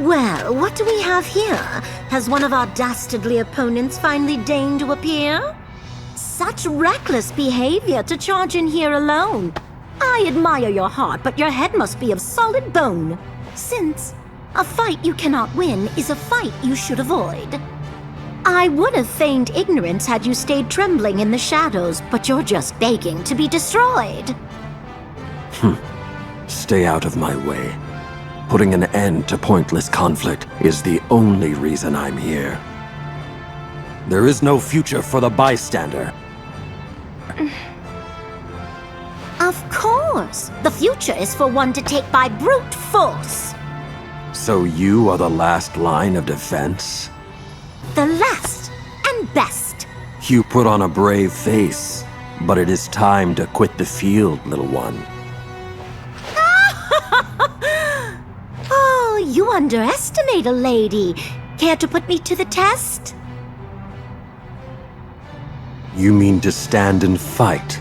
Well, what do we have here? Has one of our dastardly opponents finally deigned to appear? Such reckless behavior to charge in here alone. I admire your heart, but your head must be of solid bone. Since a fight you cannot win is a fight you should avoid. I would have feigned ignorance had you stayed trembling in the shadows, but you're just begging to be destroyed. Stay out of my way. Putting an end to pointless conflict is the only reason I'm here. There is no future for the bystander. Of course. The future is for one to take by brute force. So you are the last line of defense? The last and best. You put on a brave face, but it is time to quit the field, little one. Oh, you underestimate a lady. Care to put me to the test? You mean to stand and fight?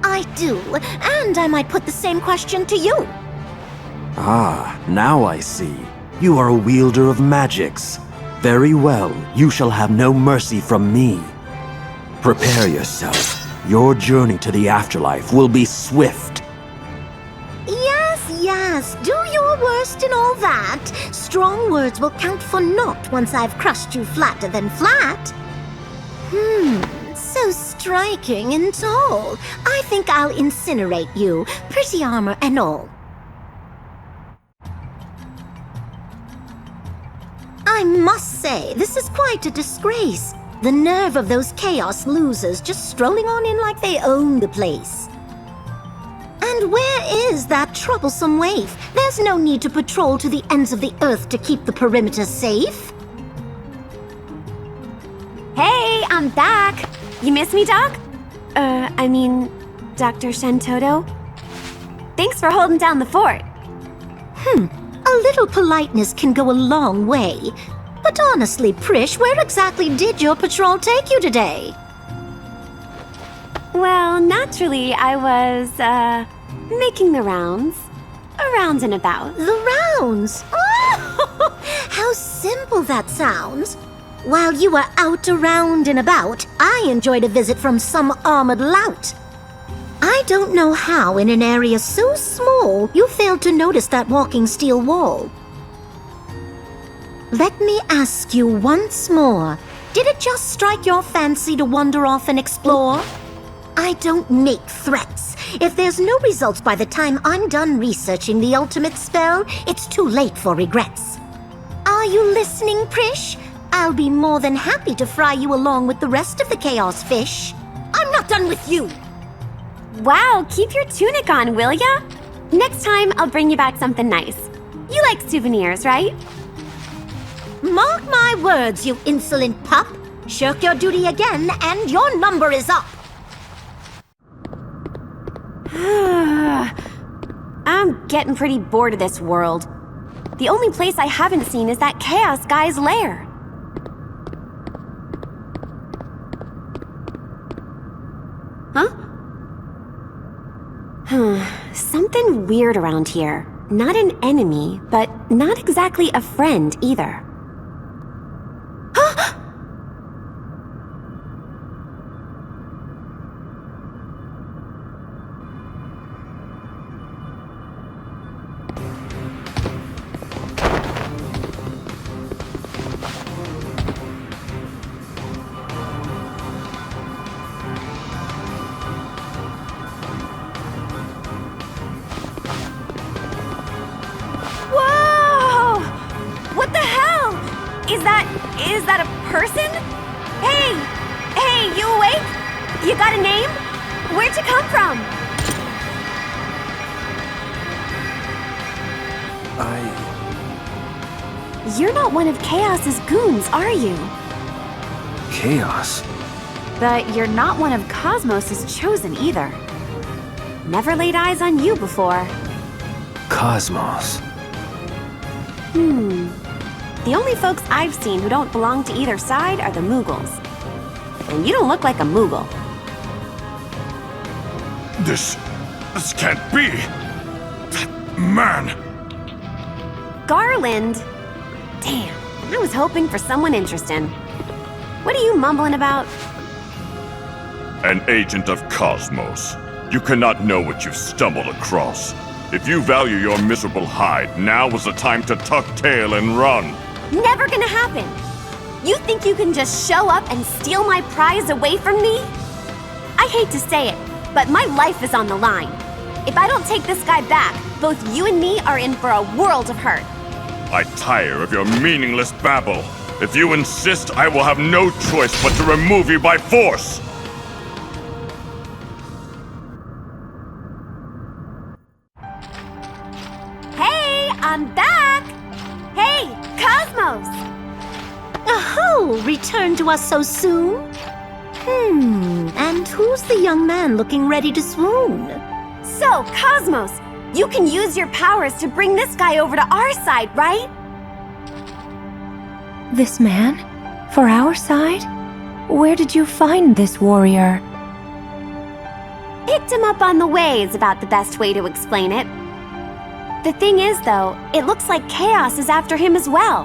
I do, and I might put the same question to you. Ah, now I see. You are a wielder of magics. Very well, you shall have no mercy from me. Prepare yourself. Your journey to the afterlife will be swift. Yes, do your worst and all that. Strong words will count for naught once I've crushed you flatter than flat. So striking and tall. I think I'll incinerate you, pretty armor and all. I must say, this is quite a disgrace. The nerve of those chaos losers just strolling on in like they own the place. And where is that troublesome waif? There's no need to patrol to the ends of the earth to keep the perimeter safe. Hey, I'm back! You miss me, Doc? Dr. Shentoto? Thanks for holding down the fort. A little politeness can go a long way. But honestly, Prishe, where exactly did your patrol take you today? Well, naturally, I was, making the rounds. Around and about. The rounds? Oh, how simple that sounds. While you were out around and about, I enjoyed a visit from some armored lout. I don't know how, in an area so small, you failed to notice that walking steel wall. Let me ask you once more. Did it just strike your fancy to wander off and explore? I don't make threats. If there's no results by the time I'm done researching the ultimate spell, it's too late for regrets. Are you listening, Prishe? I'll be more than happy to fry you along with the rest of the Chaos Fish. I'm not done with you! Wow, keep your tunic on, will ya? Next time, I'll bring you back something nice. You like souvenirs, right? Mark my words, you insolent pup. Shirk your duty again, and your number is up. I'm getting pretty bored of this world. The only place I haven't seen is that Chaos Guy's lair. Something weird around here. Not an enemy, but not exactly a friend either. Is that a person? Hey, you awake? You got a name? Where'd you come from? You're not one of Chaos's goons, are you? Chaos? But you're not one of Cosmos's chosen either. Never laid eyes on you before. Cosmos? The only folks I've seen who don't belong to either side are the Moogles. And you don't look like a Moogle. This can't be! That man! Garland? Damn, I was hoping for someone interesting. What are you mumbling about? An agent of Cosmos. You cannot know what you've stumbled across. If you value your miserable hide, now is the time to tuck tail and run. Never gonna happen. You think you can just show up and steal my prize away from me? I hate to say it, but my life is on the line. If I don't take this guy back, both you and me are in for a world of hurt. I tire of your meaningless babble. If you insist, I will have no choice but to remove you by force! Hey, I'm back! Hey, Cosmos! Oh, returned to us so soon? And who's the young man looking ready to swoon? So, Cosmos, you can use your powers to bring this guy over to our side, right? This man? For our side? Where did you find this warrior? Picked him up on the way is about the best way to explain it. The thing is, though, it looks like Chaos is after him as well.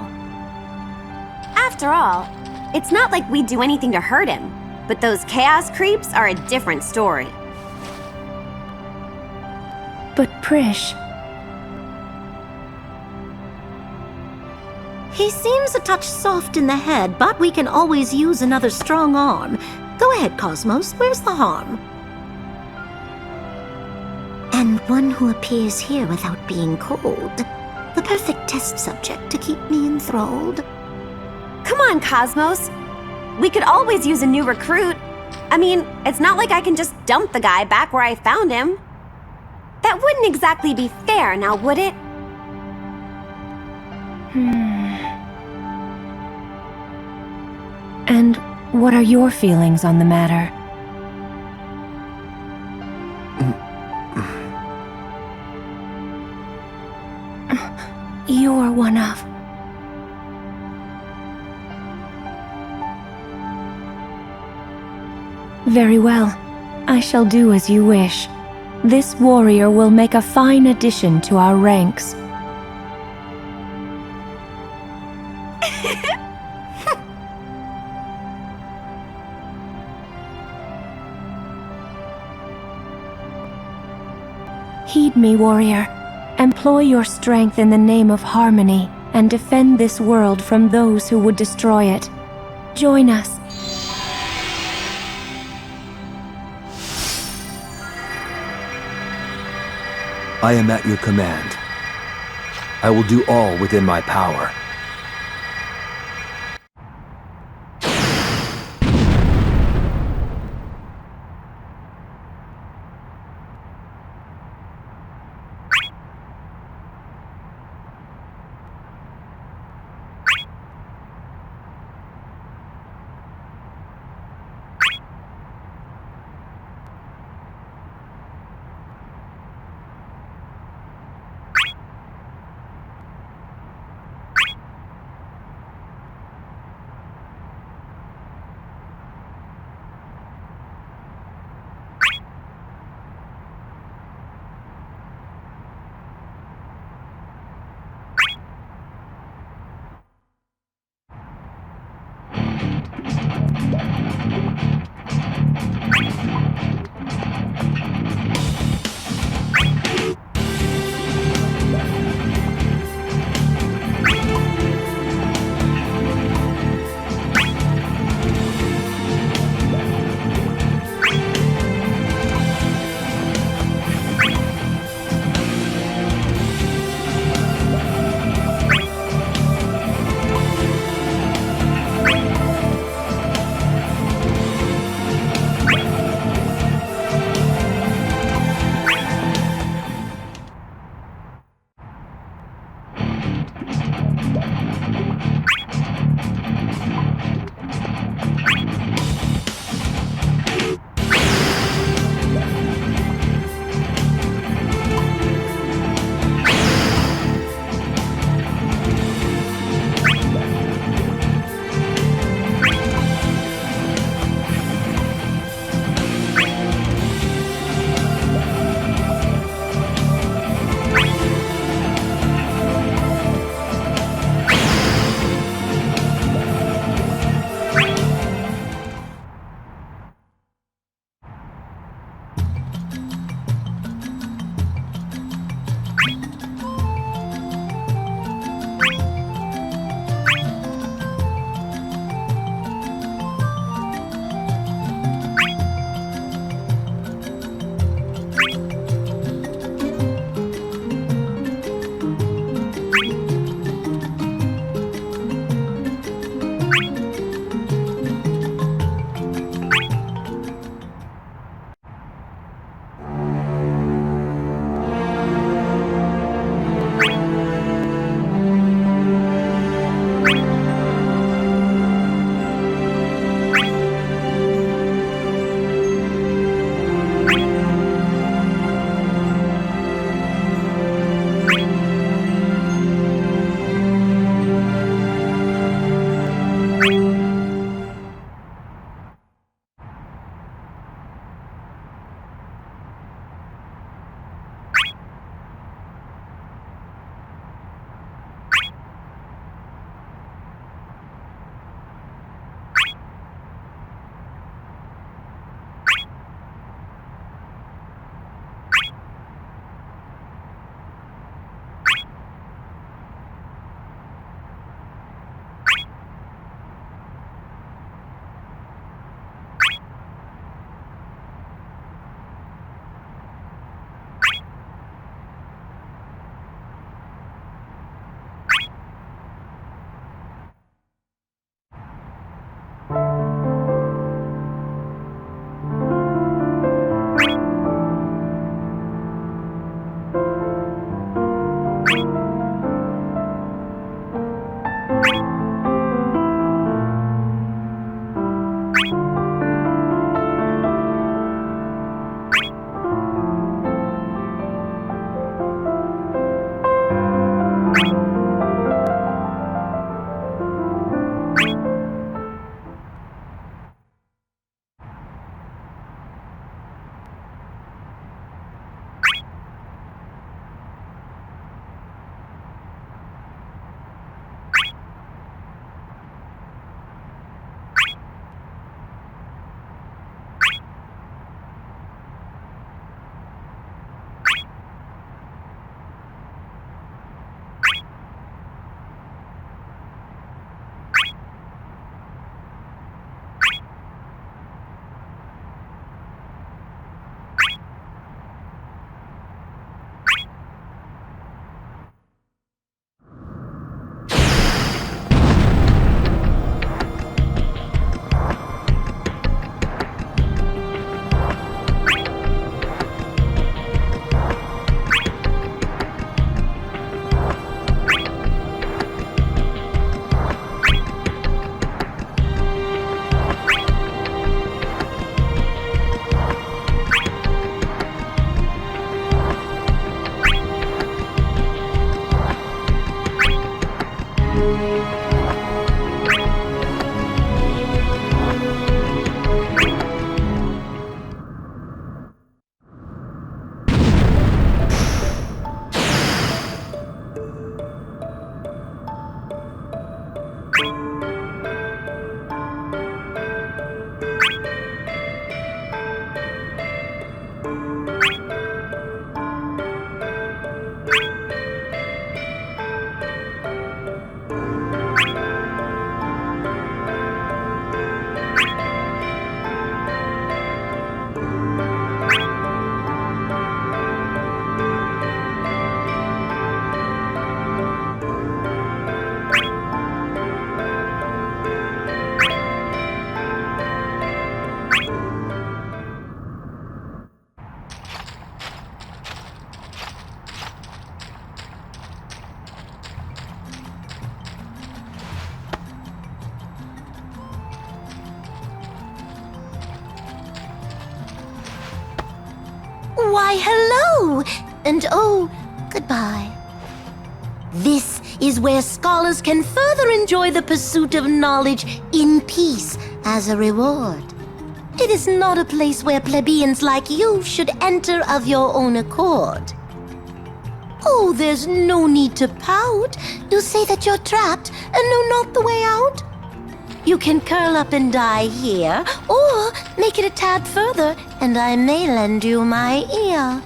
After all, it's not like we do anything to hurt him, but those Chaos creeps are a different story. But Prishe... He seems a touch soft in the head, but we can always use another strong arm. Go ahead, Cosmos, where's the harm? And one who appears here without being cold. The perfect test subject to keep me enthralled. Come on, Cosmos. We could always use a new recruit. I mean, it's not like I can just dump the guy back where I found him. That wouldn't exactly be fair, now would it? And what are your feelings on the matter? You're one of... Very well. I shall do as you wish. This warrior will make a fine addition to our ranks. Heed me, warrior. Employ your strength in the name of harmony, and defend this world from those who would destroy it. Join us. I am at your command. I will do all within my power. Why, hello! And oh, goodbye. This is where scholars can further enjoy the pursuit of knowledge in peace as a reward. It is not a place where plebeians like you should enter of your own accord. Oh, there's no need to pout. You say that you're trapped and know not the way out. You can curl up and die here, or make it a tad further, and I may lend you my ear.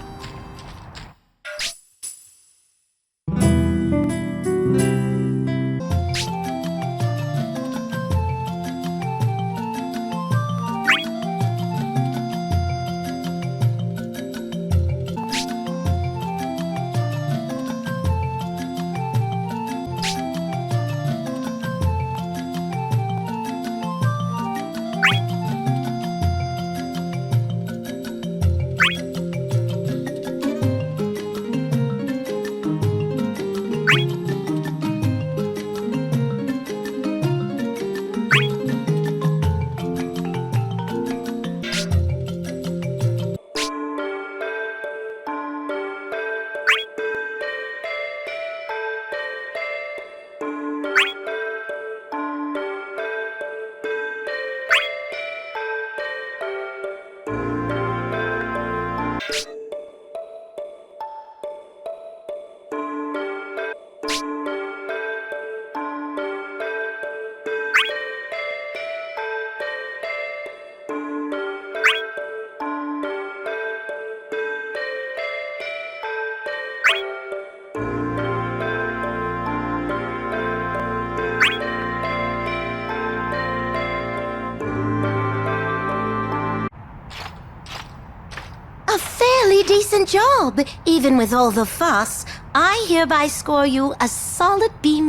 Decent job. Even with all the fuss, I hereby score you a solid B-.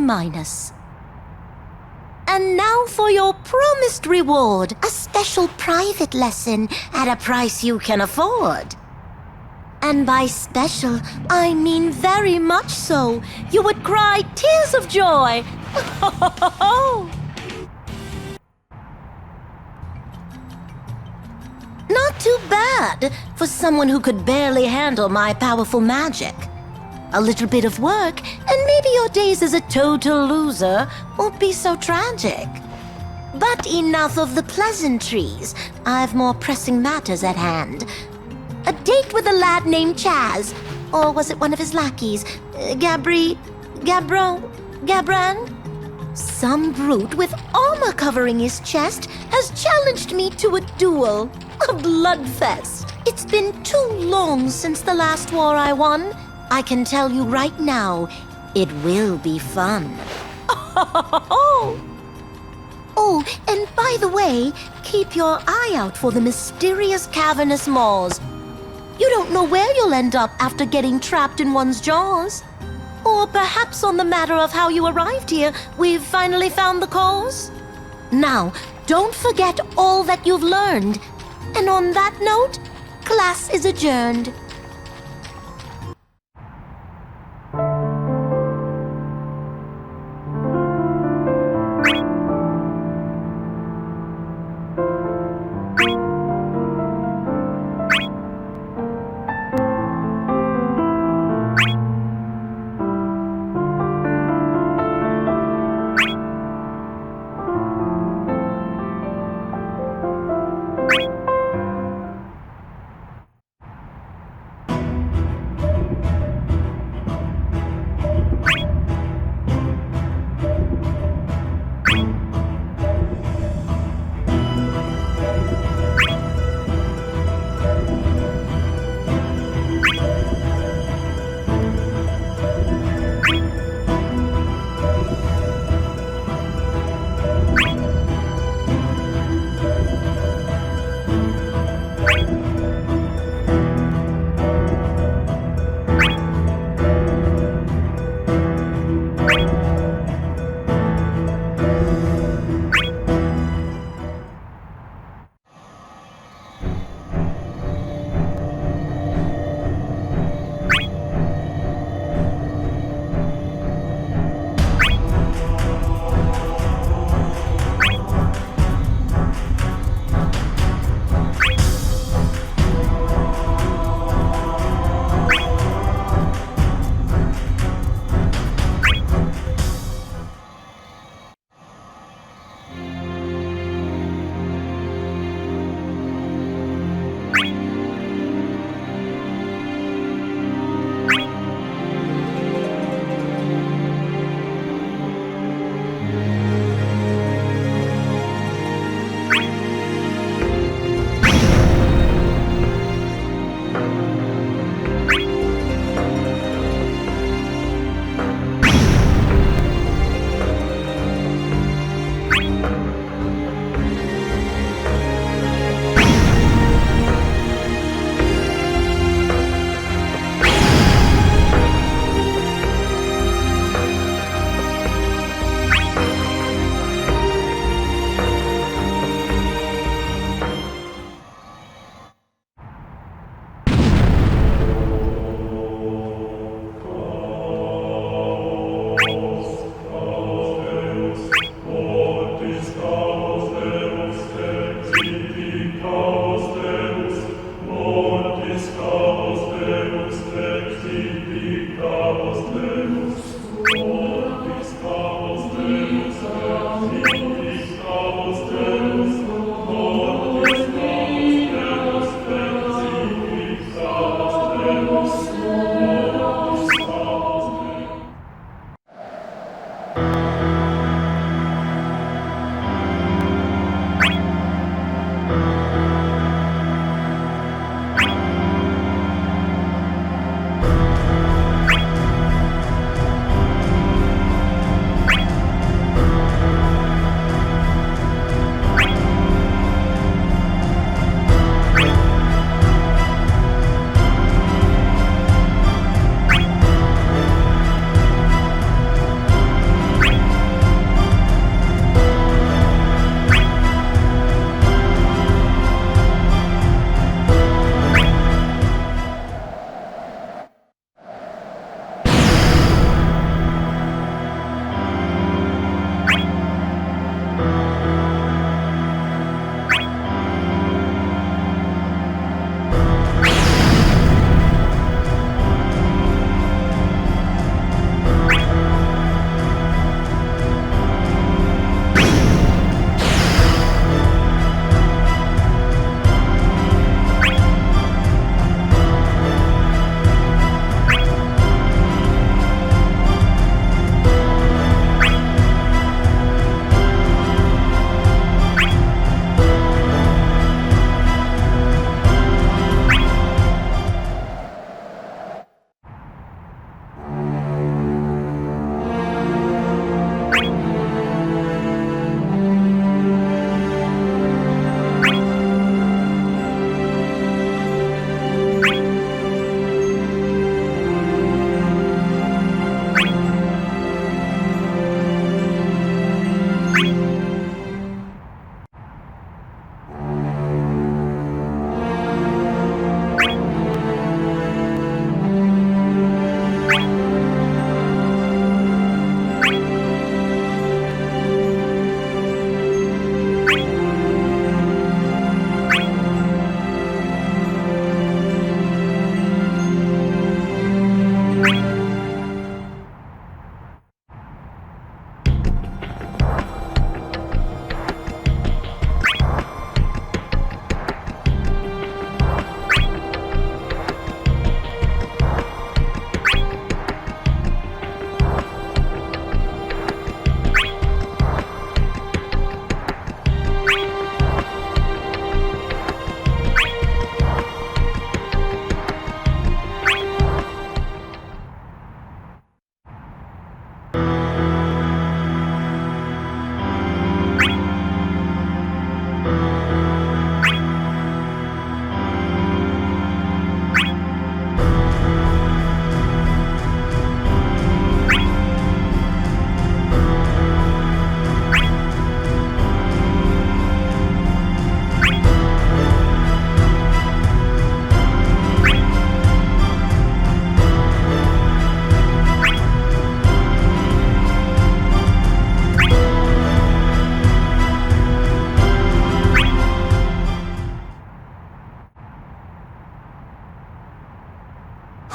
And now for your promised reward, a special private lesson at a price you can afford. And by special, I mean very much so. You would cry tears of joy. Not too bad for someone who could barely handle my powerful magic. A little bit of work, and maybe your days as a total loser won't be so tragic. But enough of the pleasantries. I've more pressing matters at hand. A date with a lad named Chaz. Or was it one of his lackeys? Gabran? Some brute with armor covering his chest has challenged me to a duel. A bloodfest. It's been too long since the last war I won. I can tell you right now, it will be fun. Oh, and by the way, keep your eye out for the mysterious cavernous maws. You don't know where you'll end up after getting trapped in one's jaws. Or perhaps on the matter of how you arrived here, we've finally found the cause. Now, don't forget all that you've learned. And on that note, class is adjourned.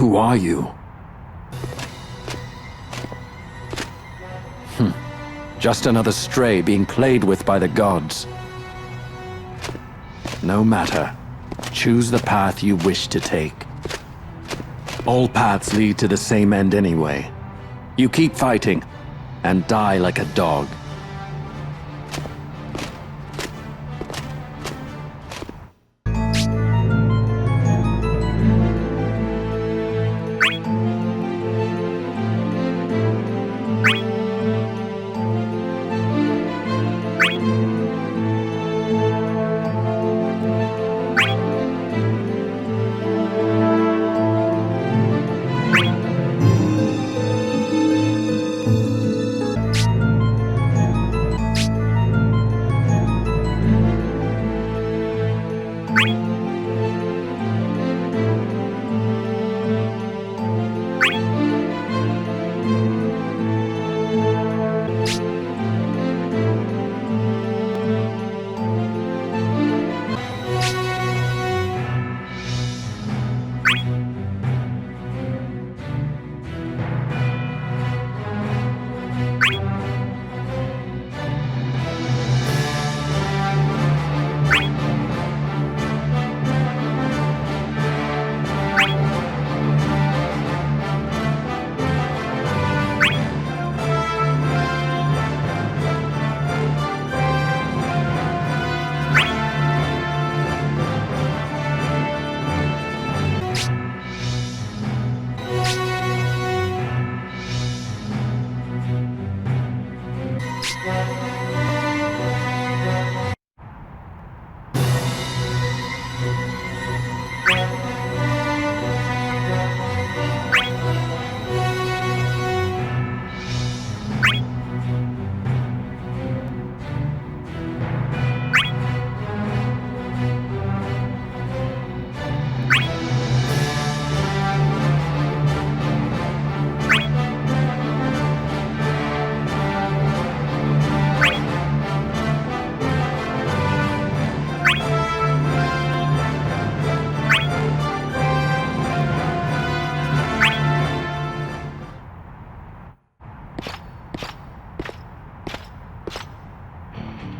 Who are you? Just another stray being played with by the gods. No matter. Choose the path you wish to take. All paths lead to the same end anyway. You keep fighting, and die like a dog.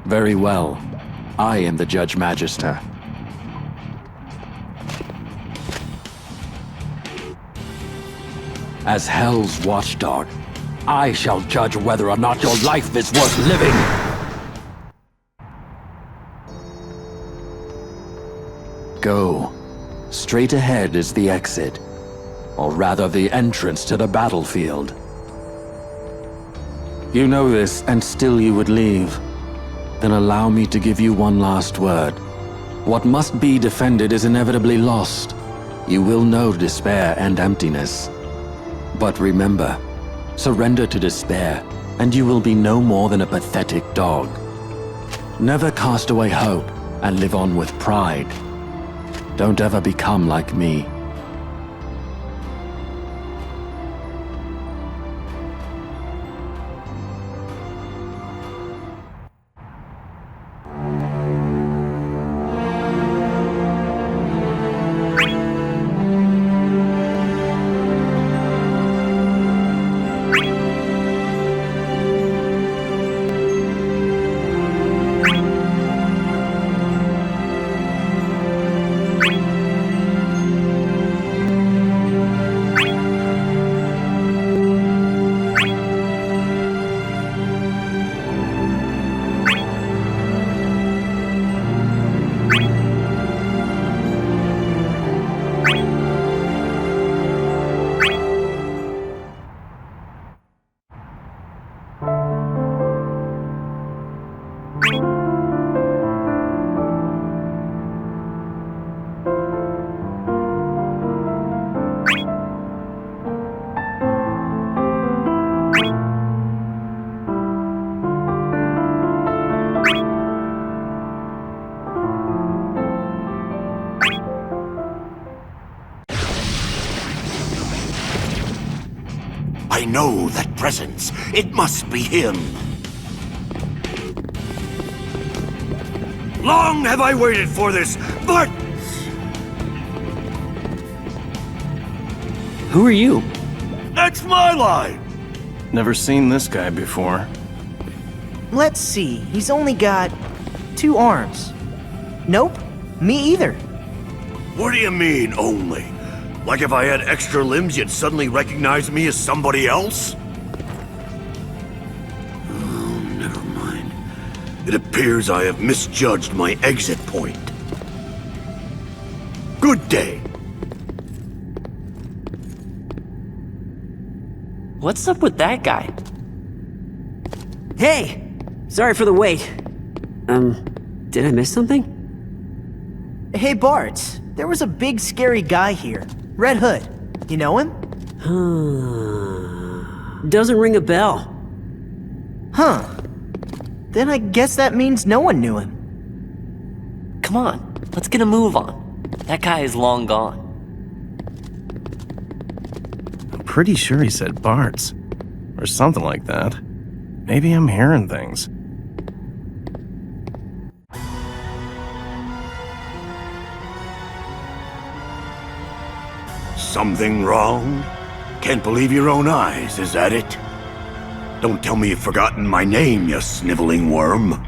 Very well. I am the Judge Magister. As Hell's watchdog, I shall judge whether or not your life is worth living! Go. Straight ahead is the exit. Or rather, the entrance to the battlefield. You know this, and still you would leave. Then allow me to give you one last word. What must be defended is inevitably lost. You will know despair and emptiness. But remember, surrender to despair, and you will be no more than a pathetic dog. Never cast away hope, and live on with pride. Don't ever become like me. I know that presence. It must be him. Long have I waited for this, but... Who are you? That's my line! Never seen this guy before. Let's see, he's only got 2 arms. Nope, me either. What do you mean, only? Like if I had extra limbs, you'd suddenly recognize me as somebody else? Oh, never mind. It appears I have misjudged my exit point. Good day. What's up with that guy? Hey! Sorry for the wait. Did I miss something? Hey, Barts, there was a big scary guy here. Red Hood. You know him? Doesn't ring a bell. Huh. Then I guess that means no one knew him. Come on, let's get a move on. That guy is long gone. I'm pretty sure he said Barts. Or something like that. Maybe I'm hearing things. Something wrong? Can't believe your own eyes, is that it? Don't tell me you've forgotten my name, you sniveling worm.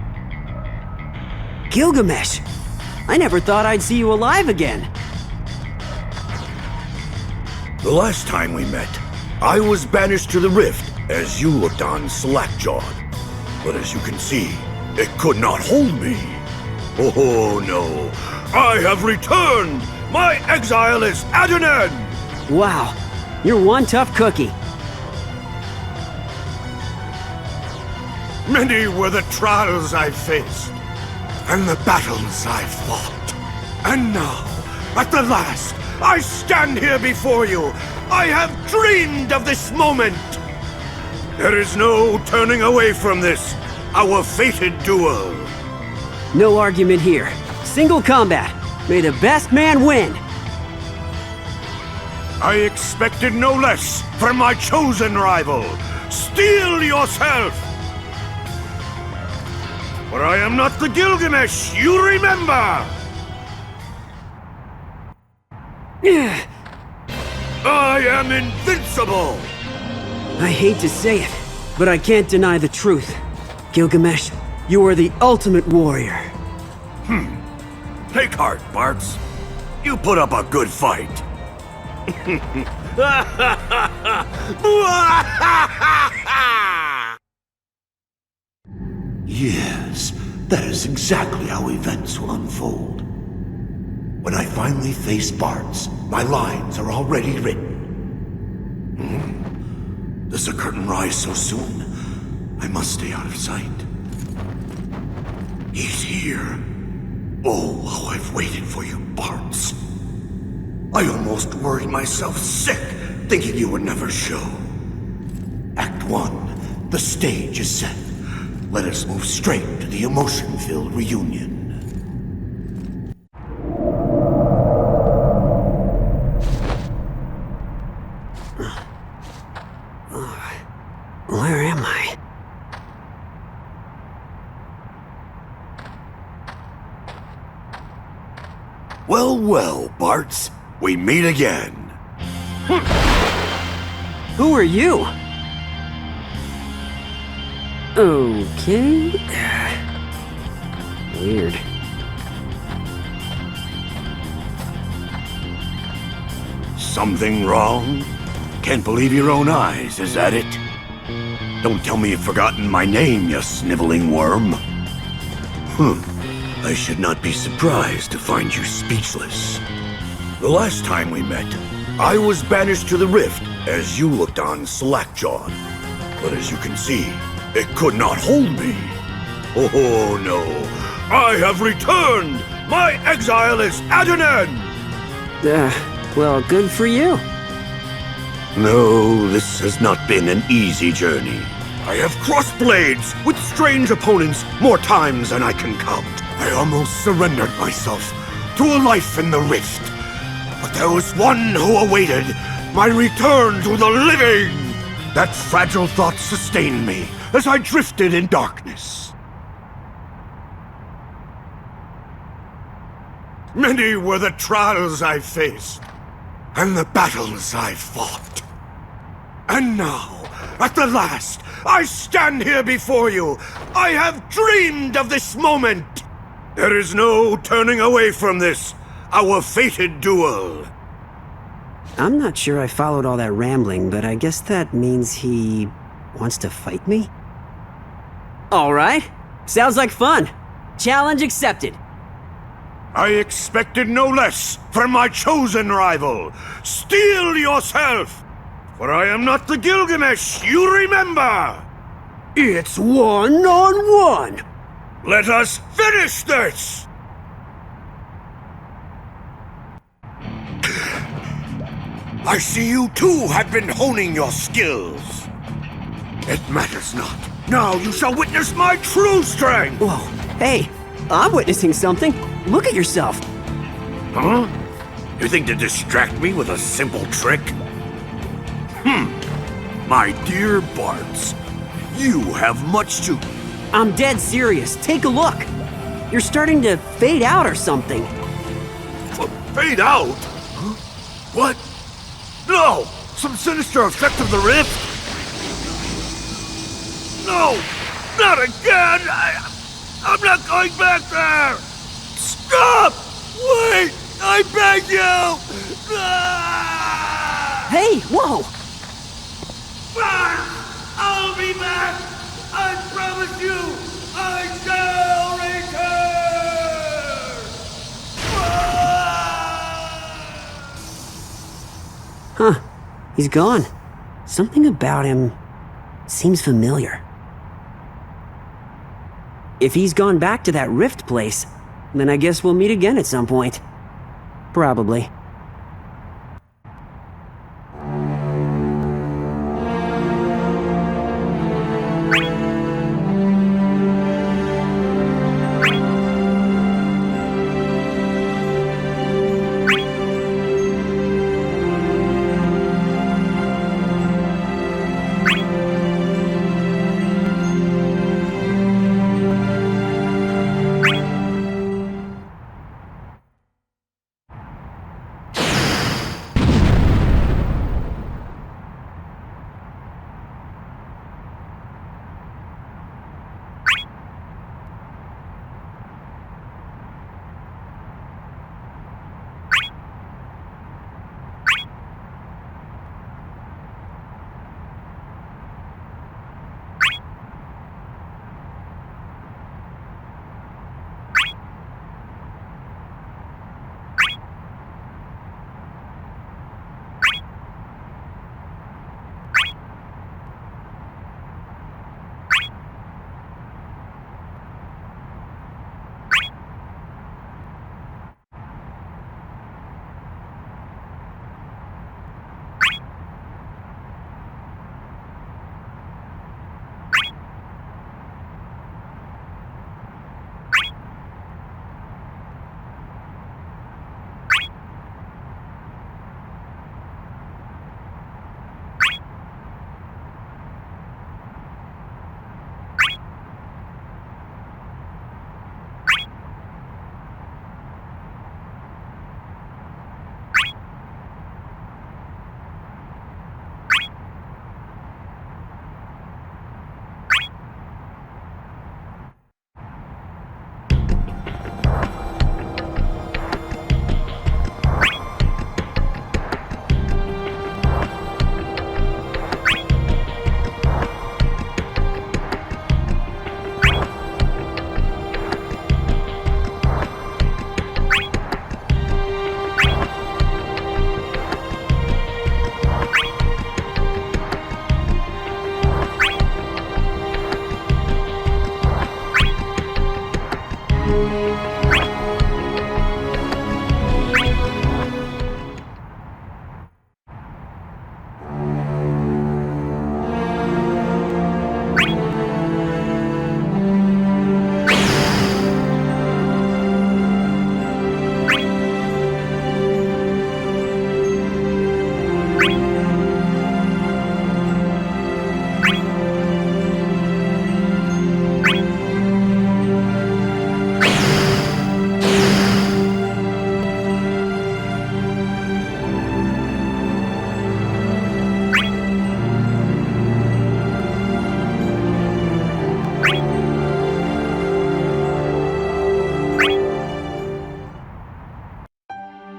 Gilgamesh! I never thought I'd see you alive again. The last time we met, I was banished to the rift as you looked on slack-jawed. But as you can see, it could not hold me. Oh no, I have returned! My exile is at an end! Wow, you're one tough cookie. Many were the trials I faced, and the battles I fought. And now, at the last, I stand here before you. I have dreamed of this moment. There is no turning away from this, our fated duel. No argument here. Single combat. May the best man win. I expected no less from my chosen rival. Steel yourself! For I am not the Gilgamesh you remember! I am invincible! I hate to say it, but I can't deny the truth. Gilgamesh, you are the ultimate warrior. Take heart, Barts. You put up a good fight. Yes, that is exactly how events will unfold. When I finally face Barts, my lines are already written. Does the curtain rise so soon? I must stay out of sight. He's here. Oh, how I've waited for you, Barts. I almost worried myself sick, thinking you would never show. Act 1. The stage is set. Let us move straight to the emotion-filled reunion. Where am I? Well, well, Barts. We meet again. Who are you? Okay. Weird. Something wrong? Can't believe your own eyes, is that it? Don't tell me you've forgotten my name, you sniveling worm. I should not be surprised to find you speechless. The last time we met, I was banished to the rift as you looked on slack-jawed. But as you can see, it could not hold me. Oh no, I have returned! My exile is at an end! Well, good for you. No, this has not been an easy journey. I have crossed blades with strange opponents more times than I can count. I almost surrendered myself to a life in the rift. But there was one who awaited my return to the living. That fragile thought sustained me as I drifted in darkness. Many were the trials I faced, and the battles I fought. And now, at the last, I stand here before you. I have dreamed of this moment. There is no turning away from this, our fated duel. I'm not sure I followed all that rambling, but I guess that means he wants to fight me? Alright. Sounds like fun. Challenge accepted. I expected no less from my chosen rival. Steel yourself! For I am not the Gilgamesh you remember! It's 1-on-1! Let us finish this! I see you too have been honing your skills. It matters not. Now you shall witness my true strength! Whoa, hey, I'm witnessing something. Look at yourself. Huh? You think to distract me with a simple trick? My dear Barts, you have much to... I'm dead serious. Take a look. You're starting to fade out or something. Fade out? Huh? What? No! Some sinister effect of the rift? No! Not again! I'm not going back there! Stop! Wait! I beg you! Ah! Hey, whoa! I'll be back! I promise you! I shall return! Huh. He's gone. Something about him seems familiar. If he's gone back to that rift place, then I guess we'll meet again at some point. Probably.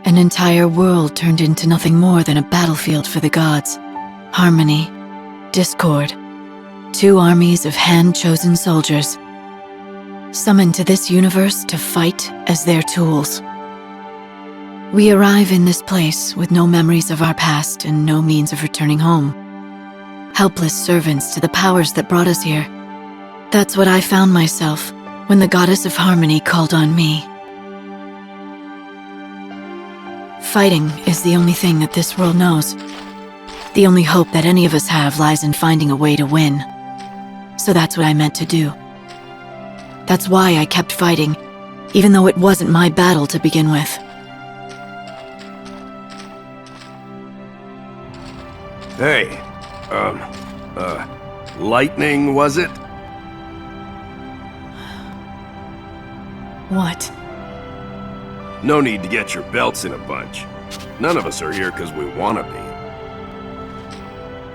An entire world turned into nothing more than a battlefield for the gods. Harmony, discord, two armies of hand-chosen soldiers, summoned to this universe to fight as their tools. We arrive in this place with no memories of our past and no means of returning home. Helpless servants to the powers that brought us here. That's what I found myself when the goddess of harmony called on me. Fighting is the only thing that this world knows. The only hope that any of us have lies in finding a way to win. So that's what I meant to do. That's why I kept fighting, even though it wasn't my battle to begin with. Hey, lightning, was it? What? No need to get your belts in a bunch. None of us are here because we want to be.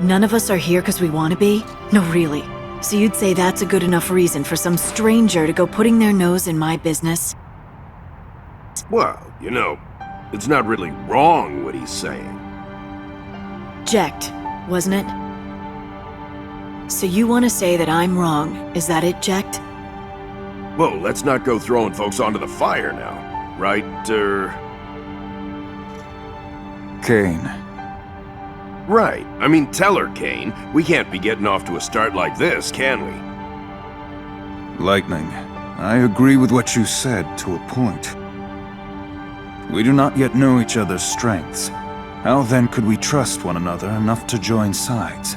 None of us are here because we want to be? No, really. So you'd say that's a good enough reason for some stranger to go putting their nose in my business? Well, you know, it's not really wrong what he's saying. Jecht, wasn't it? So you want to say that I'm wrong, is that it, Jecht? Whoa, let's not go throwing folks onto the fire now. Right, Kane. Right. I mean, tell her, Kane. We can't be getting off to a start like this, can we? Lightning. I agree with what you said to a point. We do not yet know each other's strengths. How then could we trust one another enough to join sides?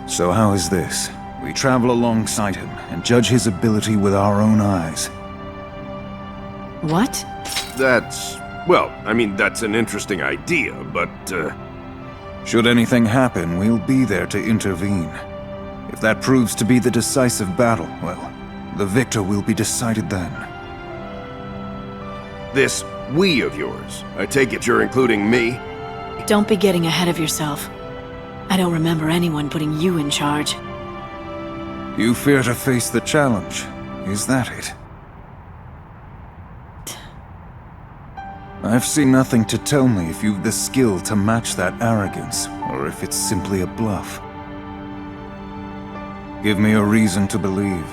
So how is this? We travel alongside him and judge his ability with our own eyes. What? That's... well, I mean, that's an interesting idea, but, Should anything happen, we'll be there to intervene. If that proves to be the decisive battle, well, the victor will be decided then. This we of yours, I take it you're including me? Don't be getting ahead of yourself. I don't remember anyone putting you in charge. You fear to face the challenge, is that it? I've seen nothing to tell me if you've the skill to match that arrogance, or if it's simply a bluff. Give me a reason to believe.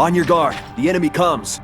On your guard, the enemy comes!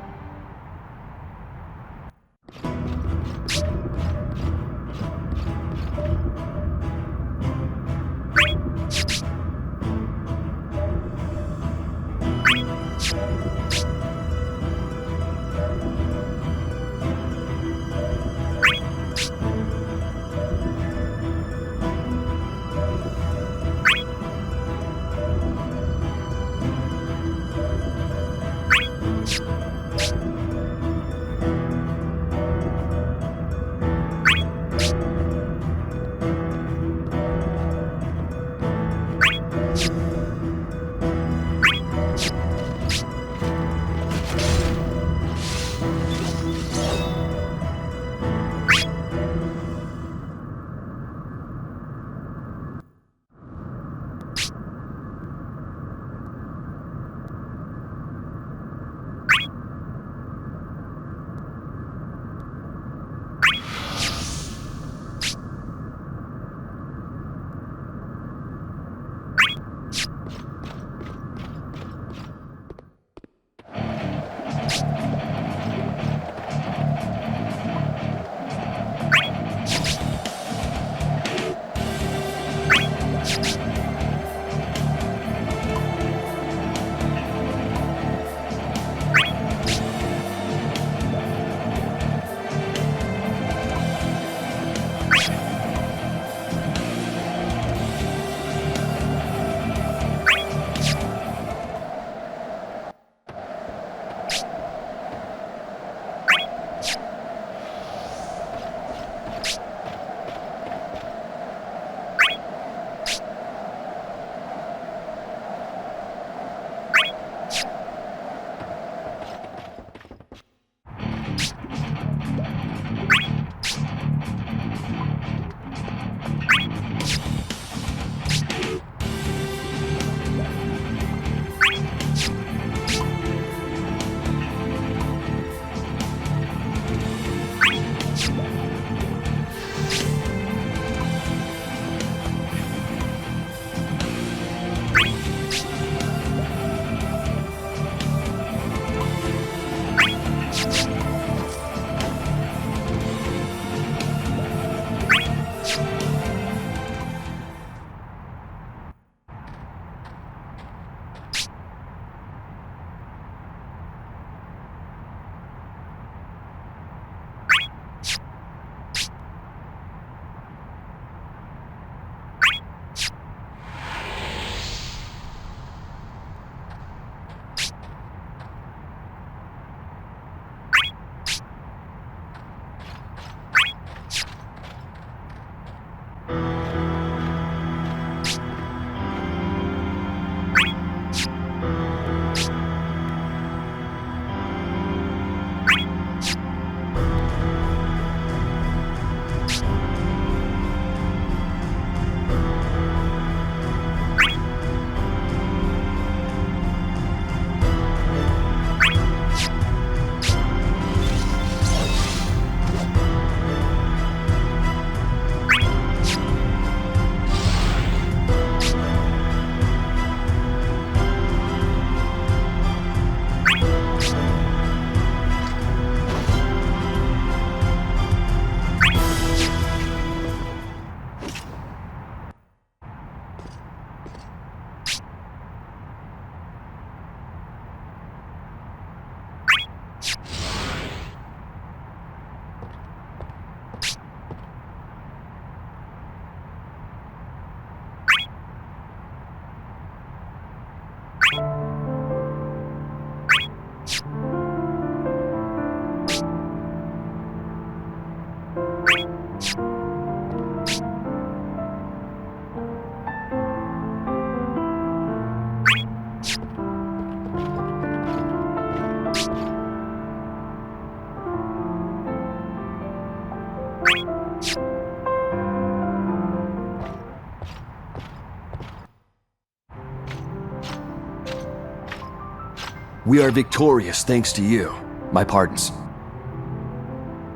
We are victorious thanks to you. My pardons.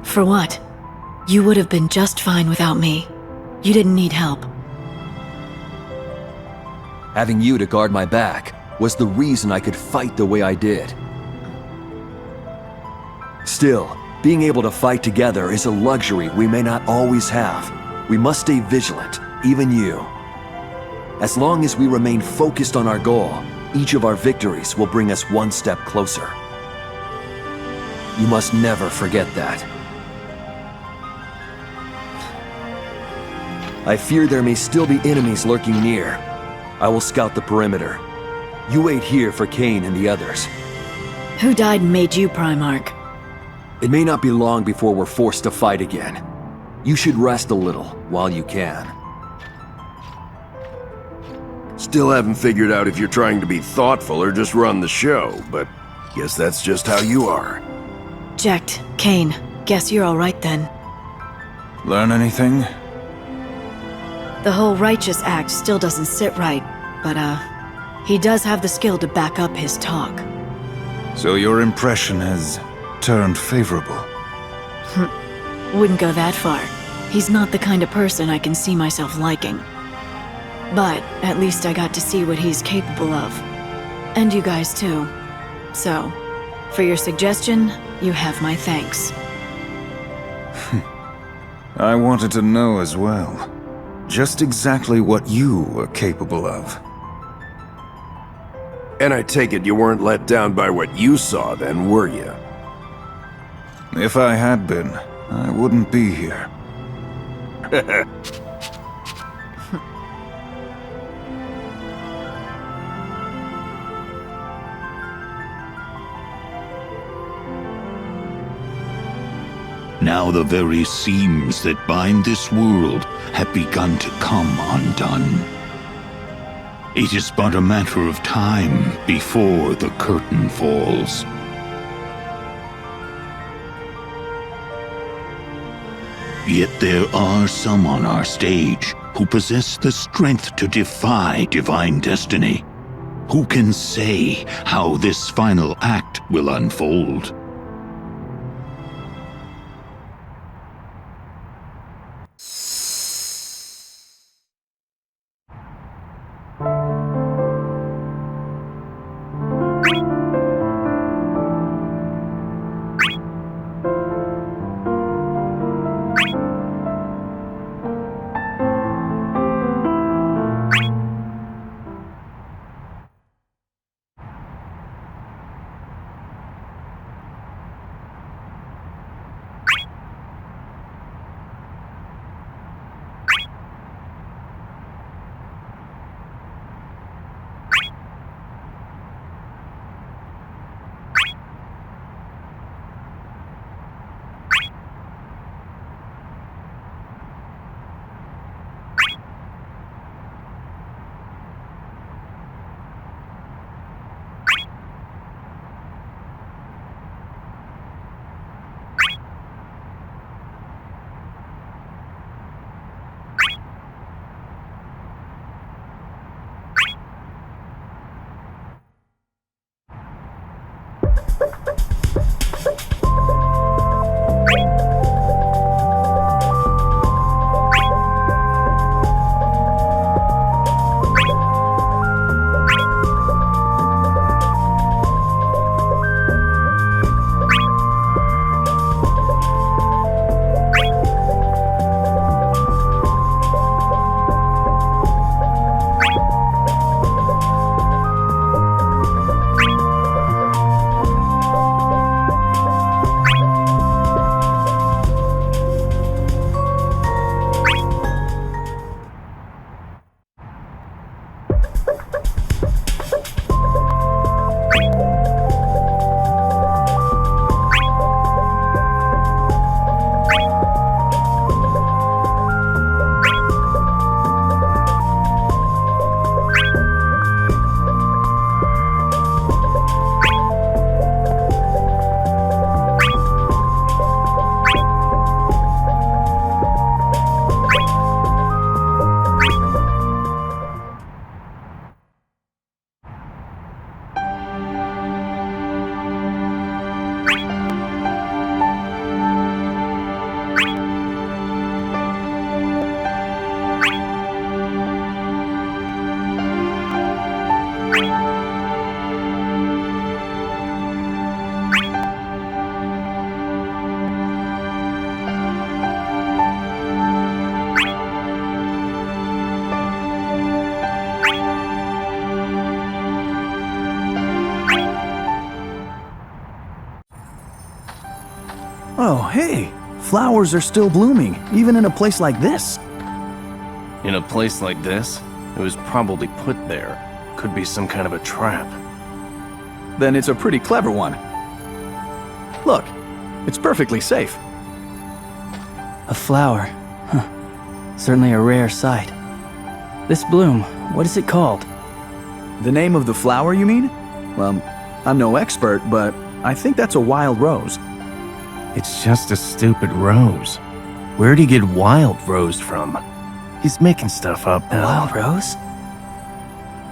For what? You would have been just fine without me. You didn't need help. Having you to guard my back was the reason I could fight the way I did. Still, being able to fight together is a luxury we may not always have. We must stay vigilant, even you. As long as we remain focused on our goal, each of our victories will bring us one step closer. You must never forget that. I fear there may still be enemies lurking near. I will scout the perimeter. You wait here for Cain and the others. Who died and made you Primarch? It may not be long before we're forced to fight again. You should rest a little while you can. Still haven't figured out if you're trying to be thoughtful or just run the show, but guess that's just how you are. Jecht, Cain, guess you're alright then. Learn anything? The whole righteous act still doesn't sit right, but he does have the skill to back up his talk. So your impression has turned favorable? Wouldn't go that far. He's not the kind of person I can see myself liking. But at least I got to see what he's capable of. And you guys too. So, for your suggestion, you have my thanks. I wanted to know as well. Just exactly what you were capable of. And I take it you weren't let down by what you saw then, were you? If I had been, I wouldn't be here. Now the very seams that bind this world have begun to come undone. It is but a matter of time before the curtain falls. Yet there are some on our stage who possess the strength to defy divine destiny. Who can say how this final act will unfold? hey! Flowers are still blooming, even in a place like this. In a place like this, it was probably put there. Could be some kind of a trap. Then it's a pretty clever one. Look, it's perfectly safe. A flower. Huh. Certainly a rare sight. This bloom, what is it called? The name of the flower, you mean? Well, I'm no expert, but I think that's a wild rose. It's just a stupid rose. Where'd he get wild rose from? He's making stuff up now. Wild rose?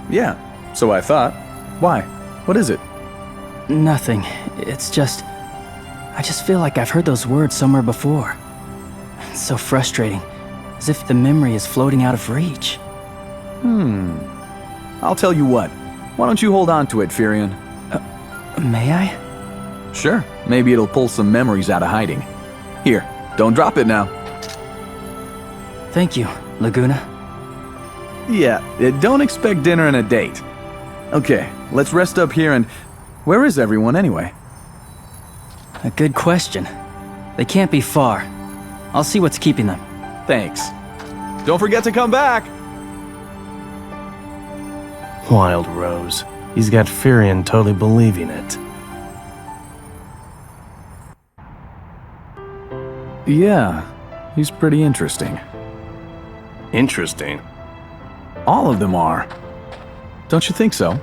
Yeah, so I thought. Why? What is it? Nothing. It's just... I just feel like I've heard those words somewhere before. It's so frustrating. As if the memory is floating out of reach. I'll tell you what. Why don't you hold on to it, Firion? May I? Sure. Maybe it'll pull some memories out of hiding. Here, don't drop it now. Thank you, Laguna. Yeah, don't expect dinner and a date. Okay, let's rest up here and... Where is everyone anyway? A good question. They can't be far. I'll see what's keeping them. Thanks. Don't forget to come back! Wild rose. He's got Firion totally believing it. Yeah, he's pretty interesting. Interesting? All of them are. Don't you think so?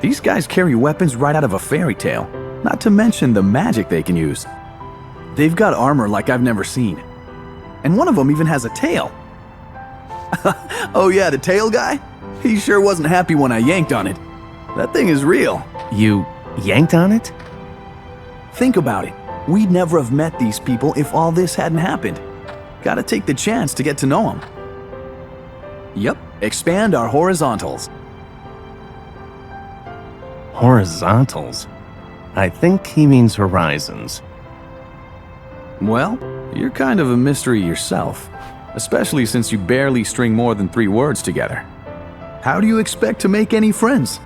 These guys carry weapons right out of a fairy tale, not to mention the magic they can use. They've got armor like I've never seen. And one of them even has a tail. Oh yeah, the tail guy? He sure wasn't happy when I yanked on it. That thing is real. You yanked on it? Think about it. We'd never have met these people if all this hadn't happened. Gotta take the chance to get to know them. Yep, expand our horizontals. Horizontals? I think he means horizons. Well, you're kind of a mystery yourself, especially since you barely string more than 3 words together. How do you expect to make any friends?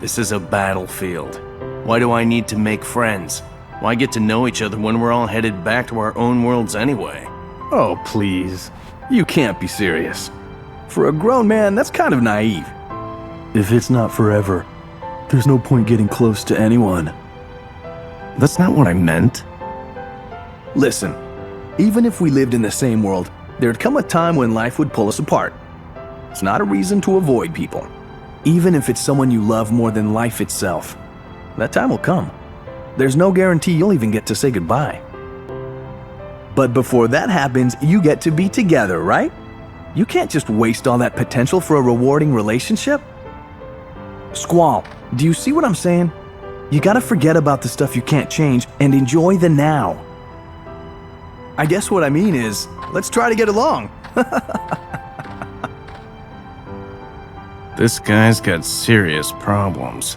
This is a battlefield. Why do I need to make friends? Why get to know each other when we're all headed back to our own worlds anyway? Oh, please. You can't be serious. For a grown man, that's kind of naive. If it's not forever, there's no point getting close to anyone. That's not what I meant. Listen, even if we lived in the same world, there'd come a time when life would pull us apart. It's not a reason to avoid people, even if it's someone you love more than life itself. That time will come. There's no guarantee you'll even get to say goodbye. But before that happens, you get to be together, right? You can't just waste all that potential for a rewarding relationship. Squall, do you see what I'm saying? You gotta forget about the stuff you can't change and enjoy the now. I guess what I mean is, let's try to get along. This guy's got serious problems.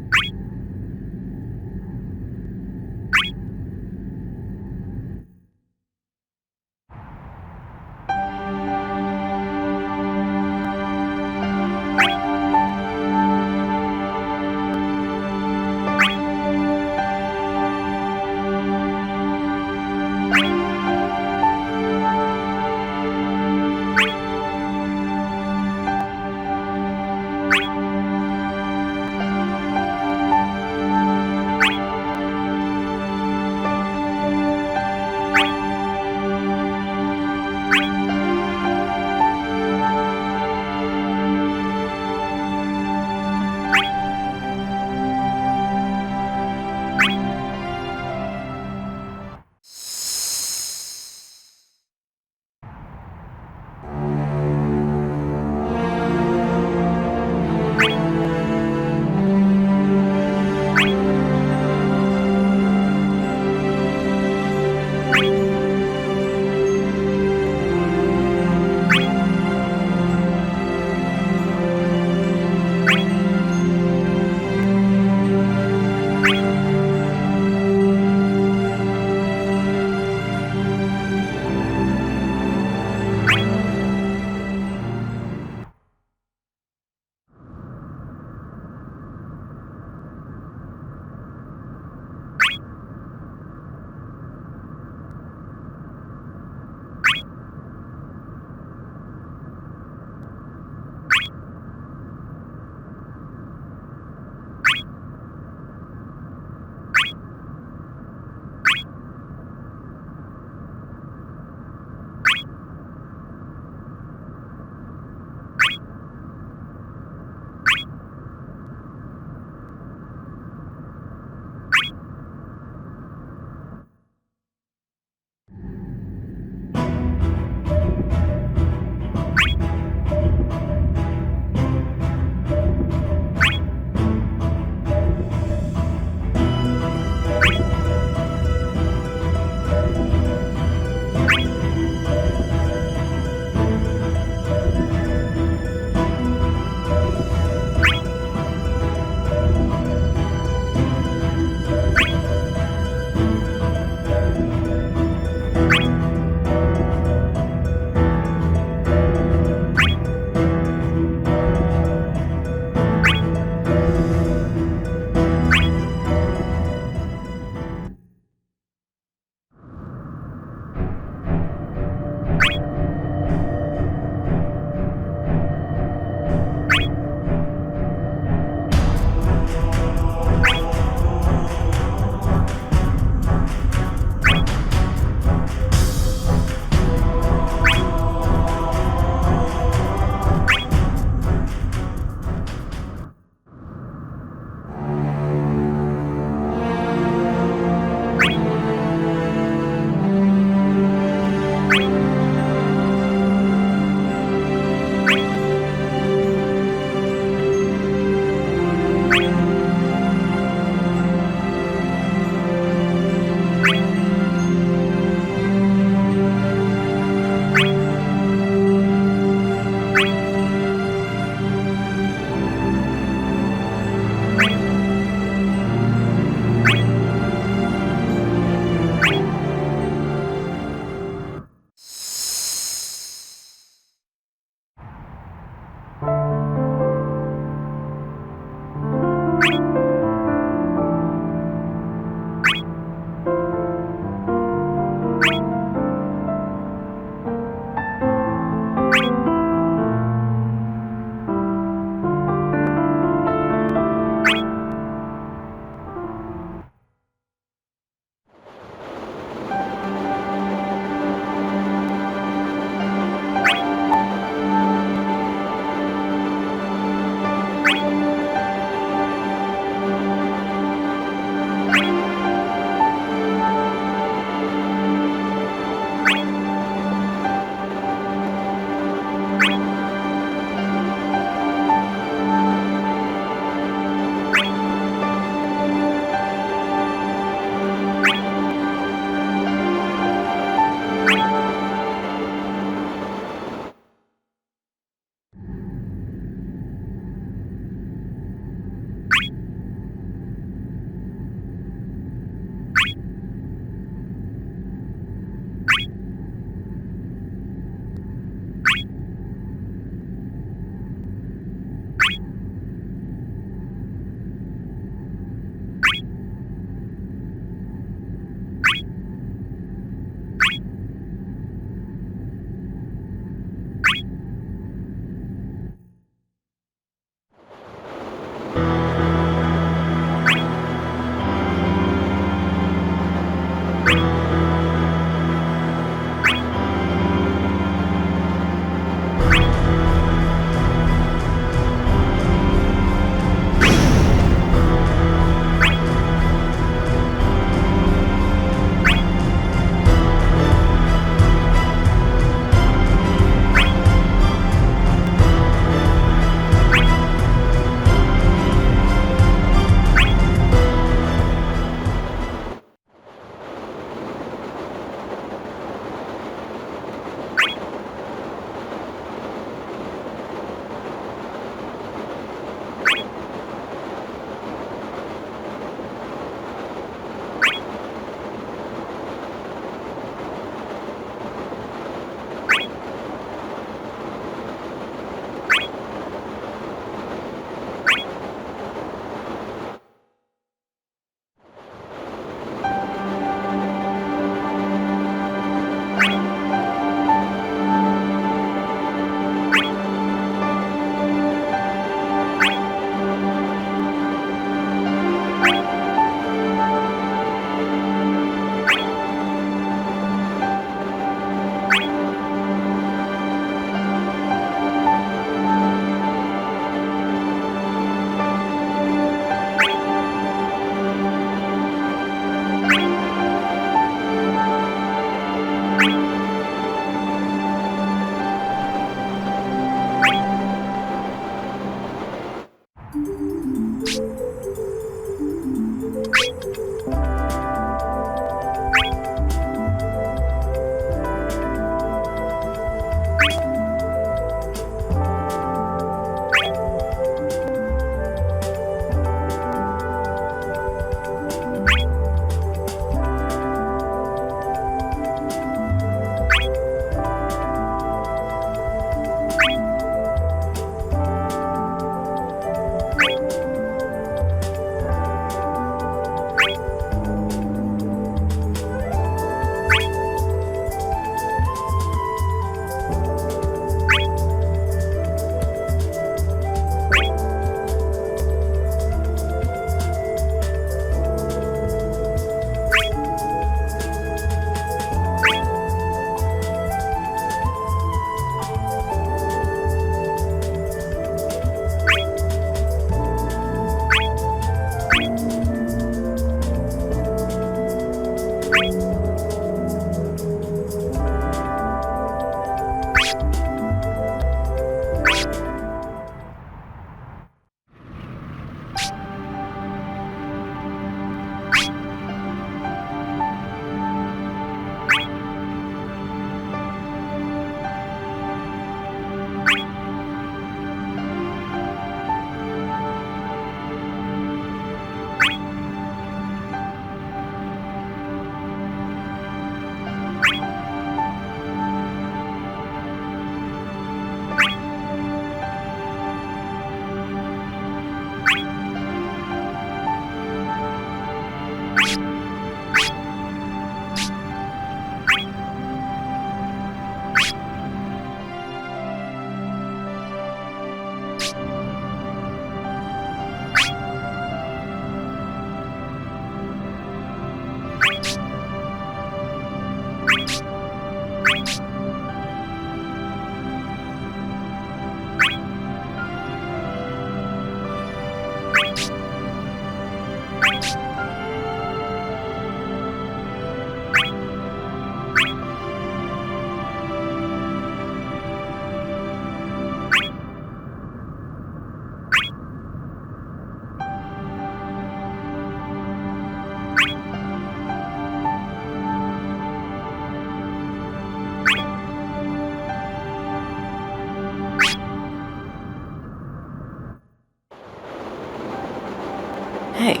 Hey,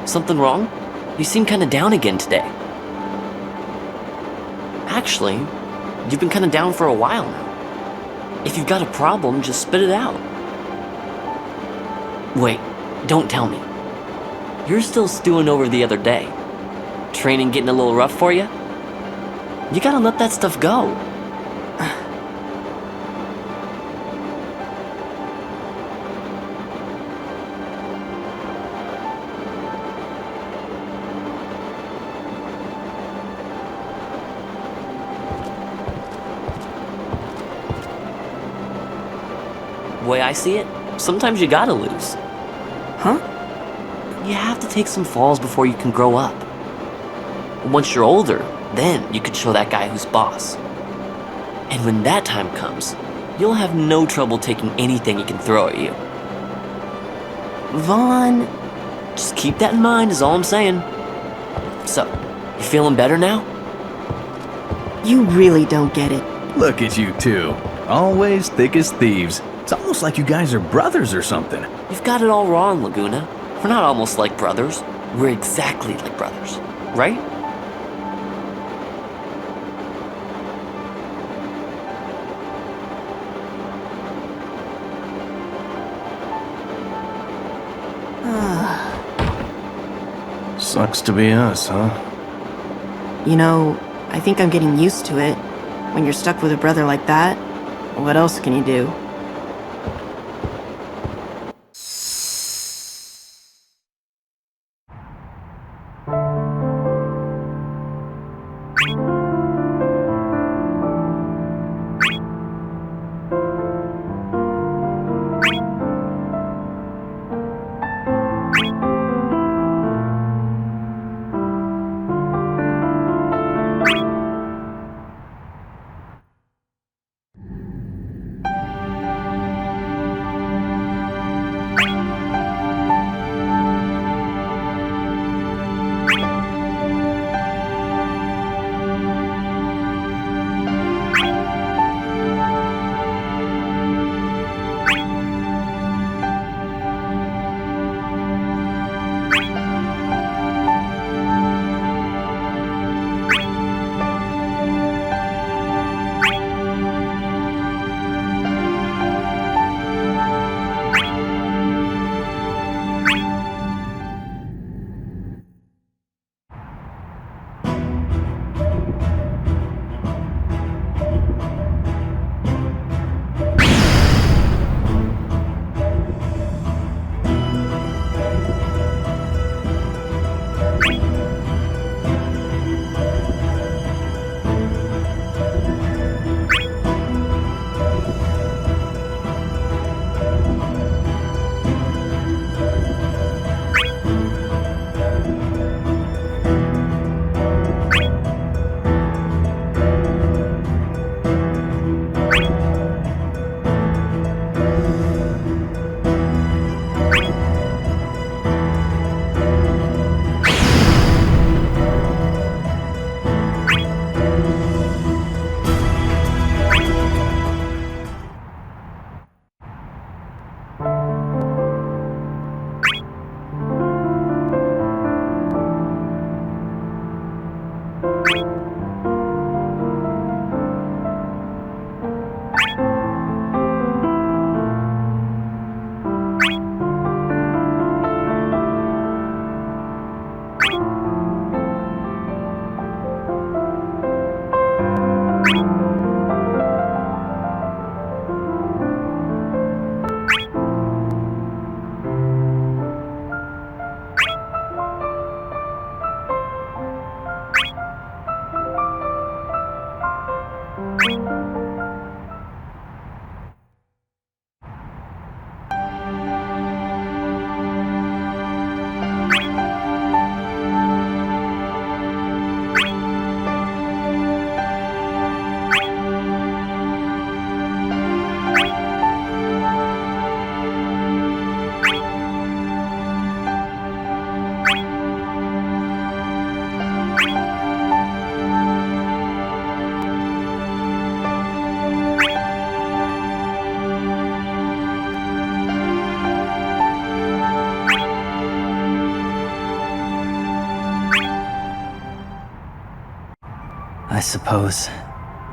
something wrong? You seem kinda down again today. Actually, you've been kinda down for a while now. If you've got a problem, just spit it out. Wait, don't tell me. You're still stewing over the other day. Training getting a little rough for you? You gotta let that stuff go. The way I see it, sometimes you gotta lose. Huh? You have to take some falls before you can grow up. Once you're older, then you can show that guy who's boss. And when that time comes, you'll have no trouble taking anything he can throw at you. Vaughn, just keep that in mind is all I'm saying. So, you feeling better now? You really don't get it. Look at you two. Always thick as thieves. It's almost like you guys are brothers or something. You've got it all wrong, Laguna. We're not almost like brothers. We're exactly like brothers, right? Sucks to be us, huh? You know, I think I'm getting used to it. When you're stuck with a brother like that, what else can you do?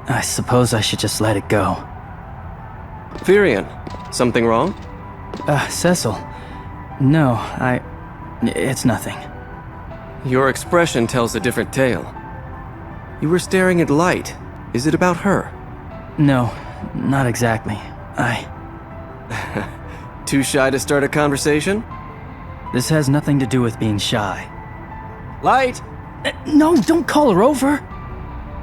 I suppose I should just let it go. Firion, something wrong? Cecil. No, it's nothing. Your expression tells a different tale. You were staring at Light. Is it about her? No, not exactly. Too shy to start a conversation? This has nothing to do with being shy. Light! No, don't call her over!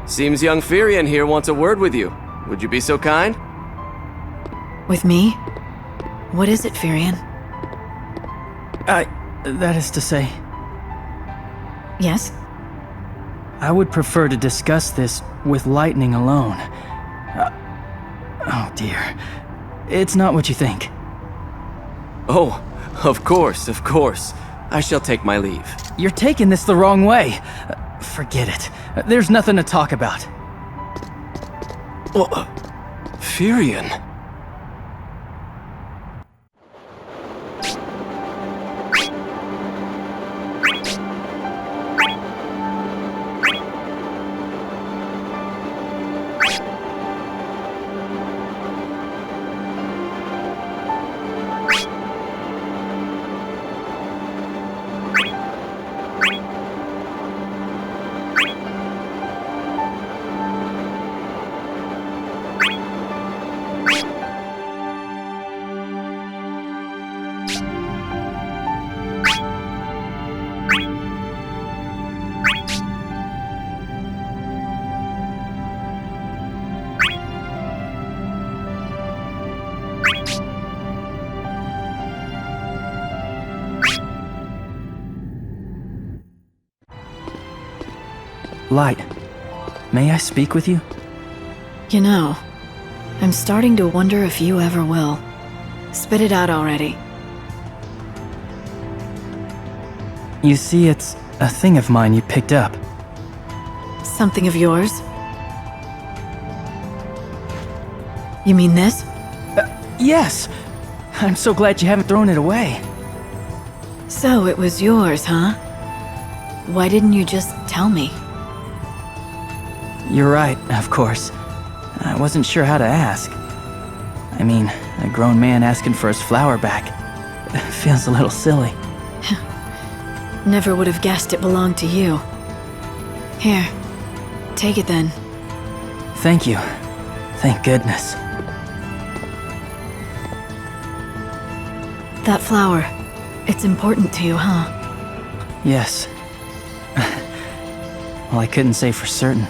Seems young Firion here wants a word with you. Would you be so kind? With me? What is it, Firion? That is to say, Yes? I would prefer to discuss this with Lightning alone. Oh dear. It's not what you think. Oh, of course, of course. I shall take my leave. You're taking this the wrong way. Forget it. There's nothing to talk about. Firion. Light, may I speak with you? You know, I'm starting to wonder if you ever will. Spit it out already. You see, it's a thing of mine you picked up. Something of yours? You mean this? Yes! I'm so glad you haven't thrown it away. So it was yours, huh? Why didn't you just tell me? You're right, of course. I wasn't sure how to ask. I mean, a grown man asking for his flower back. Feels a little silly. Never would have guessed it belonged to you. Here, take it then. Thank you. Thank goodness. That flower, it's important to you, huh? Yes. Well, I couldn't say for certain.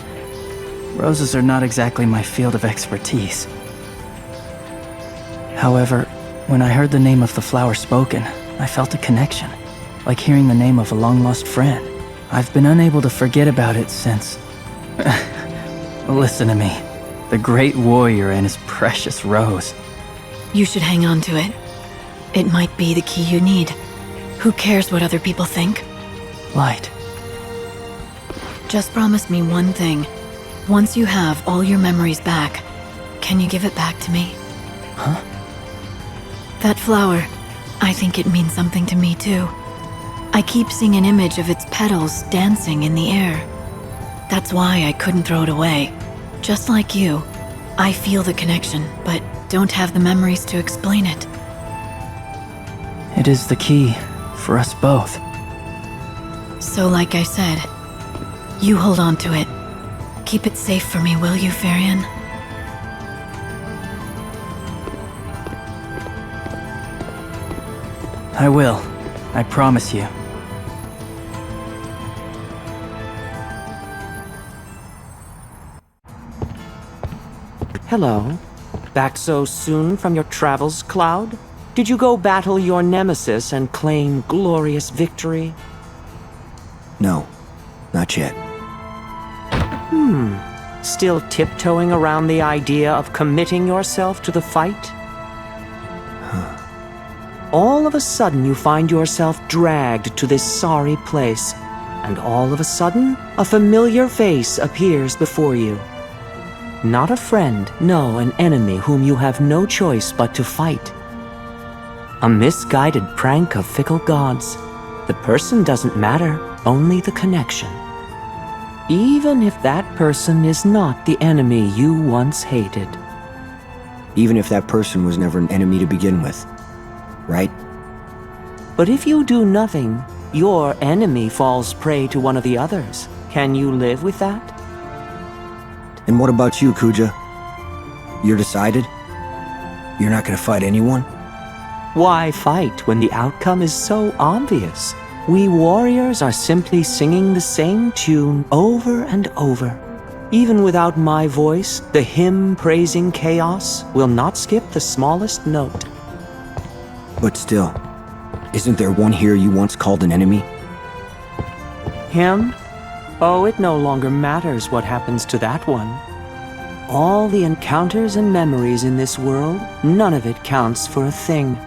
Roses are not exactly my field of expertise. However, when I heard the name of the flower spoken, I felt a connection, like hearing the name of a long-lost friend. I've been unable to forget about it since... Listen to me. The great warrior and his precious rose. You should hang on to it. It might be the key you need. Who cares what other people think? Light. Just promise me one thing. Once you have all your memories back, can you give it back to me? Huh? That flower, I think it means something to me too. I keep seeing an image of its petals dancing in the air. That's why I couldn't throw it away. Just like you, I feel the connection, but don't have the memories to explain it. It is the key for us both. So like I said, you hold on to it. Keep it safe for me, will you, Firion? I will. I promise you. Hello. Back so soon from your travels, Cloud? Did you go battle your nemesis and claim glorious victory? No, not yet. Still tiptoeing around the idea of committing yourself to the fight? All of a sudden you find yourself dragged to this sorry place, and all of a sudden a familiar face appears before you. Not a friend, no, an enemy whom you have no choice but to fight. A misguided prank of fickle gods. The person doesn't matter, only the connection. Even if that person is not the enemy you once hated. Even if that person was never an enemy to begin with, right? But if you do nothing, your enemy falls prey to one of the others. Can you live with that? And what about you, Kuja? You're decided? You're not gonna fight anyone? Why fight when the outcome is so obvious? We warriors are simply singing the same tune over and over. Even without my voice, the hymn praising chaos will not skip the smallest note. But still, isn't there one here you once called an enemy? Him? Oh, it no longer matters what happens to that one. All the encounters and memories in this world, none of it counts for a thing.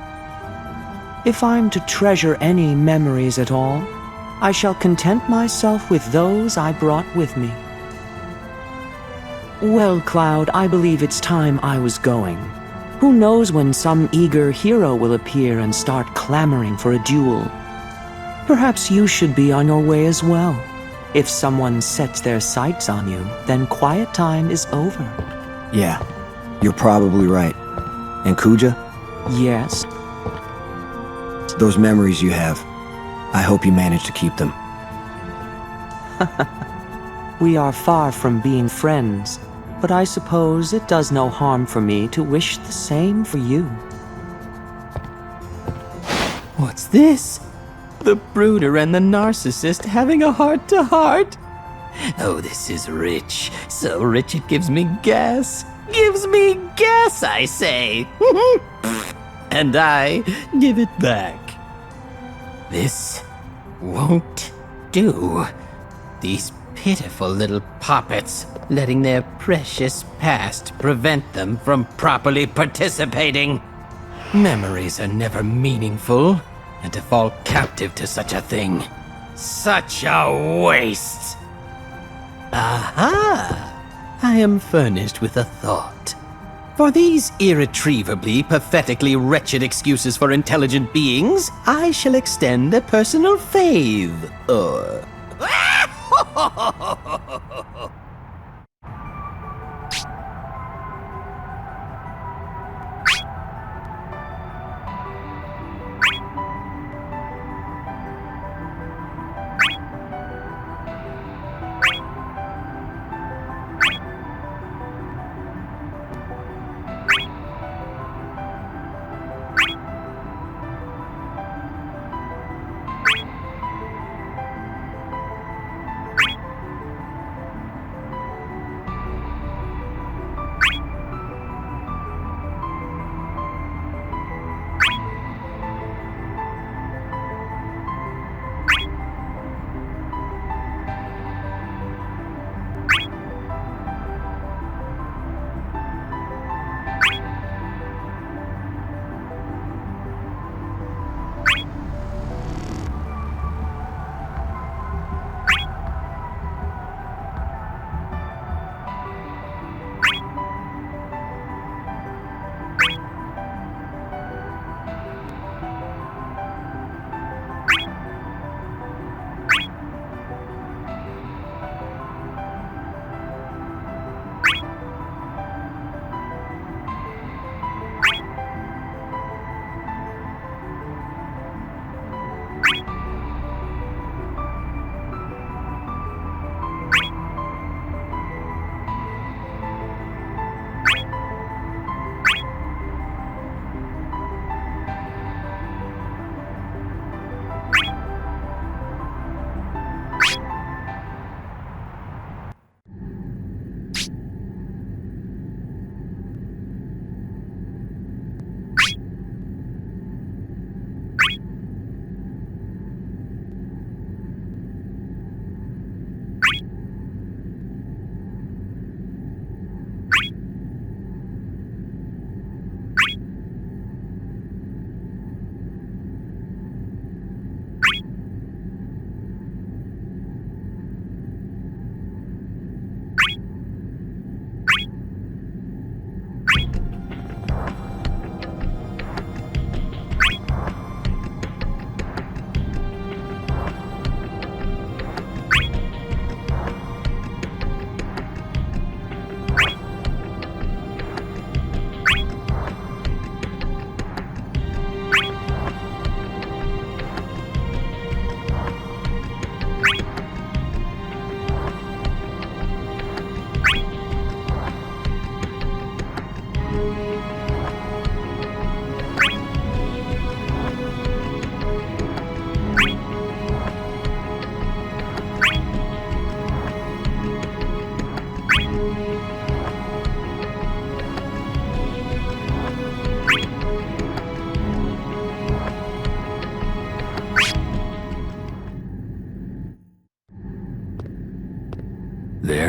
If I'm to treasure any memories at all, I shall content myself with those I brought with me. Well, Cloud, I believe it's time I was going. Who knows when some eager hero will appear and start clamoring for a duel? Perhaps you should be on your way as well. If someone sets their sights on you, then quiet time is over. Yeah, you're probably right. And Kuja? Yes? Those memories you have, I hope you manage to keep them. We are far from being friends, but I suppose it does no harm for me to wish the same for you. What's this? The brooder and the narcissist having a heart-to-heart? Oh, this is rich. So rich it gives me gas. Gives me gas, I say. And I give it back. This won't do. These pitiful little poppets, letting their precious past prevent them from properly participating. Memories are never meaningful, and to fall captive to such a thing, such a waste. Aha! I am furnished with a thought. For these irretrievably, pathetically wretched excuses for intelligent beings, I shall extend a personal favor.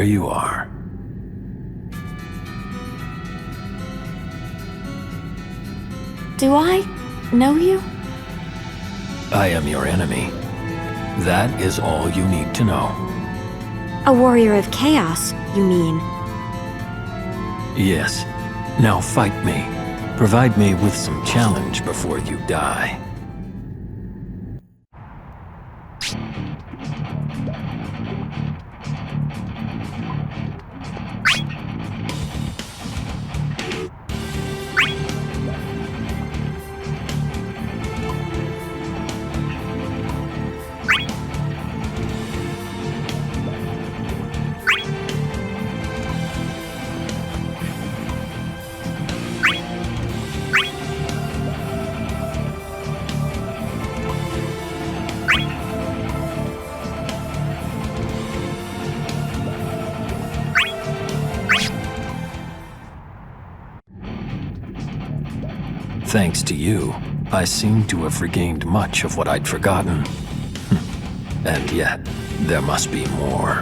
you are. Do I know you? I am your enemy. That is all you need to know. A warrior of chaos, you mean? Yes. Now fight me. Provide me with some challenge before you die. Thanks to you, I seem to have regained much of what I'd forgotten. And yet, there must be more.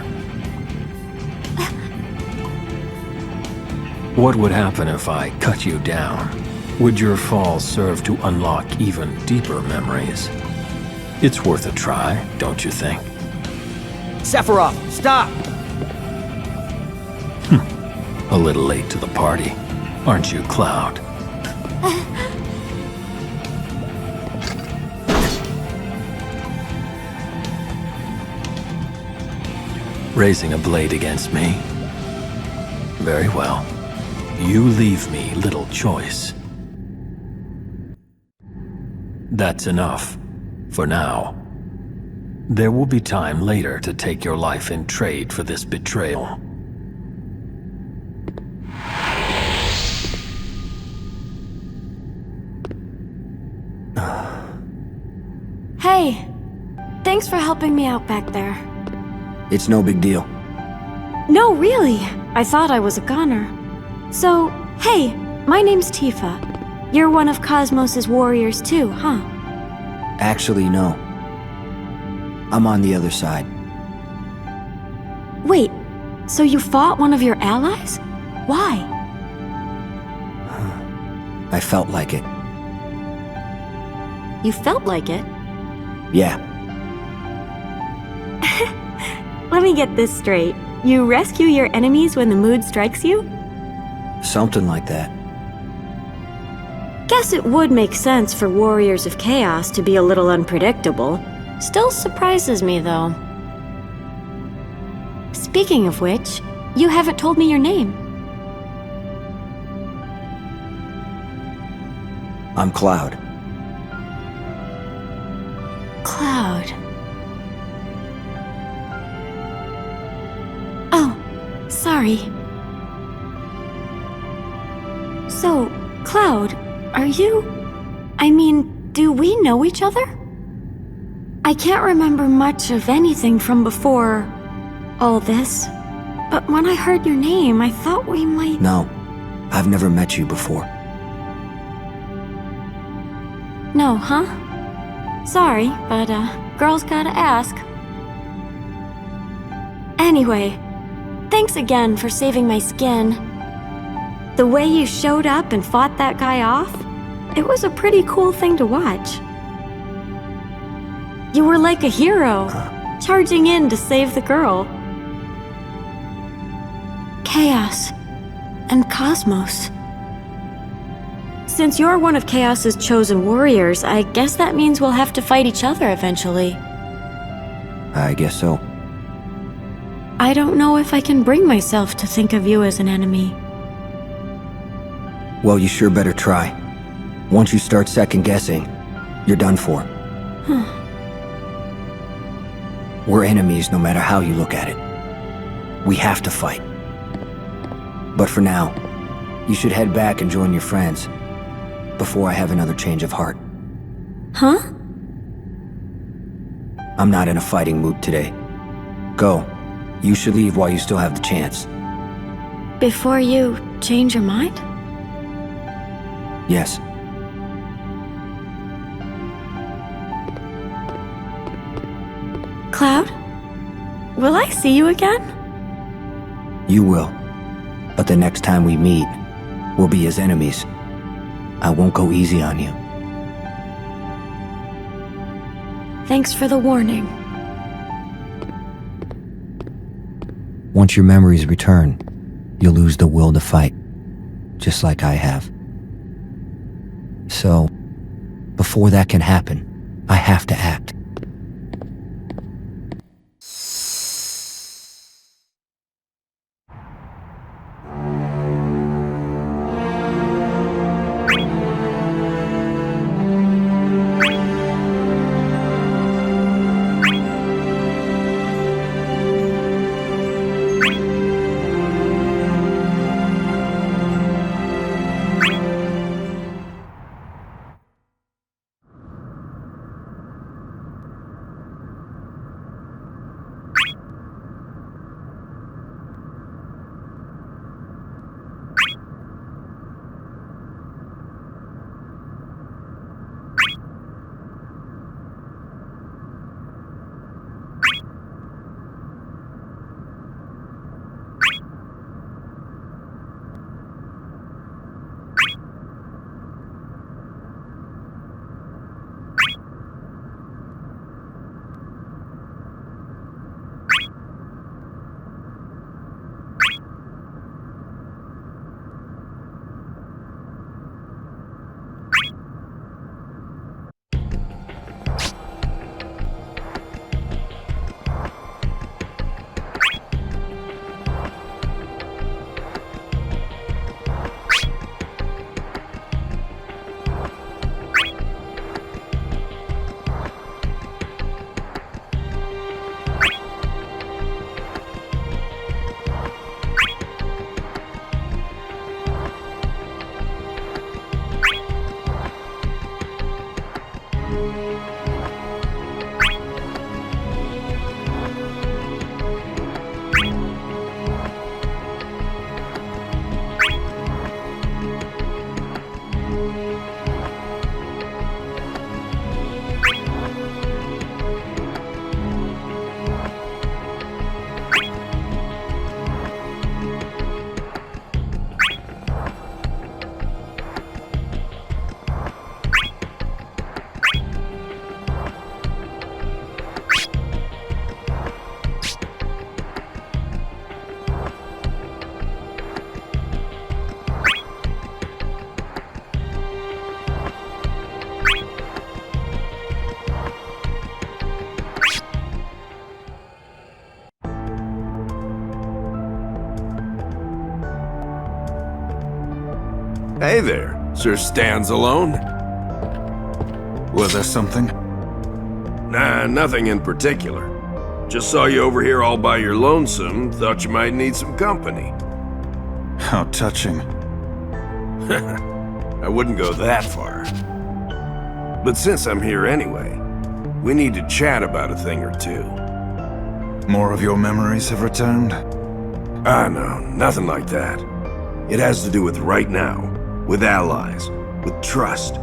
What would happen if I cut you down? Would your fall serve to unlock even deeper memories? It's worth a try, don't you think? Sephiroth, stop! A little late to the party, aren't you, Cloud? Raising a blade against me? Very well. You leave me little choice. That's enough. For now. There will be time later to take your life in trade for this betrayal. Hey, thanks for helping me out back there. It's no big deal. No, really. I thought I was a goner. So, hey, my name's Tifa. You're one of Cosmos' warriors too, huh? Actually, no. I'm on the other side. Wait, so you fought one of your allies? Why? I felt like it. You felt like it? Yeah. Let me get this straight. You rescue your enemies when the mood strikes you? Something like that. Guess it would make sense for warriors of chaos to be a little unpredictable. Still surprises me, though. Speaking of which, you haven't told me your name. I'm Cloud. Cloud. Oh, sorry. So, Cloud, are you... I mean, do we know each other? I can't remember much of anything from before all this, but when I heard your name, I thought we might... No, I've never met you before. No, huh? Sorry, but, girls gotta ask. Anyway, thanks again for saving my skin. The way you showed up and fought that guy off, it was a pretty cool thing to watch. You were like a hero, charging in to save the girl. Chaos and Cosmos. Since you're one of Chaos's chosen warriors, I guess that means we'll have to fight each other eventually. I guess so. I don't know if I can bring myself to think of you as an enemy. Well, you sure better try. Once you start second-guessing, you're done for. We're enemies no matter how you look at it. We have to fight. But for now, you should head back and join your friends before I have another change of heart. Huh? I'm not in a fighting mood today. Go. You should leave while you still have the chance. Before you change your mind? Yes. Cloud? Will I see you again? You will. But the next time we meet, we'll be as enemies. I won't go easy on you. Thanks for the warning. Once your memories return, you'll lose the will to fight, just like I have. So, before that can happen, I have to act. Hey there, Sir Stands Alone. Was there something? Nah, nothing in particular. Just saw you over here all by your lonesome, thought you might need some company. How touching. I wouldn't go that far. But since I'm here anyway, we need to chat about a thing or two. More of your memories have returned? Ah, no, nothing like that. It has to do with right now, with allies, with trust,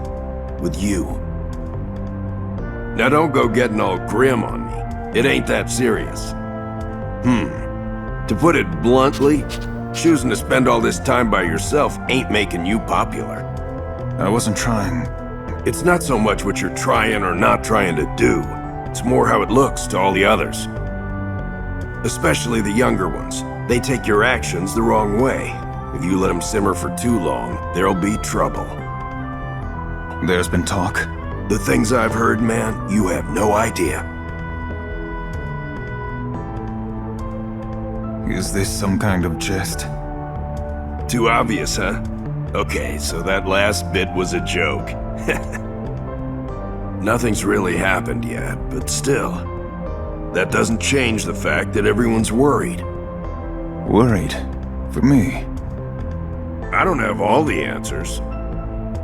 with you. Now don't go getting all grim on me. It ain't that serious. To put it bluntly, choosing to spend all this time by yourself ain't making you popular. I wasn't trying. It's not so much what you're trying or not trying to do. It's more how it looks to all the others. Especially the younger ones. They take your actions the wrong way. If you let them simmer for too long, there'll be trouble. There's been talk? The things I've heard, man, you have no idea. Is this some kind of jest? Too obvious, huh? Okay, so that last bit was a joke. Nothing's really happened yet, but still. That doesn't change the fact that everyone's worried. Worried? For me? I don't have all the answers.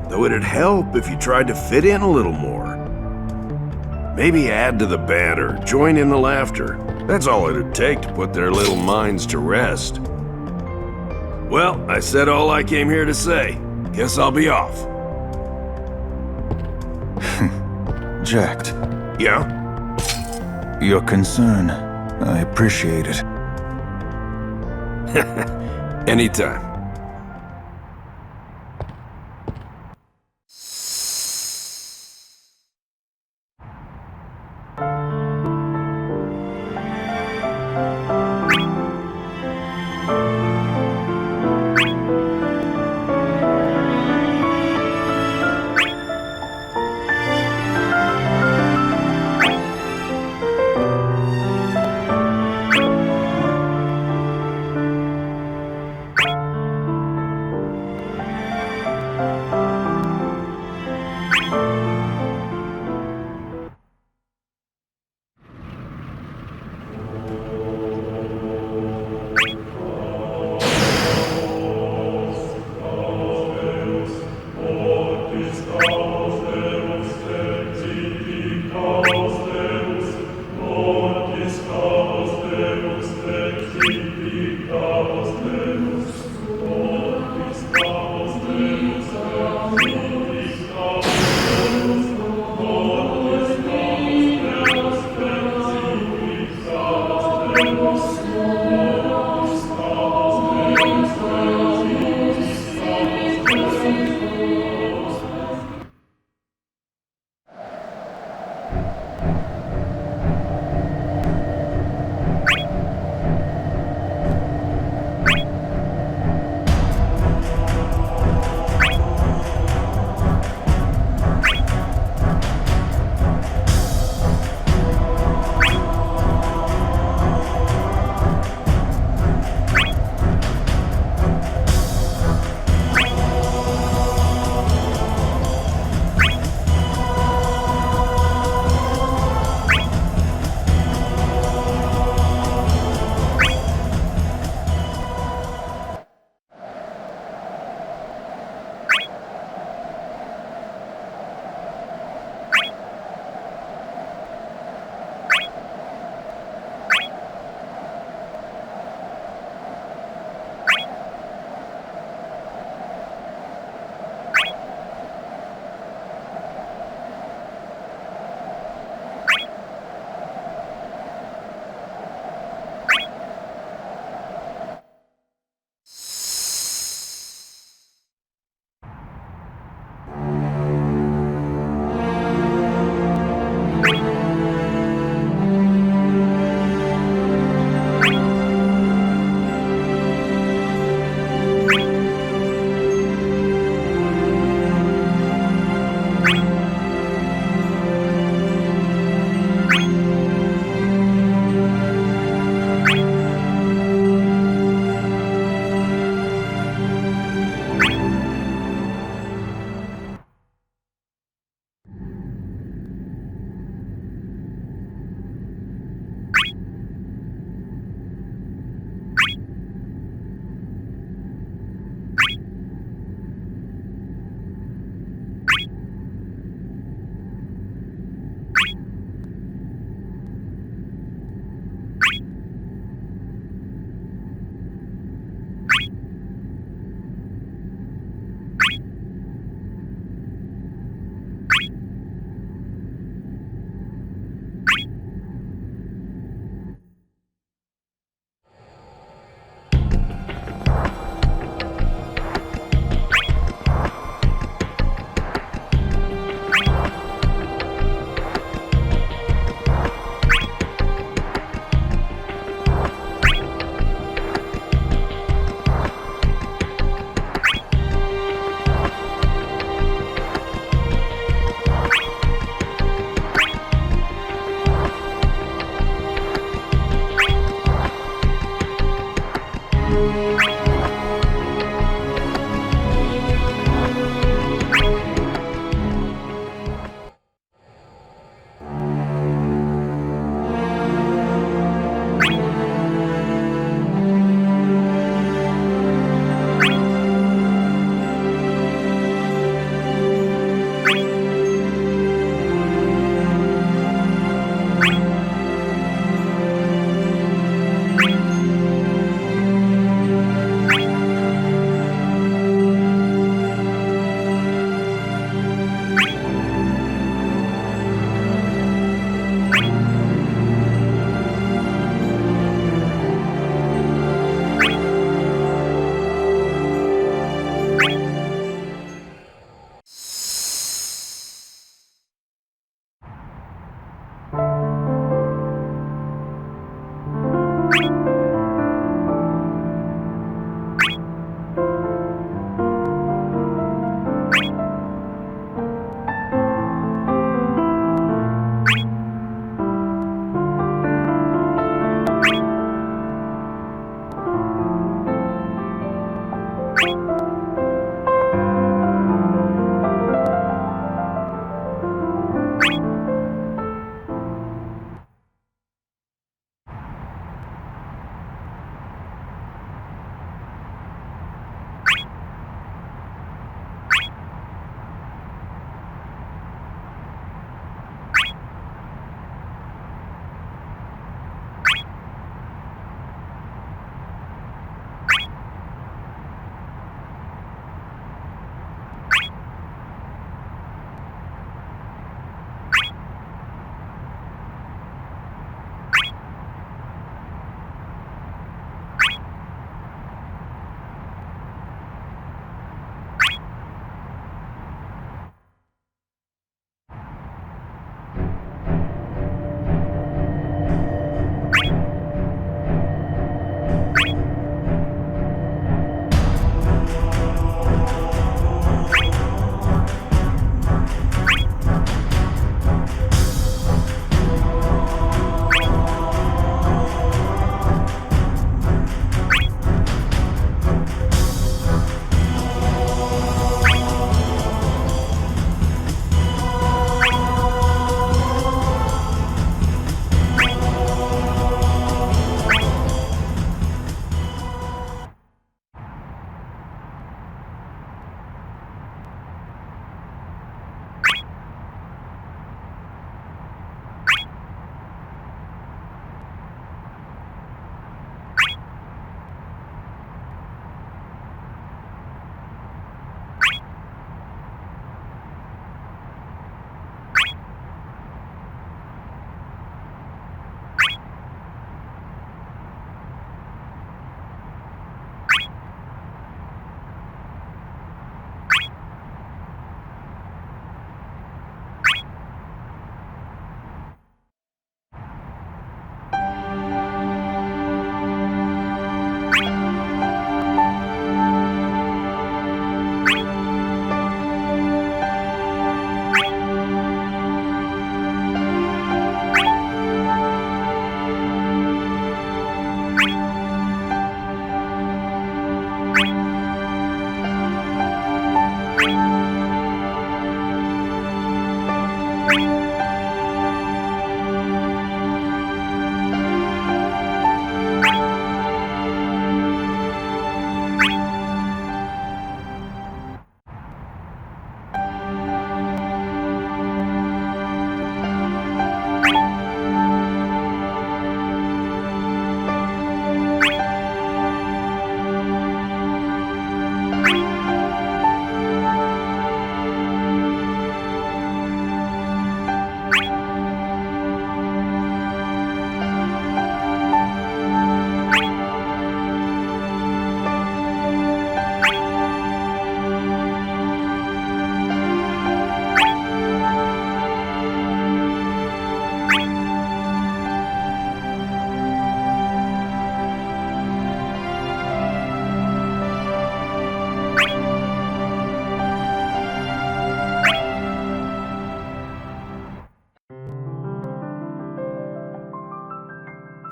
Though it'd help if you tried to fit in a little more. Maybe add to the banter, join in the laughter. That's all it'd take to put their little minds to rest. Well, I said all I came here to say. Guess I'll be off. Jacked. Yeah? Your concern. I appreciate it. Anytime.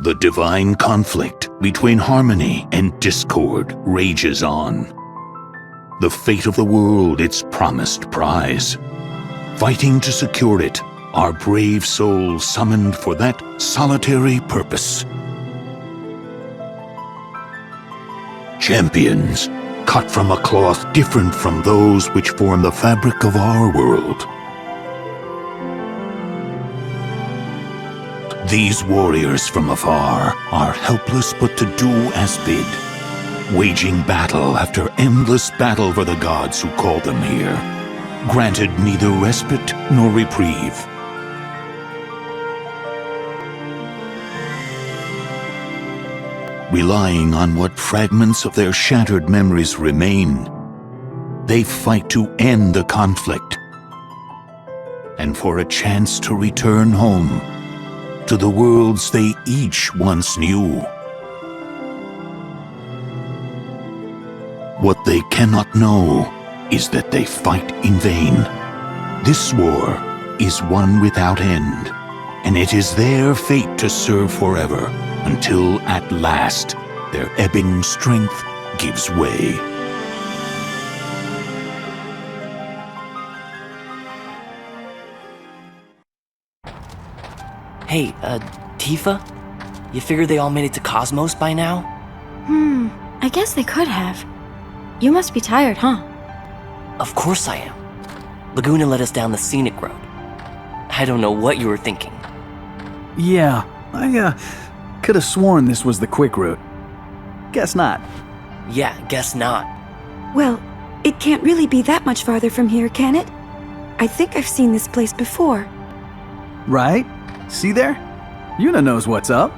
The divine conflict between harmony and discord rages on. The fate of the world its promised prize. Fighting to secure it, our brave souls summoned for that solitary purpose. Champions, cut from a cloth different from those which form the fabric of our world. These warriors from afar are helpless but to do as bid, waging battle after endless battle for the gods who called them here, granted neither respite nor reprieve. Relying on what fragments of their shattered memories remain, they fight to end the conflict and for a chance to return home to the worlds they each once knew. What they cannot know is that they fight in vain. This war is one without end, and it is their fate to serve forever until at last their ebbing strength gives way. Hey, Tifa? You figure they all made it to Cosmos by now? I guess they could have. You must be tired, huh? Of course I am. Laguna led us down the scenic road. I don't know what you were thinking. Yeah, I could have sworn this was the quick route. Guess not. Yeah, guess not. Well, it can't really be that much farther from here, can it? I think I've seen this place before. Right? See there? Yuna knows what's up.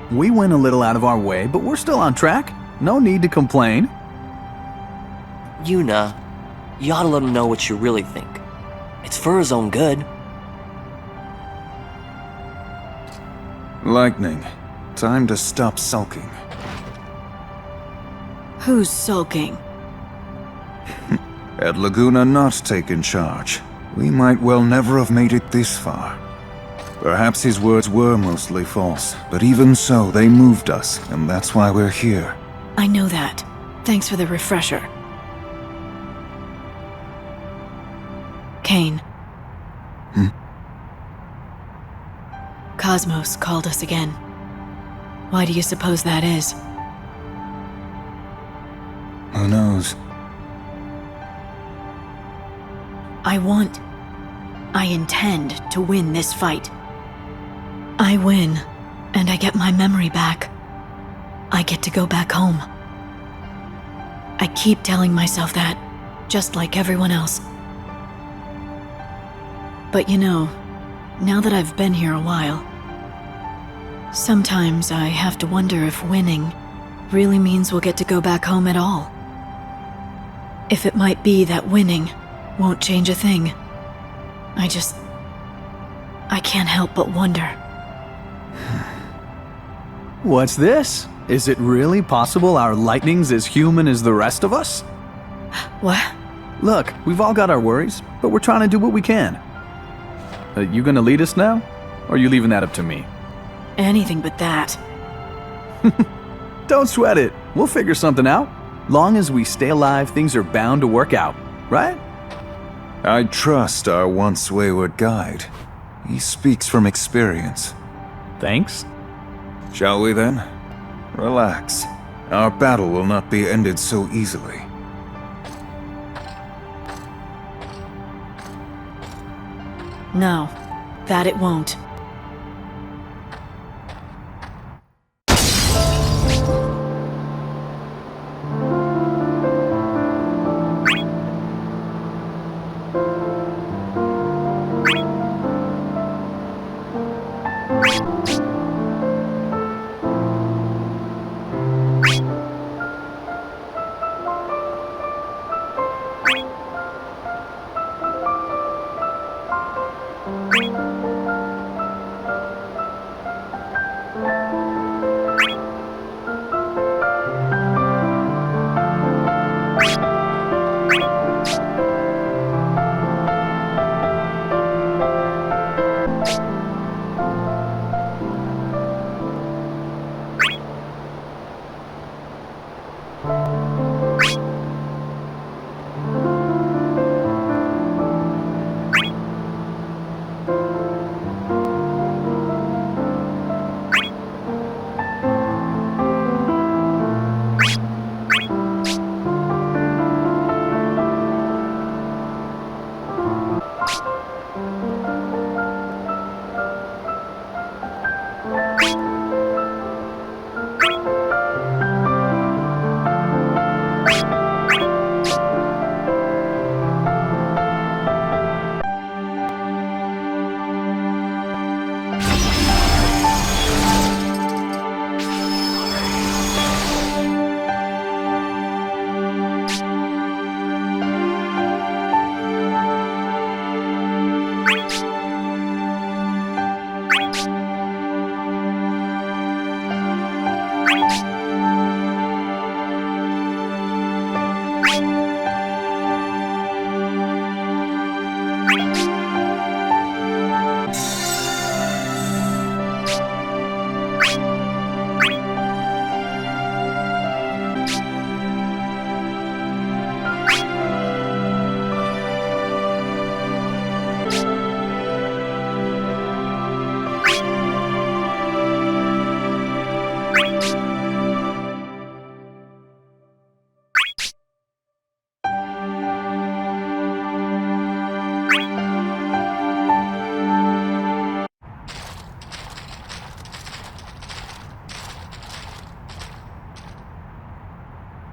We went a little out of our way, but we're still on track. No need to complain. Yuna, you ought to let him know what you really think. It's for his own good. Lightning, time to stop sulking. Who's sulking? Had Laguna not taken charge, we might well never have made it this far. Perhaps his words were mostly false, but even so, they moved us, and that's why we're here. I know that. Thanks for the refresher. Kane. Cosmos called us again. Why do you suppose that is? Who knows? I intend to win this fight. I win, and I get my memory back. I get to go back home. I keep telling myself that, just like everyone else. But you know, now that I've been here a while, sometimes I have to wonder if winning really means we'll get to go back home at all. If it might be that winning won't change a thing. I can't help but wonder. What's this? Is it really possible our Lightning's as human as the rest of us? What? Look, we've all got our worries, but we're trying to do what we can. You gonna lead us now? Or are you leaving that up to me? Anything but that. Don't sweat it. We'll figure something out. Long as we stay alive, things are bound to work out, right? I trust our once wayward guide. He speaks from experience. Thanks. Shall we then? Relax. Our battle will not be ended so easily. No, that it won't.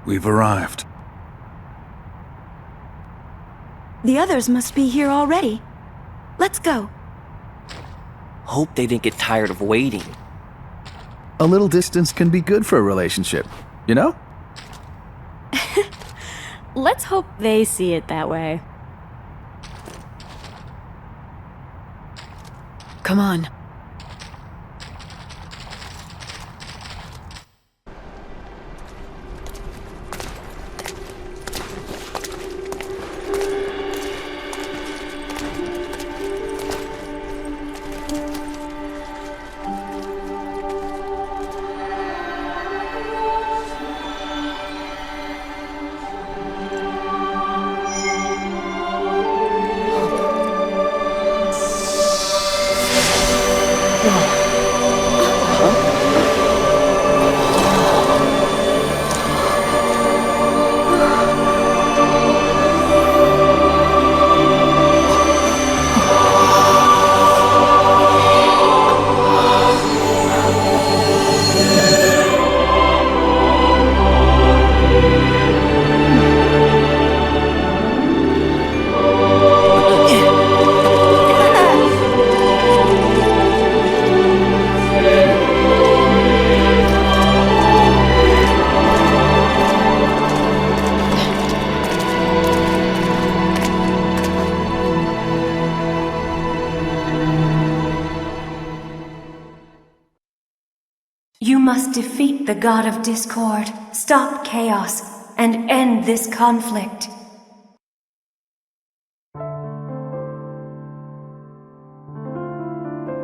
We've arrived. The others must be here already. Let's go. Hope they didn't get tired of waiting. A little distance can be good for a relationship, you know? Let's hope they see it that way. Come on. You must defeat the god of discord, stop chaos, and end this conflict.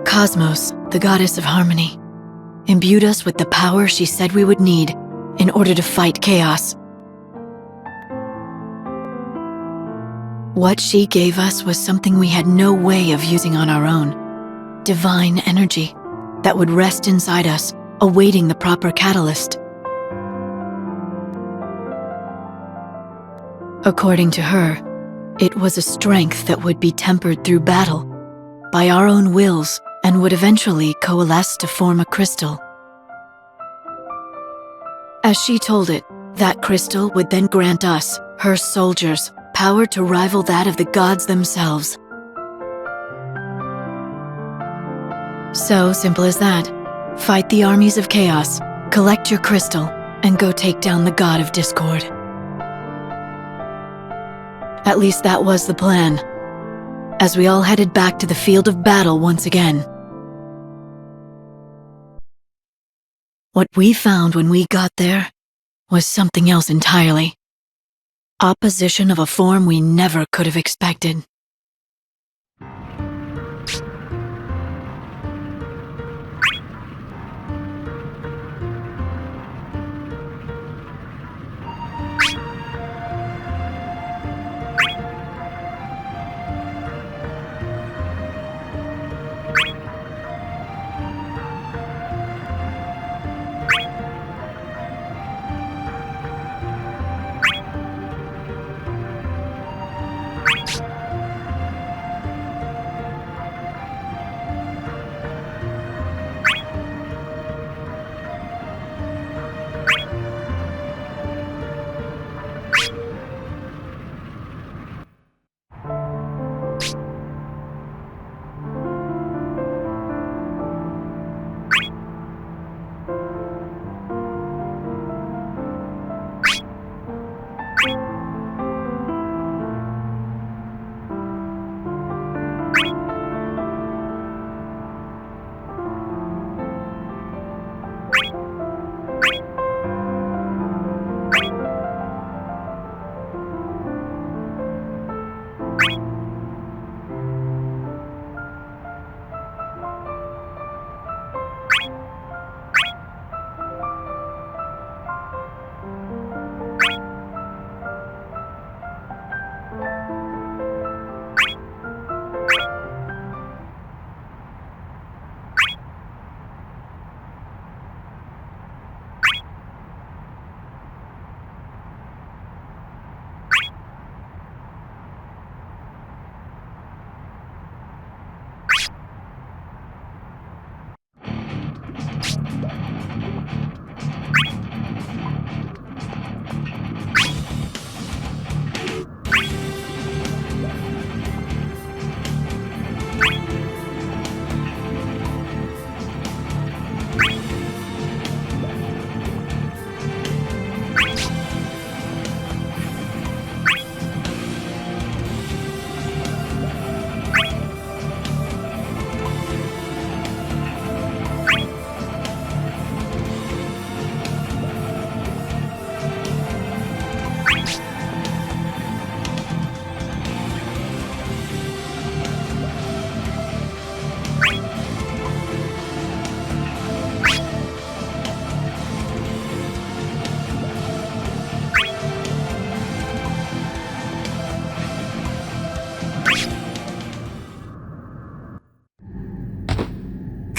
Cosmos, the goddess of harmony, imbued us with the power she said we would need in order to fight chaos. What she gave us was something we had no way of using on our own. Divine energy that would rest inside us, awaiting the proper catalyst. According to her, it was a strength that would be tempered through battle, by our own wills, and would eventually coalesce to form a crystal. As she told it, that crystal would then grant us, her soldiers, power to rival that of the gods themselves. So simple as that. Fight the armies of chaos, collect your crystal, and go take down the god of discord. At least that was the plan, as we all headed back to the field of battle once again. What we found when we got there was something else entirely. Opposition of a form we never could have expected.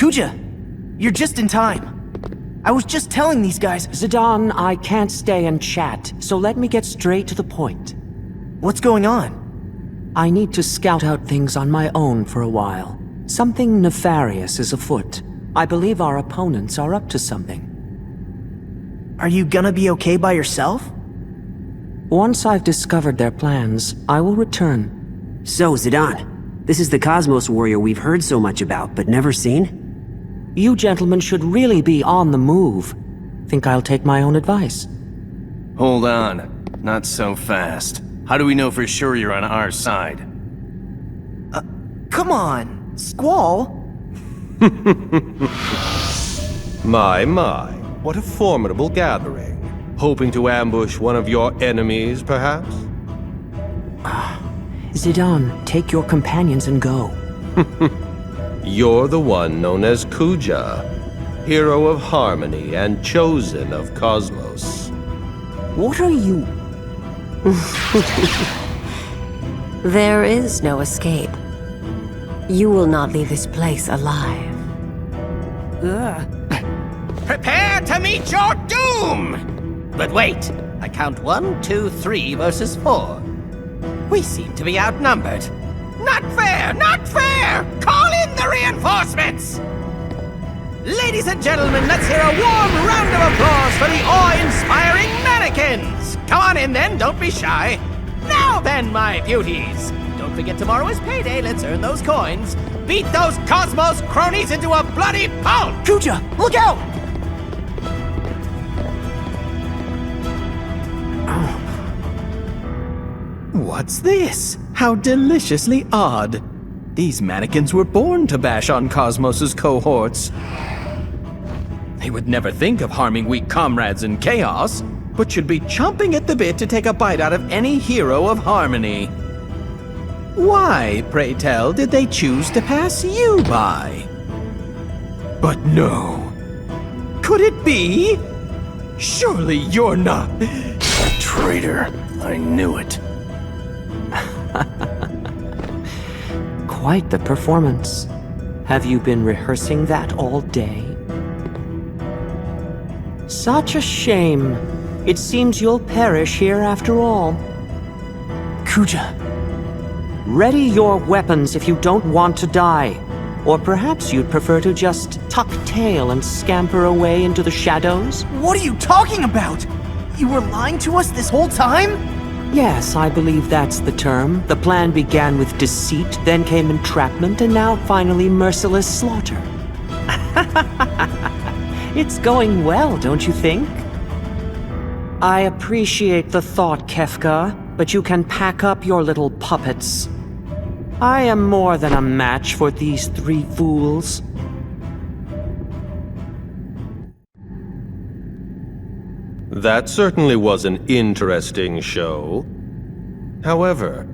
Kuja, you're just in time. I was just telling these guys... Zidane, I can't stay and chat, so let me get straight to the point. What's going on? I need to scout out things on my own for a while. Something nefarious is afoot. I believe our opponents are up to something. Are you gonna be okay by yourself? Once I've discovered their plans, I will return. So, Zidane, this is the Cosmos Warrior we've heard so much about, but never seen? You gentlemen should really be on the move. Think I'll take my own advice? Hold on. Not so fast. How do we know for sure you're on our side? Come on, Squall. My, what a formidable gathering. Hoping to ambush one of your enemies, perhaps? Zidane, take your companions and go. You're the one known as Kuja, hero of harmony and chosen of Cosmos. What are you? There is no escape. You will not leave this place alive. Prepare to meet your doom! But wait, I count 1, 2, 3 versus 4. We seem to be outnumbered. Not fair! Not fair! Call in the reinforcements! Ladies and gentlemen, let's hear a warm round of applause for the awe-inspiring mannequins! Come on in then, don't be shy. Now then, my beauties! Don't forget tomorrow is payday, let's earn those coins. Beat those Cosmos cronies into a bloody pulp! Kuja, look out! What's this? How deliciously odd. These mannequins were born to bash on Cosmos's cohorts. They would never think of harming weak comrades in chaos, but should be chomping at the bit to take a bite out of any hero of harmony. Why, pray tell, did they choose to pass you by? But no. Could it be? Surely you're not... Traitor. I knew it. Quite the performance. Have you been rehearsing that all day? Such a shame. It seems you'll perish here after all. Kuja. Ready your weapons if you don't want to die. Or perhaps you'd prefer to just tuck tail and scamper away into the shadows? What are you talking about? You were lying to us this whole time? Yes, I believe that's the term. The plan began with deceit, then came entrapment, and now finally merciless slaughter. It's going well, don't you think? I appreciate the thought, Kefka, but you can pack up your little puppets. I am more than a match for these 3 fools. That certainly was an interesting show. However,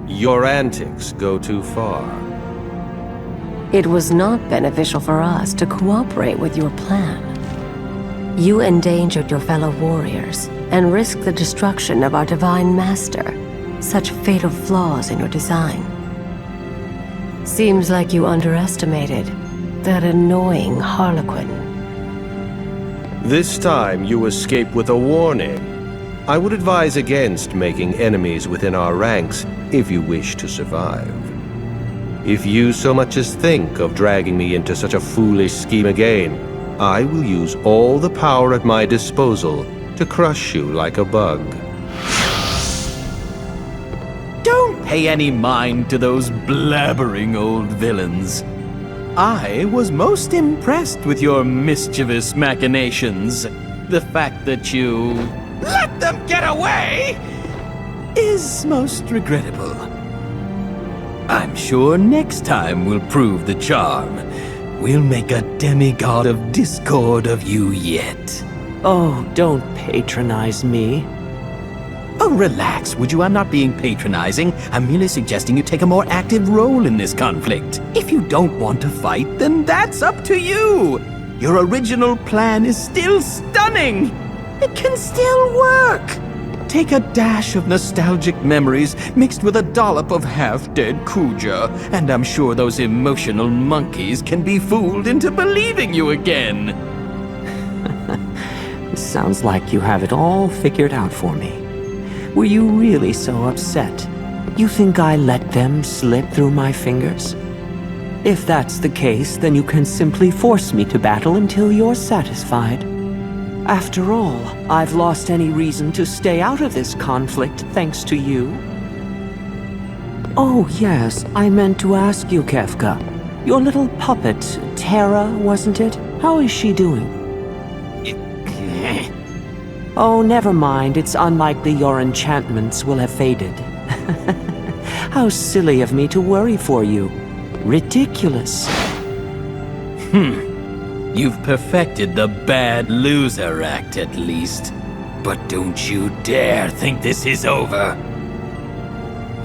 your antics go too far. It was not beneficial for us to cooperate with your plan. You endangered your fellow warriors and risked the destruction of our divine master. Such fatal flaws in your design. Seems like you underestimated that annoying Harlequin. This time you escape with a warning. I would advise against making enemies within our ranks if you wish to survive. If you so much as think of dragging me into such a foolish scheme again, I will use all the power at my disposal to crush you like a bug. Don't pay any mind to those blabbering old villains. I was most impressed with your mischievous machinations. The fact that you... Let them get away! Is most regrettable. I'm sure next time will prove the charm. We'll make a demigod of discord of you yet. Oh, don't patronize me. Oh, relax, would you? I'm not being patronizing. I'm merely suggesting you take a more active role in this conflict. If you don't want to fight, then that's up to you. Your original plan is still stunning. It can still work. Take a dash of nostalgic memories mixed with a dollop of half-dead Kuja, and I'm sure those emotional monkeys can be fooled into believing you again. Sounds like you have it all figured out for me. Were you really so upset? You think I let them slip through my fingers? If that's the case, then you can simply force me to battle until you're satisfied. After all, I've lost any reason to stay out of this conflict thanks to you. Oh yes, I meant to ask you, Kefka. Your little puppet, Terra, wasn't it? How is she doing? Oh, never mind. It's unlikely your enchantments will have faded. How silly of me to worry for you. Ridiculous. You've perfected the bad loser act at least. But don't you dare think this is over.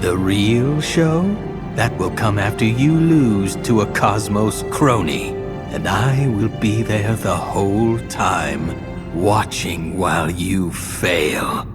The real show? That will come after you lose to a Cosmos crony. And I will be there the whole time, watching while you fail.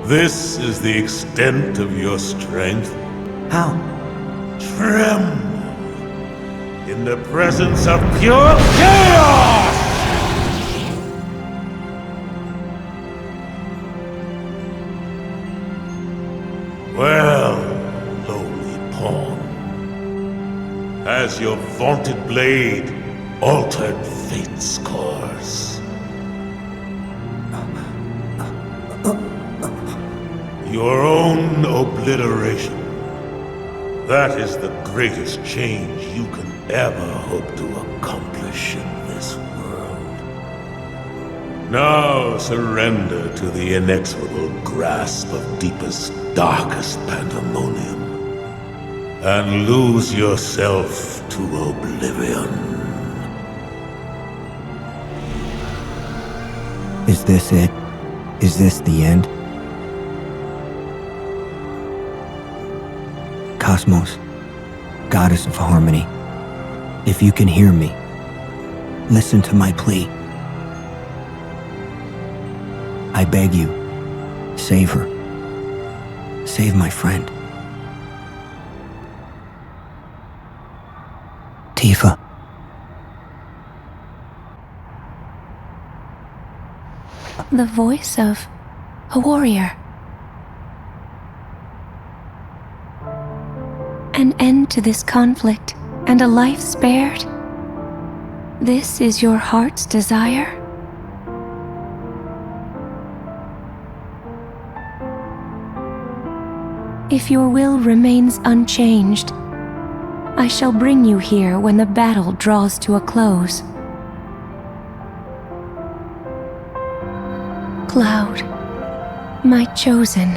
This is the extent of your strength. How? Tremble in the presence of pure chaos! Has your vaunted blade altered fate's course? Your own obliteration. That is the greatest change you can ever hope to accomplish in this world. Now surrender to the inexorable grasp of deepest, darkest pandemonium, and lose yourself to oblivion. Is this it? Is this the end? Cosmos, goddess of harmony, if you can hear me, listen to my plea. I beg you, save her. Save my friend. Tifa. The voice of a warrior. An end to this conflict and a life spared. This is your heart's desire? If your will remains unchanged, I shall bring you here when the battle draws to a close. Cloud, my chosen.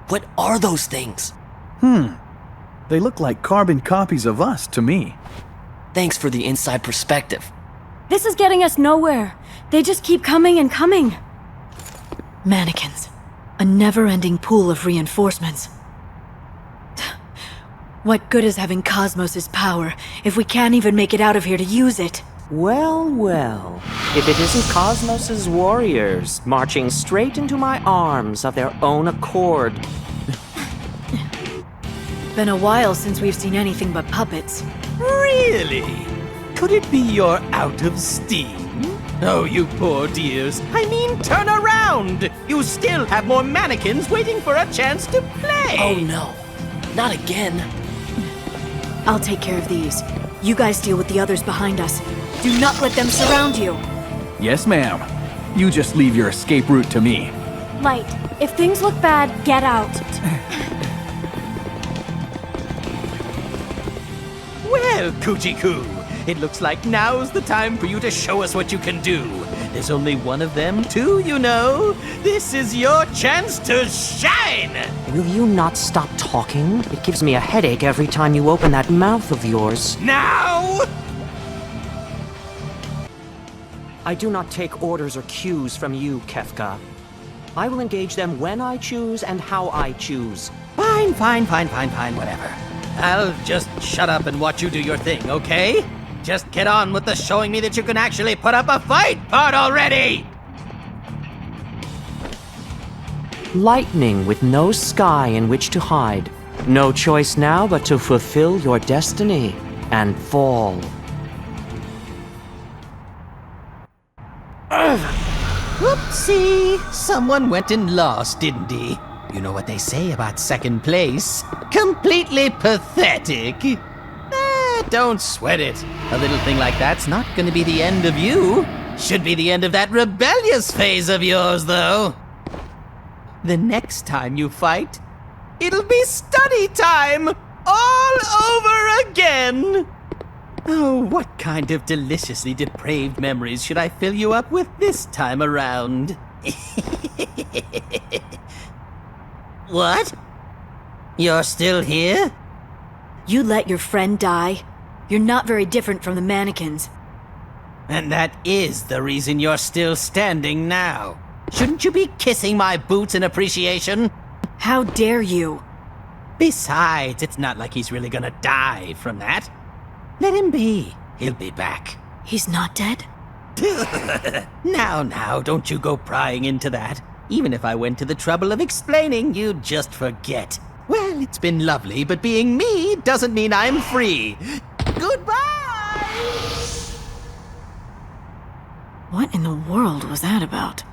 What are those things? They look like carbon copies of us to me. Thanks for the inside perspective. This is getting us nowhere. They just keep coming and coming. Mannequins. A never-ending pool of reinforcements. What good is having Cosmos' power if we can't even make it out of here to use it? Well, well. If it isn't Cosmos' warriors marching straight into my arms of their own accord. Been a while since we've seen anything but puppets. Really? Could it be you're out of steam? Oh, you poor dears. I mean, turn around! You still have more mannequins waiting for a chance to play! Oh no, not again. I'll take care of these. You guys deal with the others behind us. Do not let them surround you. Yes, ma'am. You just leave your escape route to me. Light, if things look bad, get out. Well, Coochie-Coo, it looks like now's the time for you to show us what you can do. There's only one of them, too, you know. This is your chance to shine! Will you not stop talking? It gives me a headache every time you open that mouth of yours. Now! I do not take orders or cues from you, Kefka. I will engage them when I choose and how I choose. Fine, whatever. I'll just shut up and watch you do your thing, okay? Just get on with the showing me that you can actually put up a fight part already! Lightning with no sky in which to hide. No choice now but to fulfill your destiny and fall. Whoopsie! Someone went and lost, didn't he? You know what they say about second place? Completely pathetic. Don't sweat it. A little thing like that's not gonna be the end of you. Should be the end of that rebellious phase of yours, though. The next time you fight, it'll be study time! All over again! Oh, what kind of deliciously depraved memories should I fill you up with this time around? What? You're still here? You let your friend die? You're not very different from the mannequins. And that is the reason you're still standing now. Shouldn't you be kissing my boots in appreciation? How dare you? Besides, it's not like he's really gonna die from that. Let him be. He'll be back. He's not dead? Now, don't you go prying into that. Even if I went to the trouble of explaining, you'd just forget. Well, it's been lovely, but being me doesn't mean I'm free. Goodbye! What in the world was that about?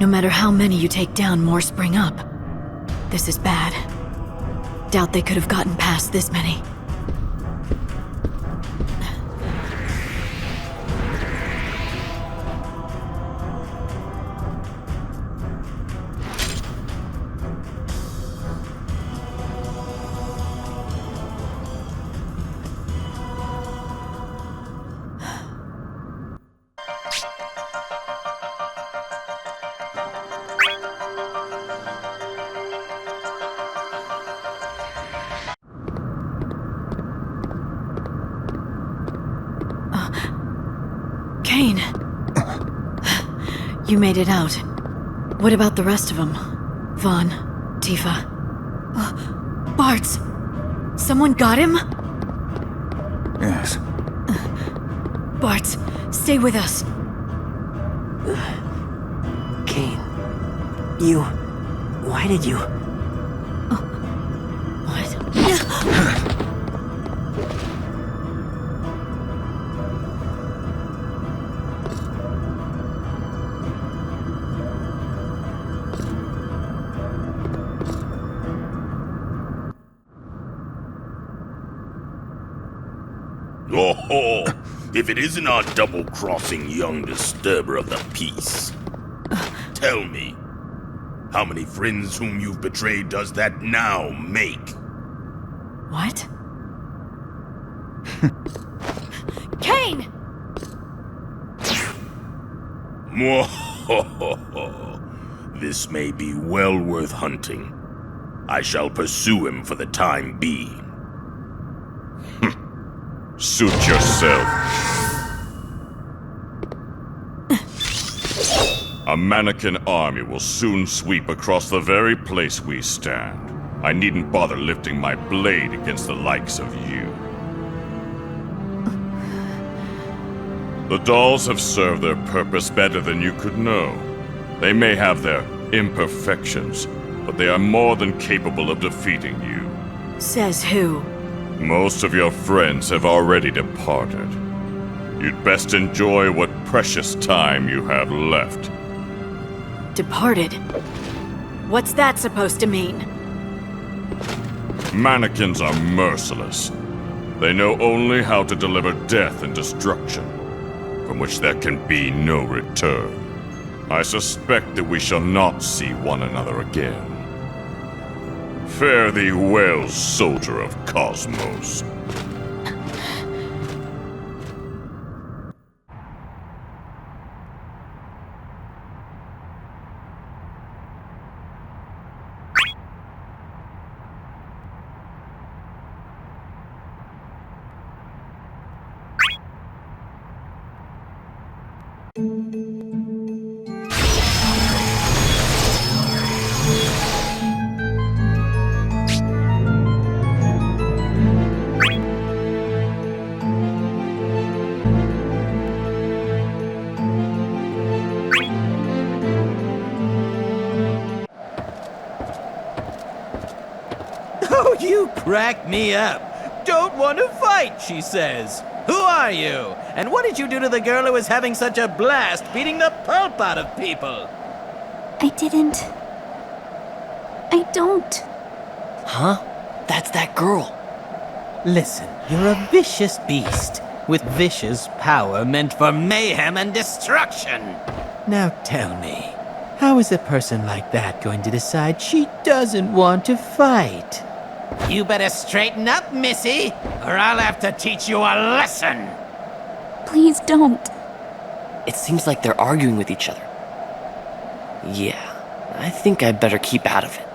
No matter how many you take down, more spring up. This is bad. Doubt they could have gotten past this many. Kane! You made it out. What about the rest of them? Vaughn, Tifa. Barts! Someone got him? Yes. Barts, stay with us. Kane, you... Why did you... Oh, if it isn't our double-crossing young disturber of the peace. Tell me, how many friends whom you've betrayed does that now make? What? Kane! This may be well worth hunting. I shall pursue him for the time being. Suit yourself. A mannequin army will soon sweep across the very place we stand. I needn't bother lifting my blade against the likes of you. The dolls have served their purpose better than you could know. They may have their imperfections, but they are more than capable of defeating you. Says who? Most of your friends have already departed. You'd best enjoy what precious time you have left. Departed? What's that supposed to mean? Mannequins are merciless. They know only how to deliver death and destruction, from which there can be no return. I suspect that we shall not see one another again. Fare thee well, soldier of Cosmos. Oh, you crack me up. Don't want to fight, she says. Who are you? And what did you do to the girl who was having such a blast beating the pulp out of people? I didn't. I don't. Huh? That's that girl. Listen, you're a vicious beast, with vicious power meant for mayhem and destruction. Now tell me, how is a person like that going to decide she doesn't want to fight? You better straighten up, missy, or I'll have to teach you a lesson. Please don't. It seems like they're arguing with each other. Yeah, I think I better keep out of it.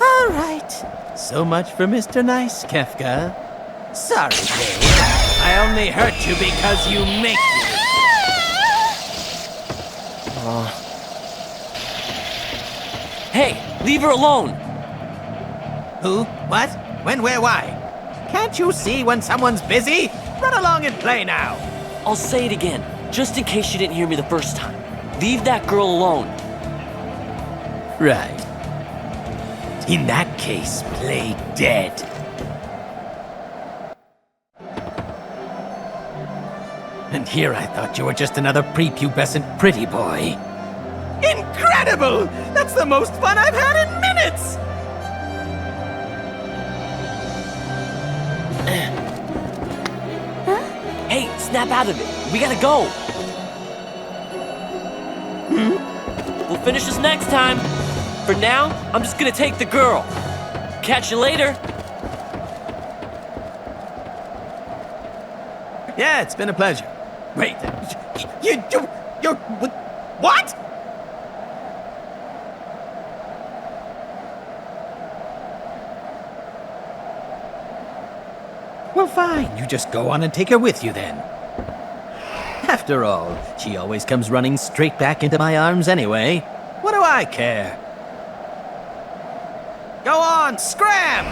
All right. So much for Mr. Nice, Kefka. Sorry, babe. I only hurt you because you make me. Hey, leave her alone! Who? What? When? Where? Why? Can't you see when someone's busy? Run along and play now. I'll say it again, just in case you didn't hear me the first time. Leave that girl alone. Right. In that case, play dead. And here I thought you were just another prepubescent pretty boy. incredible! That's the most fun I've had in minutes! Hey, snap out of it. We gotta go. We'll finish this next time. For now, I'm just gonna take the girl. Catch you later. Yeah, it's been a pleasure. Wait, you're, what? Well, fine. You just go on and take her with you then. After all, she always comes running straight back into my arms anyway. What do I care? Go on, scram!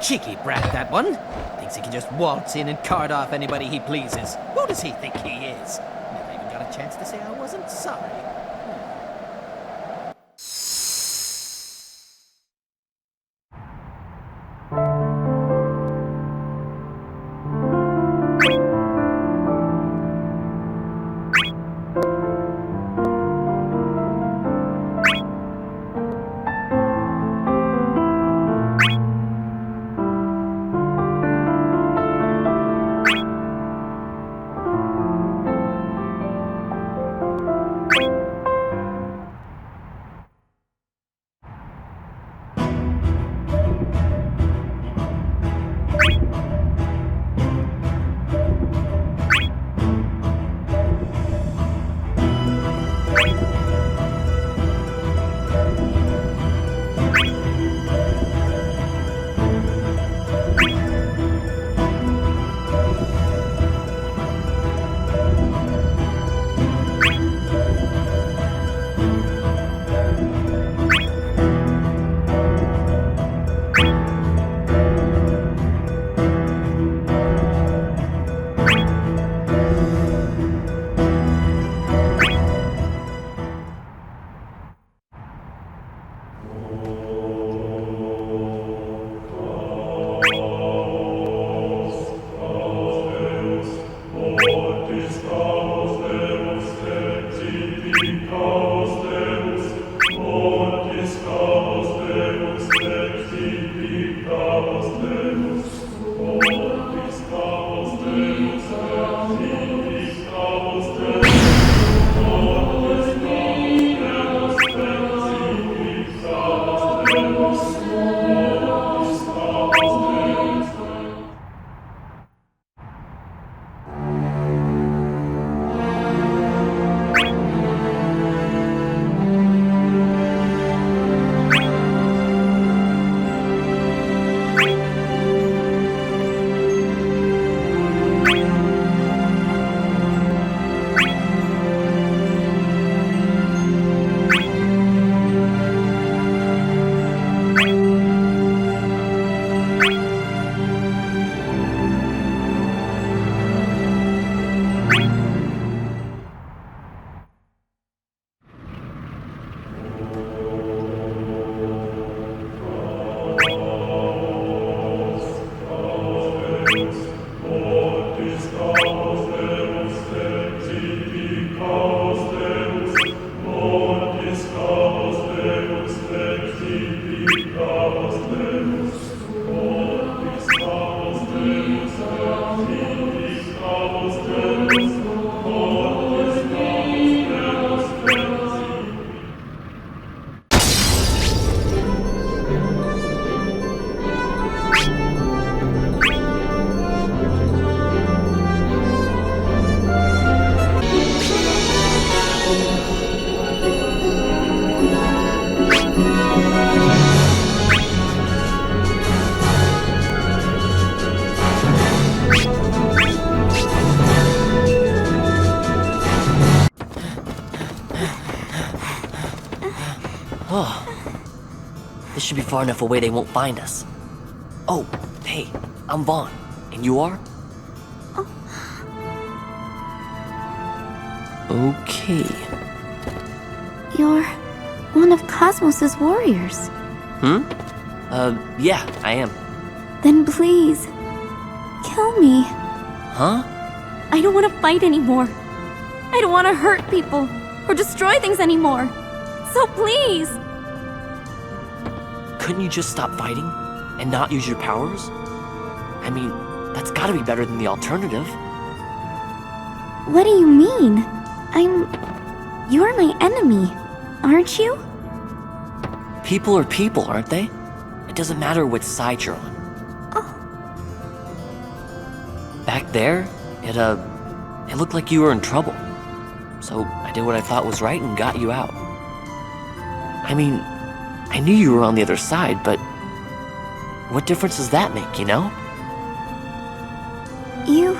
Cheeky brat, that one. Thinks he can just waltz in and cart off anybody he pleases. Who does he think he is? Never even got a chance to say I wasn't sorry. This should be far enough away they won't find us. Oh, hey, I'm Vaughn. And you are? Okay. You're one of Cosmos's warriors. Yeah, I am. Then please, kill me. Huh? I don't want to fight anymore. I don't want to hurt people or destroy things anymore. So please! Couldn't you just stop fighting and not use your powers? I mean, that's gotta be better than the alternative. What do you mean? You're my enemy, aren't you? People are people, aren't they? It doesn't matter which side you're on. Back there, it looked like you were in trouble. So I did what I thought was right and got you out. I mean, I knew you were on the other side, but what difference does that make, you know? You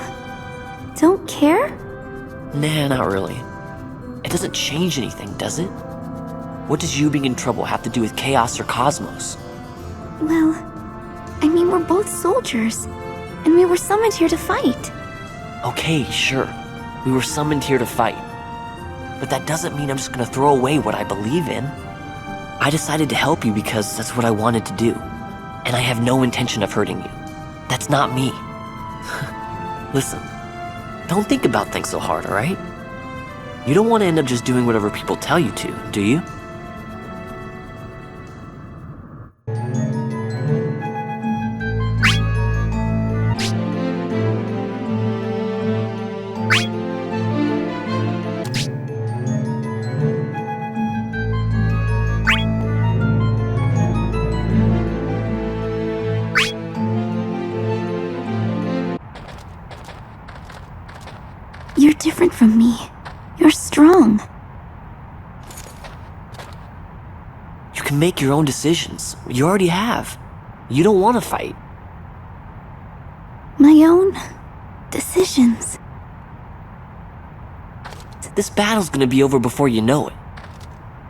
don't care? Nah, not really. It doesn't change anything, does it? What does you being in trouble have to do with Chaos or Cosmos? Well, I mean, we're both soldiers, and we were summoned here to fight. Okay, sure. We were summoned here to fight. But that doesn't mean I'm just gonna throw away what I believe in. I decided to help you because that's what I wanted to do. And I have no intention of hurting you. That's not me. Listen, don't think about things so hard, alright? You don't want to end up just doing whatever people tell you to, do you? You're different from me. You're strong. You can make your own decisions. You already have. You don't want to fight. My own decisions. This battle's gonna be over before you know it.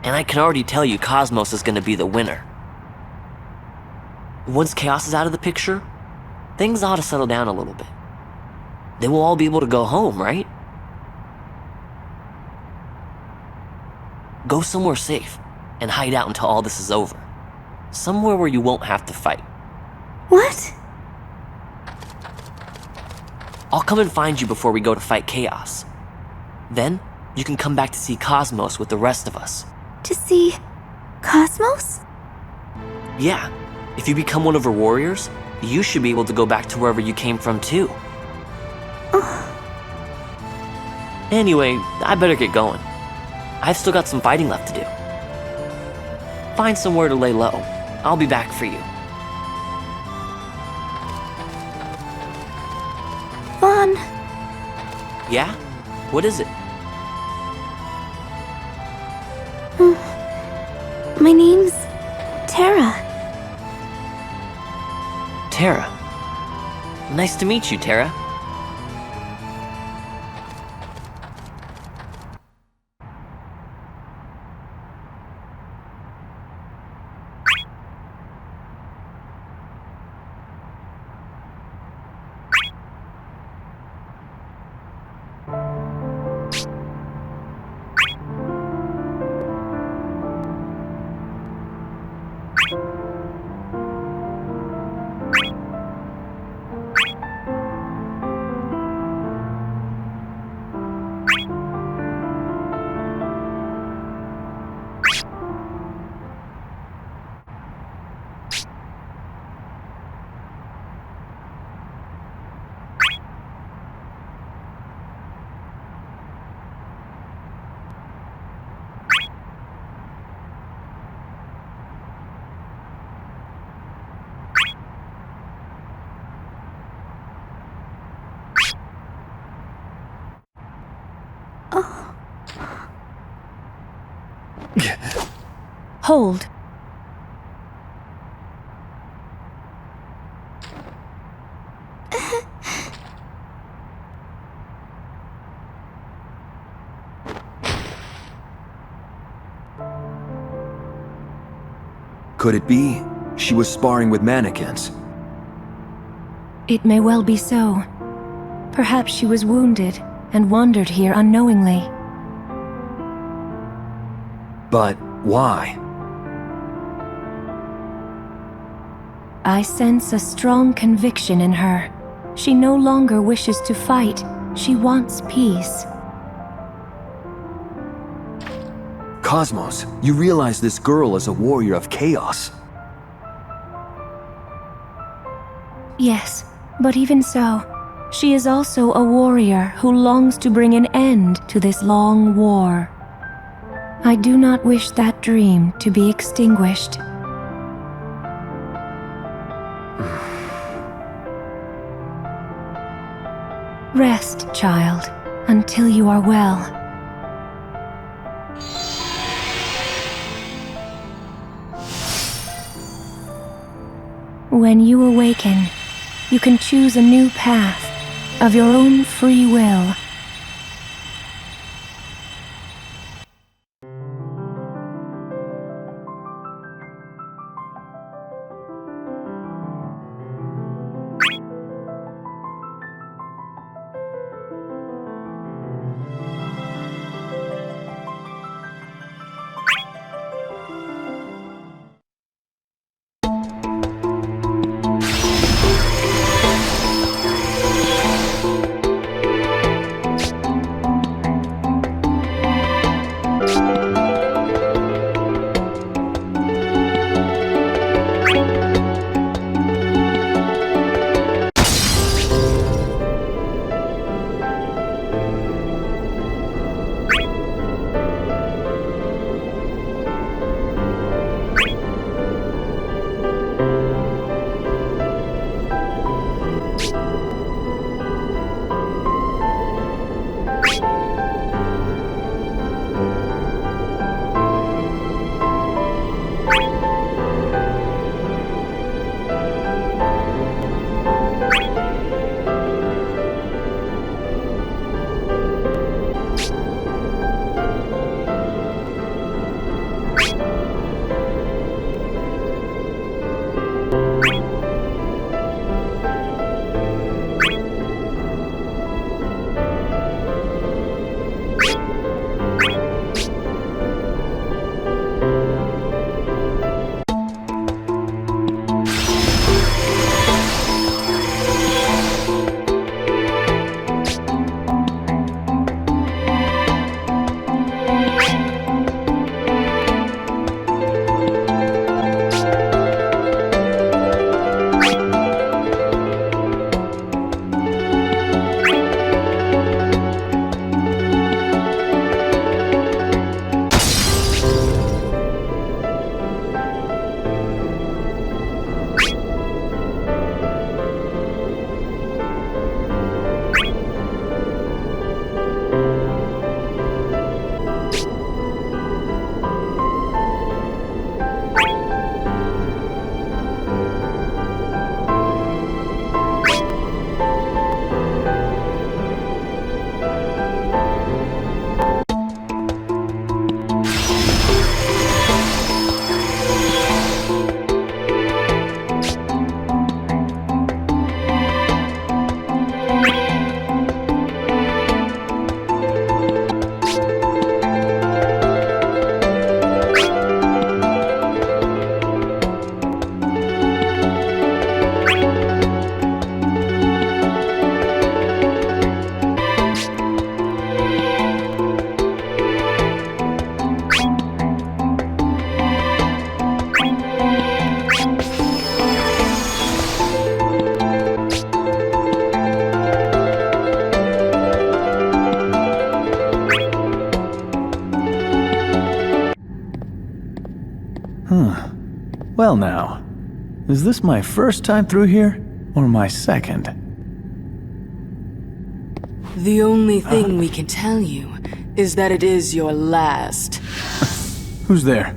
And I can already tell you Cosmos is gonna be the winner. Once Chaos is out of the picture, things ought to settle down a little bit. Then we'll all be able to go home, right? Go somewhere safe and hide out until all this is over. Somewhere where you won't have to fight. What? I'll come and find you before we go to fight Chaos. Then, you can come back to see Cosmos with the rest of us. To see Cosmos? Yeah, if you become one of her warriors, you should be able to go back to wherever you came from too. Anyway, I better get going. I've still got some fighting left to do. Find somewhere to lay low. I'll be back for you. Vaughn. Yeah? What is it? My name's Tara. Tara. Nice to meet you, Tara. Hold. Could it be she was sparring with mannequins? It may well be so. Perhaps she was wounded and wandered here unknowingly. But why? I sense a strong conviction in her. She no longer wishes to fight. She wants peace. Cosmos, you realize this girl is a warrior of chaos. Yes, but even so, she is also a warrior who longs to bring an end to this long war. I do not wish that dream to be extinguished. Rest, child, until you are well. When you awaken, you can choose a new path of your own free will. Well now, is this my first time through here, or my second? The only thing we can tell you is that it is your last. Who's there?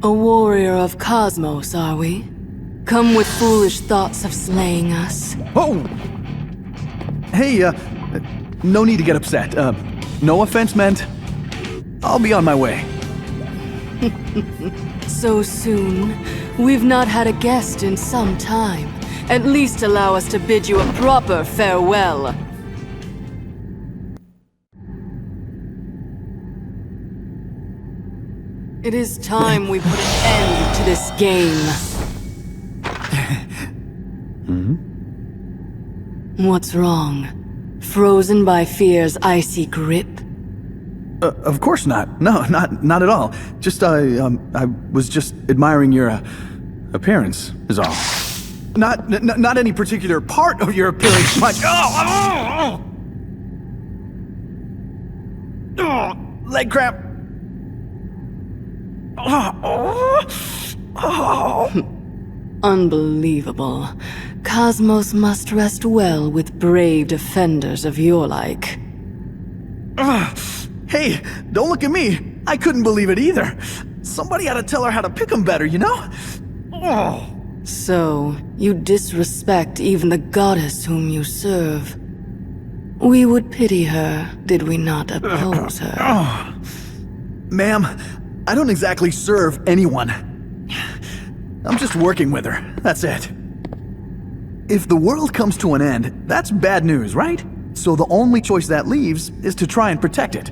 A warrior of Cosmos, are we? Come with foolish thoughts of slaying us. Oh! Hey, no need to get upset. No offense meant. I'll be on my way. So soon? We've not had a guest in some time. At least allow us to bid you a proper farewell. It is time we put an end to this game. What's wrong? Frozen by fear's icy grip? Of course not. No, not at all. Just, I was just admiring your, appearance, is all. Not any particular part of your appearance, but... Leg cramp. Unbelievable. Cosmos must rest well with brave defenders of your like. Hey, don't look at me. I couldn't believe it either. Somebody had to tell her how to pick 'em better, you know? So, you disrespect even the goddess whom you serve. We would pity her, did we not oppose her. Ma'am, I don't exactly serve anyone. I'm just working with her, that's it. If the world comes to an end, that's bad news, right? So the only choice that leaves is to try and protect it.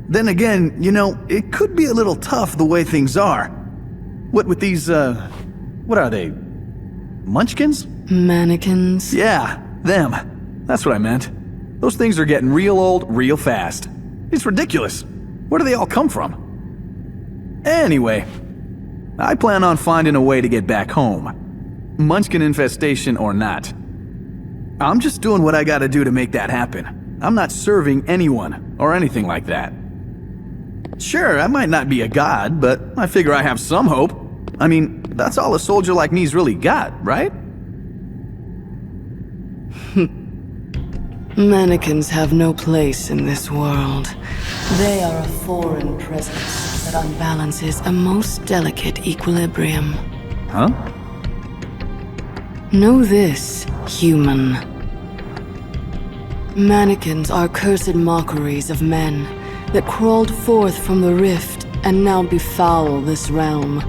Then again, you know, it could be a little tough the way things are. What with these, what are they? Munchkins? Mannequins? Yeah, them. That's what I meant. Those things are getting real old real fast. It's ridiculous. Where do they all come from? Anyway, I plan on finding a way to get back home. Munchkin infestation or not. I'm just doing what I gotta do to make that happen. I'm not serving anyone or anything like that. Sure, I might not be a god, but I figure I have some hope. I mean, that's all a soldier like me's really got, right? Mannequins have no place in this world. They are a foreign presence that unbalances a most delicate equilibrium. Huh? Know this, human. Mannequins are cursed mockeries of men that crawled forth from the rift and now befoul this realm.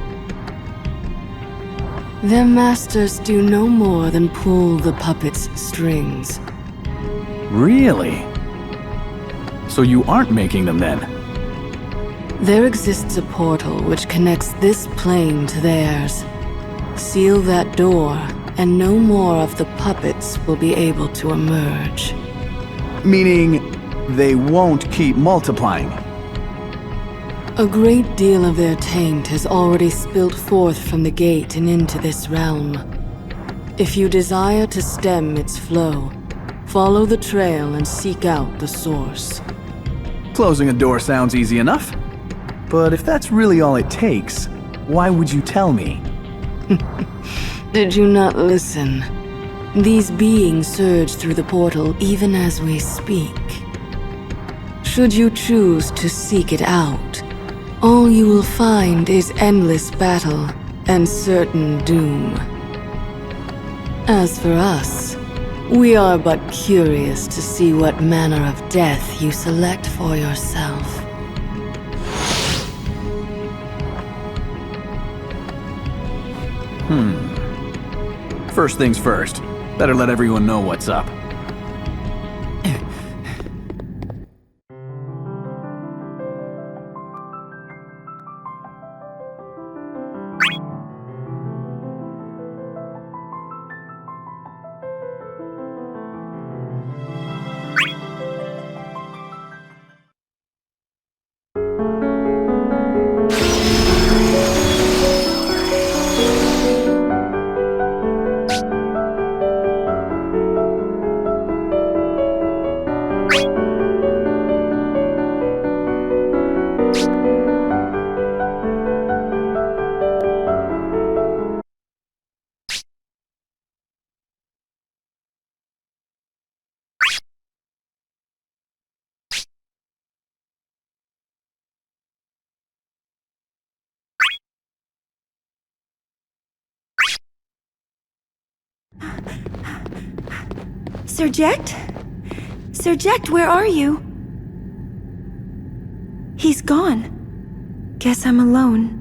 Their masters do no more than pull the puppets' strings. Really? So you aren't making them then? There exists a portal which connects this plane to theirs. Seal that door, and no more of the puppets will be able to emerge. Meaning, they won't keep multiplying. A great deal of their taint has already spilled forth from the gate and into this realm. If you desire to stem its flow, follow the trail and seek out the source. Closing a door sounds easy enough. But if that's really all it takes, why would you tell me? Did you not listen? These beings surge through the portal even as we speak. Should you choose to seek it out, all you will find is endless battle and certain doom. As for us, we are but curious to see what manner of death you select for yourself. First things first. Better let everyone know what's up. Serject? Serject, where are you? He's gone. Guess I'm alone.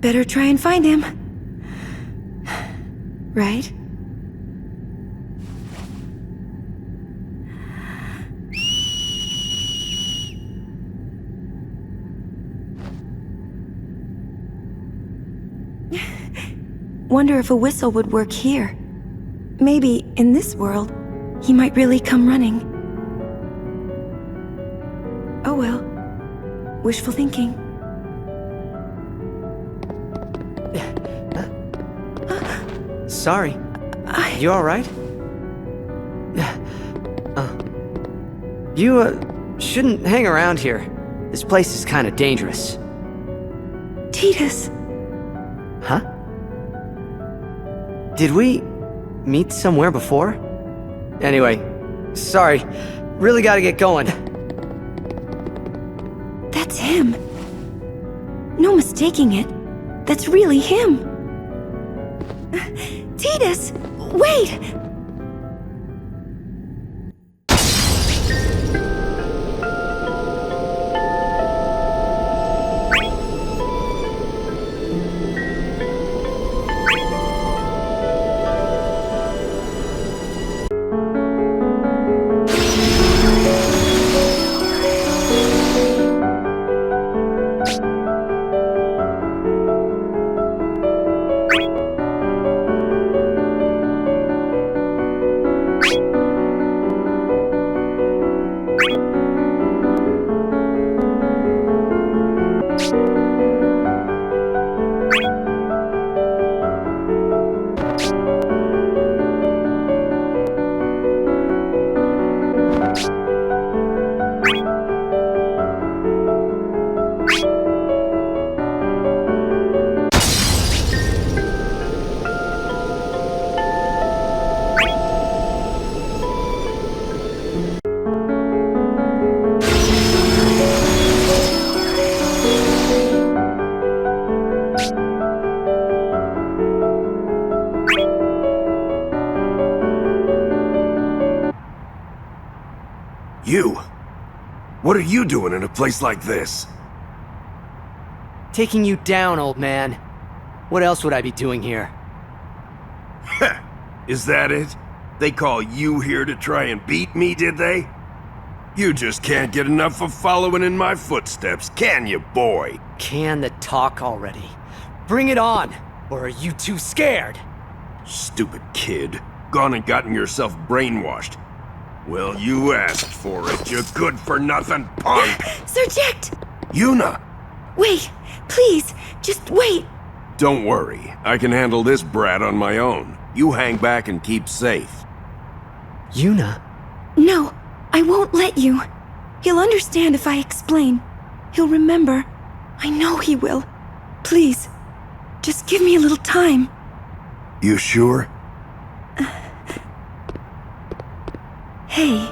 Better try and find him. Right? Wonder if a whistle would work here. maybe in this world, he might really come running. Oh well. Wishful thinking. Sorry. You alright? You, shouldn't hang around here. This place is kinda dangerous. Titus! Huh? Did we meet somewhere before? Anyway, sorry. Really gotta get going. That's him. No mistaking it. That's really him. Titus! Wait! You? What are you doing in a place like this? Taking you down, old man. What else would I be doing here? Is that it? They call you here to try and beat me, did they? You just can't get enough of following in my footsteps, can you, boy? Can the talk already? Bring it on! Or are you too scared? Stupid kid. Gone and gotten yourself brainwashed. Well, you asked for it, you good-for-nothing punk! Surject! Yuna! Wait, please, just wait! Don't worry, I can handle this brat on my own. You hang back and keep safe. Yuna? No, I won't let you. He'll understand if I explain. He'll remember. I know he will. Please, just give me a little time. You sure? Hey,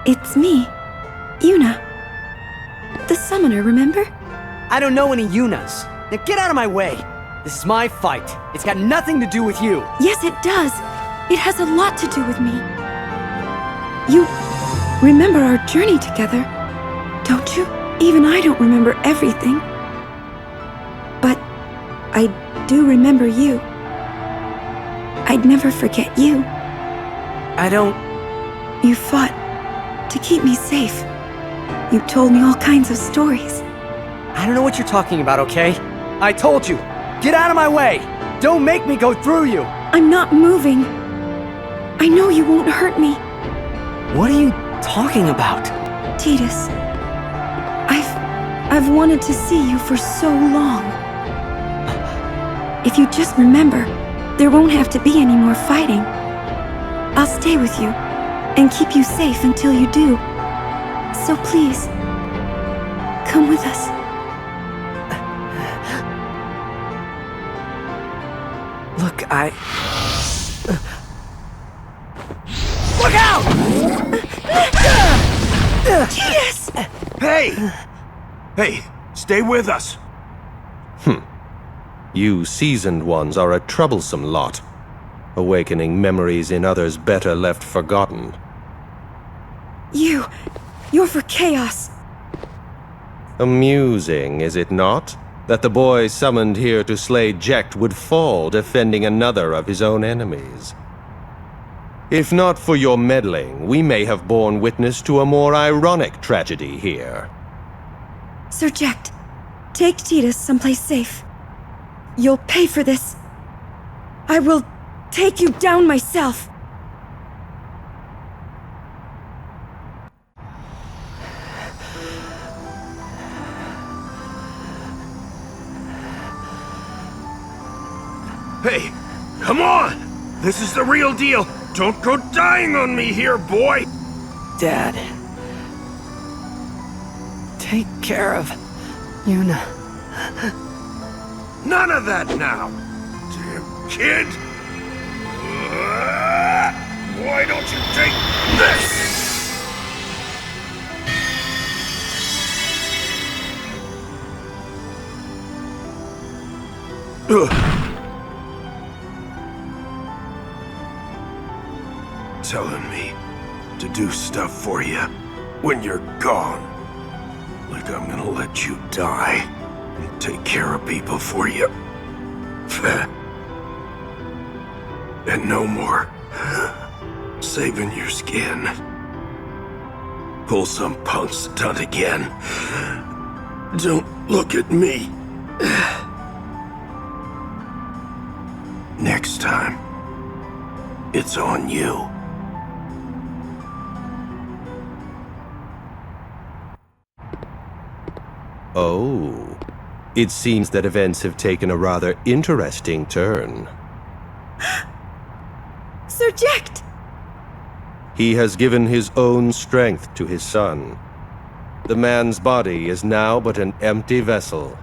it's me, Yuna. The summoner, remember? I don't know any Yunas. Now get out of my way. This is my fight. It's got nothing to do with you. Yes, it does. It has a lot to do with me. You remember our journey together, don't you? Even I don't remember everything. But I do remember you. I'd never forget you. I don't... You fought to keep me safe. You told me all kinds of stories. I don't know what you're talking about, okay? I told you, get out of my way! Don't make me go through you! I'm not moving. I know you won't hurt me. What are you talking about? Titus, I've wanted to see you for so long. If you just remember, there won't have to be any more fighting. I'll stay with you and keep you safe until you do. So please, come with us. Look, Look out! Titus! Hey! Hey, stay with us. You seasoned ones are a troublesome lot, awakening memories in others better left forgotten. You're for chaos. Amusing, is it not? That the boy summoned here to slay Jecht would fall defending another of his own enemies. If not for your meddling, we may have borne witness to a more ironic tragedy here. Surject, take Titus someplace safe. You'll pay for this. I will take you down myself. Hey, come on! This is the real deal! Don't go dying on me here, boy! Dad. Take care of Yuna. None of that now! Damn kid! Why don't you take this? Telling me to do stuff for you when you're gone. Like I'm gonna let you die and take care of people for you. And no more saving your skin. Pull some punk's stunt again. Don't look at me. Next time, it's on you. Oh, it seems that events have taken a rather interesting turn. Sir Jecht! He has given his own strength to his son. The man's body is now but an empty vessel.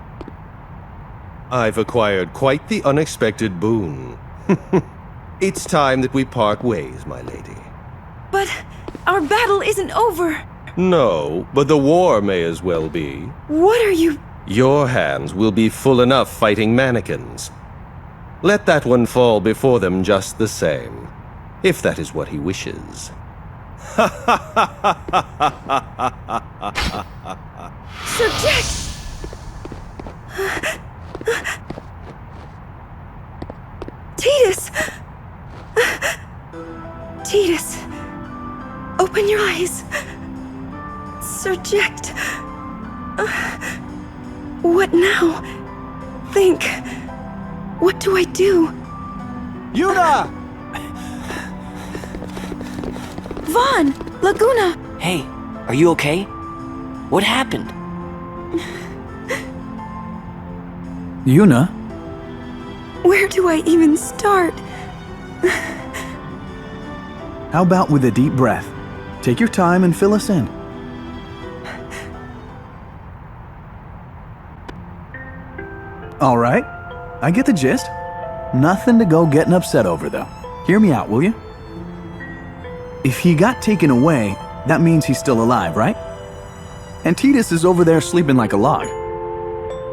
I've acquired quite the unexpected boon. It's time that we part ways, my lady. But our battle isn't over. No, but the war may as well be. What are you... Your hands will be full enough fighting mannequins. Let that one fall before them just the same, if that is what he wishes. Sir Jecht! Tidus! Tidus, open your eyes. Sir Jecht. What now? Think. What do I do? Yuna! Vaughn! Laguna! Hey, are you okay? What happened? Yuna? Where do I even start? How about with a deep breath? Take your time and fill us in. All right, I get the gist. Nothing to go getting upset over, though. Hear me out, will you? If he got taken away, that means he's still alive, right? And Tidus is over there sleeping like a log.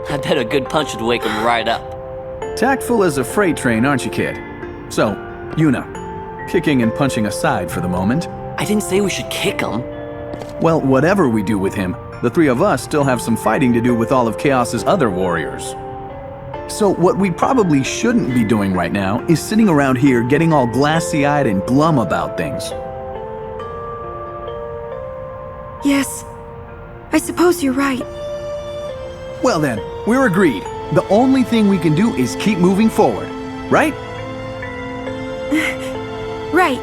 I bet a good punch would wake him right up. Tactful as a freight train, aren't you, kid? So, Yuna, kicking and punching aside for the moment. I didn't say we should kick him. Well, whatever we do with him, the three of us still have some fighting to do with all of Chaos's other warriors. So what we probably shouldn't be doing right now is sitting around here getting all glassy-eyed and glum about things. Yes, I suppose you're right. Well then, we're agreed. The only thing we can do is keep moving forward, right? Right.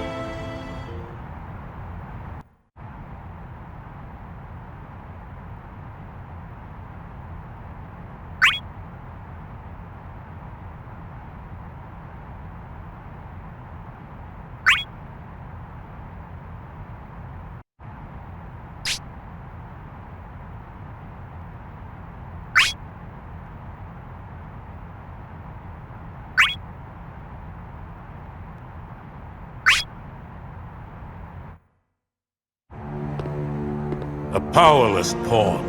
A powerless pawn,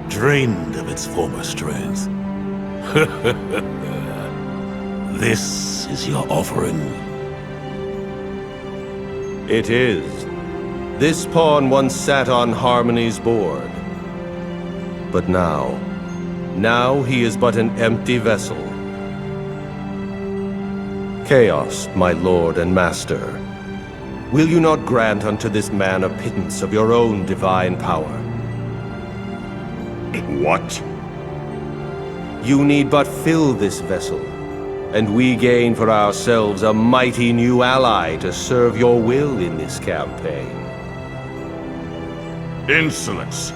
drained of its former strength. This is your offering. It is. This pawn once sat on Harmony's board. But now he is but an empty vessel. Chaos, my lord and master, will you not grant unto this man a pittance of your own divine power? What? You need but fill this vessel, and we gain for ourselves a mighty new ally to serve your will in this campaign. Insolence!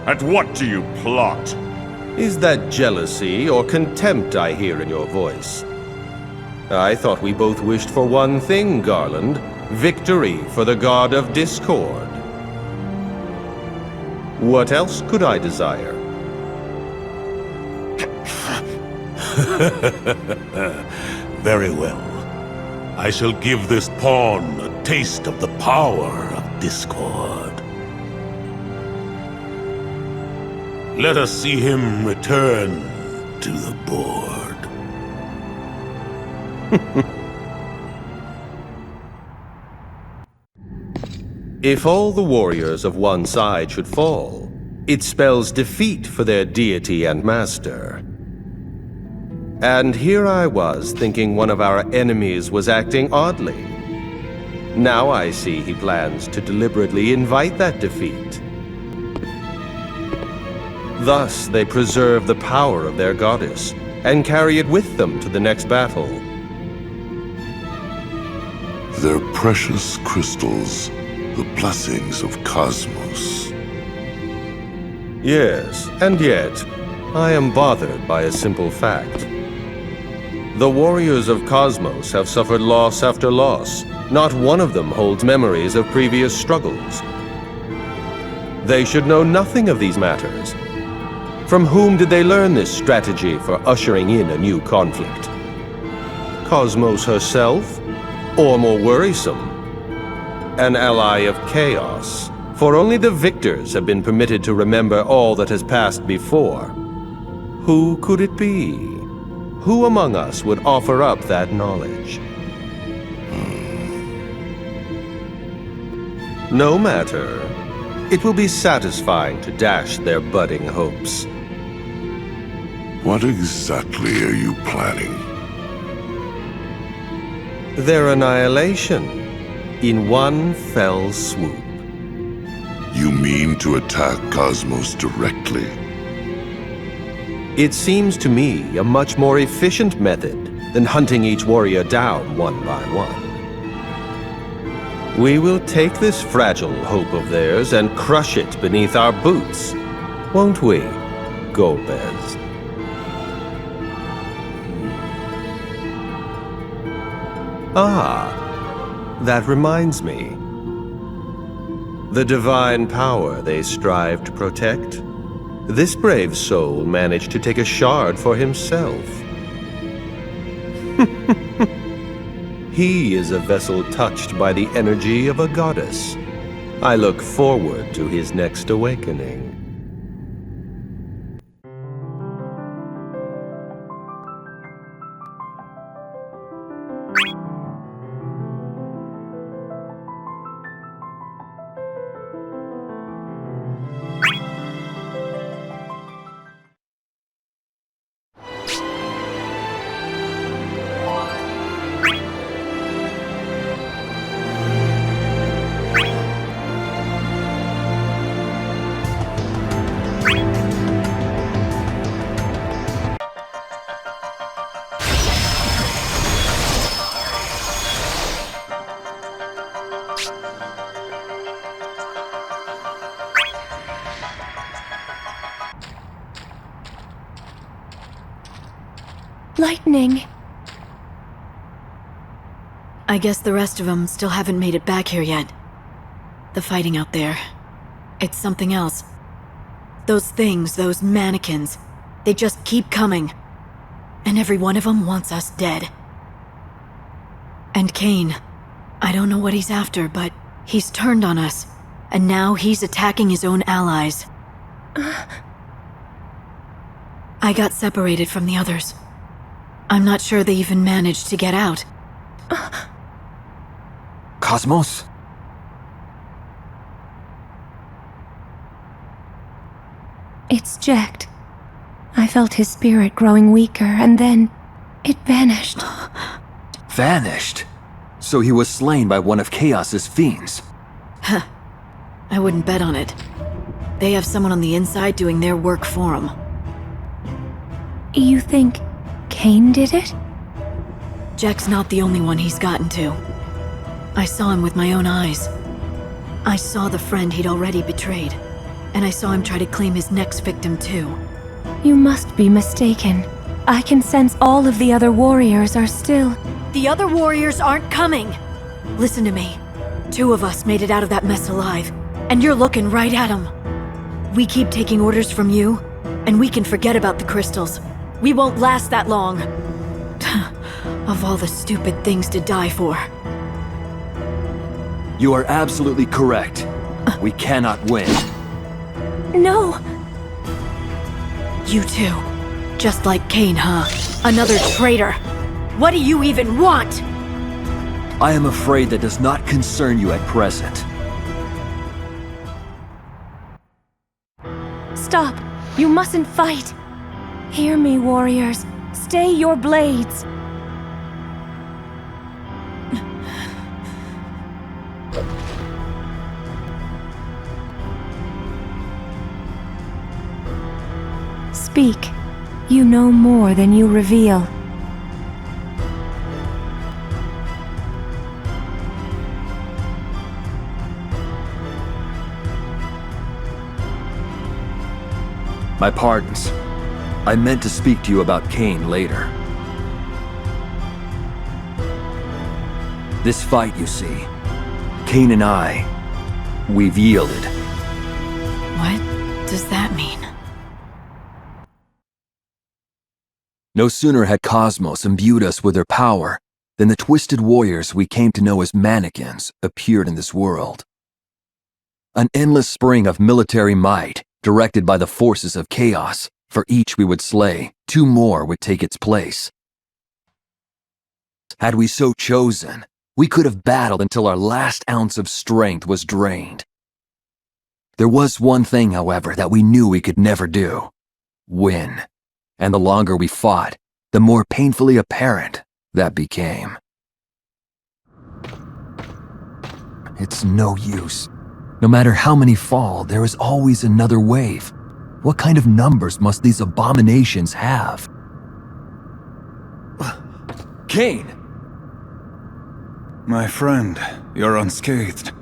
At what do you plot? Is that jealousy or contempt I hear in your voice? I thought we both wished for one thing, Garland. Victory for the God of Discord. What else could I desire? Very well. I shall give this pawn a taste of the power of Discord. Let us see him return to the board. If all the warriors of one side should fall, it spells defeat for their deity and master. And here I was thinking one of our enemies was acting oddly. Now I see he plans to deliberately invite that defeat. Thus they preserve the power of their goddess and carry it with them to the next battle. Their precious crystals, the blessings of Cosmos. Yes, and yet, I am bothered by a simple fact. The warriors of Cosmos have suffered loss after loss. Not one of them holds memories of previous struggles. They should know nothing of these matters. From whom did they learn this strategy for ushering in a new conflict? Cosmos herself? Or more worrisome, an ally of chaos, for only the victors have been permitted to remember all that has passed before. Who could it be? Who among us would offer up that knowledge? No matter. It will be satisfying to dash their budding hopes. What exactly are you planning? Their annihilation, in one fell swoop. You mean to attack Cosmos directly? It seems to me a much more efficient method than hunting each warrior down one by one. We will take this fragile hope of theirs and crush it beneath our boots, won't we, Golbez? Ah, that reminds me. The divine power they strive to protect. This brave soul managed to take a shard for himself. He is a vessel touched by the energy of a goddess. I look forward to his next awakening. Lightning. I guess the rest of them still haven't made it back here yet. The fighting out there. It's something else. Those things, those mannequins, they just keep coming. And every one of them wants us dead. And Cain, I don't know what he's after, but he's turned on us. And now he's attacking his own allies. I got separated from the others. I'm not sure they even managed to get out. Cosmos? It's Jecht. I felt his spirit growing weaker, and then it vanished. Vanished? So he was slain by one of Chaos's fiends? Huh. I wouldn't bet on it. They have someone on the inside doing their work for them. You think Cain did it? Jack's not the only one he's gotten to. I saw him with my own eyes. I saw the friend he'd already betrayed, and I saw him try to claim his next victim too. You must be mistaken. I can sense all of the other warriors are still... The other warriors aren't coming! Listen to me. 2 of us made it out of that mess alive, and you're looking right at them. We keep taking orders from you, and we can forget about the crystals. We won't last that long. Of all the stupid things to die for. You are absolutely correct. We cannot win. No! You too. Just like Cain, huh? Another traitor. What do you even want? I am afraid that does not concern you at present. Stop! You mustn't fight! Hear me, warriors. Stay your blades! Speak. You know more than you reveal. My pardons. I meant to speak to you about Cain later. This fight, you see, Cain and I, we've yielded. What does that mean? No sooner had Cosmos imbued us with their power than the twisted warriors we came to know as mannequins appeared in this world. An endless spring of military might, directed by the forces of chaos. For each we would slay, 2 more would take its place. Had we so chosen, we could have battled until our last ounce of strength was drained. There was one thing, however, that we knew we could never do: win. And the longer we fought, the more painfully apparent that became. It's no use. No matter how many fall, there is always another wave. What kind of numbers must these abominations have? Cain! My friend, you're unscathed.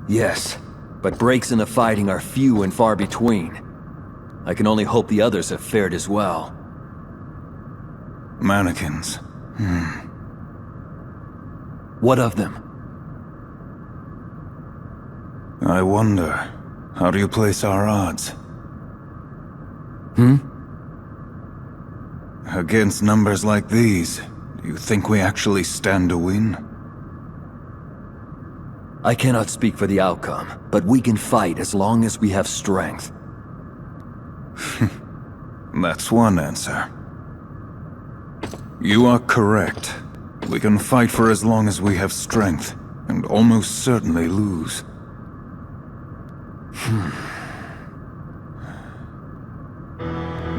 Yes, but breaks in the fighting are few and far between. I can only hope the others have fared as well. Mannequins. What of them? I wonder, how do you place our odds? Against numbers like these, do you think we actually stand to win? I cannot speak for the outcome, but we can fight as long as we have strength. That's one answer. You are correct. We can fight for as long as we have strength, and almost certainly lose.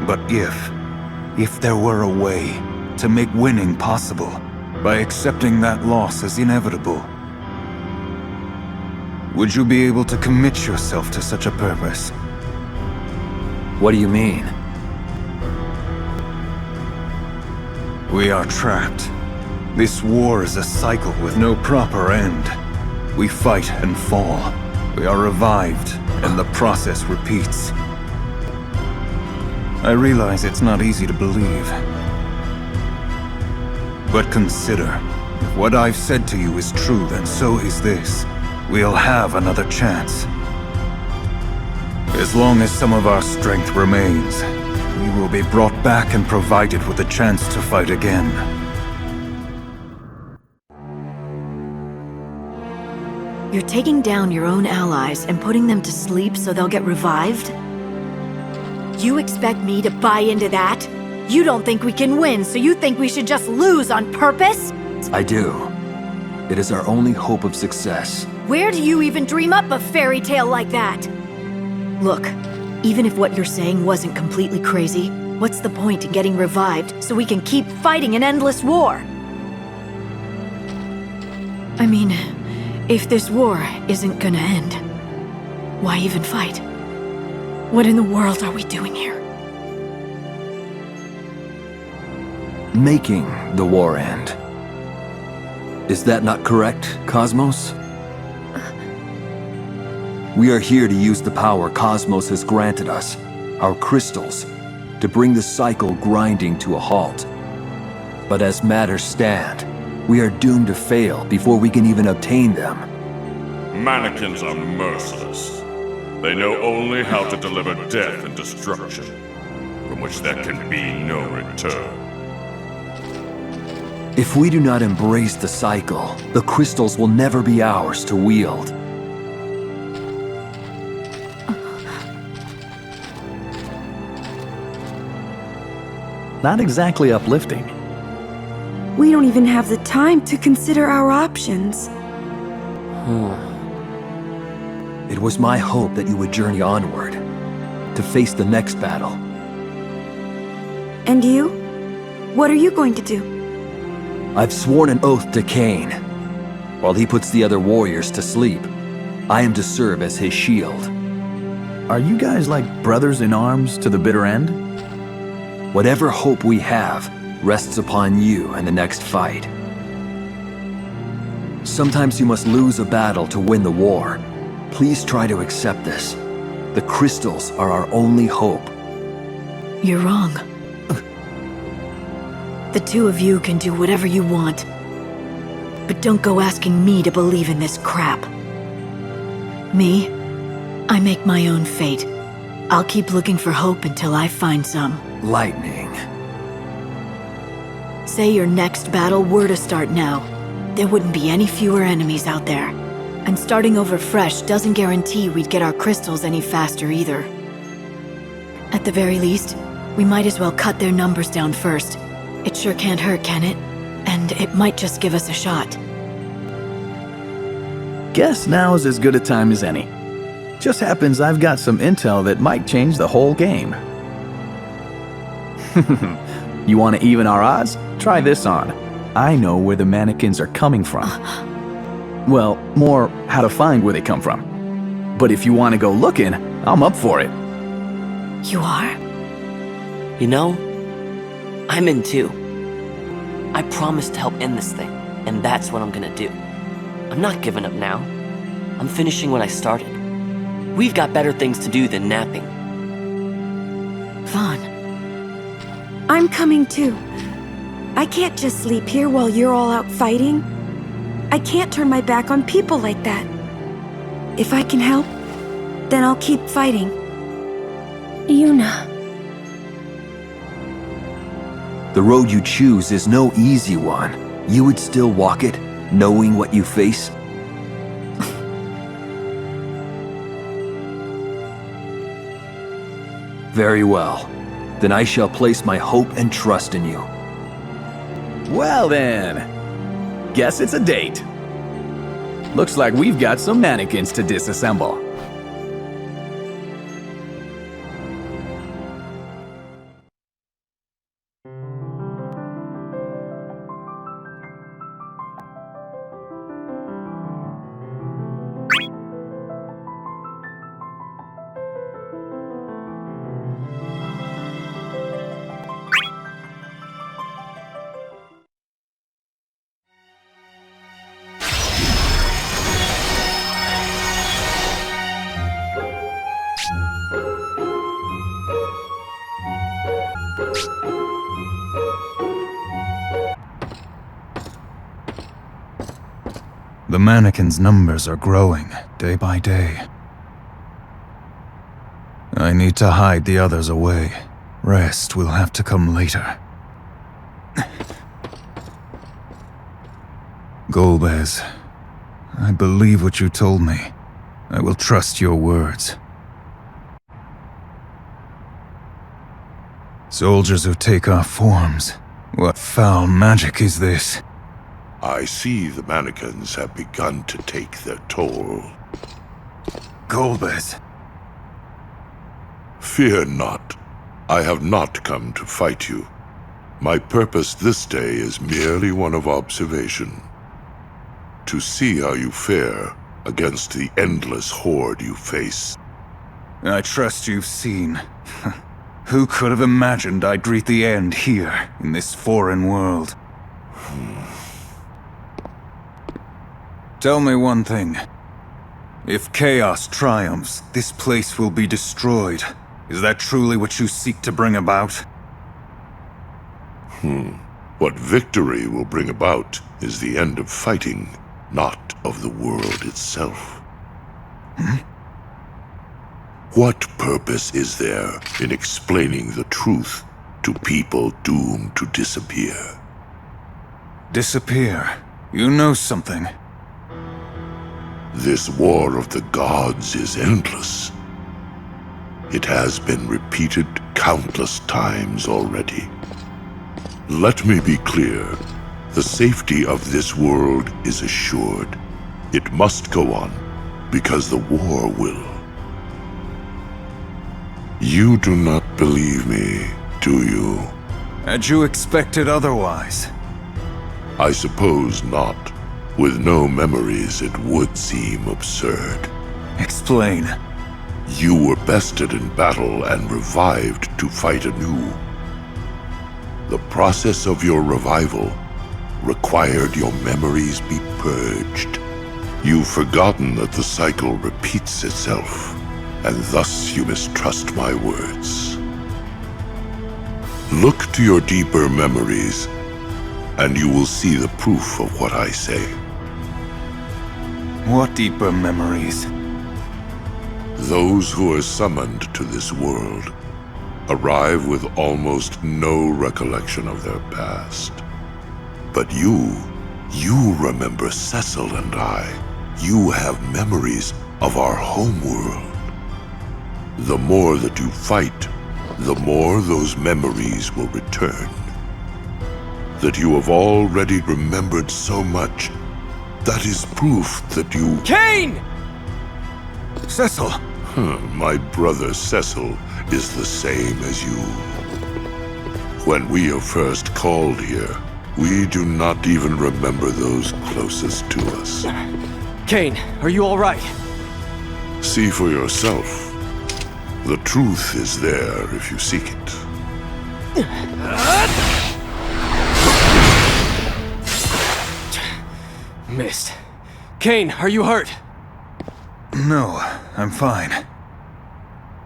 But if there were a way to make winning possible, by accepting that loss as inevitable, would you be able to commit yourself to such a purpose? What do you mean? We are trapped. This war is a cycle with no proper end. We fight and fall. We are revived, and the process repeats. I realize it's not easy to believe. But consider, if what I've said to you is true, then so is this. We'll have another chance. As long as some of our strength remains, we will be brought back and provided with a chance to fight again. You're taking down your own allies and putting them to sleep so they'll get revived? You expect me to buy into that? You don't think we can win, so you think we should just lose on purpose? I do. It is our only hope of success. Where do you even dream up a fairy tale like that? Look, even if what you're saying wasn't completely crazy, what's the point in getting revived so we can keep fighting an endless war? I mean, if this war isn't gonna end, why even fight? What in the world are we doing here? making the war end. Is that not correct, Cosmos? We are here to use the power Cosmos has granted us, our crystals, to bring the cycle grinding to a halt. But as matters stand, we are doomed to fail before we can even obtain them. Mannequins are merciless. They know only how to deliver death and destruction, from which there can be no return. If we do not embrace the cycle, the crystals will never be ours to wield. Not exactly uplifting. We don't even have the time to consider our options. It was my hope that you would journey onward, to face the next battle. And you? What are you going to do? I've sworn an oath to Cain. While he puts the other warriors to sleep, I am to serve as his shield. Are you guys like brothers in arms to the bitter end? Whatever hope we have rests upon you in the next fight. Sometimes you must lose a battle to win the war. Please try to accept this. The crystals are our only hope. You're wrong. The two of you can do whatever you want. But don't go asking me to believe in this crap. Me? I make my own fate. I'll keep looking for hope until I find some. Lightning. Say your next battle were to start now. There wouldn't be any fewer enemies out there. And starting over fresh doesn't guarantee we'd get our crystals any faster either. At the very least, we might as well cut their numbers down first. It sure can't hurt, can it? And it might just give us a shot. Guess now is as good a time as any. Just happens I've got some intel that might change the whole game. You want to even our odds? Try this on. I know where the mannequins are coming from. Well, more how to find where they come from. But if you want to go looking, I'm up for it. You are? You know, I'm in too. I promised to help end this thing, and that's what I'm gonna do. I'm not giving up now. I'm finishing what I started. We've got better things to do than napping. Vaughn. I'm coming too. I can't just sleep here while you're all out fighting. I can't turn my back on people like that. If I can help, then I'll keep fighting. Yuna. The road you choose is no easy one. You would still walk it, knowing what you face? Very well. Then I shall place my hope and trust in you. Well then, guess it's a date. Looks like we've got some mannequins to disassemble. The mannequins' numbers are growing, day by day. I need to hide the others away. Rest will have to come later. Golbez, I believe what you told me. I will trust your words. Soldiers who take our forms. What foul magic is this? I see the mannequins have begun to take their toll. Golbez. Fear not. I have not come to fight you. My purpose this day is merely one of observation. To see how you fare against the endless horde you face. I trust you've seen. Who could have imagined I'd greet the end here, in this foreign world? Tell me one thing. If chaos triumphs, this place will be destroyed. Is that truly what you seek to bring about? What victory will bring about is the end of fighting, not of the world itself. What purpose is there in explaining the truth to people doomed to disappear? Disappear? You know something. This war of the gods is endless. It has been repeated countless times already. Let me be clear. The safety of this world is assured. It must go on, because the war will. You do not believe me, do you? Had you expected otherwise? I suppose not. With no memories, it would seem absurd. Explain. You were bested in battle and revived to fight anew. The process of your revival required your memories be purged. You've forgotten that the cycle repeats itself, and thus you mistrust my words. Look to your deeper memories, and you will see the proof of what I say. What deeper memories? Those who are summoned to this world arrive with almost no recollection of their past. But you remember Cecil and I. You have memories of our homeworld. The more that you fight, the more those memories will return. That you have already remembered so much, that is proof that you— Cain! Cecil! My brother Cecil is the same as you. When we are first called here, we do not even remember those closest to us. Cain, are you all right? See for yourself. The truth is there if you seek it. Missed. Cain, are you hurt? No, I'm fine.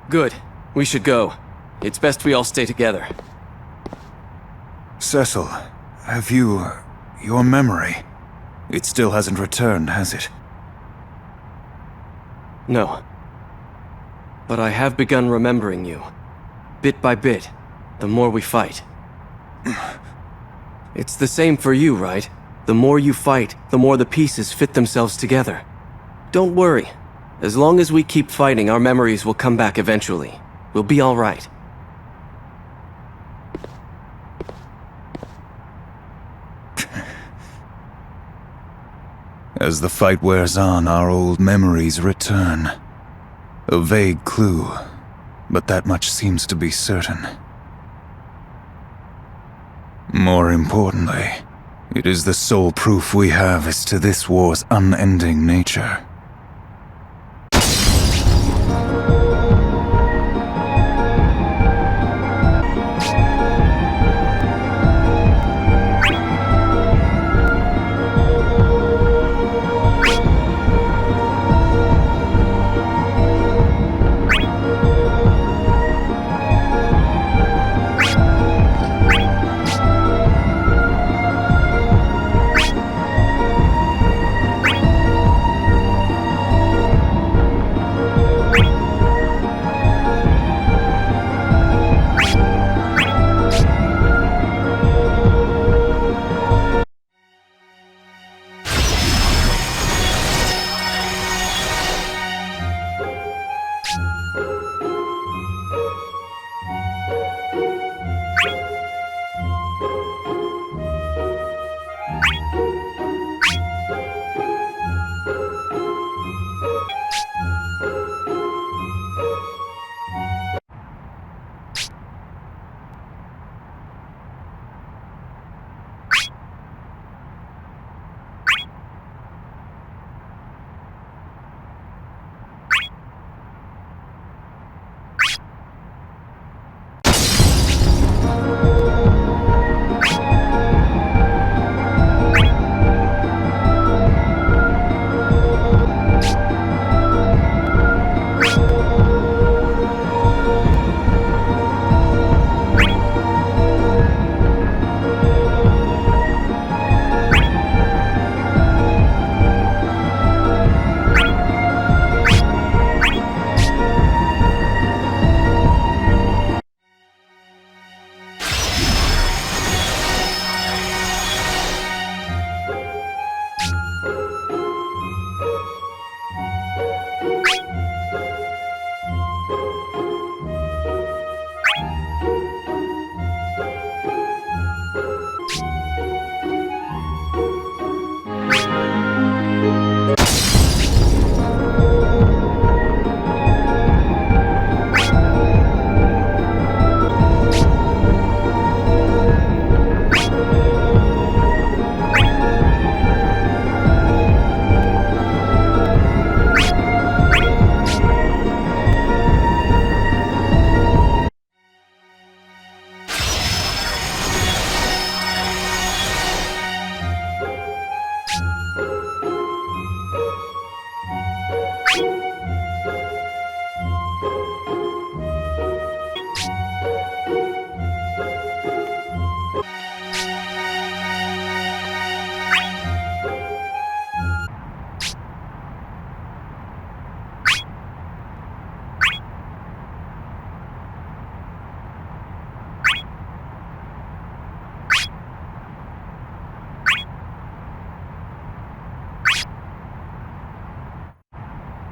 Good. We should go. It's best we all stay together. Cecil, have you— your memory? It still hasn't returned, has it? No. But I have begun remembering you. Bit by bit, the more we fight. It's the same for you, right? The more you fight, the more the pieces fit themselves together. Don't worry. As long as we keep fighting, our memories will come back eventually. We'll be all right. As the fight wears on, our old memories return. A vague clue, but that much seems to be certain. More importantly, it is the sole proof we have as to this war's unending nature.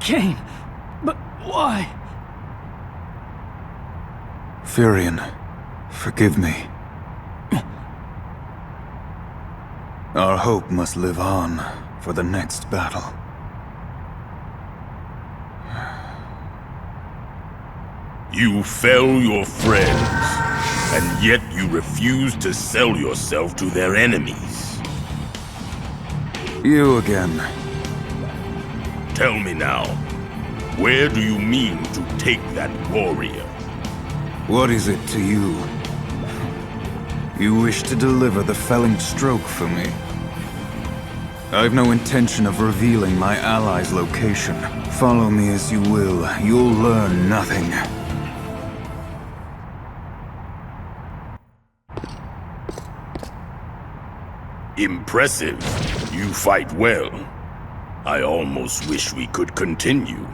Cain, but why? Furion, forgive me. Our hope must live on for the next battle. You fell your friends, and yet you refuse to sell yourself to their enemies. You again. Tell me now, where do you mean to take that warrior? What is it to you? You wish to deliver the felling stroke for me. I've no intention of revealing my ally's location. Follow me as you will, you'll learn nothing. Impressive. You fight well. I almost wish we could continue.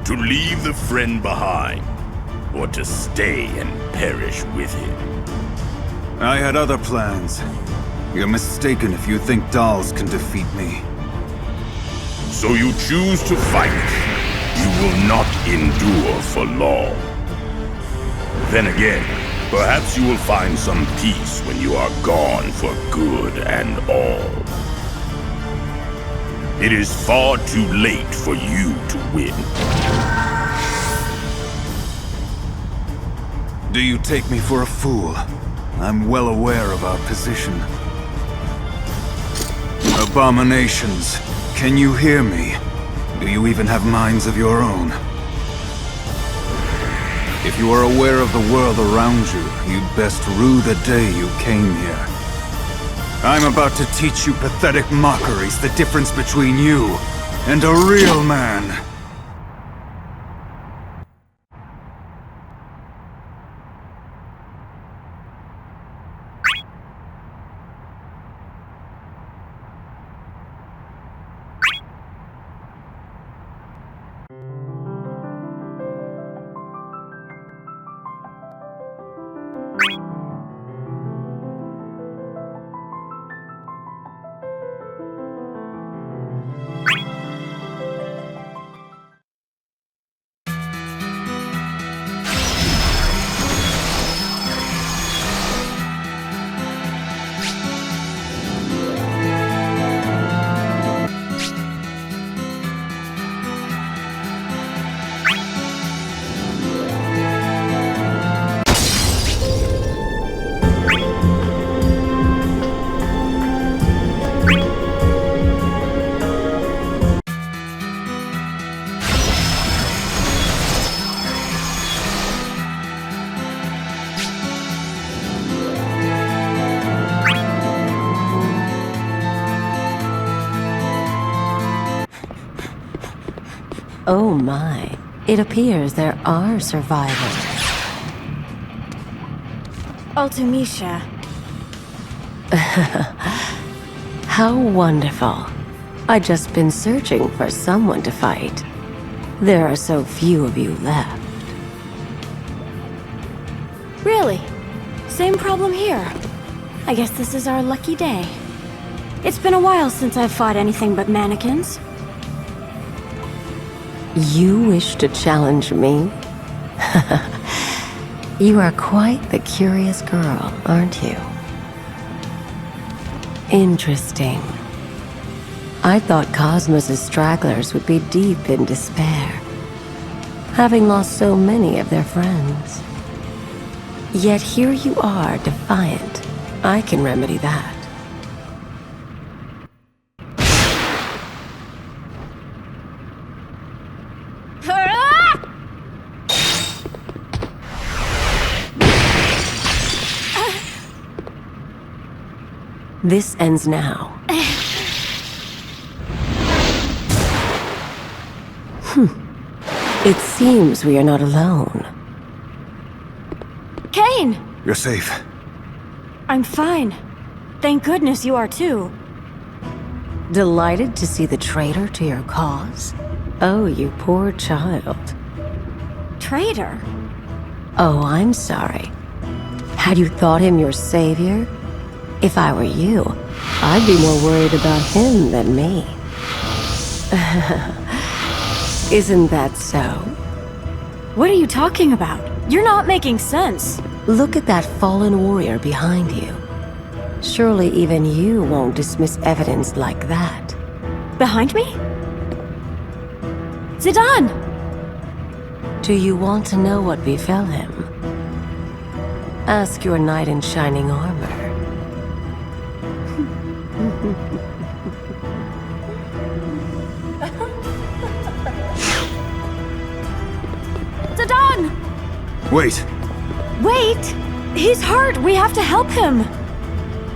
To leave the friend behind, or to stay and perish with him. I had other plans. You're mistaken if you think dolls can defeat me. So you choose to fight. You will not endure for long. Then again, perhaps you will find some peace when you are gone for good and all. It is far too late for you to win. Do you take me for a fool? I'm well aware of our position. Abominations, can you hear me? Do you even have minds of your own? If you are aware of the world around you, you'd best rue the day you came here. I'm about to teach you pathetic mockeries the difference between you and a real man. Oh my, it appears there are survivors. Ultimisha. How wonderful. I'd just been searching for someone to fight. There are so few of you left. Really? Same problem here. I guess this is our lucky day. It's been a while since I've fought anything but mannequins. You wish to challenge me? You are quite the curious girl, aren't you? Interesting. I thought Cosmos' stragglers would be deep in despair, having lost so many of their friends. Yet here you are, defiant. I can remedy that. This ends now. It seems we are not alone. Cain! You're safe. I'm fine. Thank goodness you are too. Delighted to see the traitor to your cause? Oh, you poor child. Traitor? Oh, I'm sorry. Had you thought him your savior? If I were you, I'd be more worried about him than me. Isn't that so? What are you talking about? You're not making sense. Look at that fallen warrior behind you. Surely even you won't dismiss evidence like that. Behind me? Zidane! Do you want to know what befell him? Ask your knight in shining armor. Zidane! Wait. Wait! He's hurt! We have to help him!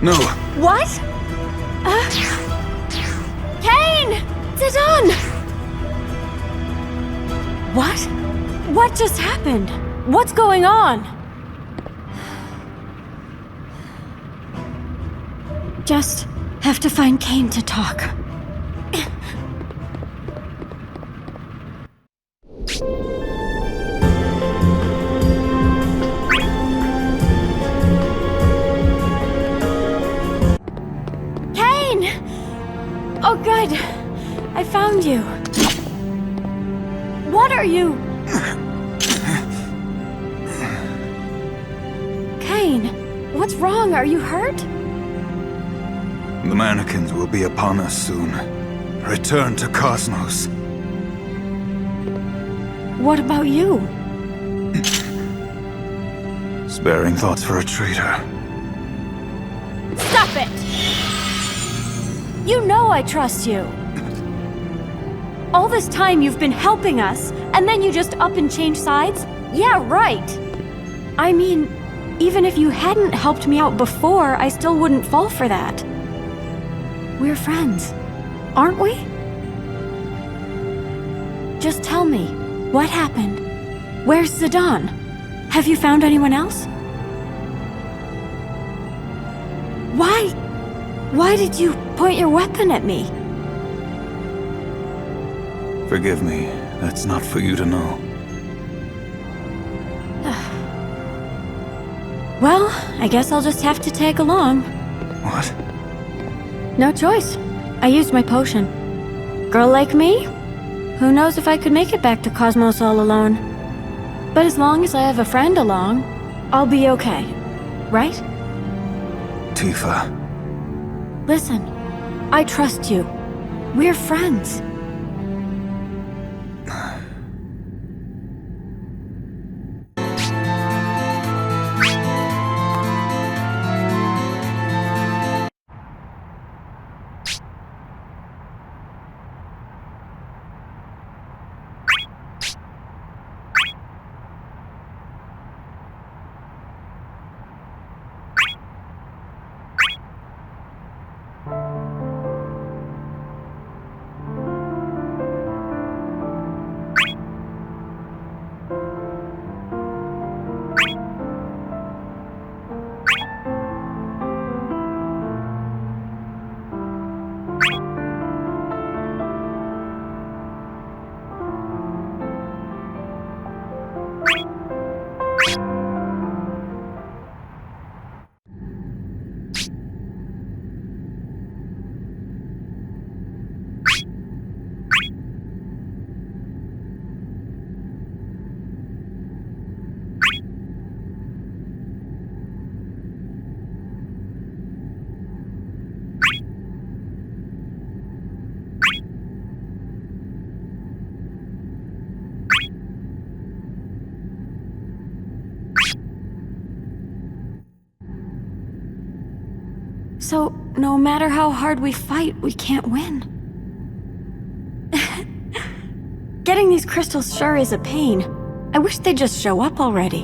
No. What? Kane! Zidane! What? What just happened? What's going on? Just have to find Kane to talk. Kane! Oh, good. I found you. What are you? Kane, what's wrong? Are you hurt? The mannequins will be upon us soon. Return to Cosmos. What about you? Sparing thoughts for a traitor. Stop it! You know I trust you. All this time you've been helping us, and then you just up and change sides? Yeah, right. I mean, even if you hadn't helped me out before, I still wouldn't fall for that. We're friends, aren't we? Just tell me, what happened? Where's Zidane? Have you found anyone else? Why did you point your weapon at me? Forgive me, that's not for you to know. Well, I guess I'll just have to tag along. What? No choice. I used my potion. Girl like me? Who knows if I could make it back to Cosmos all alone. But as long as I have a friend along, I'll be okay. Right? Tifa. Listen, I trust you. We're friends. So, no matter how hard we fight, we can't win. Getting these crystals sure is a pain. I wish they'd just show up already.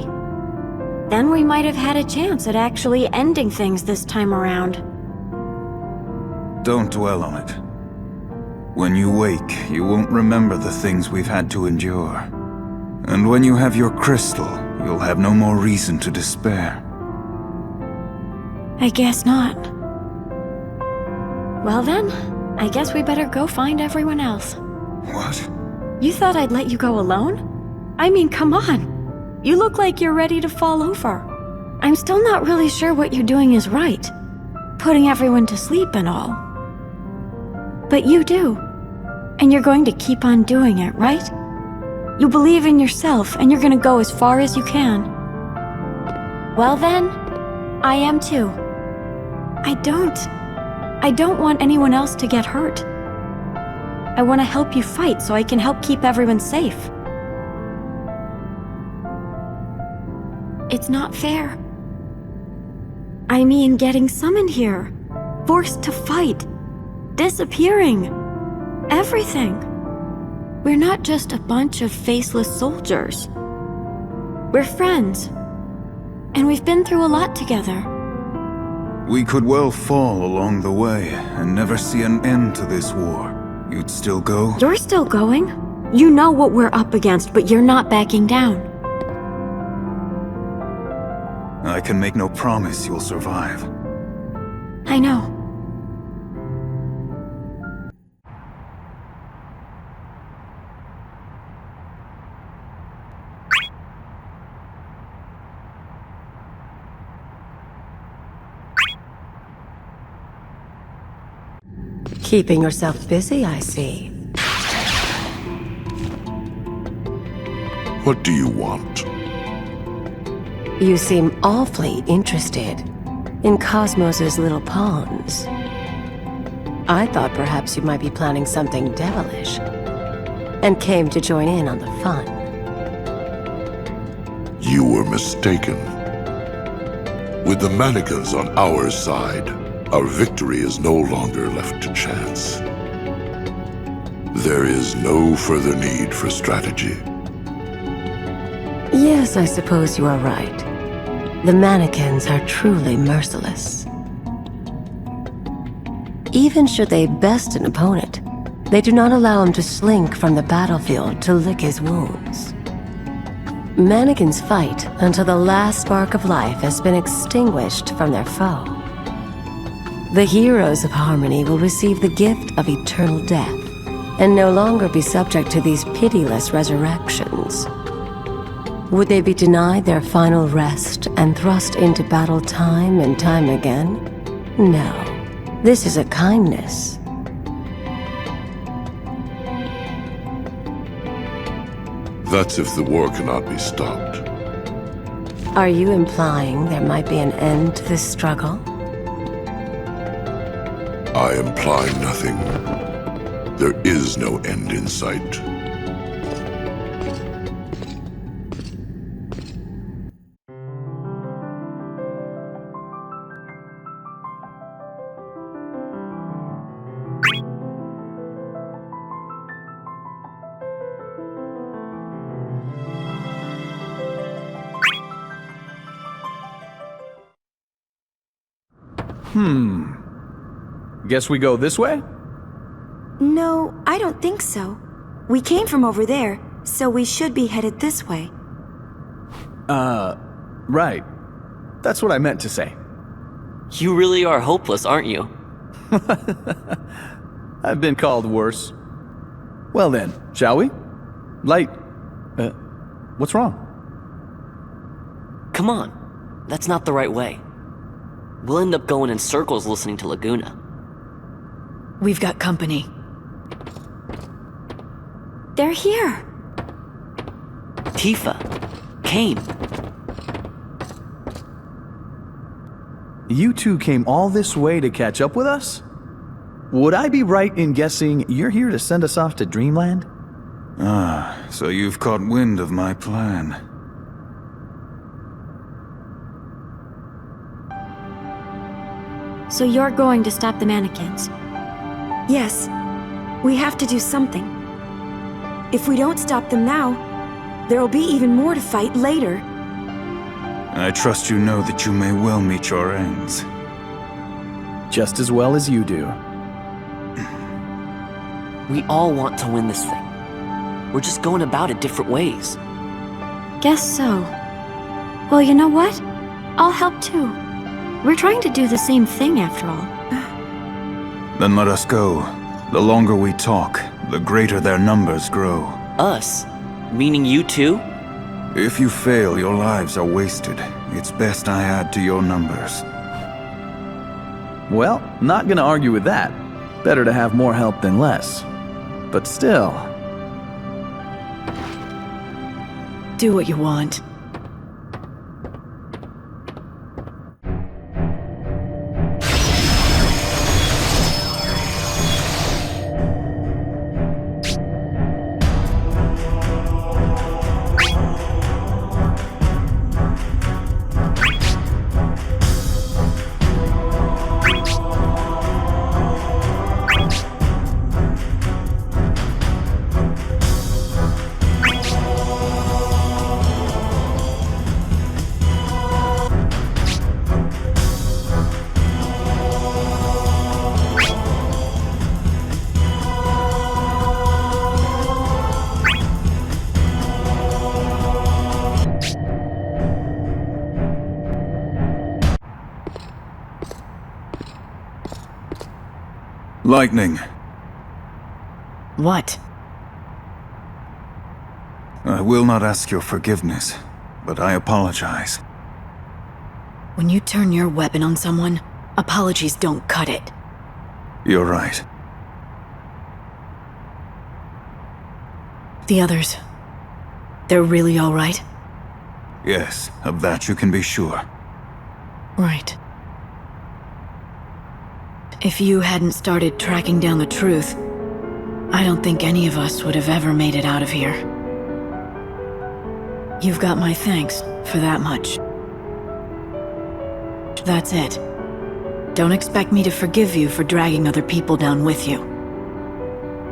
Then we might have had a chance at actually ending things this time around. Don't dwell on it. When you wake, you won't remember the things we've had to endure. And when you have your crystal, you'll have no more reason to despair. I guess not. Well then, I guess we better go find everyone else. What? You thought I'd let you go alone? I mean, come on. You look like you're ready to fall over. I'm still not really sure what you're doing is right. Putting everyone to sleep and all. But you do. And you're going to keep on doing it, right? You believe in yourself, and you're gonna go as far as you can. Well then, I am too. I don't want anyone else to get hurt. I want to help you fight so I can help keep everyone safe. It's not fair. I mean, getting summoned here, forced to fight, disappearing, everything. We're not just a bunch of faceless soldiers. We're friends, and we've been through a lot together. We could well fall along the way and never see an end to this war. You'd still go? You're still going. You know what we're up against, but you're not backing down. I can make no promise you'll survive. I know. Keeping yourself busy, I see. What do you want? You seem awfully interested in Cosmos's little pawns. I thought perhaps you might be planning something devilish, and came to join in on the fun. You were mistaken. With the mannequins on our side, our victory is no longer left to chance. There is no further need for strategy. Yes, I suppose you are right. The mannequins are truly merciless. Even should they best an opponent, they do not allow him to slink from the battlefield to lick his wounds. Mannequins fight until the last spark of life has been extinguished from their foe. The heroes of Harmony will receive the gift of eternal death, and no longer be subject to these pitiless resurrections. Would they be denied their final rest and thrust into battle time and time again? No. This is a kindness. That's if the war cannot be stopped. Are you implying there might be an end to this struggle? I imply nothing. There is no end in sight. Guess we go this way? No, I don't think so. We came from over there, so we should be headed this way. Right. That's what I meant to say. You really are hopeless, aren't you? I've been called worse. Well then, shall we? Light. What's wrong? Come on. That's not the right way. We'll end up going in circles listening to Laguna. We've got company. They're here. Tifa. Kane. You two came all this way to catch up with us? Would I be right in guessing you're here to send us off to Dreamland? Ah, so you've caught wind of my plan. So you're going to stop the mannequins? Yes, we have to do something. If we don't stop them now, there'll be even more to fight later. I trust you know that you may well meet your ends. Just as well as you do. We all want to win this thing. We're just going about it different ways. Guess so. Well, you know what? I'll help too. We're trying to do the same thing after all. Then let us go. The longer we talk, the greater their numbers grow. Us? Meaning you too? If you fail, your lives are wasted, it's best I add to your numbers. Well, not gonna argue with that. Better to have more help than less. But still... Do what you want. Lightning. What? I will not ask your forgiveness, but I apologize. When you turn your weapon on someone, apologies don't cut it. You're right. The others, they're really all right? Yes, of that you can be sure. Right. If you hadn't started tracking down the truth, I don't think any of us would have ever made it out of here. You've got my thanks for that much. That's it. Don't expect me to forgive you for dragging other people down with you.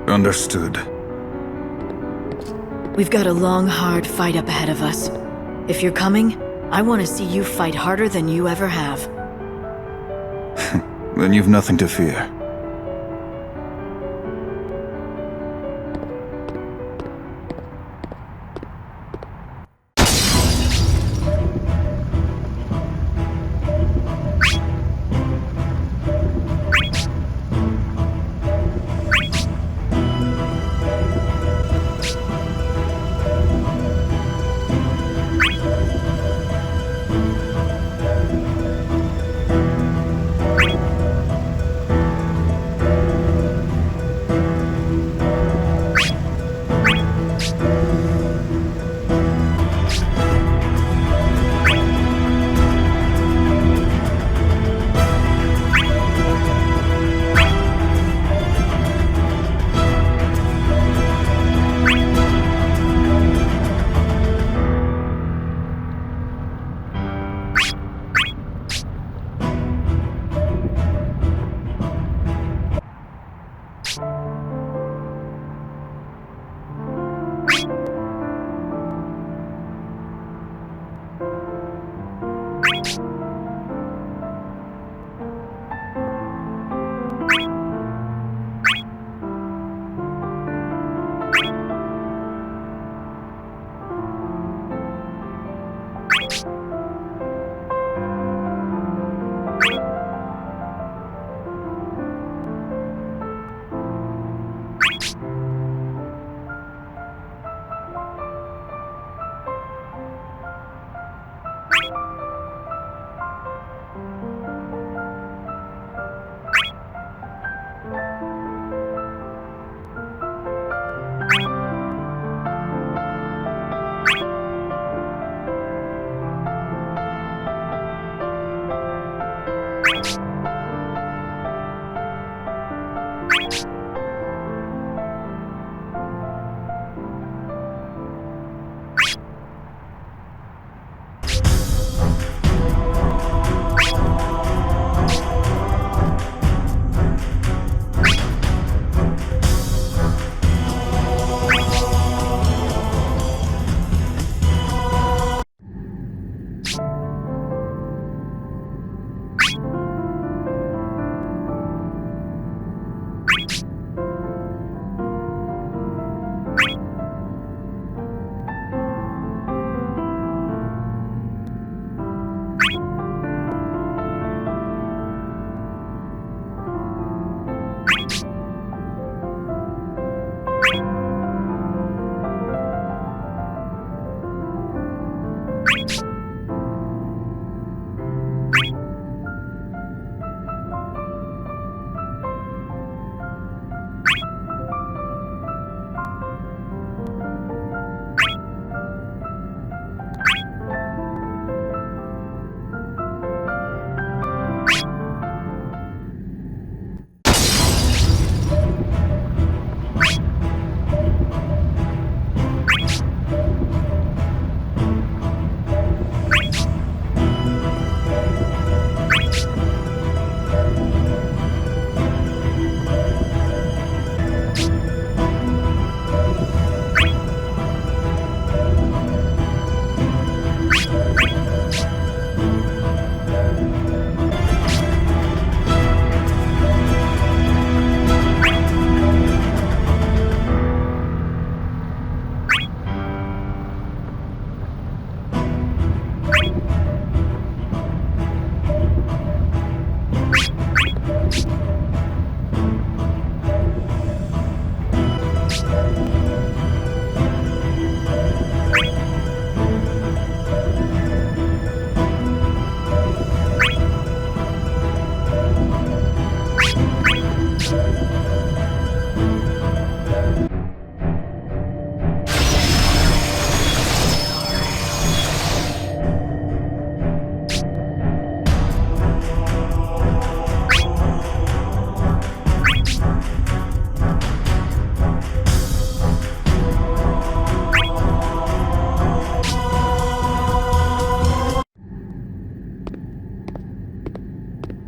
Understood. We've got a long, hard fight up ahead of us. If you're coming, I want to see you fight harder than you ever have. Then you've nothing to fear.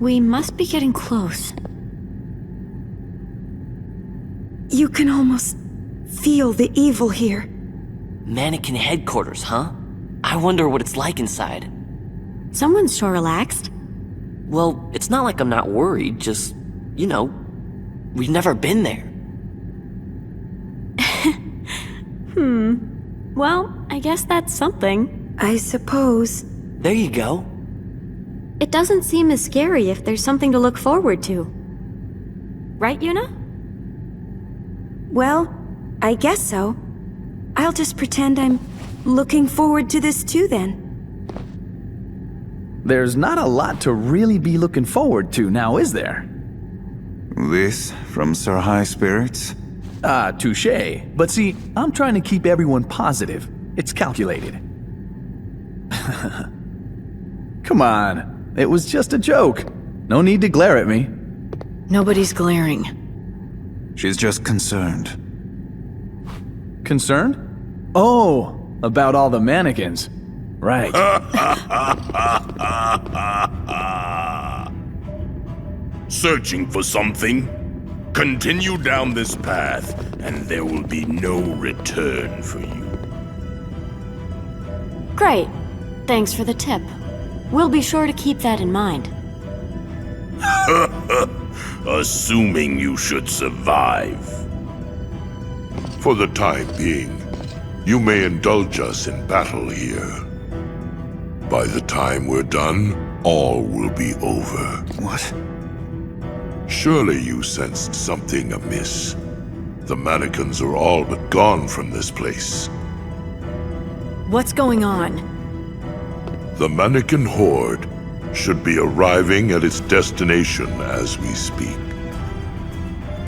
We must be getting close. You can almost feel the evil here. Mannequin headquarters, huh? I wonder what it's like inside. Someone's sure relaxed. Well, it's not like I'm not worried, just, we've never been there. Well, I guess that's something. I suppose. There you go. It doesn't seem as scary if there's something to look forward to. Right, Yuna? Well, I guess so. I'll just pretend I'm looking forward to this too then. There's not a lot to really be looking forward to now, is there? This from Sir High Spirits? Touche. But see, I'm trying to keep everyone positive. It's calculated. Come on, it was just a joke. No need to glare at me. Nobody's glaring. She's just concerned. Concerned? Oh, about all the mannequins. Right. Searching for something? Continue down this path, and there will be no return for you. Great. Thanks for the tip. We'll be sure to keep that in mind. Assuming you should survive. For the time being, you may indulge us in battle here. By the time we're done, all will be over. What? Surely you sensed something amiss. The mannequins are all but gone from this place. What's going on? The mannequin horde should be arriving at its destination as we speak.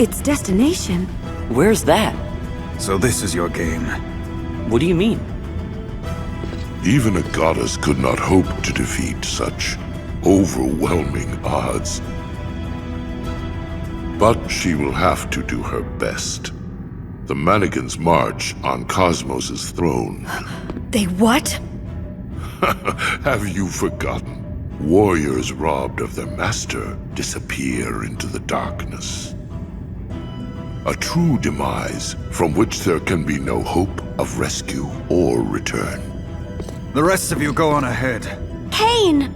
Its destination? Where's that? So this is your game. What do you mean? Even a goddess could not hope to defeat such overwhelming odds. But she will have to do her best. The mannequins march on Cosmos's throne. They what? Have you forgotten? Warriors robbed of their master disappear into the darkness. A true demise from which there can be no hope of rescue or return. The rest of you go on ahead. Kane!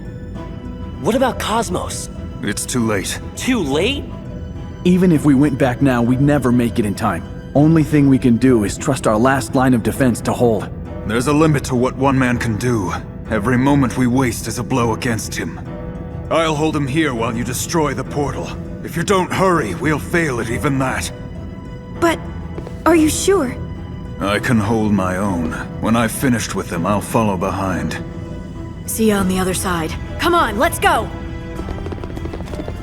What about Cosmos? It's too late. Too late? Even if we went back now, we'd never make it in time. Only thing we can do is trust our last line of defense to hold. There's a limit to what one man can do. Every moment we waste is a blow against him. I'll hold him here while you destroy the portal. If you don't hurry, we'll fail at even that. But are you sure? I can hold my own. When I've finished with them, I'll follow behind. See you on the other side. Come on, let's go!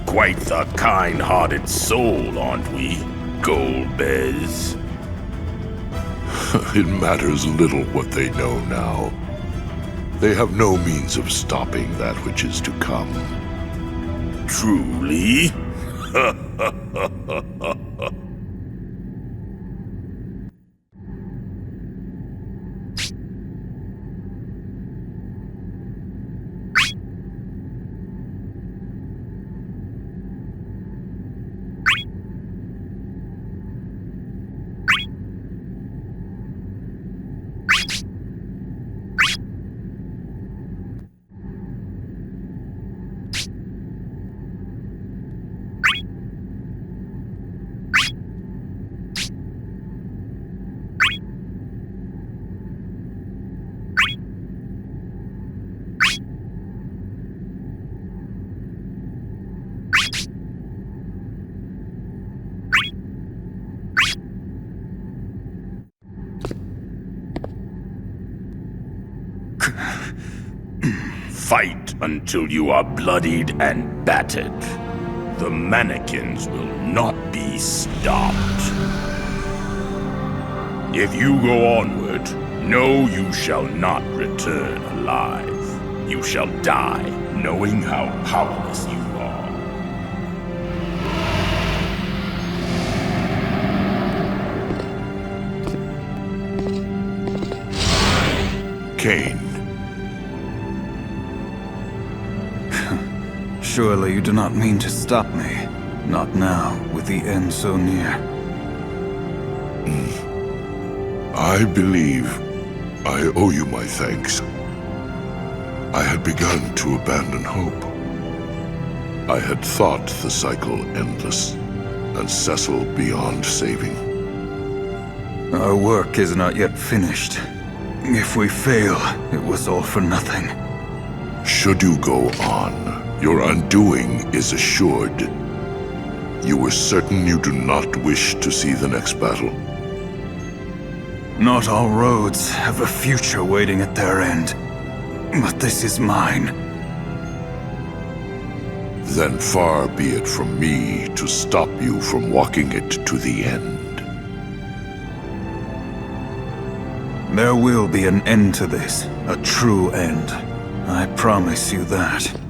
Quite the kind-hearted soul, aren't we, Golbez? It matters little what they know now. They have no means of stopping that which is to come. Truly? Fight until you are bloodied and battered. The mannequins will not be stopped. If you go onward, know you shall not return alive. You shall die knowing how powerless you are. Kane. Surely you do not mean to stop me. Not now, with the end so near. I believe I owe you my thanks. I had begun to abandon hope. I had thought the cycle endless, and Cecil beyond saving. Our work is not yet finished. If we fail, it was all for nothing. Should you go on, your undoing is assured. You were certain you do not wish to see the next battle? Not all roads have a future waiting at their end. But this is mine. Then far be it from me to stop you from walking it to the end. There will be an end to this. A true end. I promise you that.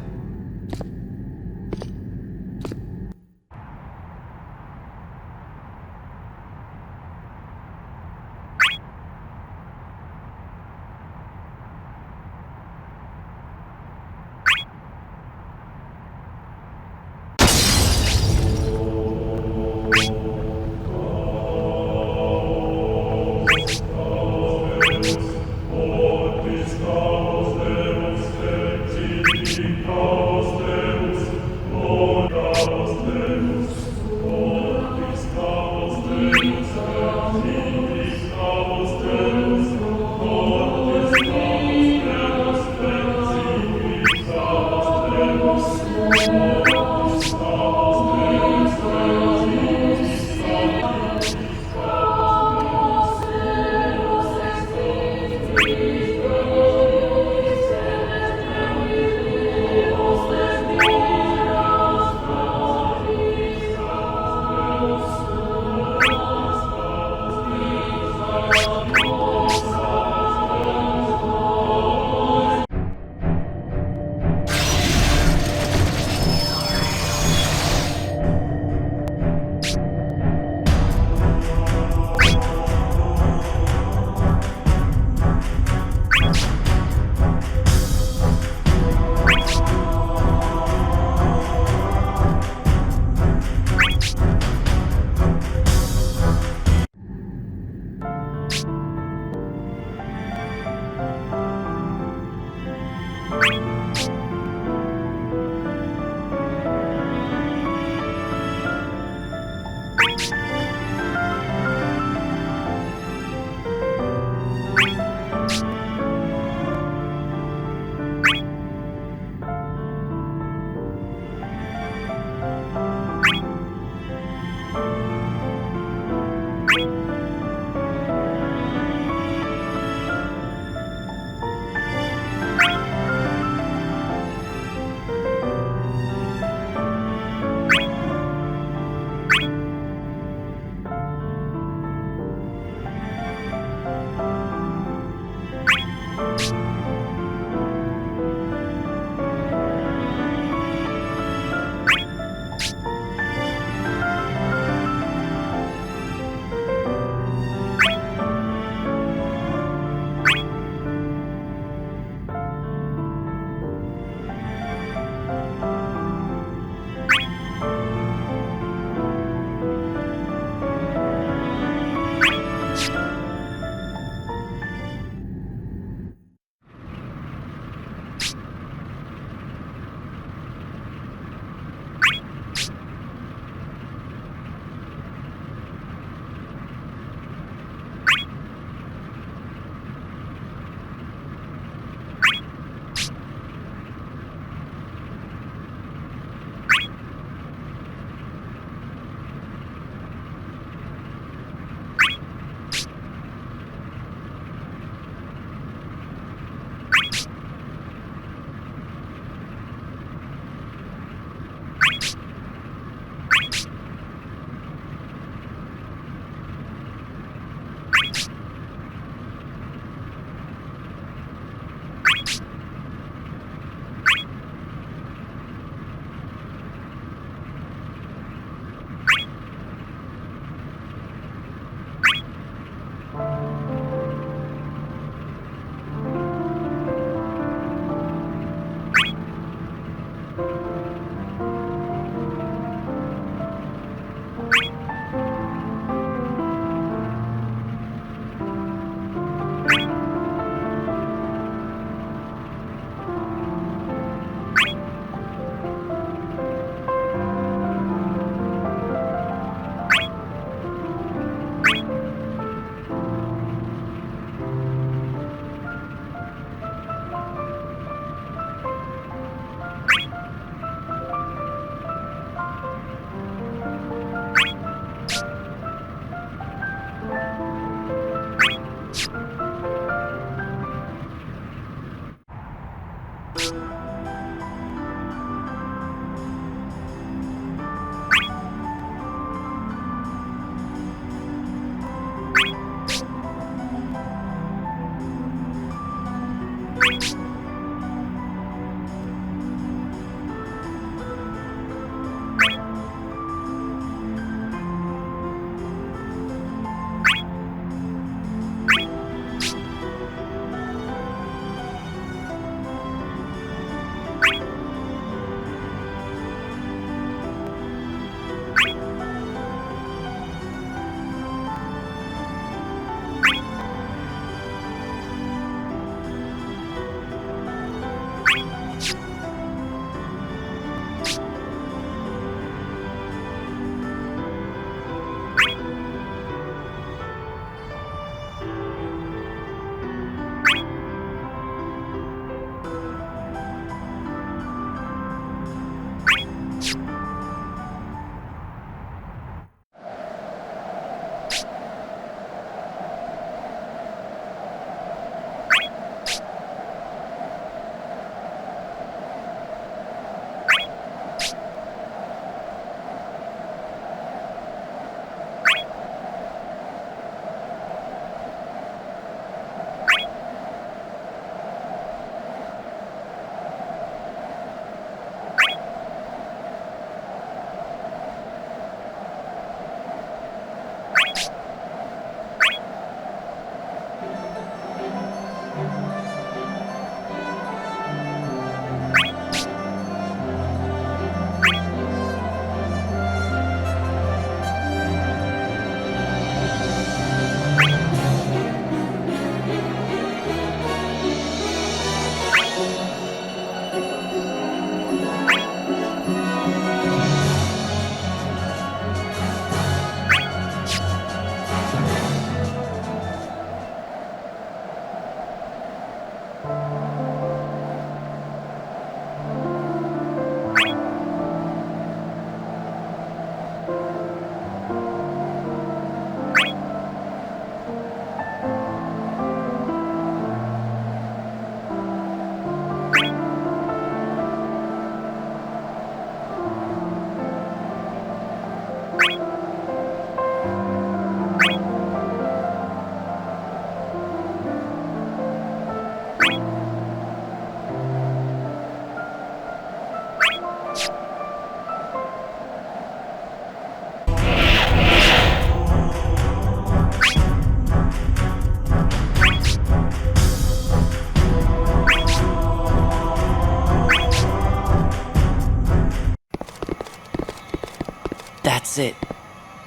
That's it.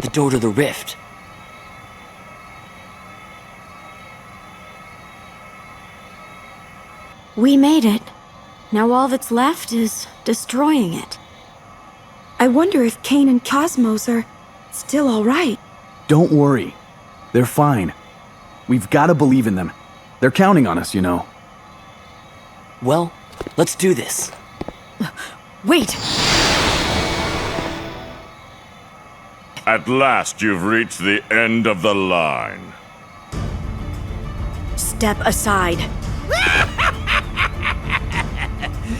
The door to the rift. We made it. Now all that's left is destroying it. I wonder if Kane and Cosmos are still all right. Don't worry. They're fine. We've got to believe in them. They're counting on us, you know. Well, let's do this. Wait! At last you've reached the end of the line. Step aside.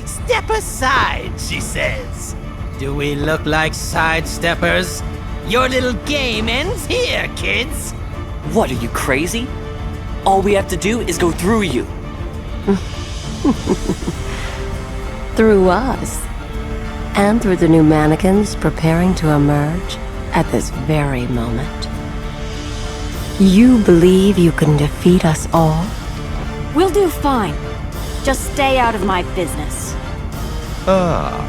Step aside, she says. Do we look like sidesteppers? Your little game ends here, kids. What, are you crazy? All we have to do is go through you. Through us. And through the new mannequins preparing to emerge at this very moment. You believe you can defeat us all? We'll do fine. Just stay out of my business. Ah,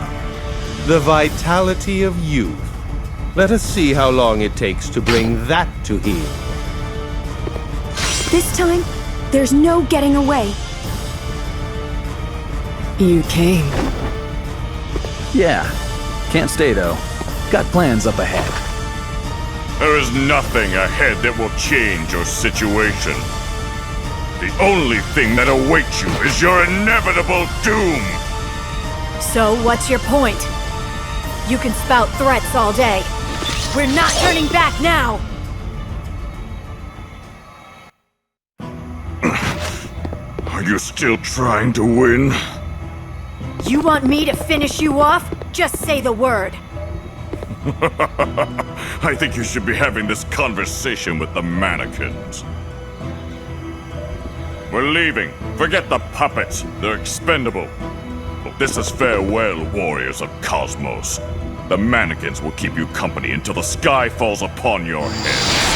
the vitality of youth. Let us see how long it takes to bring that to heel. This time, there's no getting away. You came. Yeah. Can't stay, though. Got plans up ahead. There is nothing ahead that will change your situation. The only thing that awaits you is your inevitable doom! So, what's your point? You can spout threats all day. We're not turning back now! Are you still trying to win? You want me to finish you off? Just say the word. I think you should be having this conversation with the mannequins. We're leaving. Forget the puppets. They're expendable. This is farewell, warriors of Cosmos. The mannequins will keep you company until the sky falls upon your heads.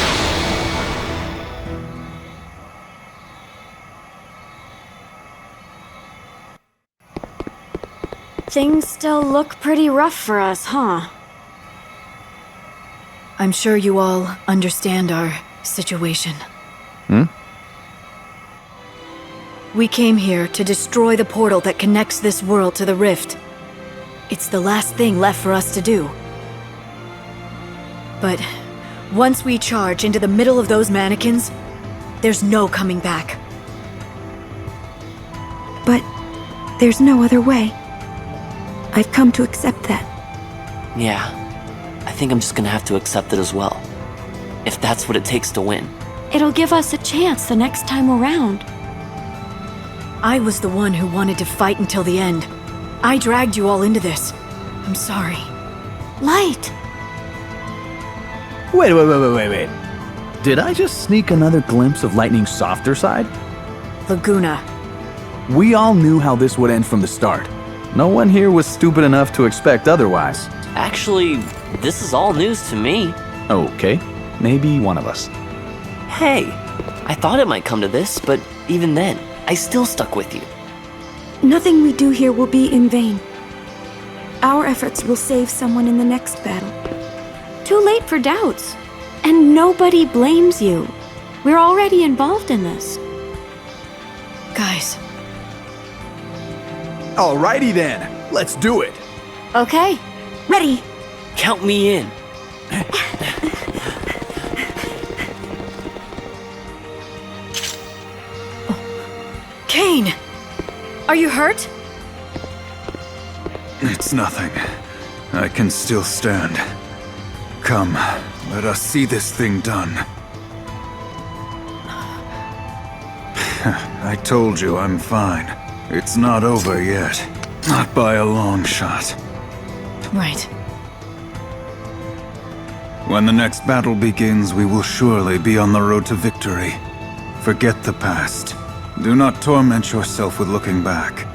Things still look pretty rough for us, huh? I'm sure you all understand our situation. We came here to destroy the portal that connects this world to the rift. It's the last thing left for us to do. But once we charge into the middle of those mannequins, there's no coming back. But there's no other way. I've come to accept that. Yeah, I think I'm just gonna have to accept it as well. If that's what it takes to win. It'll give us a chance the next time around. I was the one who wanted to fight until the end. I dragged you all into this. I'm sorry. Light! Wait. Did I just sneak another glimpse of Lightning's softer side? Laguna. We all knew how this would end from the start. No one here was stupid enough to expect otherwise. Actually, this is all news to me. Okay, maybe one of us. Hey, I thought it might come to this, but even then, I still stuck with you. Nothing we do here will be in vain. Our efforts will save someone in the next battle. Too late for doubts. And nobody blames you. We're already involved in this. Guys. Alrighty then, let's do it. Okay, ready. Count me in. Kane! Are you hurt? It's nothing. I can still stand. Come, let us see this thing done. I told you I'm fine. It's not over yet. Not by a long shot. Right. When the next battle begins, we will surely be on the road to victory. Forget the past. Do not torment yourself with looking back.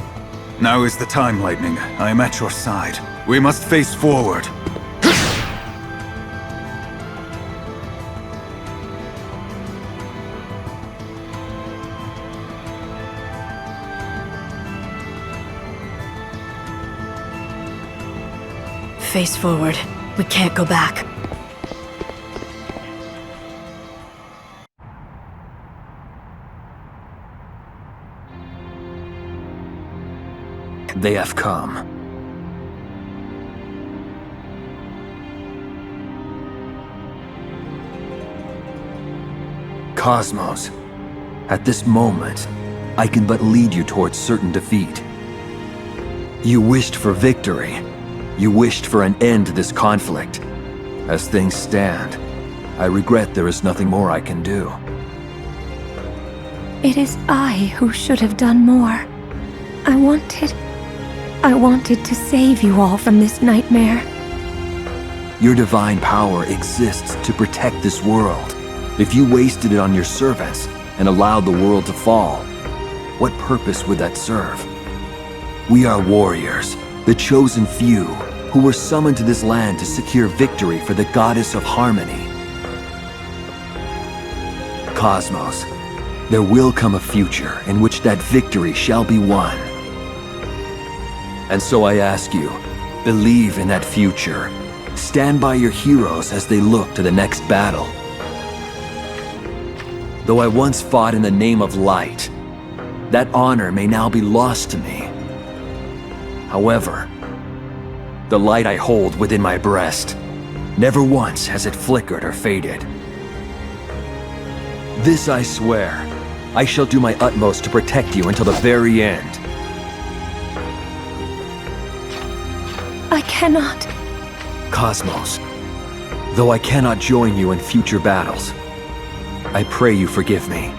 Now is the time, Lightning. I am at your side. We must face forward. Face forward. We can't go back. They have come. Cosmos, at this moment, I can but lead you towards certain defeat. You wished for victory. You wished for an end to this conflict. As things stand, I regret there is nothing more I can do. It is I who should have done more. I wanted to save you all from this nightmare. Your divine power exists to protect this world. If you wasted it on your servants and allowed the world to fall, what purpose would that serve? We are warriors, the chosen few, who were summoned to this land to secure victory for the goddess of harmony. Cosmos, there will come a future in which that victory shall be won. And so I ask you, believe in that future. Stand by your heroes as they look to the next battle. Though I once fought in the name of light, that honor may now be lost to me. However, the light I hold within my breast, never once has it flickered or faded. This I swear, I shall do my utmost to protect you until the very end. I cannot. Cosmos, though I cannot join you in future battles, I pray you forgive me.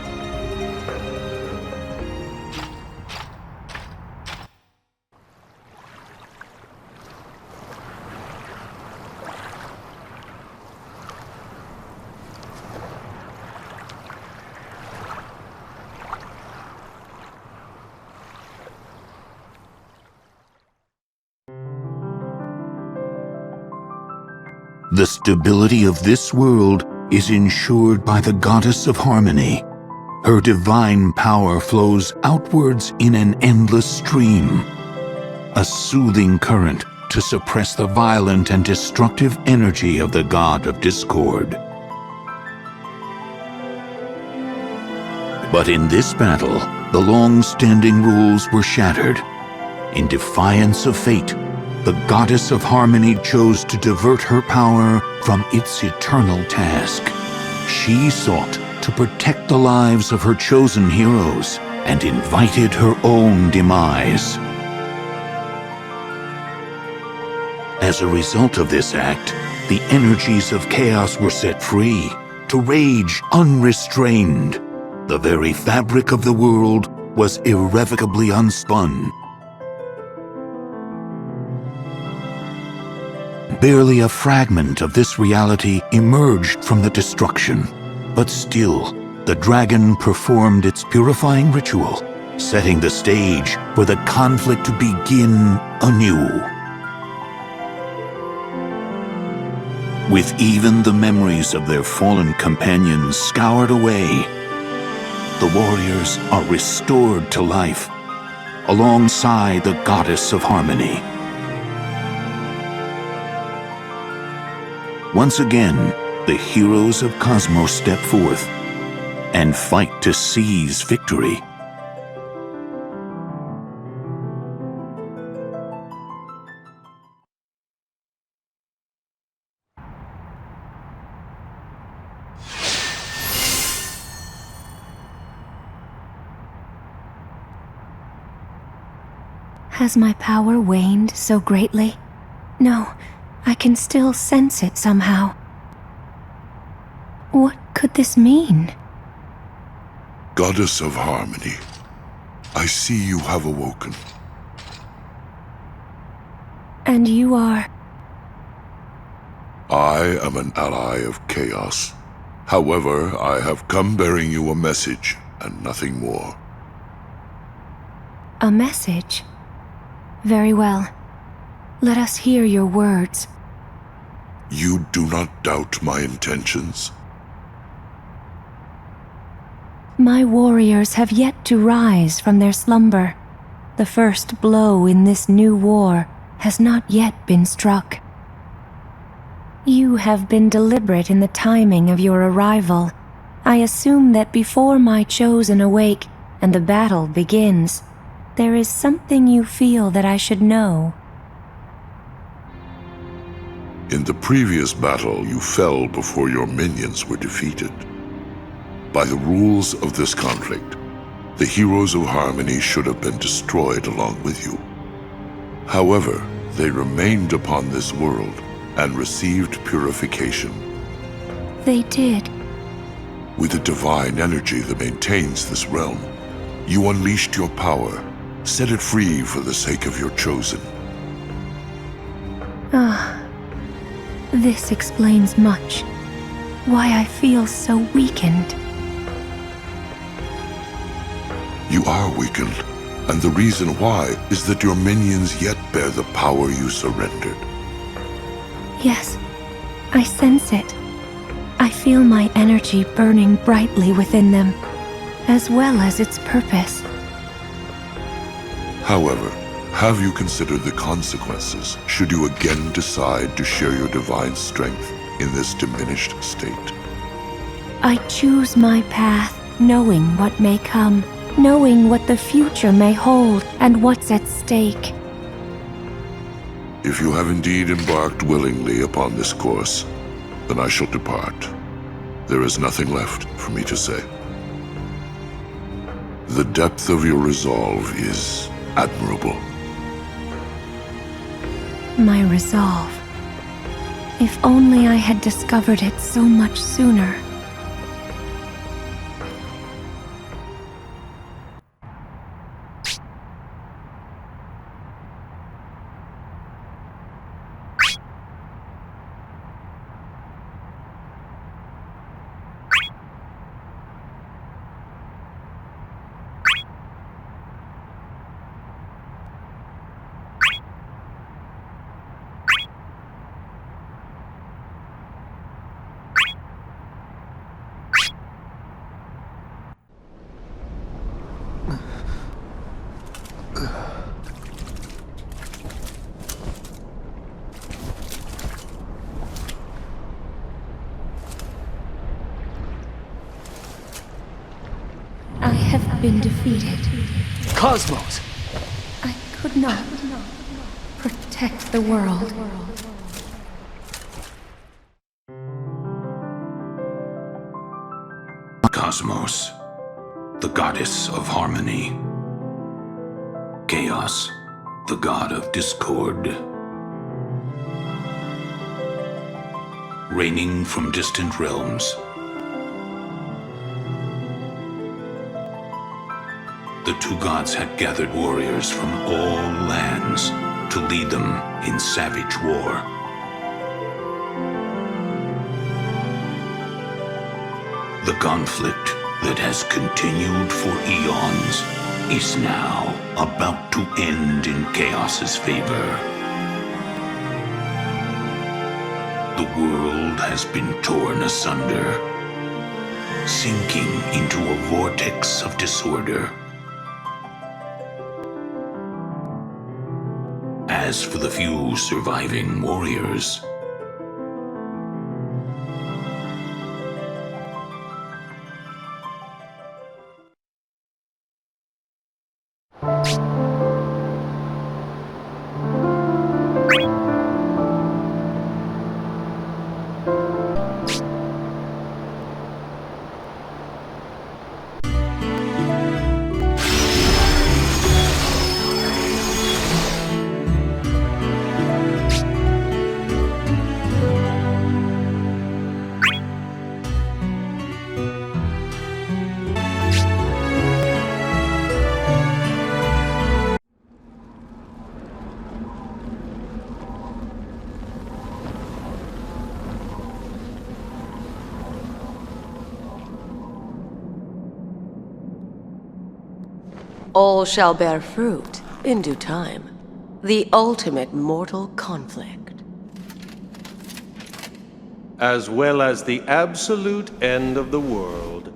The stability of this world is ensured by the goddess of harmony. Her divine power flows outwards in an endless stream, a soothing current to suppress the violent and destructive energy of the god of discord. But in this battle, the long-standing rules were shattered. In defiance of fate, the goddess of harmony chose to divert her power from its eternal task. She sought to protect the lives of her chosen heroes and invited her own demise. As a result of this act, the energies of chaos were set free to rage unrestrained. The very fabric of the world was irrevocably unspun. Barely a fragment of this reality emerged from the destruction, but still, the dragon performed its purifying ritual, setting the stage for the conflict to begin anew. With even the memories of their fallen companions scoured away, the warriors are restored to life, alongside the goddess of harmony. Once again, the heroes of Cosmos step forth and fight to seize victory. Has my power waned so greatly? No, I can still sense it somehow. What could this mean? Goddess of Harmony, I see you have awoken. And you are... I am an ally of Chaos. However, I have come bearing you a message, and nothing more. A message? Very well. Let us hear your words. You do not doubt my intentions? My warriors have yet to rise from their slumber. The first blow in this new war has not yet been struck. You have been deliberate in the timing of your arrival. I assume that before my chosen awake and the battle begins, there is something you feel that I should know. In the previous battle, you fell before your minions were defeated. By the rules of this conflict, the heroes of Harmony should have been destroyed along with you. However, they remained upon this world and received purification. They did. With a divine energy that maintains this realm, you unleashed your power, set it free for the sake of your chosen. This explains much. Why I feel so weakened. You are weakened, and the reason why is that your minions yet bear the power you surrendered. Yes, I sense it. I feel my energy burning brightly within them, as well as its purpose. However, have you considered the consequences should you again decide to share your divine strength in this diminished state? I choose my path, knowing what may come, knowing what the future may hold, and what's at stake. If you have indeed embarked willingly upon this course, then I shall depart. There is nothing left for me to say. The depth of your resolve is admirable. My resolve. If only I had discovered it so much sooner. I have been defeated. Cosmos! I could not protect the world. Cosmos, the goddess of harmony. Chaos, the god of discord. Reigning from distant realms, the two gods had gathered warriors from all lands to lead them in savage war. The conflict that has continued for eons is now about to end in Chaos's favor. The world has been torn asunder, sinking into a vortex of disorder. As for the few surviving warriors, All shall bear fruit in due time. The ultimate mortal conflict. As well as the absolute end of the world.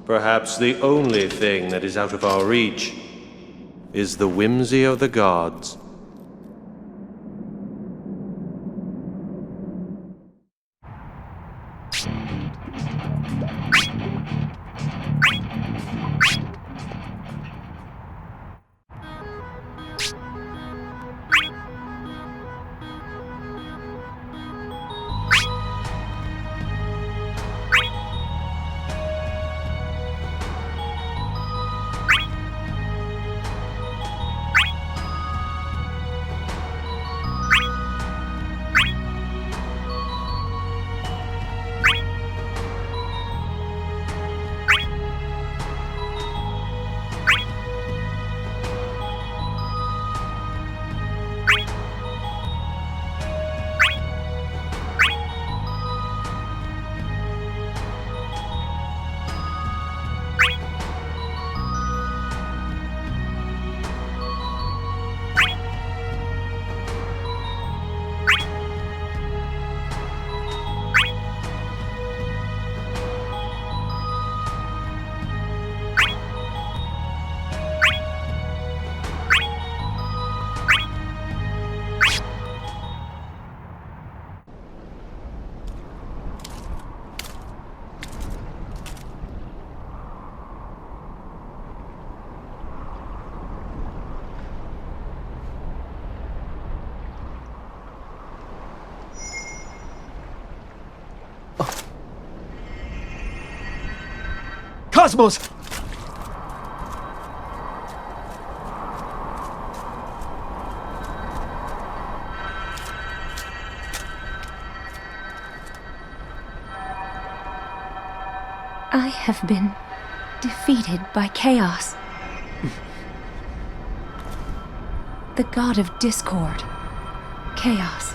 Perhaps the only thing that is out of our reach is the whimsy of the gods. Cosmos! I have been defeated by chaos. The god of discord. Chaos.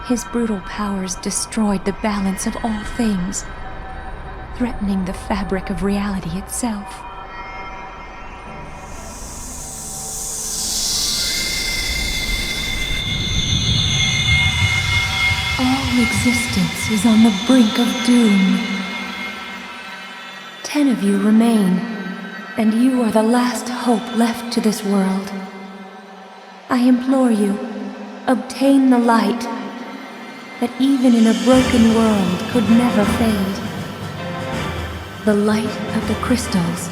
His brutal powers destroyed the balance of all things, threatening the fabric of reality itself. All existence is on the brink of doom. 10 of you remain, and you are the last hope left to this world. I implore you, obtain the light that even in a broken world could never fade. The light of the crystals.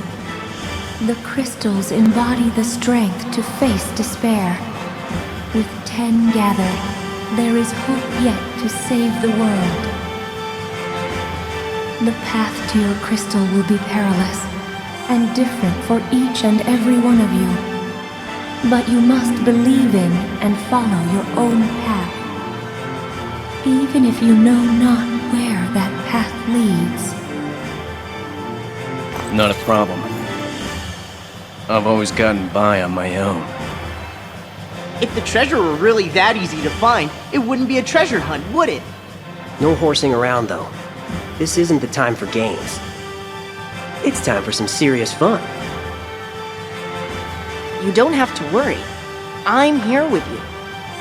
The crystals embody the strength to face despair. With 10 gathered, there is hope yet to save the world. The path to your crystal will be perilous and different for each and every one of you. But you must believe in and follow your own path, even if you know not where that path leads. Not a problem. I've always gotten by on my own. If the treasure were really that easy to find, it wouldn't be a treasure hunt, would it? No horsing around, though. This isn't the time for games. It's time for some serious fun. You don't have to worry. I'm here with you.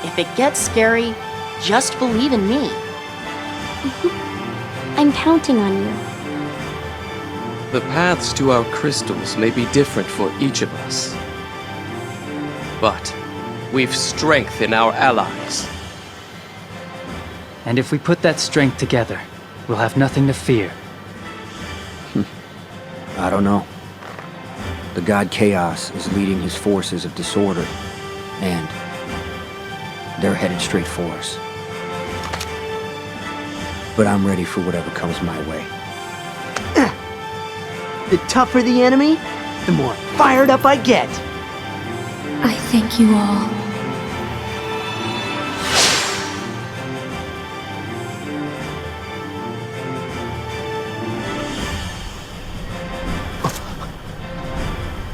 If it gets scary, just believe in me. I'm counting on you. The paths to our crystals may be different for each of us. But we've strength in our allies. And if we put that strength together, we'll have nothing to fear. I don't know. The god Chaos is leading his forces of disorder, and they're headed straight for us. But I'm ready for whatever comes my way. The tougher the enemy, the more fired up I get. I thank you all.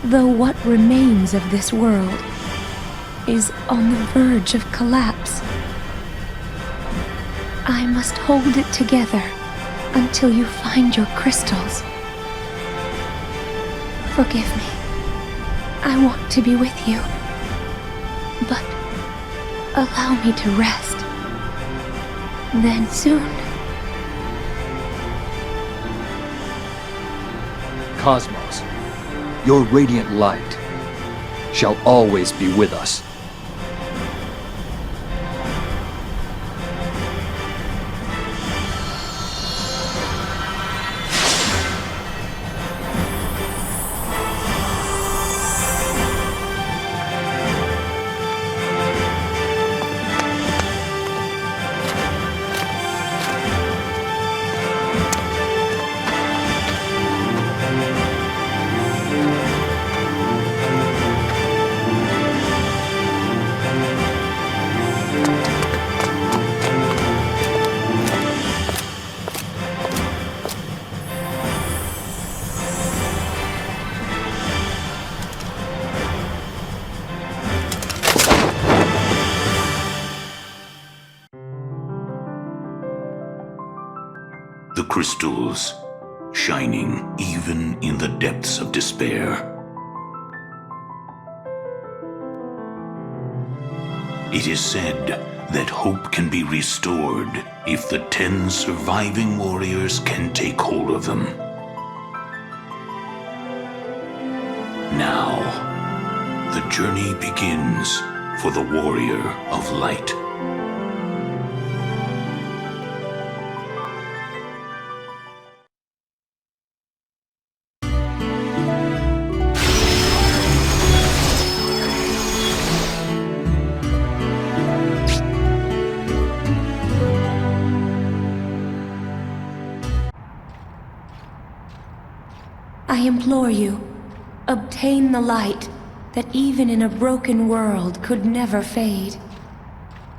Though what remains of this world is on the verge of collapse, I must hold it together until you find your crystals. Forgive me. I want to be with you, but allow me to rest. Then soon. Cosmos, your radiant light shall always be with us. The crystals, shining even in the depths of despair. It is said that hope can be restored if the 10 surviving warriors can take hold of them. Now, the journey begins for the warrior of light. I implore you, obtain the light that even in a broken world could never fade.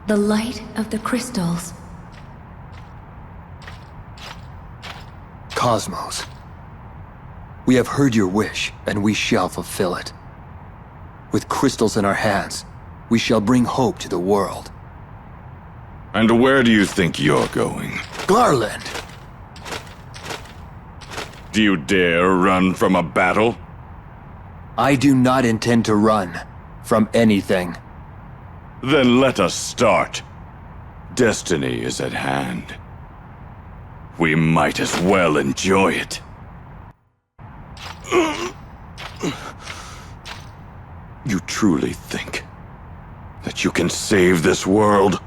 The light of the crystals. Cosmos, we have heard your wish, and we shall fulfill it. With crystals in our hands, we shall bring hope to the world. And where do you think you're going? Garland! Do you dare run from a battle? I do not intend to run from anything. Then let us start. Destiny is at hand. We might as well enjoy it. You truly think that you can save this world?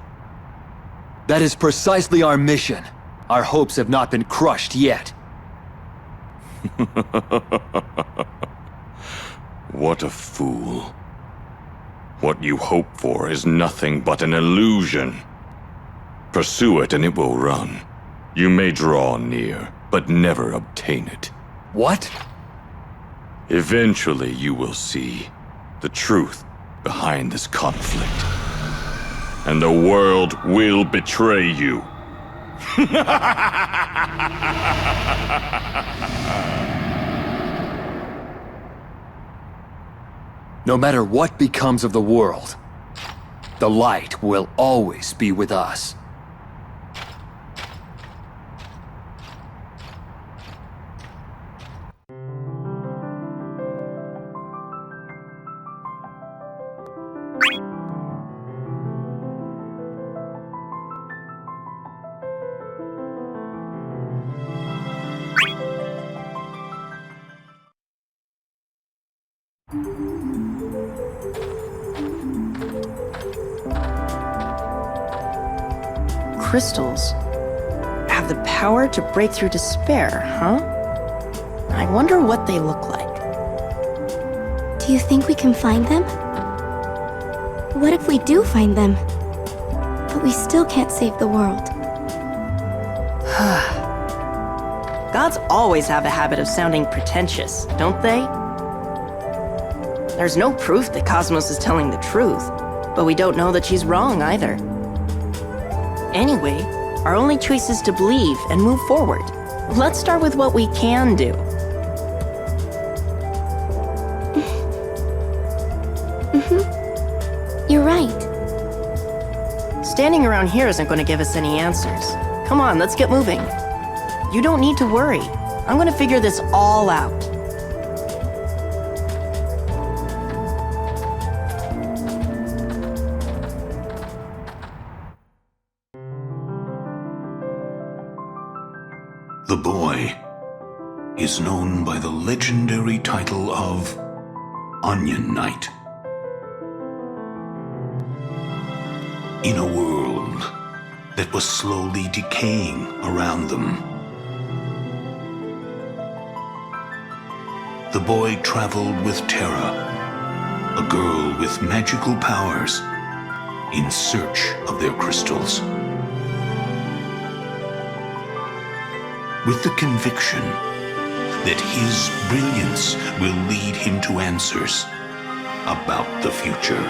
That is precisely our mission. Our hopes have not been crushed yet. What a fool. What you hope for is nothing but an illusion. Pursue it and it will run. You may draw near, but never obtain it. What? Eventually you will see the truth behind this conflict. And the world will betray you. No matter what becomes of the world, the light will always be with us. Crystals have the power to break through despair, huh? I wonder what they look like. Do you think we can find them? What if we do find them, but we still can't save the world? Gods always have a habit of sounding pretentious, don't they? There's no proof that Cosmos is telling the truth, but we don't know that she's wrong either. Anyway, our only choice is to believe and move forward. Let's start with what we can do. You're right. Standing around here isn't going to give us any answers. Come on, let's get moving. You don't need to worry. I'm going to figure this all out. The boy is known by the legendary title of Onion Knight. In a world that was slowly decaying around them, the boy traveled with Terra, a girl with magical powers, in search of their crystals. With the conviction that his brilliance will lead him to answers about the future.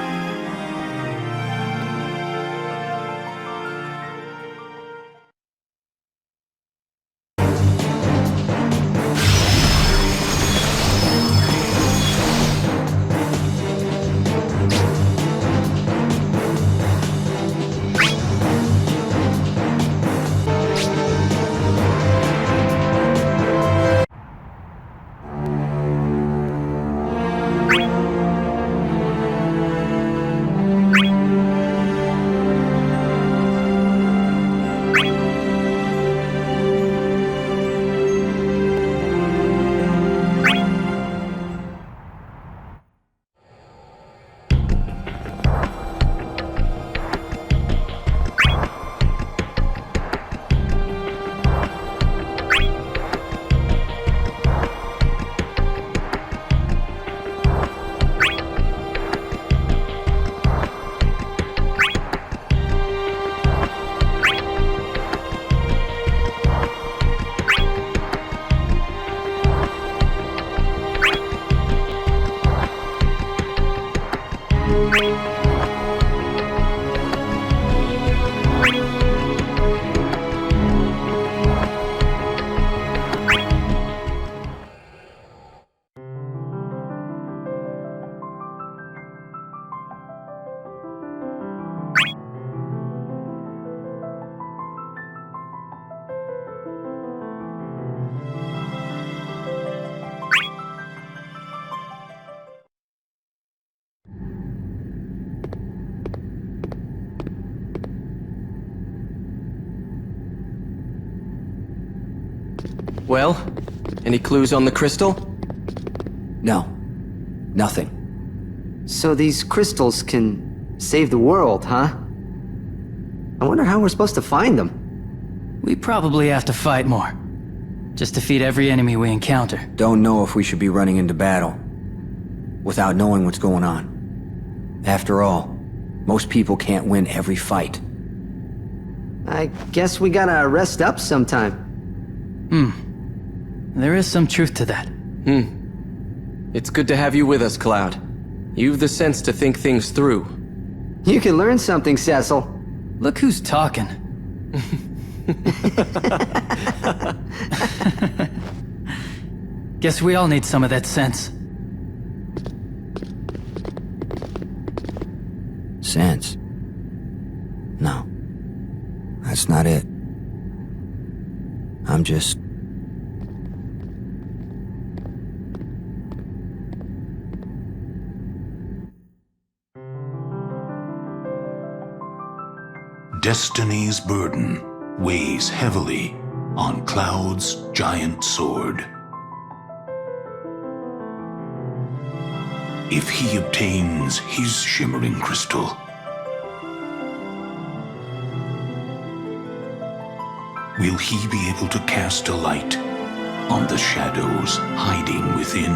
Well, any clues on the crystal? No. Nothing. So these crystals can save the world, huh? I wonder how we're supposed to find them. We probably have to fight more. Just defeat every enemy we encounter. Don't know if we should be running into battle without knowing what's going on. After all, most people can't win every fight. I guess we gotta rest up sometime. There is some truth to that. It's good to have you with us, Cloud. You've the sense to think things through. You can learn something, Cecil. Look who's talking. Guess we all need some of that sense. Sense? No. That's not it. I'm just... Destiny's burden weighs heavily on Cloud's giant sword. If he obtains his shimmering crystal, will he be able to cast a light on the shadows hiding within?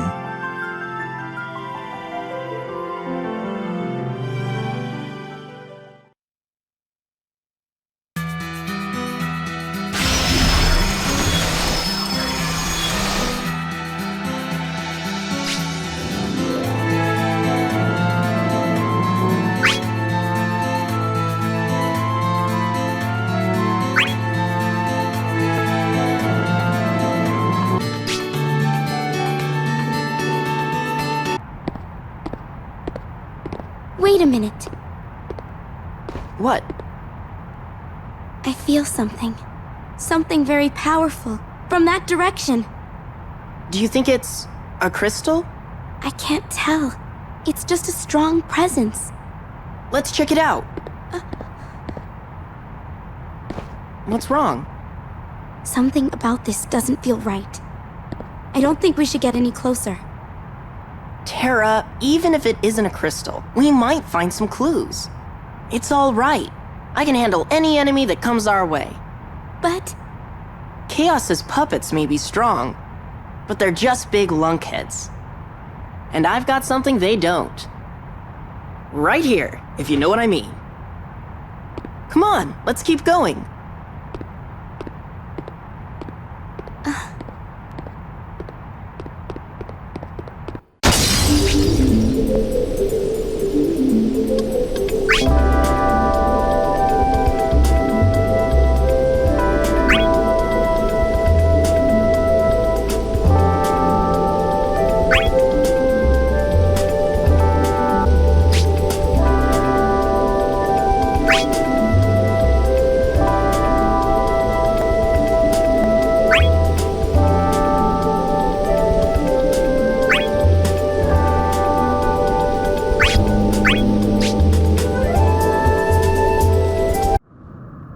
Wait a minute. What? I feel something. Something very powerful. From that direction. Do you think it's a crystal? I can't tell. It's just a strong presence. Let's check it out. What's wrong? Something about this doesn't feel right. I don't think we should get any closer. Terra, even if it isn't a crystal, we might find some clues. It's all right. I can handle any enemy that comes our way. But... Chaos's puppets may be strong, but they're just big lunkheads. And I've got something they don't. Right here, if you know what I mean. Come on, let's keep going.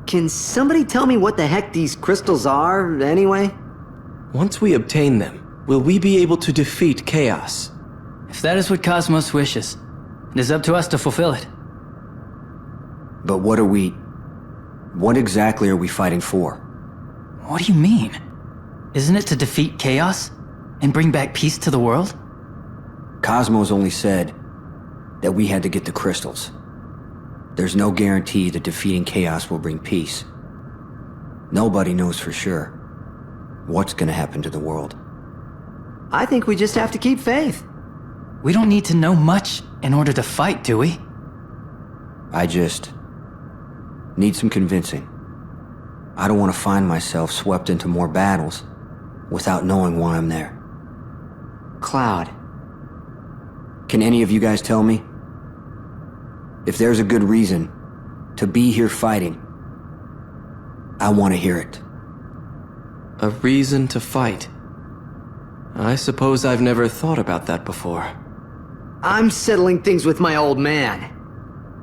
Can somebody tell me what the heck these crystals are, anyway? Once we obtain them, will we be able to defeat Chaos? If that is what Cosmos wishes, it is up to us to fulfill it. But what exactly are we fighting for? What do you mean? Isn't it to defeat Chaos? And bring back peace to the world? Cosmos only said that we had to get the crystals. There's no guarantee that defeating Chaos will bring peace. Nobody knows for sure what's gonna happen to the world. I think we just have to keep faith. We don't need to know much in order to fight, do we? I just need some convincing. I don't want to find myself swept into more battles without knowing why I'm there. Cloud. Can any of you guys tell me? If there's a good reason to be here fighting, I want to hear it. A reason to fight? I suppose I've never thought about that before. I'm settling things with my old man.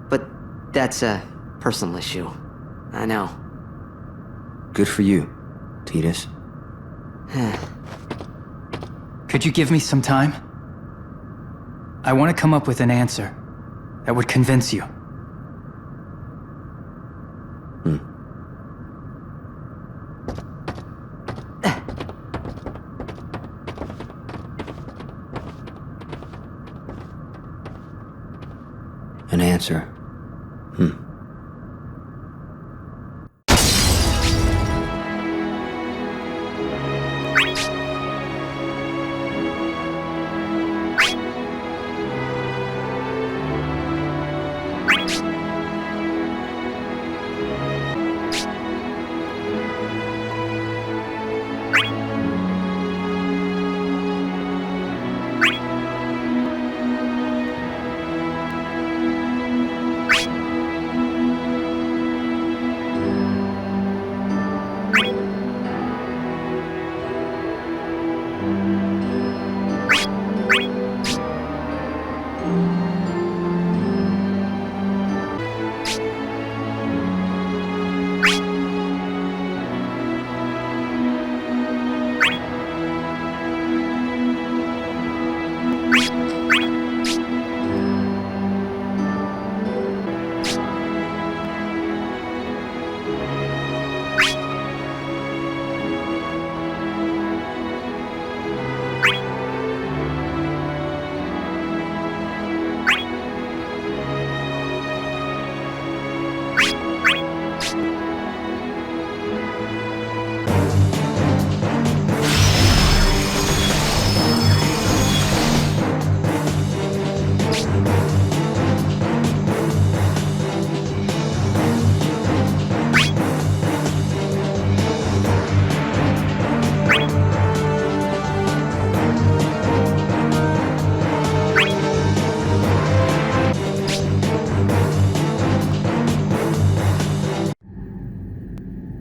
But that's a personal issue. I know. Good for you, Tidus. Could you give me some time? I want to come up with an answer that would convince you. An answer.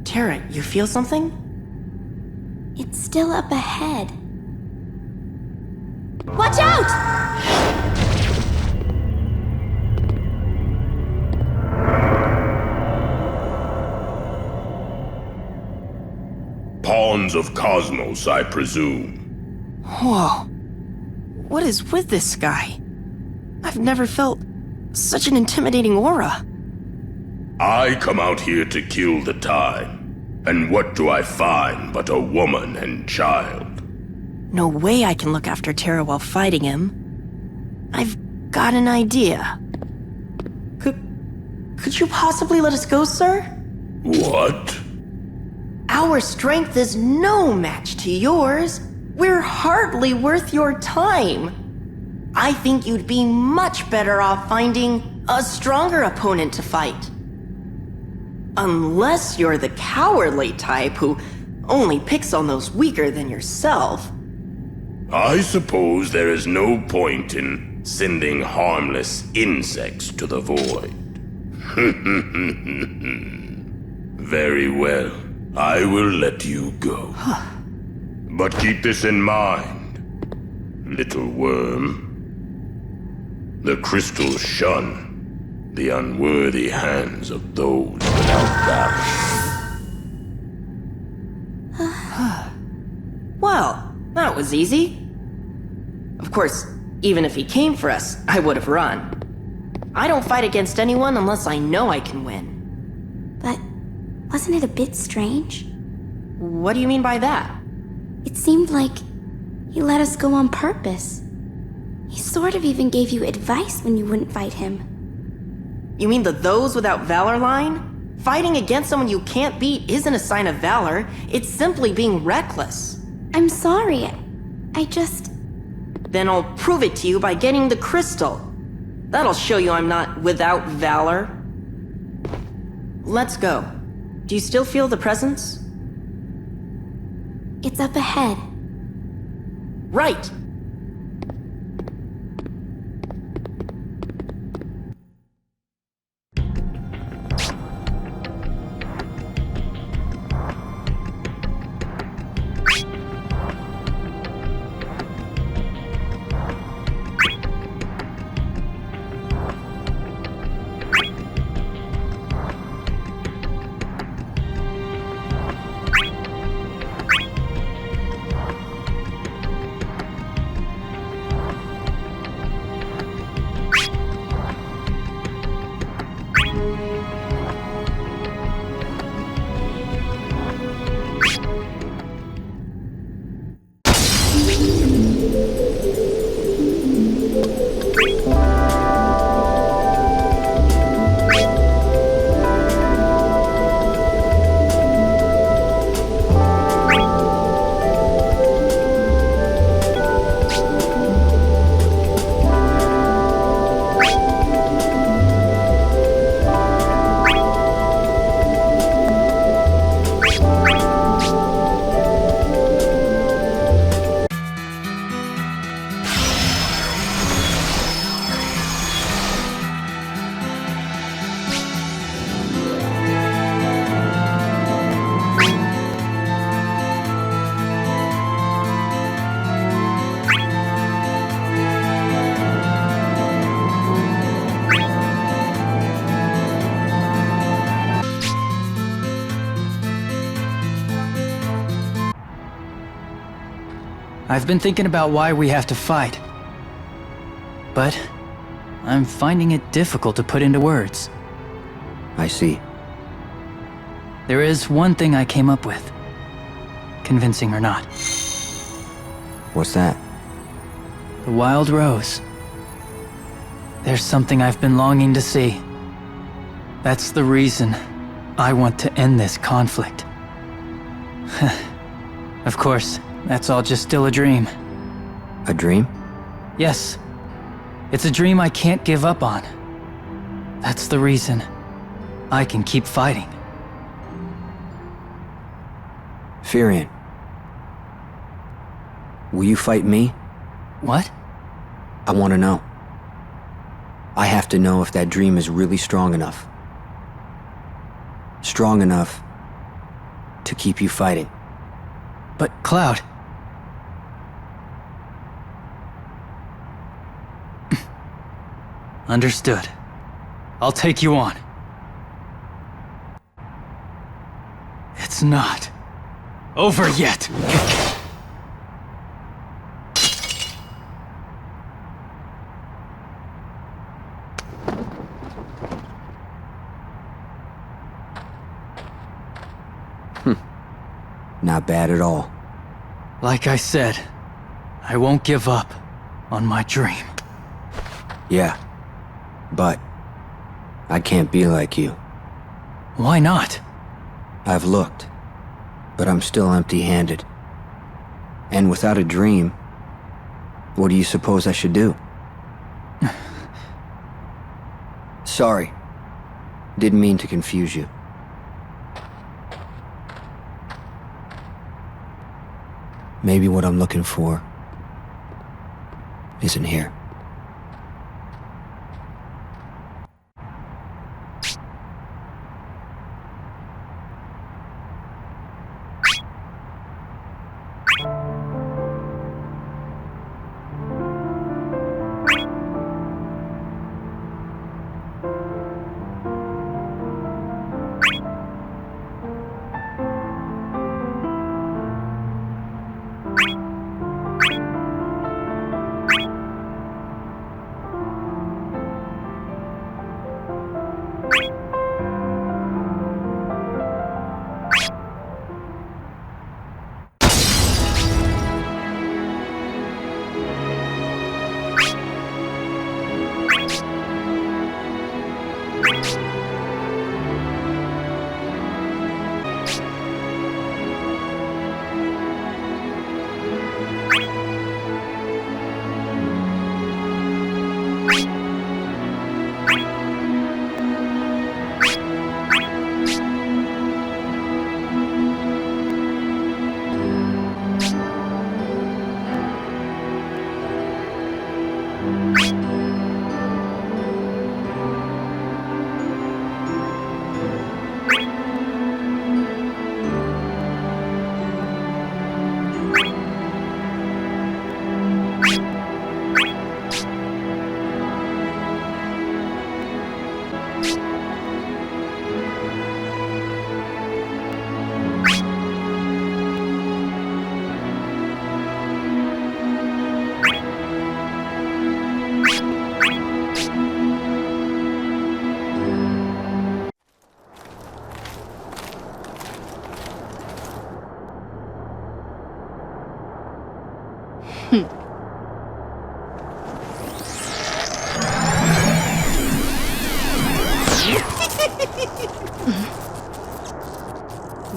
Tara, you feel something? It's still up ahead. Watch out! Pawns of Cosmos, I presume. Whoa. What is with this guy? I've never felt such an intimidating aura. I come out here to kill the time. And what do I find but a woman and child? No way I can look after Tara while fighting him. I've got an idea. Could you possibly let us go, sir? What? Our strength is no match to yours. We're hardly worth your time. I think you'd be much better off finding a stronger opponent to fight. Unless you're the cowardly type who only picks on those weaker than yourself. I suppose there is no point in sending harmless insects to the void. Very well. I will let you go. But keep this in mind, little worm. The crystals shun the unworthy hands of those without valor. Well, that was easy. Of course, even if he came for us, I would have run. I don't fight against anyone unless I know I can win. But wasn't it a bit strange? What do you mean by that? It seemed like he let us go on purpose. He sort of even gave you advice when you wouldn't fight him. You mean the those without valor line? Fighting against someone you can't beat isn't a sign of valor. It's simply being reckless. I'm sorry. I just... Then I'll prove it to you by getting the crystal. That'll show you I'm not without valor. Let's go. Do you still feel the presence? It's up ahead. Right. I've been thinking about why we have to fight. But I'm finding it difficult to put into words. I see. There is one thing I came up with. Convincing or not. What's that? The Wild Rose. There's something I've been longing to see. That's the reason I want to end this conflict. Of course, that's all just still a dream. A dream? Yes. It's a dream I can't give up on. That's the reason I can keep fighting. Firion. Will you fight me? What? I want to know. I have to know if that dream is really strong enough. Strong enough to keep you fighting. But, Cloud... Understood. I'll take you on. It's not over yet. Not bad at all. Like I said, I won't give up on my dream. Yeah, but I can't be like you. Why not? I've looked, but I'm still empty-handed. And without a dream, what do you suppose I should do? Sorry. Didn't mean to confuse you. Maybe what I'm looking for isn't here.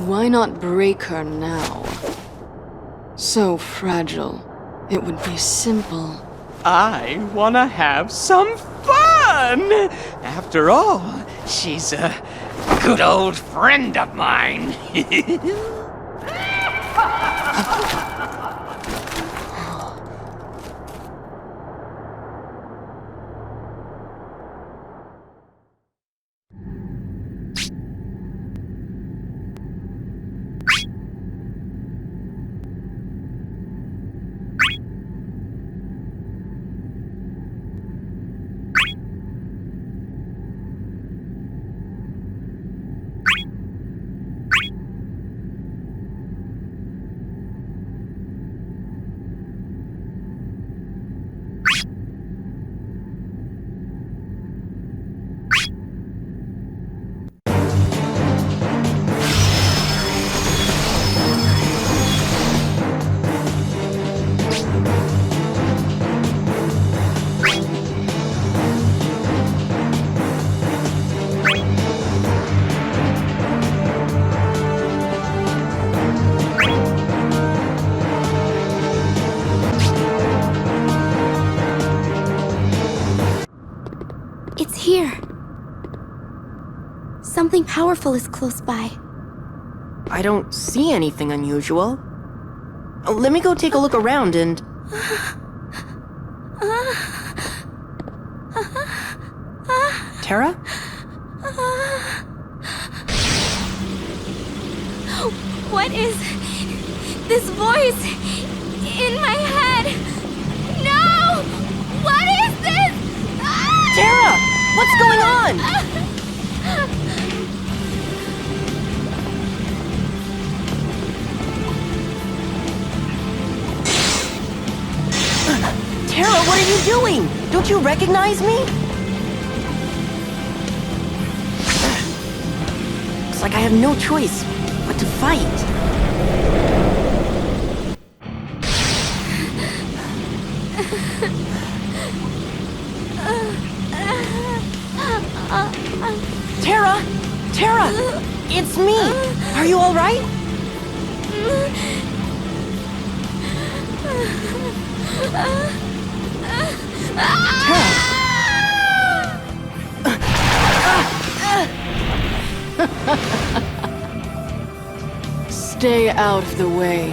Why not break her now? So fragile. It would be simple. I wanna have some fun! After all, she's a good old friend of mine. something powerful is close by. I don't see anything unusual. Let me go take a look around and... Terra? What is this voice in my head? No! What is this? Terra! What's going on? Terra, what are you doing? Don't you recognize me? Looks like I have no choice but to fight. Terra! Terra! It's me! Are you alright? Stay out of the way.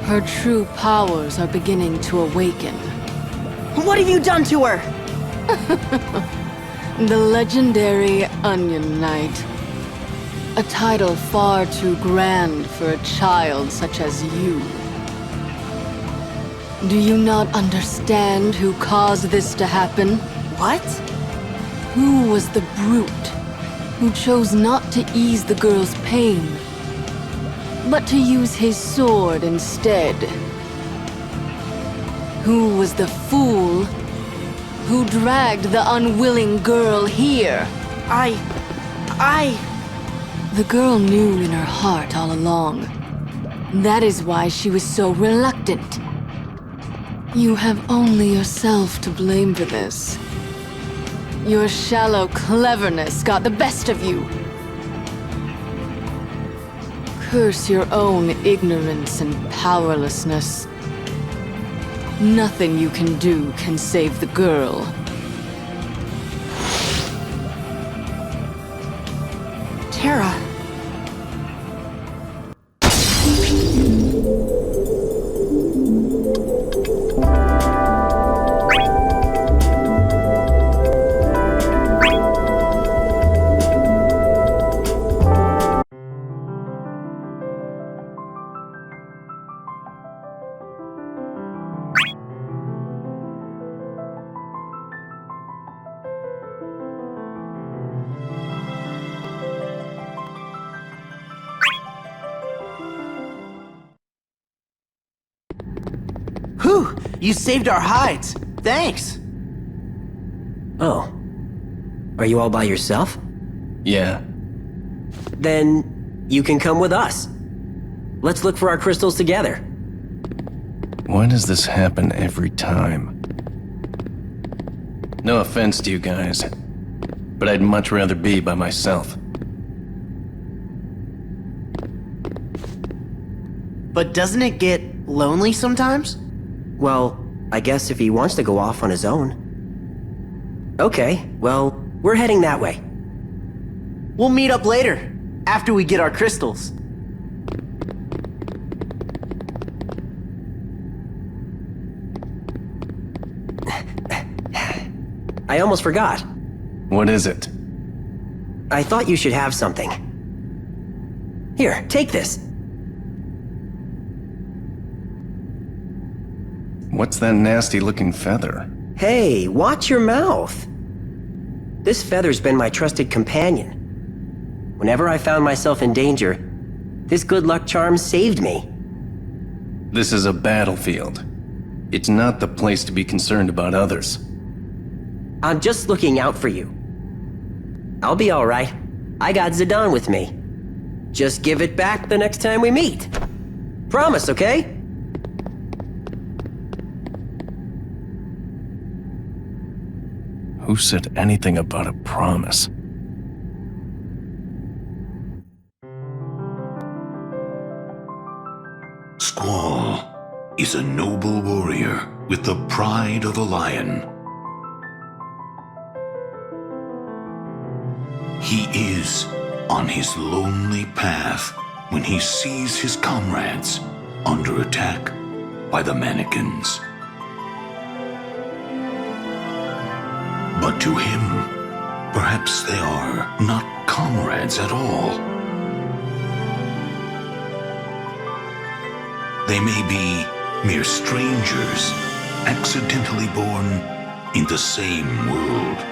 Her true powers are beginning to awaken. What have you done to her? The legendary Onion Knight. A title far too grand for a child such as you. Do you not understand who caused this to happen? What? Who was the brute who chose not to ease the girl's pain, but to use his sword instead? Who was the fool who dragged the unwilling girl here? The girl knew in her heart all along. That is why she was so reluctant. You have only yourself to blame for this. Your shallow cleverness got the best of you. Curse your own ignorance and powerlessness. Nothing you can do can save the girl. Terra. Whew! You saved our hides. Thanks. Oh. Are you all by yourself? Yeah. Then you can come with us. Let's look for our crystals together. Why does this happen every time? No offense to you guys, but I'd much rather be by myself. But doesn't it get lonely sometimes? Well, I guess if he wants to go off on his own. Okay, well, we're heading that way. We'll meet up later, after we get our crystals. I almost forgot. What is it? I thought you should have something. Here, take this. What's that nasty-looking feather? Hey, watch your mouth. This feather's been my trusted companion. Whenever I found myself in danger, this good luck charm saved me. This is a battlefield. It's not the place to be concerned about others. I'm just looking out for you. I'll be alright. I got Zidane with me. Just give it back the next time we meet. Promise, okay? Who said anything about a promise? Squall is a noble warrior with the pride of a lion. He is on his lonely path when he sees his comrades under attack by the mannequins. But to him, perhaps they are not comrades at all. They may be mere strangers, accidentally born in the same world.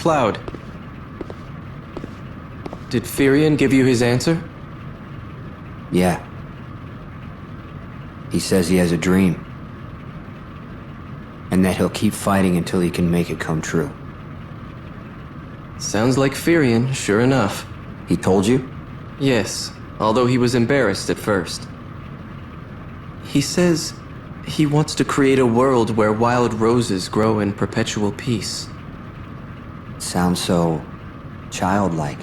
Cloud. Did Firion give you his answer? Yeah. He says he has a dream. And that he'll keep fighting until he can make it come true. Sounds like Firion, sure enough. He told you? Yes, although he was embarrassed at first. He says he wants to create a world where wild roses grow in perpetual peace. Sounds so childlike.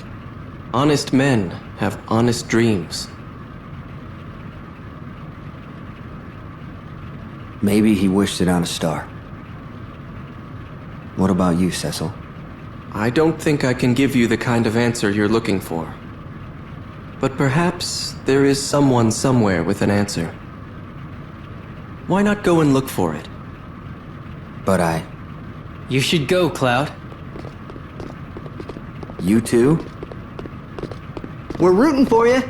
Honest men have honest dreams. Maybe he wished it on a star. What about you, Cecil? I don't think I can give you the kind of answer you're looking for. But perhaps there is someone somewhere with an answer. Why not go and look for it? But You should go, Cloud. You too? We're rooting for you.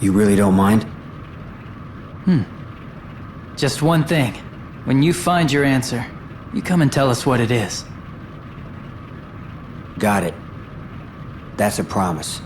You really don't mind? Just one thing. When you find your answer, you come and tell us what it is. Got it. That's a promise.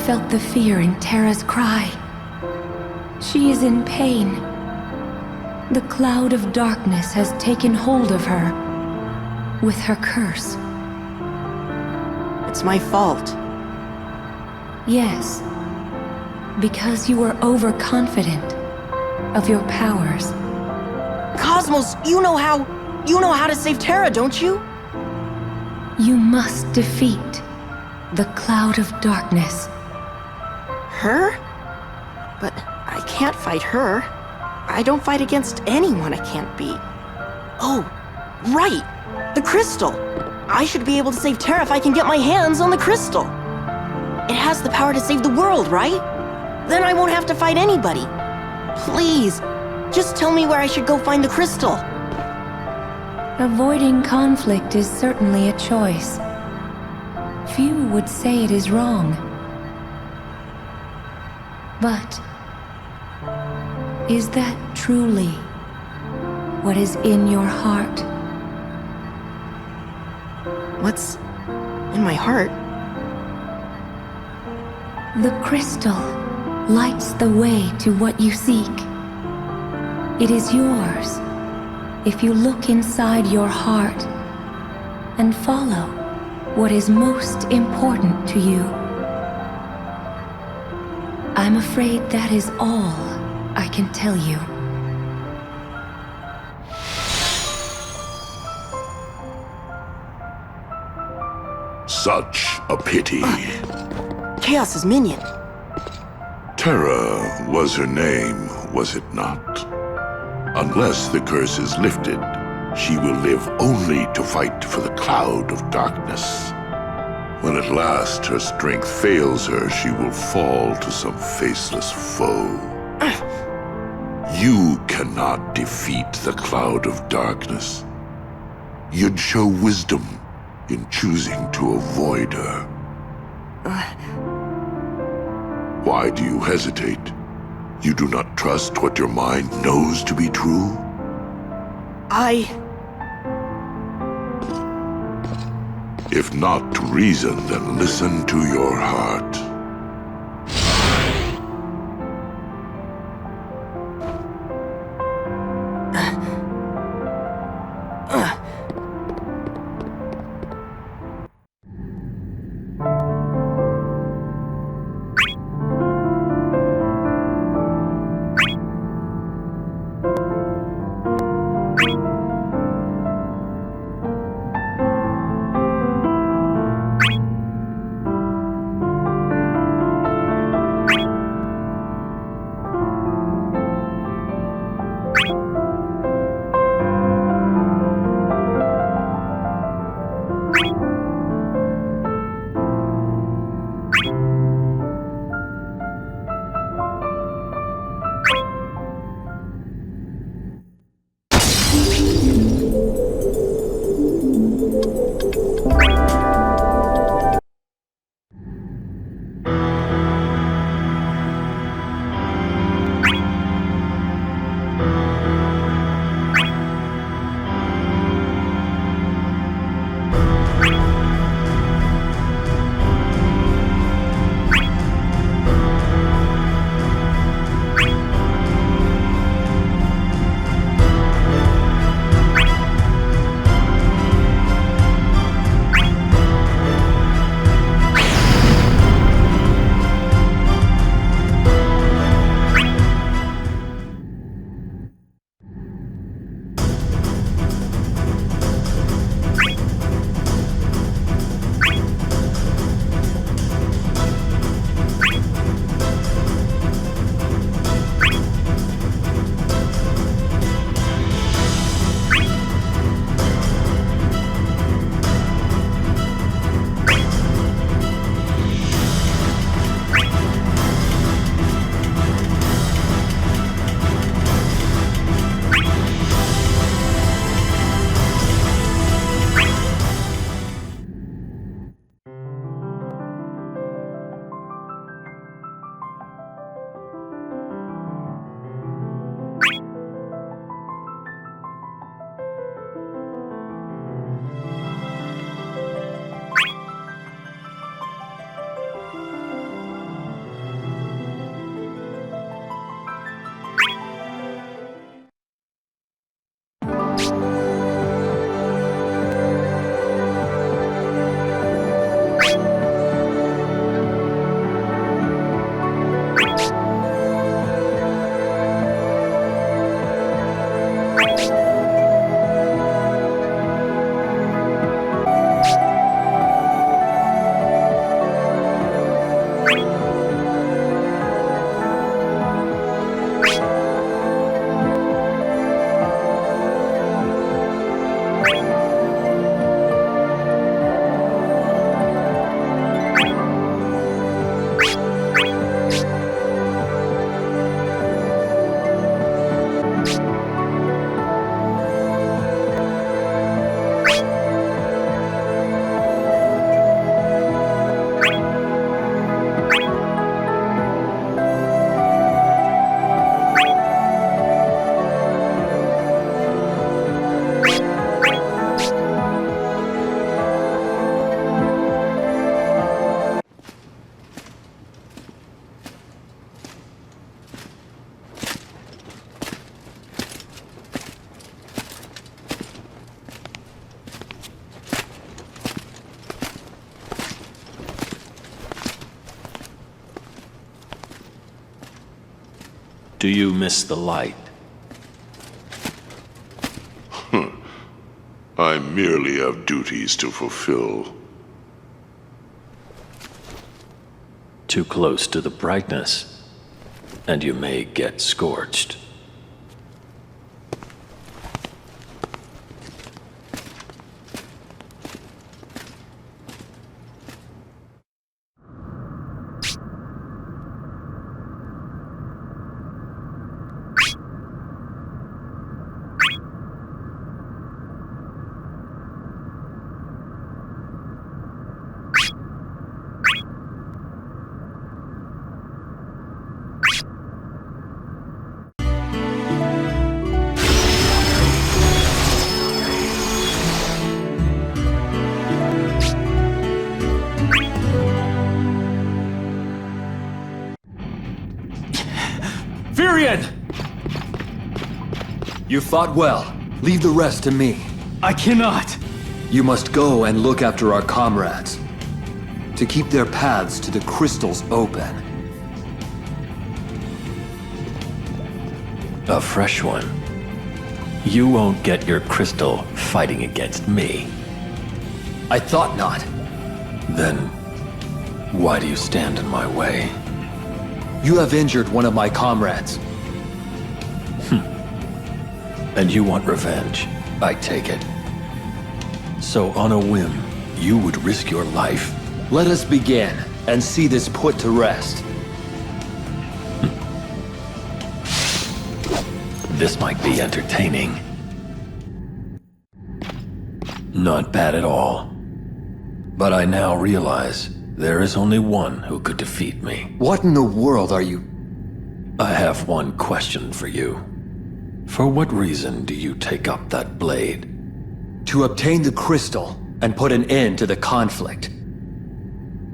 felt the fear in Terra's cry. She is in pain. The cloud of darkness has taken hold of her with her curse. It's my fault. Yes, because you were overconfident of your powers. Cosmos, you know how to save Terra, don't you? You must defeat the cloud of darkness. Her? But I can't fight her. I don't fight against anyone I can't beat. Oh, right! The crystal! I should be able to save Terra if I can get my hands on the crystal. It has the power to save the world, right? Then I won't have to fight anybody. Please, just tell me where I should go find the crystal. Avoiding conflict is certainly a choice. Few would say it is wrong. But is that truly what is in your heart? What's in my heart? The crystal lights the way to what you seek. It is yours if you look inside your heart and follow what is most important to you. I'm afraid that is all I can tell you. Such a pity. Chaos's minion. Terra was her name, was it not? Unless the curse is lifted, she will live only to fight for the cloud of darkness. When at last her strength fails her, she will fall to some faceless foe. You cannot defeat the cloud of darkness. You'd show wisdom in choosing to avoid her. Why do you hesitate? You do not trust what your mind knows to be true? If not to reason, then listen to your heart. Do you miss the light? I merely have duties to fulfill. Too close to the brightness, and you may get scorched. You fought well. Leave the rest to me. I cannot. You must go and look after our comrades. To keep their paths to the crystals open. A fresh one. You won't get your crystal fighting against me. I thought not. Then, why do you stand in my way? You have injured one of my comrades. And you want revenge, I take it. So on a whim, you would risk your life? Let us begin, and see this put to rest. This might be entertaining. Not bad at all. But I now realize there is only one who could defeat me. What in the world are you? I have one question for you. For what reason do you take up that blade? To obtain the crystal and put an end to the conflict.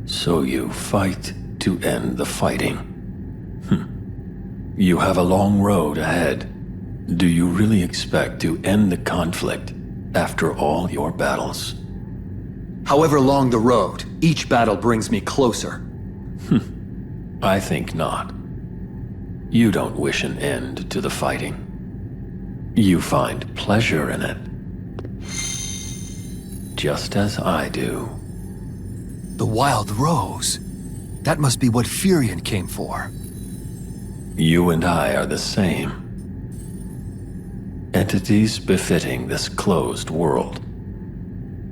So you fight to end the fighting. You have a long road ahead. Do you really expect to end the conflict after all your battles? However long the road, each battle brings me closer. I think not. You don't wish an end to the fighting. You find pleasure in it. Just as I do. The Wild Rose. That must be what Furion came for. You and I are the same. Entities befitting this closed world.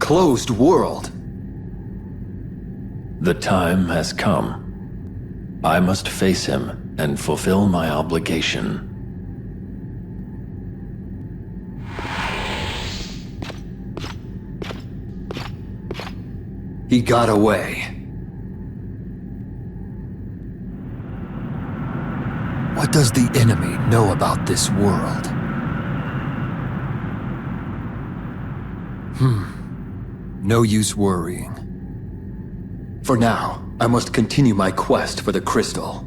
Closed world? The time has come. I must face him and fulfill my obligation. He got away. What does the enemy know about this world? No use worrying. For now, I must continue my quest for the crystal.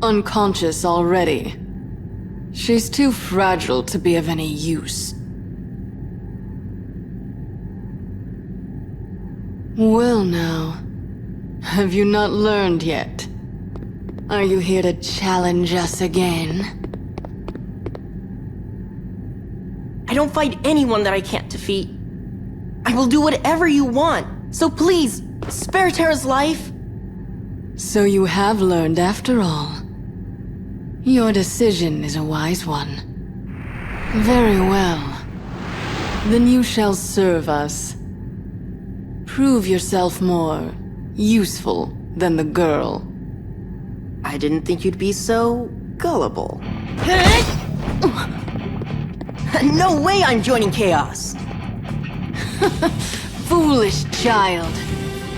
unconscious already. She's too fragile to be of any use. Well now, have you not learned yet? Are you here to challenge us again? I don't fight anyone that I can't defeat. I will do whatever you want, so please, spare Terra's life. So you have learned after all. Your decision is a wise one. Very well. Then you shall serve us. Prove yourself more useful than the girl. I didn't think you'd be so gullible. No way I'm joining Chaos! Foolish child.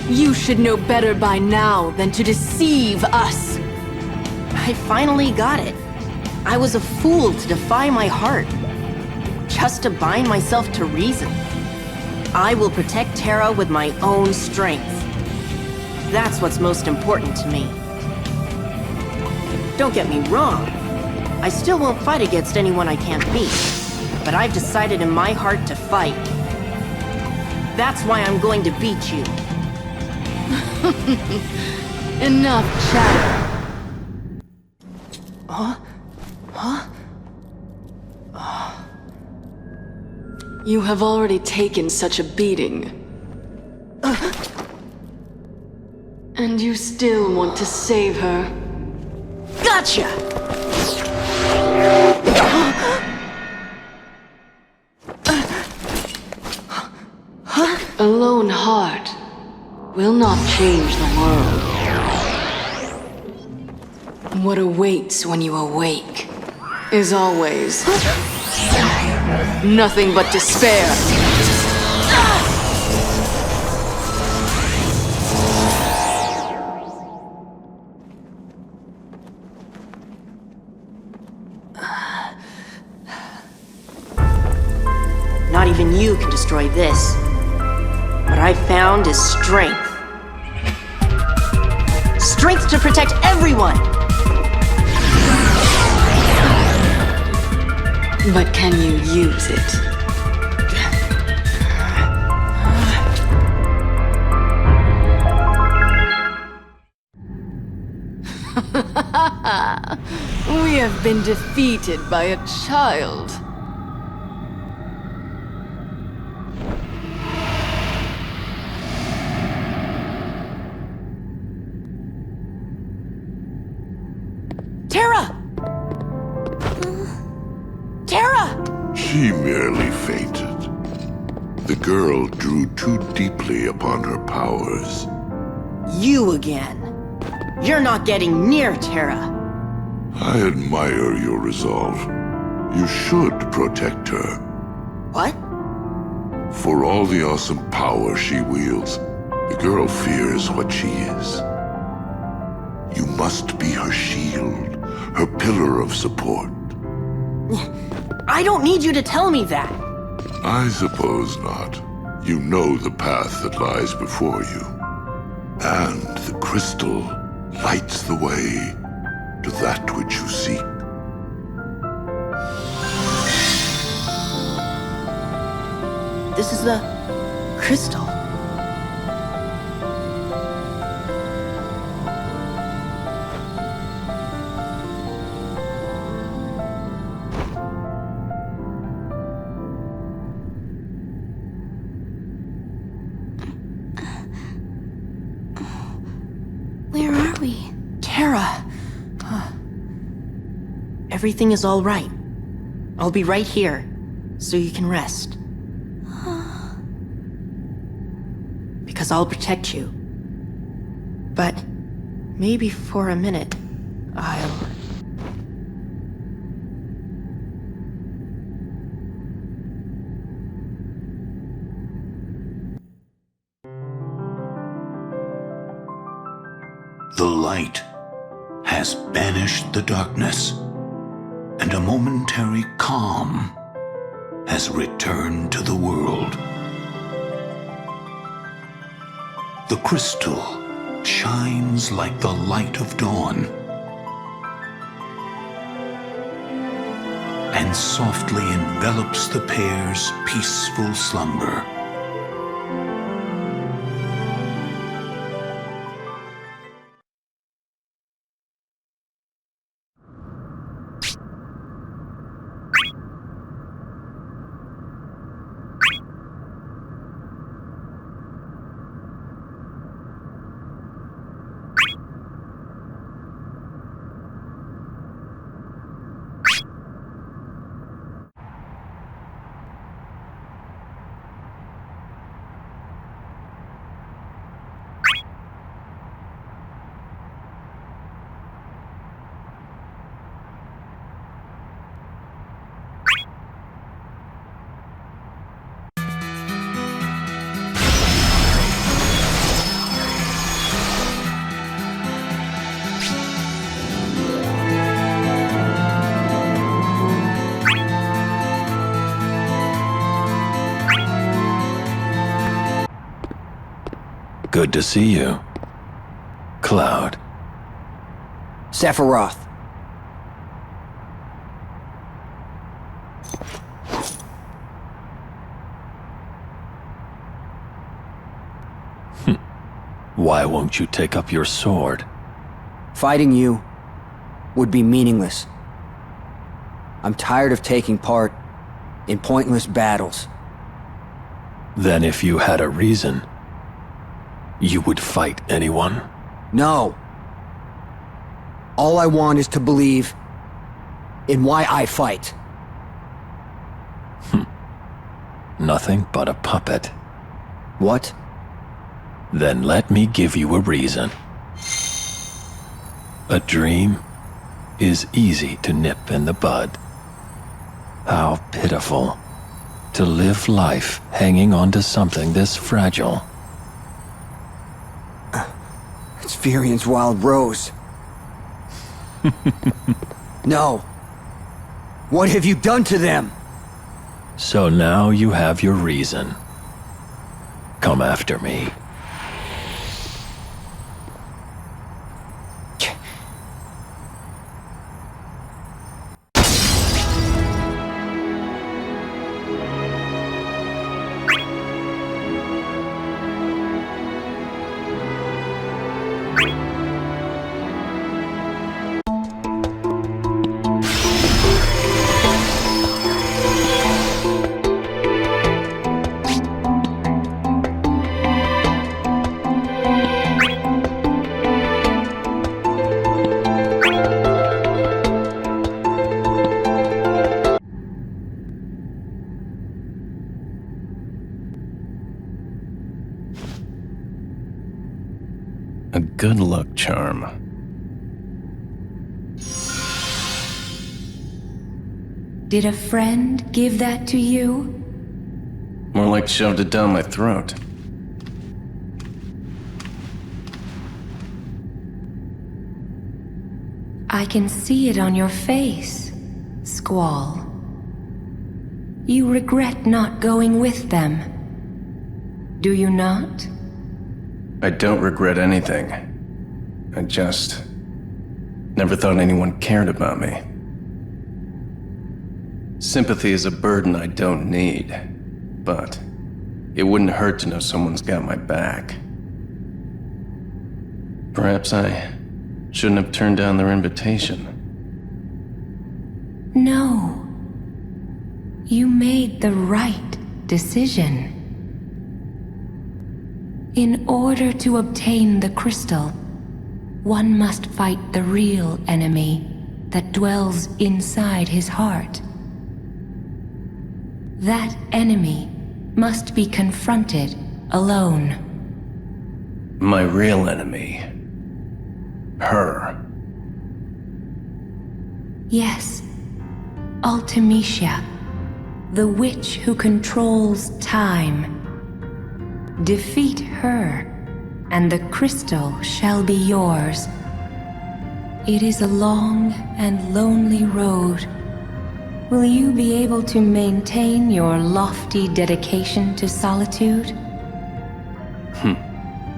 You should know better by now than to deceive us. I finally got it. I was a fool to defy my heart. Just to bind myself to reason. I will protect Terra with my own strength. That's what's most important to me. Don't get me wrong. I still won't fight against anyone I can't beat. But I've decided in my heart to fight. That's why I'm going to beat you. Enough chatter. You have already taken such a beating. And you still want to save her? Gotcha! A lone heart will not change the world. What awaits when you awake is always nothing but despair. Not even you can destroy this. What I found is strength. Strength to protect everyone! But can you use it? We have been defeated by a child. Terra! Terra! She merely fainted. The girl drew too deeply upon her powers. You again. You're not getting near Terra. I admire your resolve. You should protect her. What? For all the awesome power she wields, the girl fears what she is. You must be her shield, her pillar of support. I don't need you to tell me that. I suppose not. You know the path that lies before you. And the crystal lights the way to that which you seek. This is the crystal. Where are we? Terra! Everything is all right. I'll be right here, so you can rest. Because I'll protect you. But maybe for a minute, I'll... The light has banished the darkness, and a momentary calm has returned to the world. The crystal shines like the light of dawn, and softly envelops the pair's peaceful slumber. Good to see you, Cloud. Sephiroth. Why won't you take up your sword? Fighting you would be meaningless. I'm tired of taking part in pointless battles. Then if you had a reason, you would fight anyone? No. All I want is to believe in why I fight. Nothing but a puppet. What? Then let me give you a reason. A dream is easy to nip in the bud. How pitiful to live life hanging on to something this fragile. It's Virian's wild rose. No. What have you done to them? So now you have your reason. Come after me. A good luck charm. Did a friend give that to you? More like shoved it down my throat. I can see it on your face, Squall. You regret not going with them. Do you not? I don't regret anything. I just never thought anyone cared about me. Sympathy is a burden I don't need, but it wouldn't hurt to know someone's got my back. Perhaps I shouldn't have turned down their invitation. No. You made the right decision. In order to obtain the crystal, one must fight the real enemy that dwells inside his heart. That enemy must be confronted alone. My real enemy. Her. Yes, Ultimecia, the witch who controls time. Defeat her, and the crystal shall be yours. It is a long and lonely road. Will you be able to maintain your lofty dedication to solitude?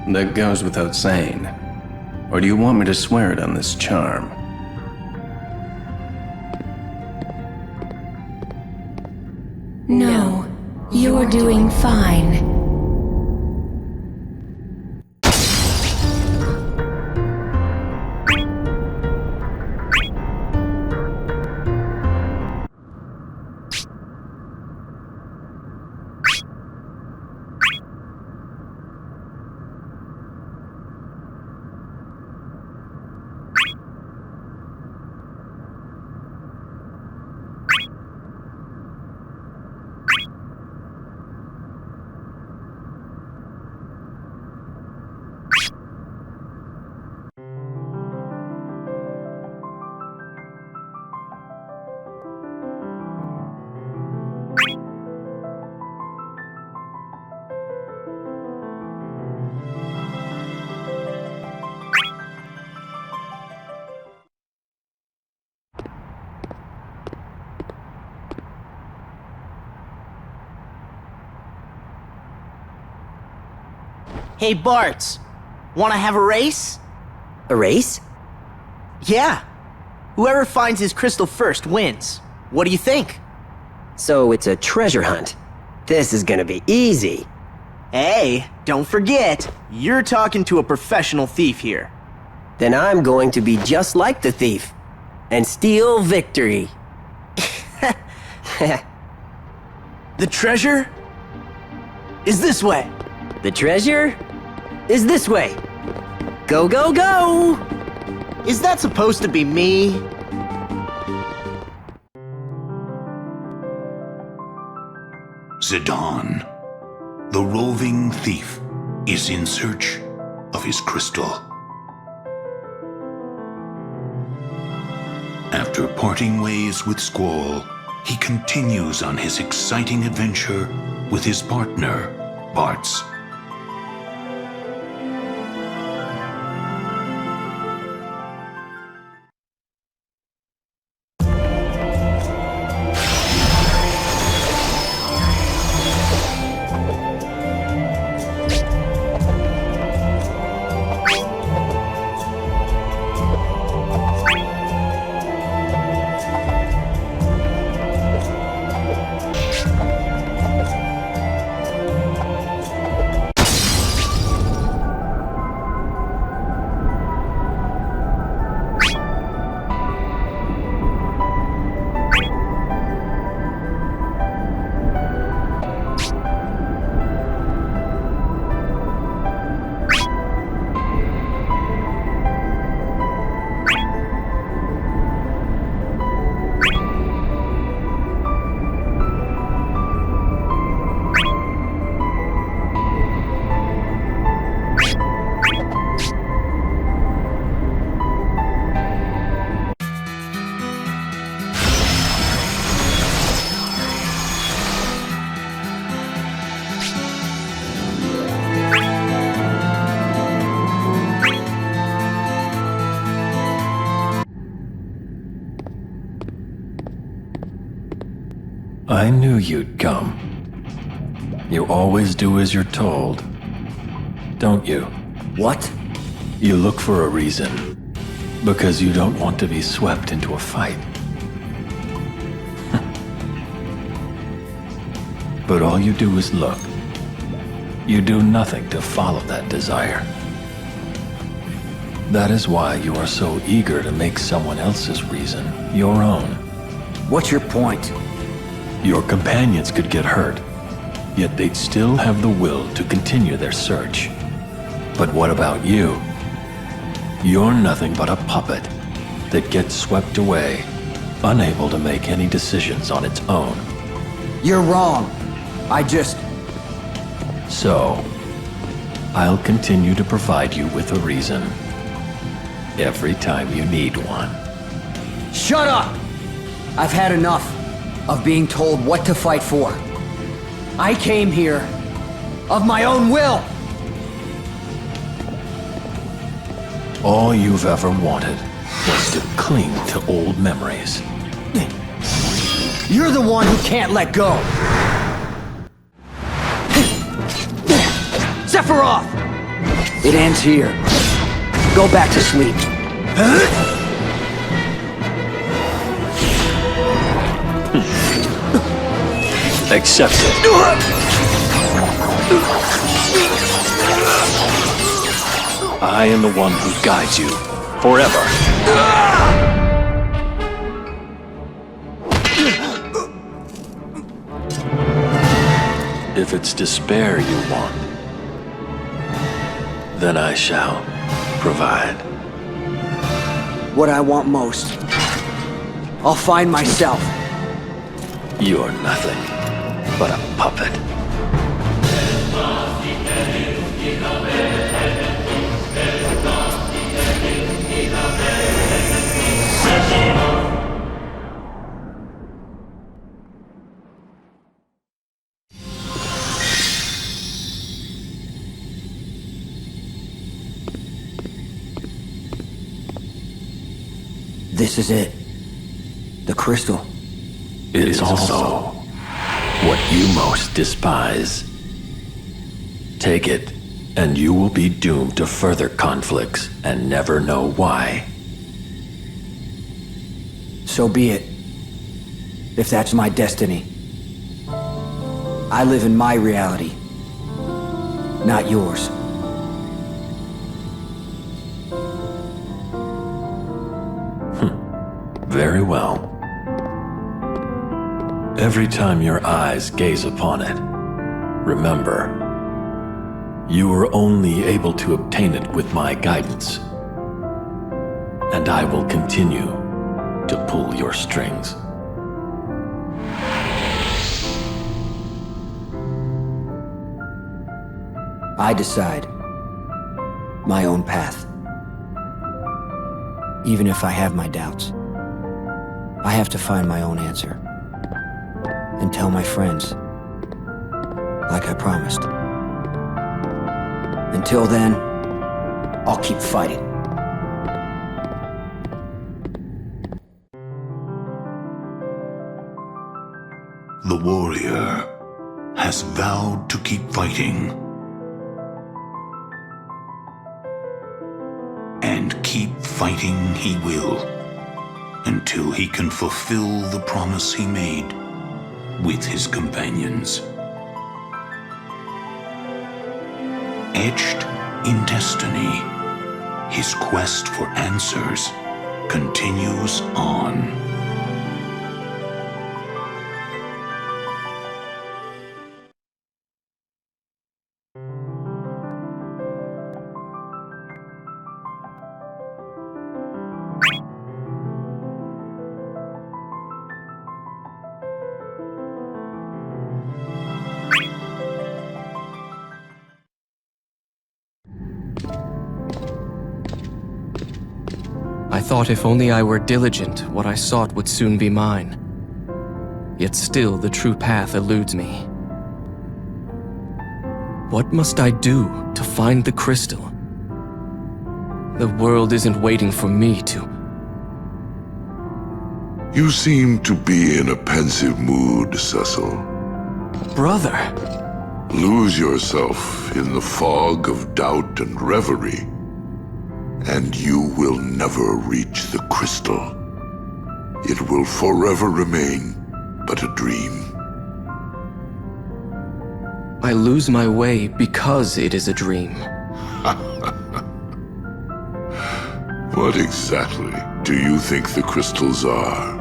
That goes without saying. Or do you want me to swear it on this charm? You're doing fine. Hey, Barts. Wanna have a race? A race? Yeah. Whoever finds his crystal first wins. What do you think? So it's a treasure hunt. This is gonna be easy. Hey, don't forget, you're talking to a professional thief here. Then I'm going to be just like the thief and steal victory. The treasure is this way. The treasure is this way. Go, go, go! Is that supposed to be me? Zidane, the roving thief, is in search of his crystal. After parting ways with Squall, he continues on his exciting adventure with his partner, Barts. I knew you'd come. You always do as you're told, don't you? What? You look for a reason, because you don't want to be swept into a fight. But all you do is look. You do nothing to follow that desire. That is why you are so eager to make someone else's reason your own. What's your point? Your companions could get hurt, yet they'd still have the will to continue their search. But what about you? You're nothing but a puppet that gets swept away, unable to make any decisions on its own. You're wrong. So, I'll continue to provide you with a reason. Every time you need one. Shut up! I've had enough of being told what to fight for. I came here of my own will! All you've ever wanted was to cling to old memories. You're the one who can't let go! Sephiroth! It ends here. Go back to sleep. Accept it. I am the one who guides you forever. If it's despair you want, then I shall provide. What I want most. I'll find myself. You're nothing but a puppet. This is it. The crystal. It is also what you most despise. Take it, and you will be doomed to further conflicts and never know why. So be it. If that's my destiny. I live in my reality, not yours. Very well. Every time your eyes gaze upon it, remember, you are only able to obtain it with my guidance, and I will continue to pull your strings. I decide my own path. Even if I have my doubts, I have to find my own answer and tell my friends, like I promised. Until then, I'll keep fighting. The warrior has vowed to keep fighting. And keep fighting he will, until he can fulfill the promise he made with his companions. Etched in destiny, his quest for answers continues on. I thought if only I were diligent, what I sought would soon be mine. Yet still the true path eludes me. What must I do to find the crystal? The world isn't waiting for me to... You seem to be in a pensive mood, Cecil. Brother! Lose yourself in the fog of doubt and reverie, and you will never reach the crystal. It will forever remain but a dream. I lose my way because it is a dream. What exactly do you think the crystals are?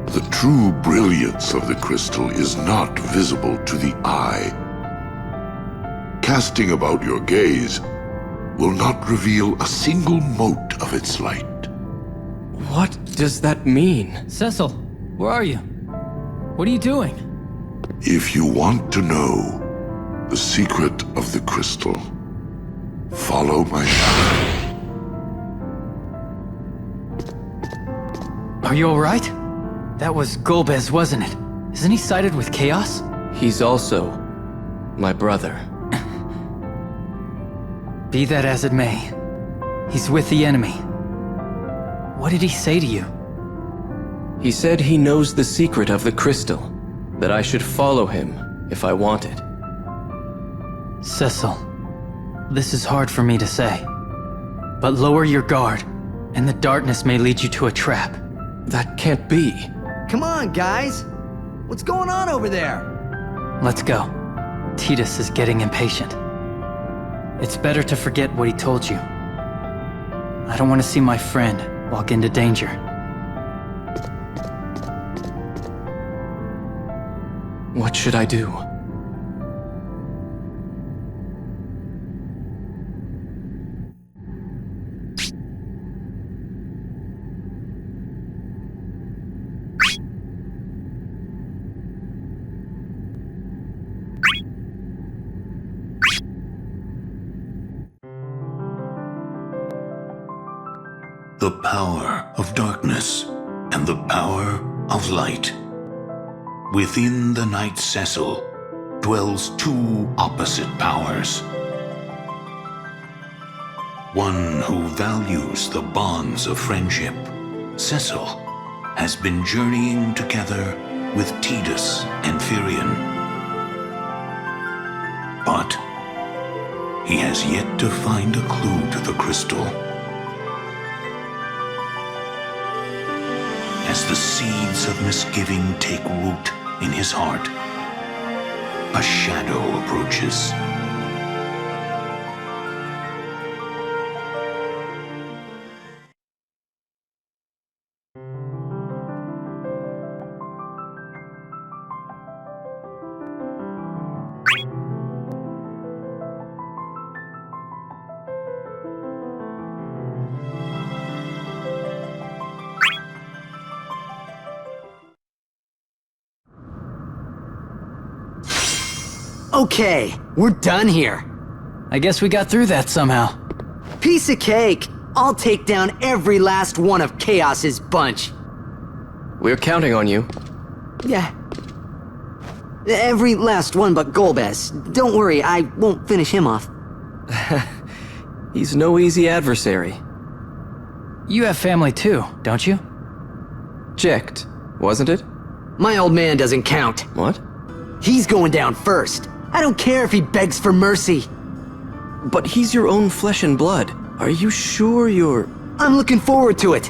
The true brilliance of the crystal is not visible to the eye. Casting about your gaze will not reveal a single mote of its light. What does that mean? Cecil, where are you? What are you doing? If you want to know the secret of the crystal, follow my shadow. Are you alright? That was Golbez, wasn't it? Isn't he sided with Chaos? He's also my brother. Be that as it may, he's with the enemy. What did he say to you? He said he knows the secret of the crystal, that I should follow him if I want it. Cecil, this is hard for me to say, but lower your guard, and the darkness may lead you to a trap. That can't be. Come on, guys. What's going on over there? Let's go. Titus is getting impatient. It's better to forget what he told you. I don't want to see my friend walk into danger. What should I do? The power of darkness and the power of light. Within the Night Cecil dwells two opposite powers. One who values the bonds of friendship, Cecil, has been journeying together with Titus and Firion. But he has yet to find a clue to the crystal. As the seeds of misgiving take root in his heart, a shadow approaches. Okay, we're done here. I guess we got through that somehow. Piece of cake. I'll take down every last one of Chaos's bunch. We're counting on you. Yeah. Every last one but Golbez. Don't worry, I won't finish him off. He's no easy adversary. You have family too, don't you? Checked, wasn't it? My old man doesn't count. What? He's going down first. I don't care if he begs for mercy. But he's your own flesh and blood. Are you sure you're... I'm looking forward to it.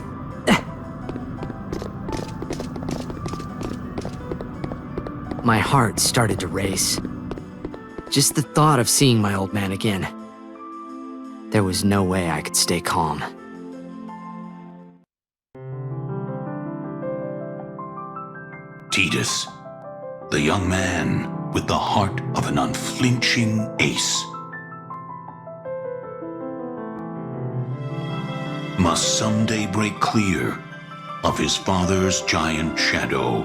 My heart started to race. Just the thought of seeing my old man again. There was no way I could stay calm. Titus, the young man with the heart of an unflinching ace, must someday break clear of his father's giant shadow.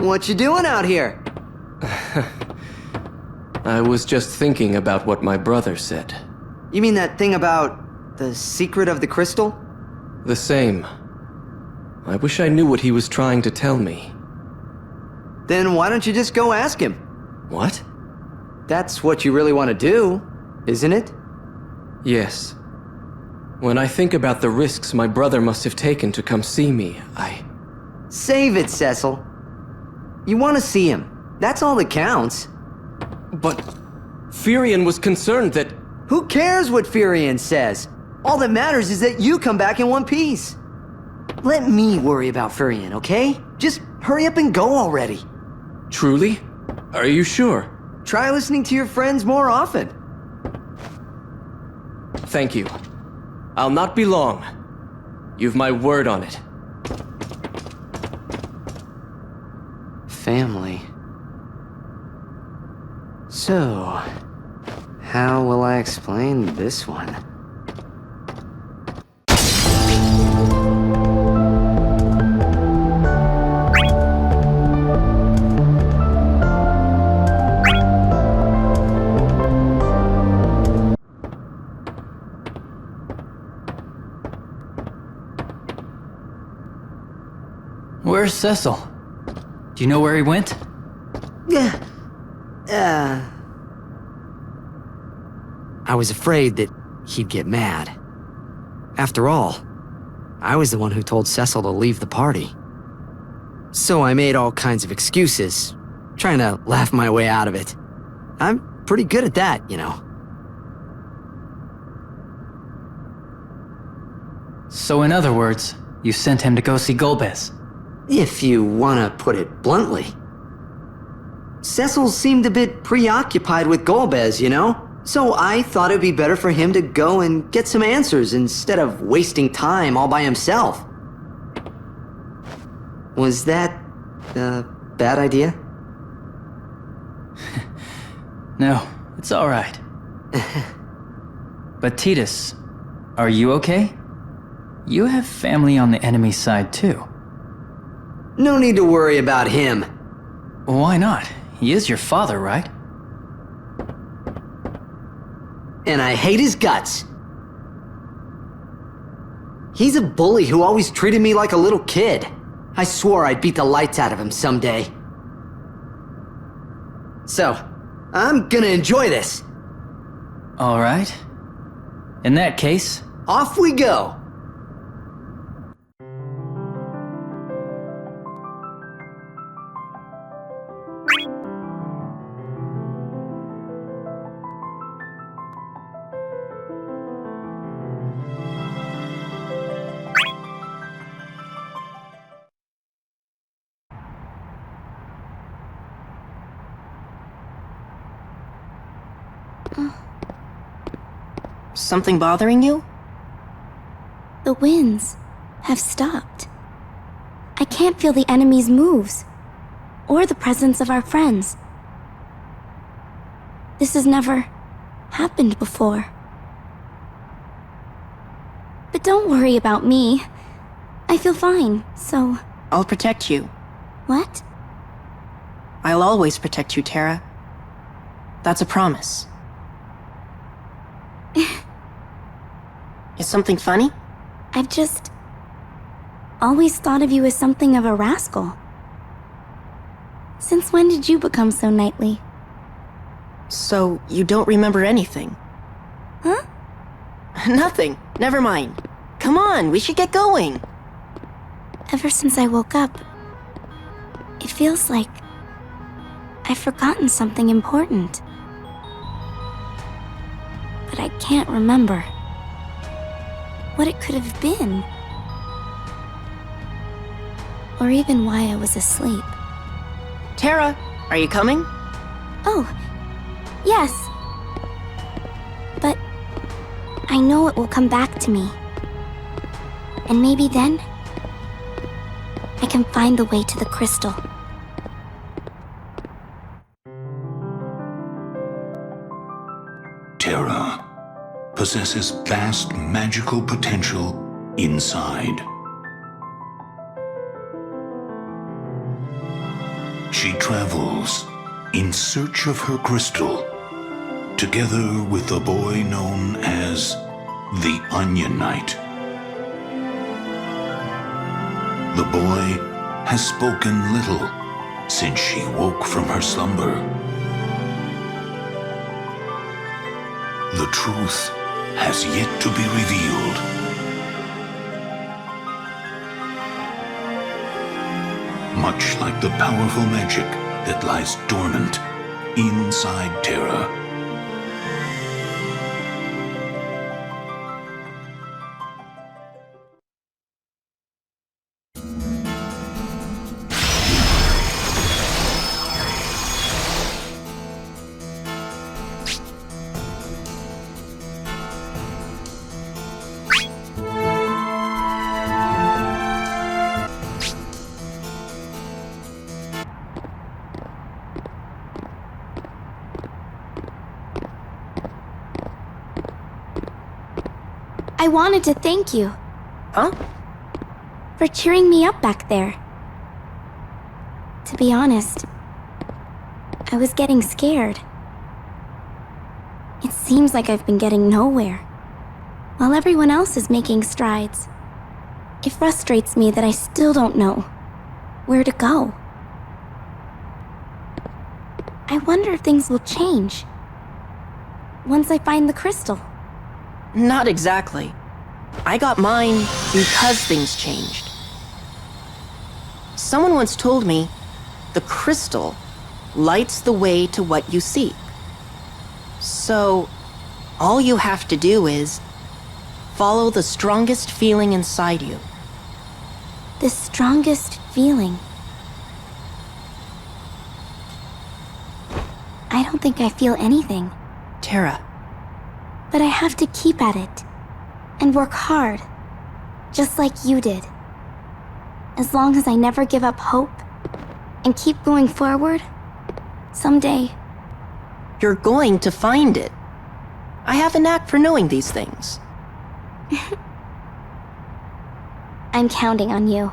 What you doing out here? I was just thinking about what my brother said. You mean that thing about the secret of the crystal? The same. I wish I knew what he was trying to tell me. Then why don't you just go ask him? What? That's what you really want to do, isn't it? Yes. When I think about the risks my brother must have taken to come see me, Save it, Cecil. You want to see him. That's all that counts. But Firion was concerned that... Who cares what Firion says? All that matters is that you come back in one piece. Let me worry about Firion, okay? Just hurry up and go already. Truly? Are you sure? Try listening to your friends more often. Thank you. I'll not be long. You've my word on it. Family. So, how will I explain this one? Where's Cecil? Do you know where he went? I was afraid that he'd get mad. After all, I was the one who told Cecil to leave the party. So I made all kinds of excuses, trying to laugh my way out of it. I'm pretty good at that, you know. So in other words, you sent him to go see Gulbez? If you want to put it bluntly. Cecil seemed a bit preoccupied with Gulbez, you know? So I thought it'd be better for him to go and get some answers instead of wasting time all by himself. Was that a bad idea? No, it's all right. But Titus, are you okay? You have family on the enemy side too. No need to worry about him. Why not? He is your father, right? And I hate his guts. He's a bully who always treated me like a little kid. I swore I'd beat the lights out of him someday. So, I'm gonna enjoy this. All right. In that case... Off we go! Something bothering you? The winds have stopped. I can't feel the enemy's moves, or the presence of our friends. This has never happened before. But don't worry about me. I feel fine, so... I'll protect you. What? I'll always protect you, Terra. That's a promise. Is something funny? I've just... always thought of you as something of a rascal. Since when did you become so knightly? So, you don't remember anything? Huh? Nothing. Never mind. Come on, we should get going. Ever since I woke up, it feels like I've forgotten something important. But I can't remember what it could have been. Or even why I was asleep. Terra, are you coming? Oh, yes. But I know it will come back to me. And maybe then, I can find the way to the crystal. Terra possesses vast magical potential inside. she travels in search of her crystal, together with a boy known as the Onion Knight. The boy has spoken little since she woke from her slumber. The truth has yet to be revealed. Much like the powerful magic that lies dormant inside Terra. I wanted to thank you. Huh? For cheering me up back there. To be honest, I was getting scared. It seems like I've been getting nowhere, while everyone else is making strides. It frustrates me that I still don't know where to go. I wonder if things will change once I find the crystal. Not exactly. I got mine because things changed. Someone once told me, the crystal lights the way to what you seek. So, all you have to do is follow the strongest feeling inside you. The strongest feeling. I don't think I feel anything. Terra. But I have to keep at it, and work hard, just like you did. As long as I never give up hope, and keep going forward, someday... You're going to find it. I have a knack for knowing these things. I'm counting on you.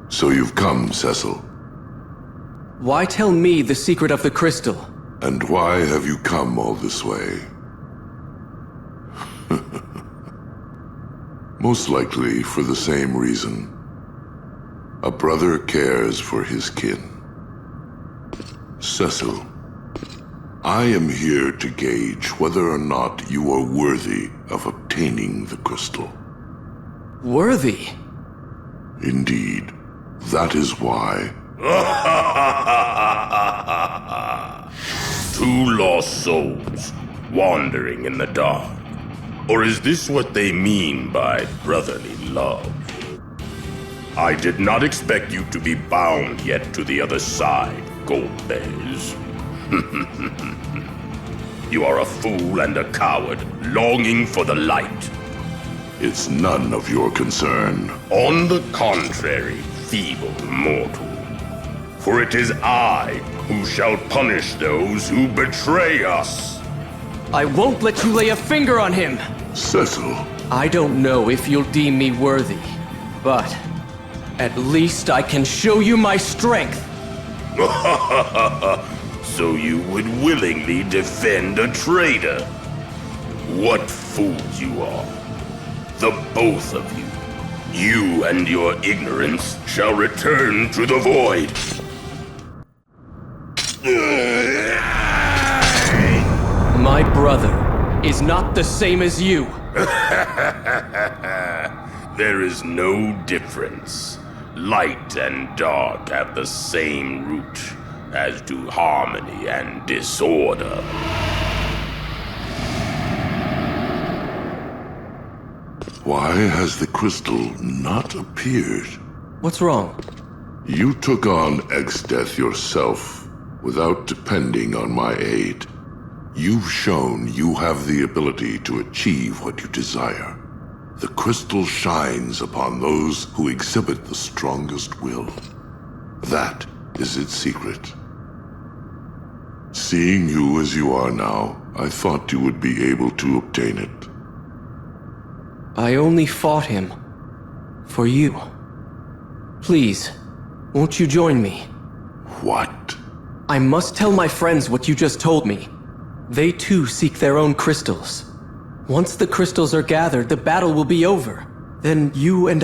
So you've come, Cecil. Why tell me the secret of the crystal? And why have you come all this way? Most likely for the same reason. A brother cares for his kin. Cecil, I am here to gauge whether or not you are worthy of obtaining the crystal. Worthy? Indeed. That is why. Two lost souls, wandering in the dark. Or is this what they mean by brotherly love? I did not expect you to be bound yet to the other side, Goldbez. You are a fool and a coward, longing for the light. It's none of your concern. On the contrary, feeble mortal. For it is I who shall punish those who betray us. I won't let you lay a finger on him! Cecil. I don't know if you'll deem me worthy, but at least I can show you my strength. So you would willingly defend a traitor? What fools you are. The both of you. You and your ignorance shall return to the void. My brother is not the same as you. There is no difference. Light and dark have the same root, as to harmony and disorder. Why has the crystal not appeared? What's wrong? You took on Exdeath yourself, without depending on my aid. You've shown you have the ability to achieve what you desire. The crystal shines upon those who exhibit the strongest will. That is its secret. Seeing you as you are now, I thought you would be able to obtain it. I only fought him for you. Please, won't you join me? What? I must tell my friends what you just told me. They too seek their own crystals. Once the crystals are gathered, the battle will be over. Then you and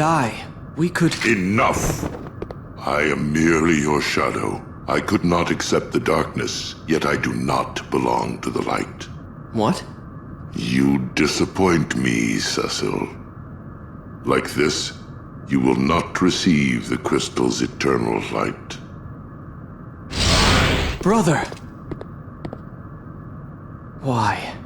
we could— Enough! I am merely your shadow. I could not accept the darkness, yet I do not belong to the light. What? You disappoint me, Cecil. Like this, you will not receive the crystal's eternal light. Brother! Why?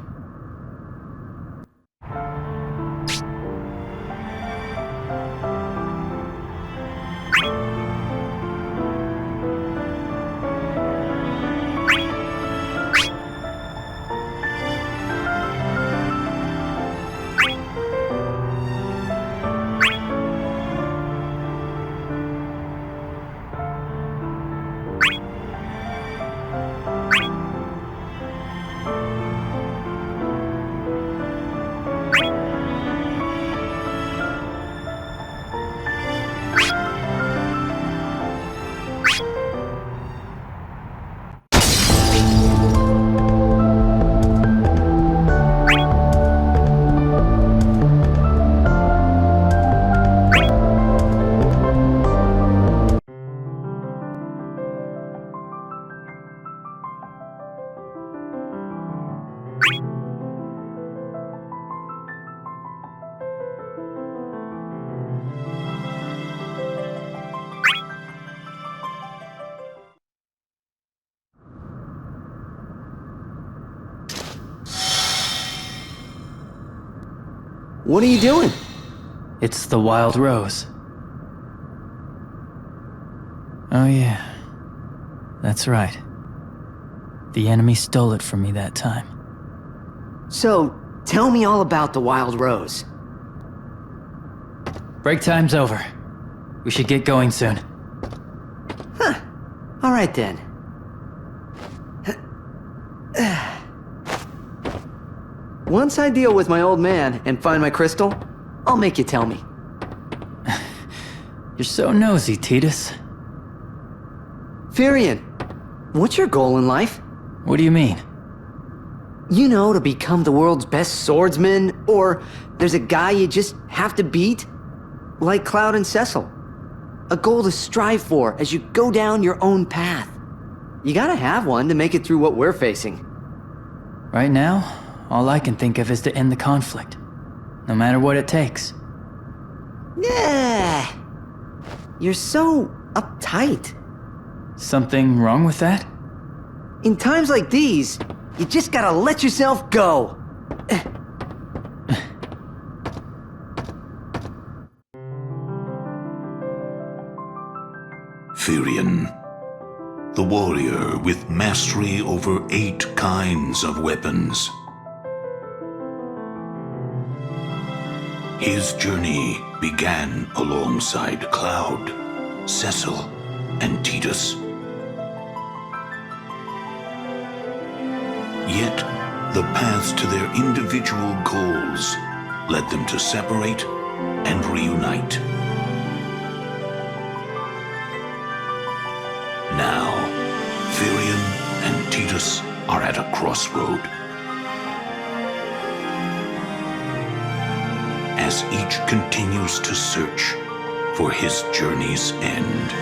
What are you doing? It's the Wild Rose. Oh yeah, that's right. The enemy stole it from me that time. So, tell me all about the Wild Rose. Break time's over. We should get going soon. Huh. All right then. Once I deal with my old man and find my crystal, I'll make you tell me. You're so nosy, Titus. Firion, what's your goal in life? What do you mean? You know, to become the world's best swordsman, or there's a guy you just have to beat? Like Cloud and Cecil. A goal to strive for as you go down your own path. You gotta have one to make it through what we're facing. Right now, all I can think of is to end the conflict. No matter what it takes. Yeah. You're so uptight. Something wrong with that? In times like these, you just gotta let yourself go. Firion, the warrior with mastery over 8 kinds of weapons. His journey began alongside Cloud, Cecil, and Titus. Yet, the paths to their individual goals led them to separate and reunite. Now, Firion and Titus are at a crossroad. As each continues to search for his journey's end.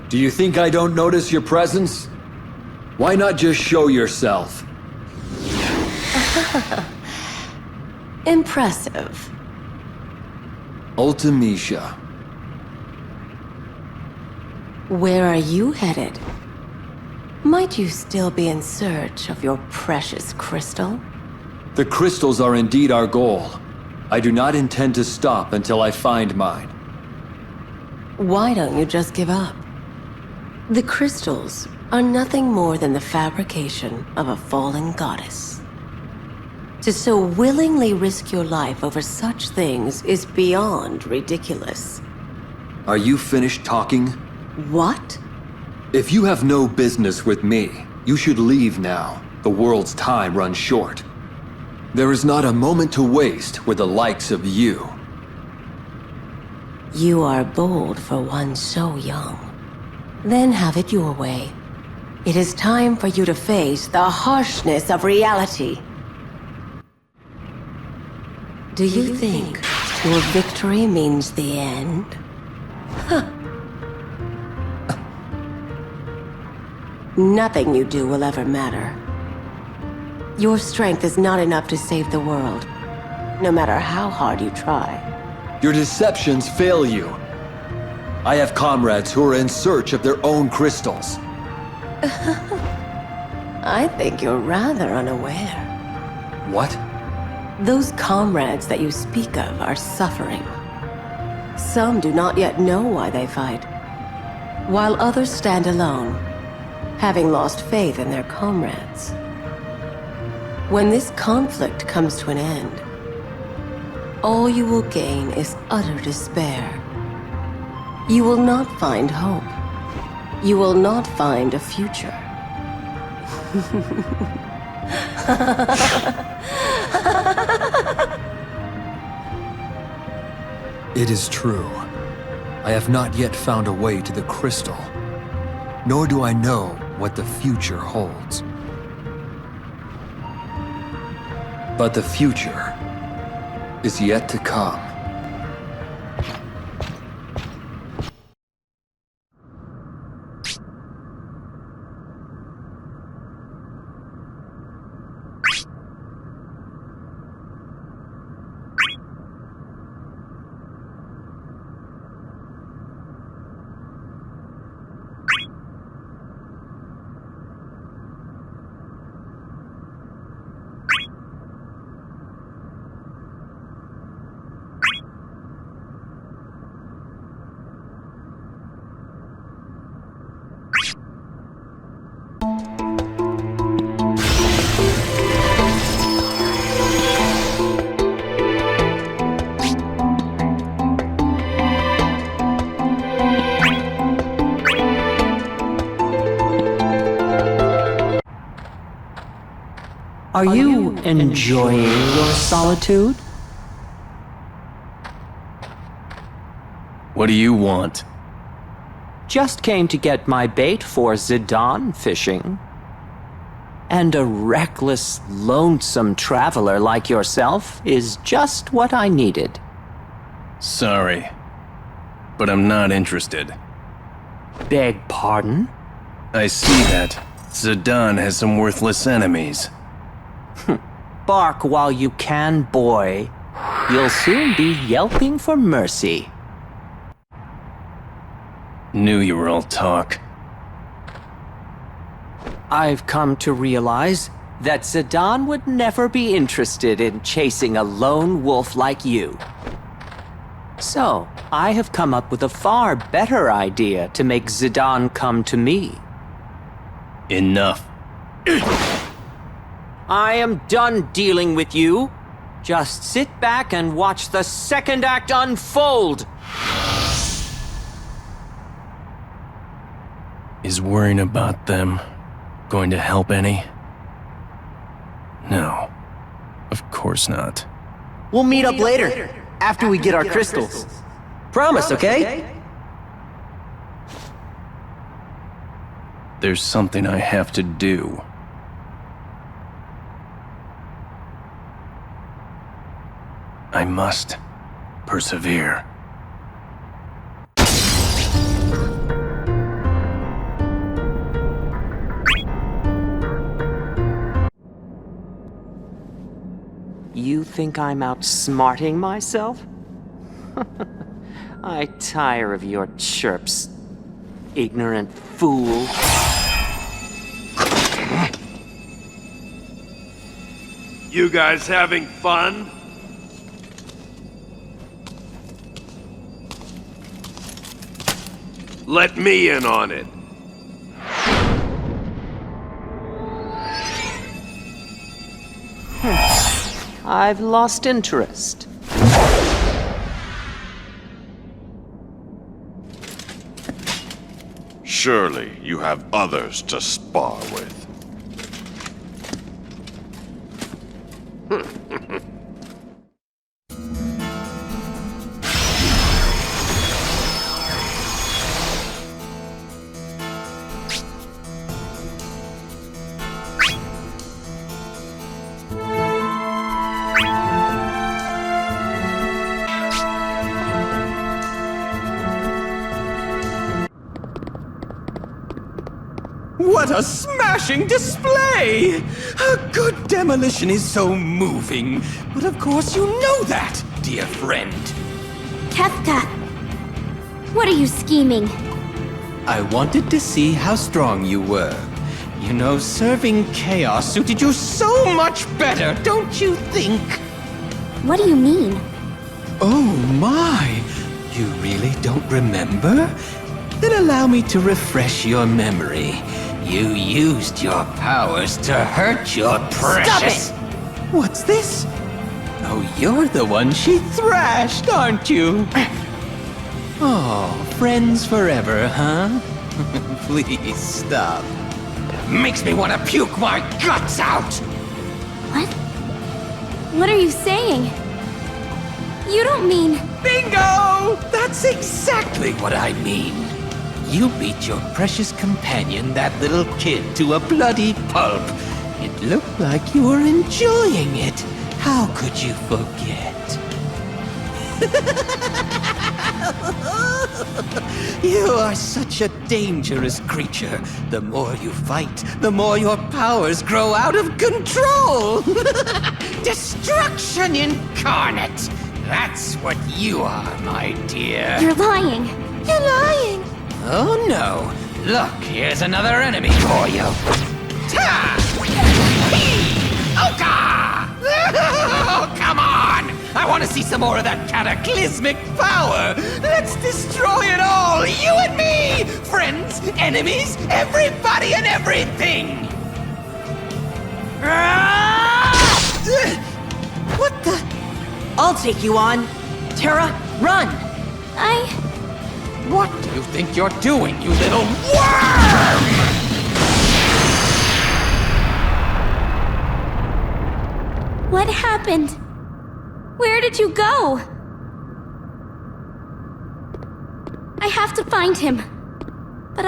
Do you think I don't notice your presence? Why not just show yourself? Impressive. Ultimecia. Where are you headed? Might you still be in search of your precious crystal? The crystals are indeed our goal. I do not intend to stop until I find mine. Why don't you just give up? The crystals are nothing more than the fabrication of a fallen goddess. To so willingly risk your life over such things is beyond ridiculous. Are you finished talking? What? If you have no business with me, you should leave now. The world's time runs short. There is not a moment to waste with the likes of you. You are bold for one so young. Then have it your way. It is time for you to face the harshness of reality. Do you think your victory means the end? Huh. Nothing you do will ever matter. Your strength is not enough to save the world, no matter how hard you try. Your deceptions fail you. I have comrades who are in search of their own crystals. I think you're rather unaware. What? Those comrades that you speak of are suffering. Some do not yet know why they fight, while others stand alone, having lost faith in their comrades. When this conflict comes to an end, all you will gain is utter despair. You will not find hope. You will not find a future. It is true. I have not yet found a way to the crystal, nor do I know what the future holds. But the future is yet to come. Are you enjoying your solitude? What do you want? Just came to get my bait for Zidane fishing. And a reckless, lonesome traveler like yourself is just what I needed. Sorry, but I'm not interested. Beg pardon? I see that. Zidane has some worthless enemies. Bark while you can, boy. You'll soon be yelping for mercy. Knew you were all talk. I've come to realize that Zidane would never be interested in chasing a lone wolf like you. So, I have come up with a far better idea to make Zidane come to me. Enough. I am done dealing with you. Just sit back and watch the second act unfold. Is worrying about them going to help any? No, of course not. We'll meet up later, after we get our crystals. Promise, okay? There's something I have to do. I must persevere. You think I'm outsmarting myself? I tire of your chirps, ignorant fool. You guys having fun? Let me in on it. I've lost interest. Surely you have others to spar with. What a smashing display! A good demolition is so moving. But of course you know that, dear friend. Kefka! What are you scheming? I wanted to see how strong you were. You know, serving chaos suited you so much better, don't you think? What do you mean? Oh my! You really don't remember? Then allow me to refresh your memory. You used your powers to hurt your precious... Stop it! What's this? Oh, you're the one she thrashed, aren't you? Oh, friends forever, huh? Please stop. Makes me want to puke my guts out! What? What are you saying? You don't mean... Bingo! That's exactly what I mean. You beat your precious companion, that little kid, to a bloody pulp. It looked like you were enjoying it. How could you forget? You are such a dangerous creature. The more you fight, the more your powers grow out of control. Destruction incarnate. That's what you are, my dear. You're lying. You're lying. Oh no! Look, here's another enemy for you! Ta! Hee! Oka! Oh, come on! I want to see some more of that cataclysmic power! Let's destroy it all! You and me! Friends, enemies, everybody and everything! What the? I'll take you on. Terra, run! What do you think you're doing, you little worm? What happened? Where did you go? I have to find him. But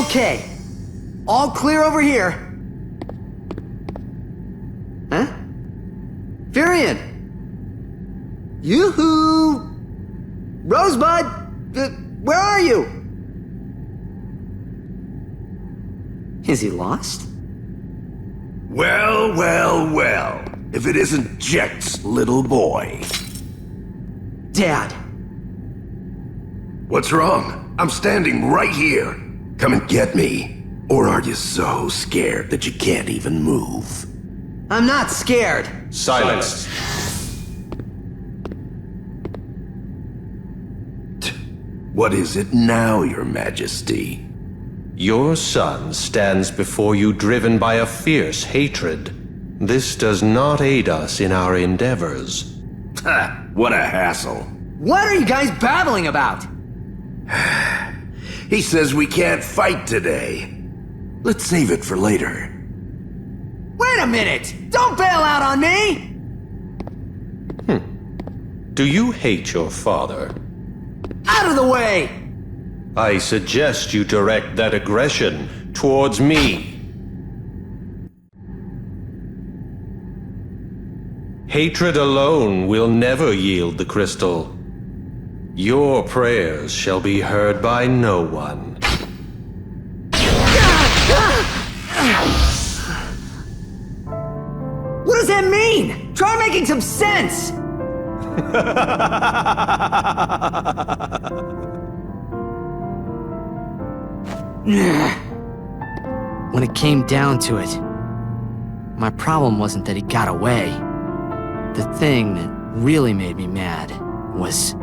Okay. All clear over here. Huh? Furion! Yoo-hoo! Rosebud! Where are you? Is he lost? Well, well, well. If it isn't Jecht's little boy. Dad! What's wrong? I'm standing right here. Come and get me. Or are you so scared that you can't even move? I'm not scared. Silence. What is it now, Your Majesty? Your son stands before you driven by a fierce hatred. This does not aid us in our endeavors. Ha! What a hassle. What are you guys babbling about? He says we can't fight today. Let's save it for later. Wait a minute! Don't bail out on me! Do you hate your father? Out of the way! I suggest you direct that aggression towards me. Hatred alone will never yield the crystal. Your prayers shall be heard by no one. What does that mean? Try making some sense! When it came down to it, my problem wasn't that he got away. The thing that really made me mad was...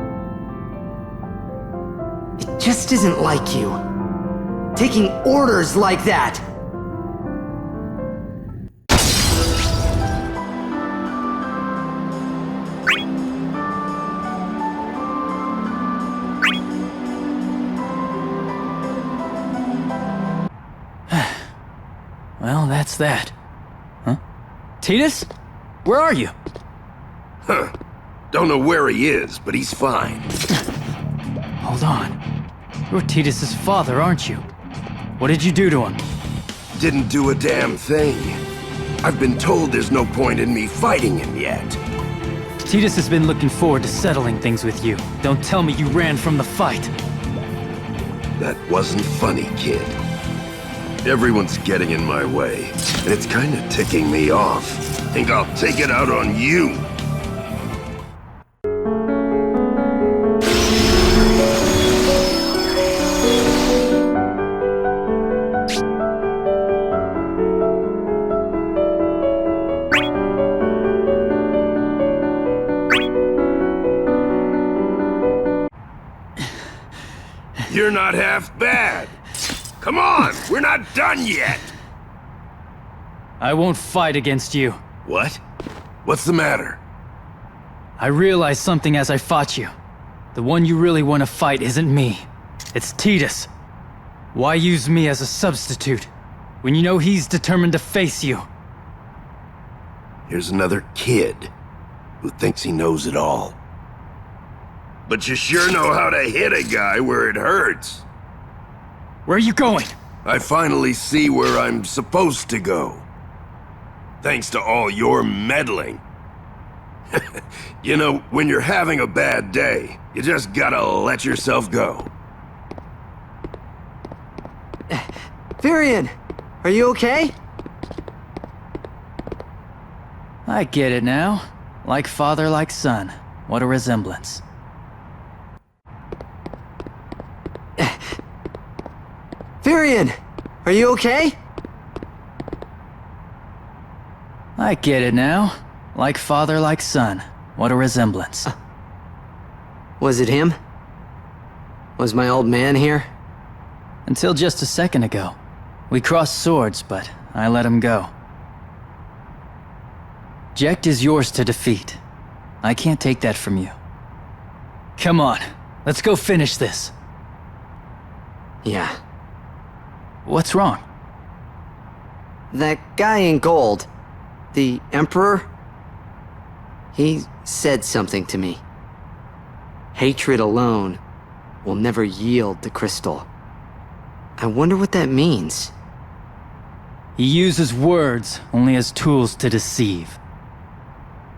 It just isn't like you. Taking orders like that! Well, that's that. Huh? Tidus? Where are you? Huh. Don't know where he is, but he's fine. Hold on. You're Tidus' father, aren't you? What did you do to him? Didn't do a damn thing. I've been told there's no point in me fighting him yet. Tidus has been looking forward to settling things with you. Don't tell me you ran from the fight. That wasn't funny, kid. Everyone's getting in my way, and it's kinda ticking me off. Think I'll take it out on you. You're not half bad. Come on, we're not done yet! I won't fight against you. What? What's the matter? I realized something as I fought you. The one you really want to fight isn't me. It's Tidus. Why use me as a substitute, when you know he's determined to face you? Here's another kid who thinks he knows it all. But you sure know how to hit a guy where it hurts. Where are you going? I finally see where I'm supposed to go. Thanks to all your meddling. You know, when you're having a bad day, you just gotta let yourself go. Furion, are you okay? I get it now. Like father, like son. What a resemblance. Furion, are you okay? I get it now. Like father, like son. What a resemblance. Was it him? Was my old man here? Until just a second ago. We crossed swords, but I let him go. Jecht is yours to defeat. I can't take that from you. Come on, let's go finish this. Yeah. What's wrong? That guy in gold, the Emperor, he said something to me. Hatred alone will never yield the crystal. I wonder what that means. He uses words only as tools to deceive.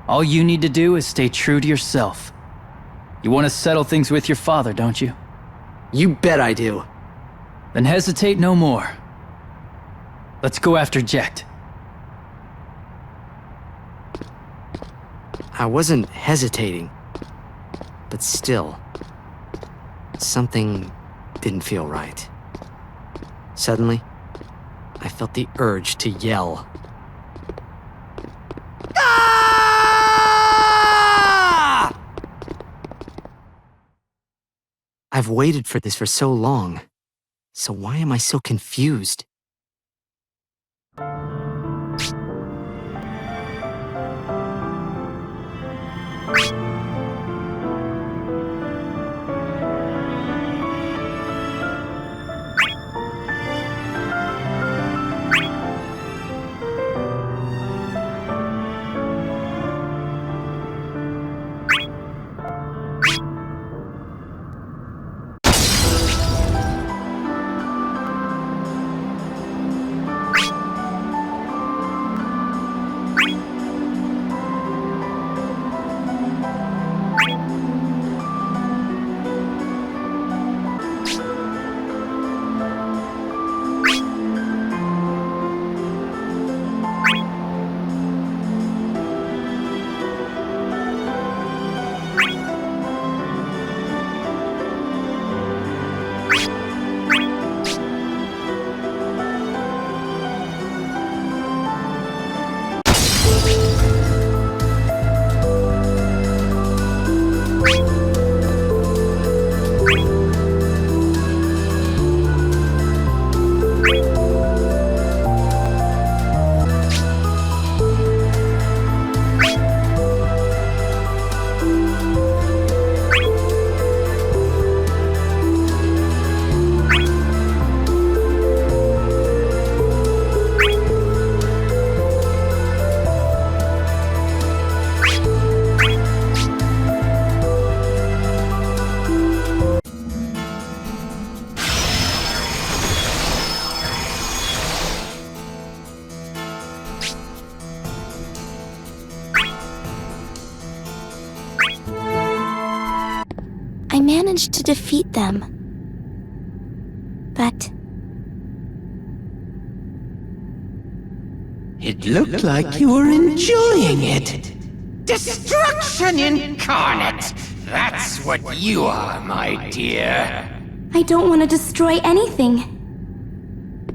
All you need to do is stay true to yourself. You want to settle things with your father, don't you? You bet I do. Then hesitate no more. Let's go after Jekt. I wasn't hesitating, but still, something didn't feel right. Suddenly, I felt the urge to yell. Ah! I've waited for this for so long, so why am I so confused? I managed to defeat them. But it looked like you were enjoying it. Destruction incarnate! That's what you are, my dear. I don't want to destroy anything.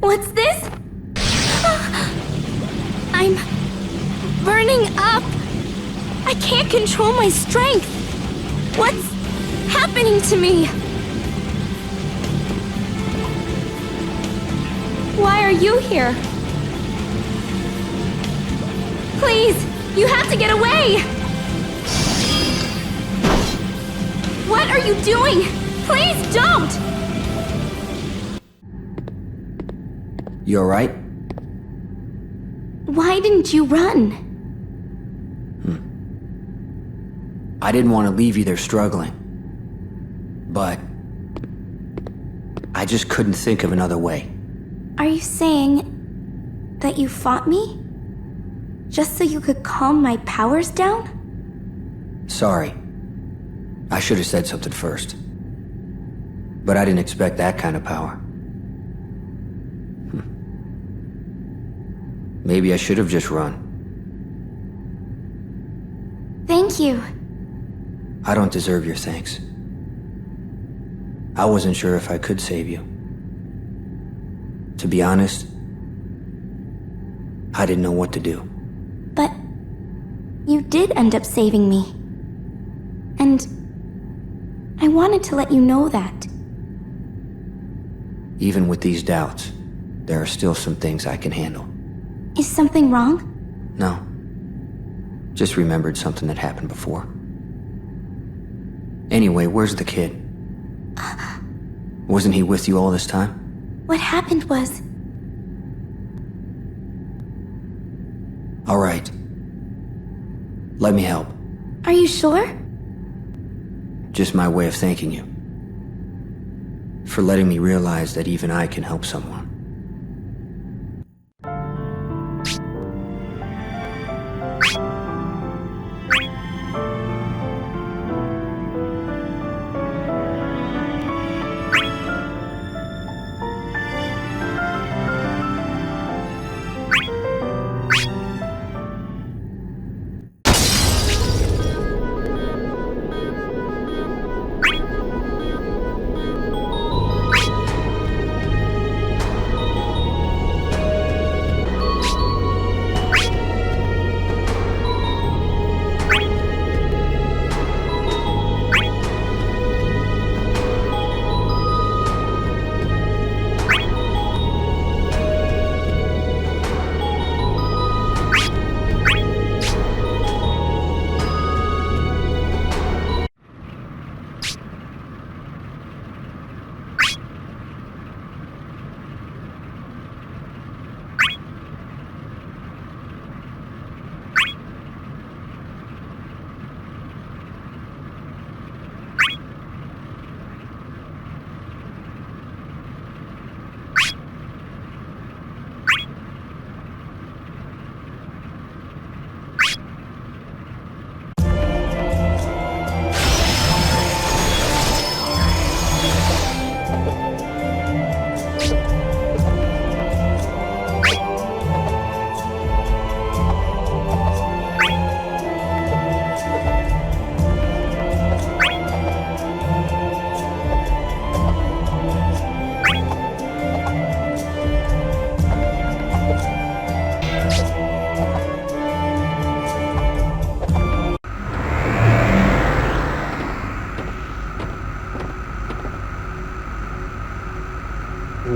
What's this? I'm burning up. I can't control my strength. What's happening to me? Why are you here? Please, you have to get away! What are you doing? Please don't! You alright? Why didn't you run? I didn't want to leave you there struggling. But I just couldn't think of another way. Are you saying that you fought me? Just so you could calm my powers down? Sorry. I should have said something first. But I didn't expect that kind of power. Maybe I should have just run. Thank you. I don't deserve your thanks. I wasn't sure if I could save you. To be honest, I didn't know what to do. But you did end up saving me. And I wanted to let you know that. Even with these doubts, there are still some things I can handle. Is something wrong? No. Just remembered something that happened before. Anyway, where's the kid? Wasn't he with you all this time? What happened was... All right. Let me help. Are you sure? Just my way of thanking you. for letting me realize that even I can help someone.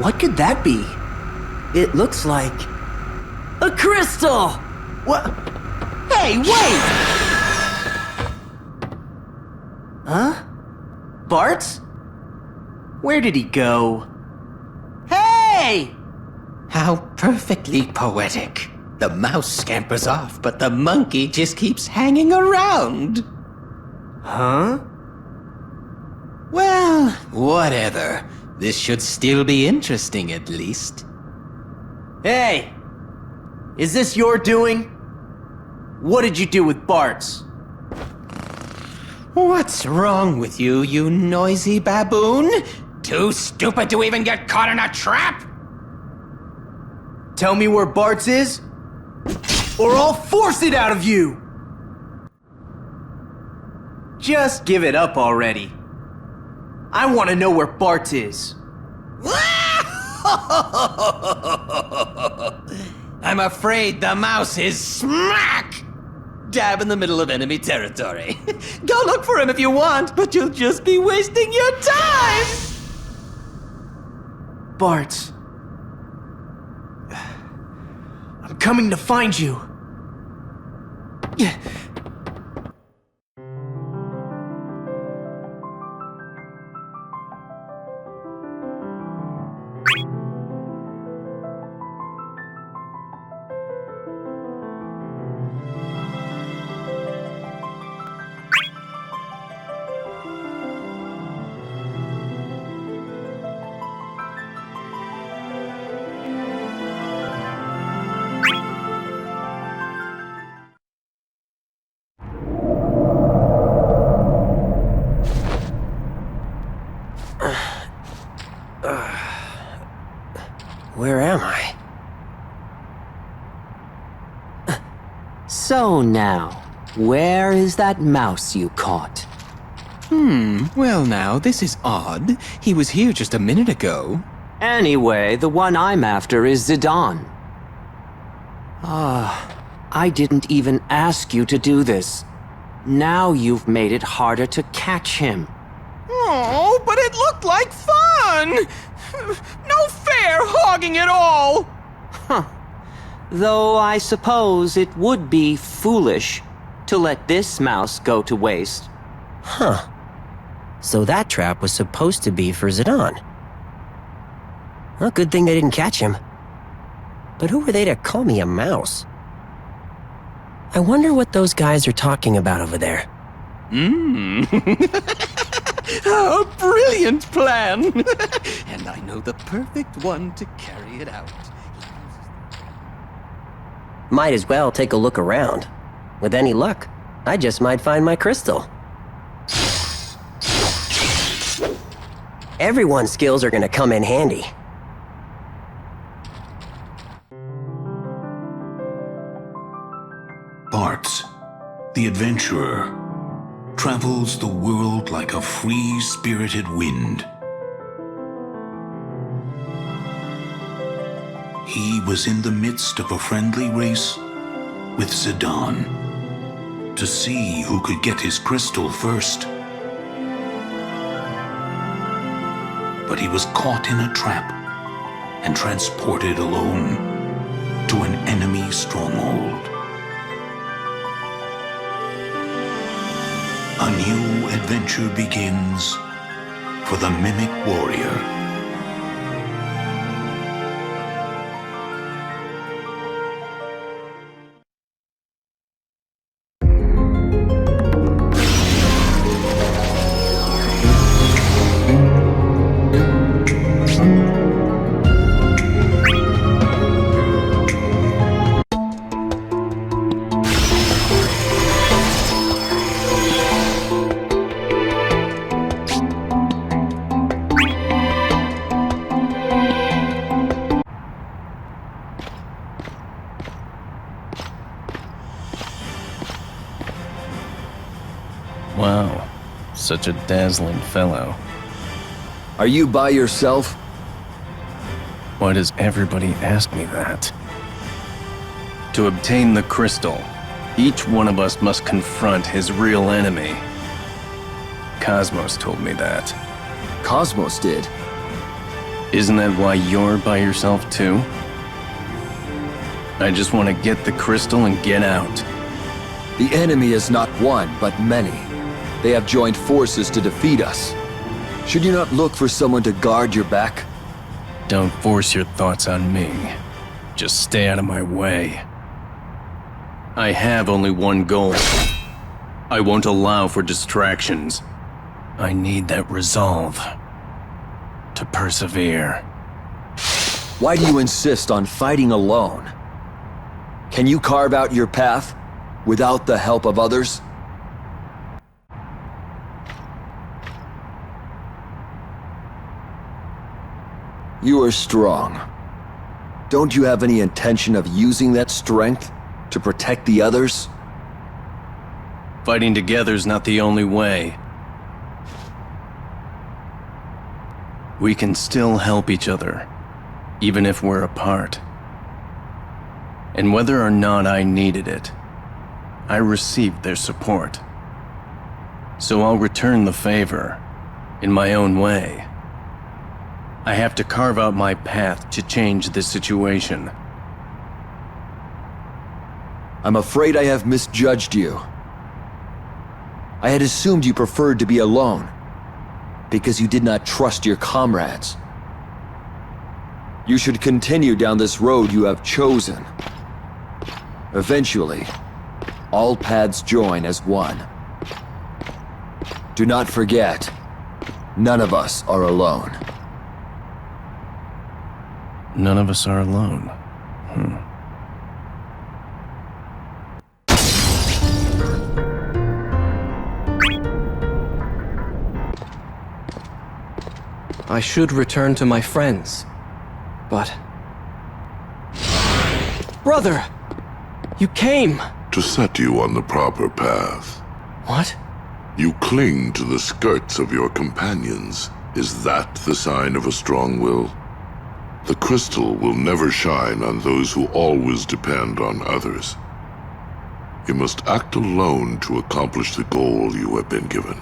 What could that be? It looks like... a crystal! What? Hey, wait! Huh? Barts? Where did he go? Hey! How perfectly poetic. The mouse scampers off, but the monkey just keeps hanging around. Huh? Well, whatever. This should still be interesting, at least. Hey! Is this your doing? What did you do with Barts? What's wrong with you, you noisy baboon? Too stupid to even get caught in a trap? Tell me where Barts is, or I'll force it out of you! Just give it up already. I want to know where Barts is. I'm afraid the mouse is smack dab in the middle of enemy territory. Go look for him if you want, but you'll just be wasting your time! Barts. I'm coming to find you. Where am I? So now, where is that mouse you caught? Well now, this is odd. He was here just a minute ago. Anyway, the one I'm after is Zidane. I didn't even ask you to do this. Now you've made it harder to catch him. Oh, but it looked like fun! No fair hogging it all! Though I suppose it would be foolish to let this mouse go to waste. Huh. So that trap was supposed to be for Zidane. Well, good thing they didn't catch him. But who were they to call me a mouse? I wonder what those guys are talking about over there. A brilliant plan! And I know the perfect one to carry it out. Might as well take a look around. With any luck, I just might find my crystal. Everyone's skills are gonna come in handy. Barts, the adventurer, travels the world like a free-spirited wind. He was in the midst of a friendly race with Zidane to see who could get his crystal first. But he was caught in a trap and transported alone to an enemy stronghold. A new adventure begins for the Mimic Warrior. Wow, such a dazzling fellow. Are you by yourself? Why does everybody ask me that? To obtain the crystal, each one of us must confront his real enemy. Cosmos told me that. Cosmos did? Isn't that why you're by yourself too? I just want to get the crystal and get out. The enemy is not one, but many. They have joined forces to defeat us. Should you not look for someone to guard your back? Don't force your thoughts on me. Just stay out of my way. I have only one goal. I won't allow for distractions. I need that resolve to persevere. Why do you insist on fighting alone? Can you carve out your path without the help of others? You are strong. Don't you have any intention of using that strength to protect the others? Fighting together's not the only way. We can still help each other, even if we're apart. And whether or not I needed it, I received their support. So I'll return the favor in my own way. I have to carve out my path to change this situation. I'm afraid I have misjudged you. I had assumed you preferred to be alone, because you did not trust your comrades. You should continue down this road you have chosen. Eventually, all paths join as one. Do not forget, none of us are alone. None of us are alone. I should return to my friends, but... Brother! You came! To set you on the proper path. What? You cling to the skirts of your companions. Is that the sign of a strong will? The crystal will never shine on those who always depend on others. You must act alone to accomplish the goal you have been given.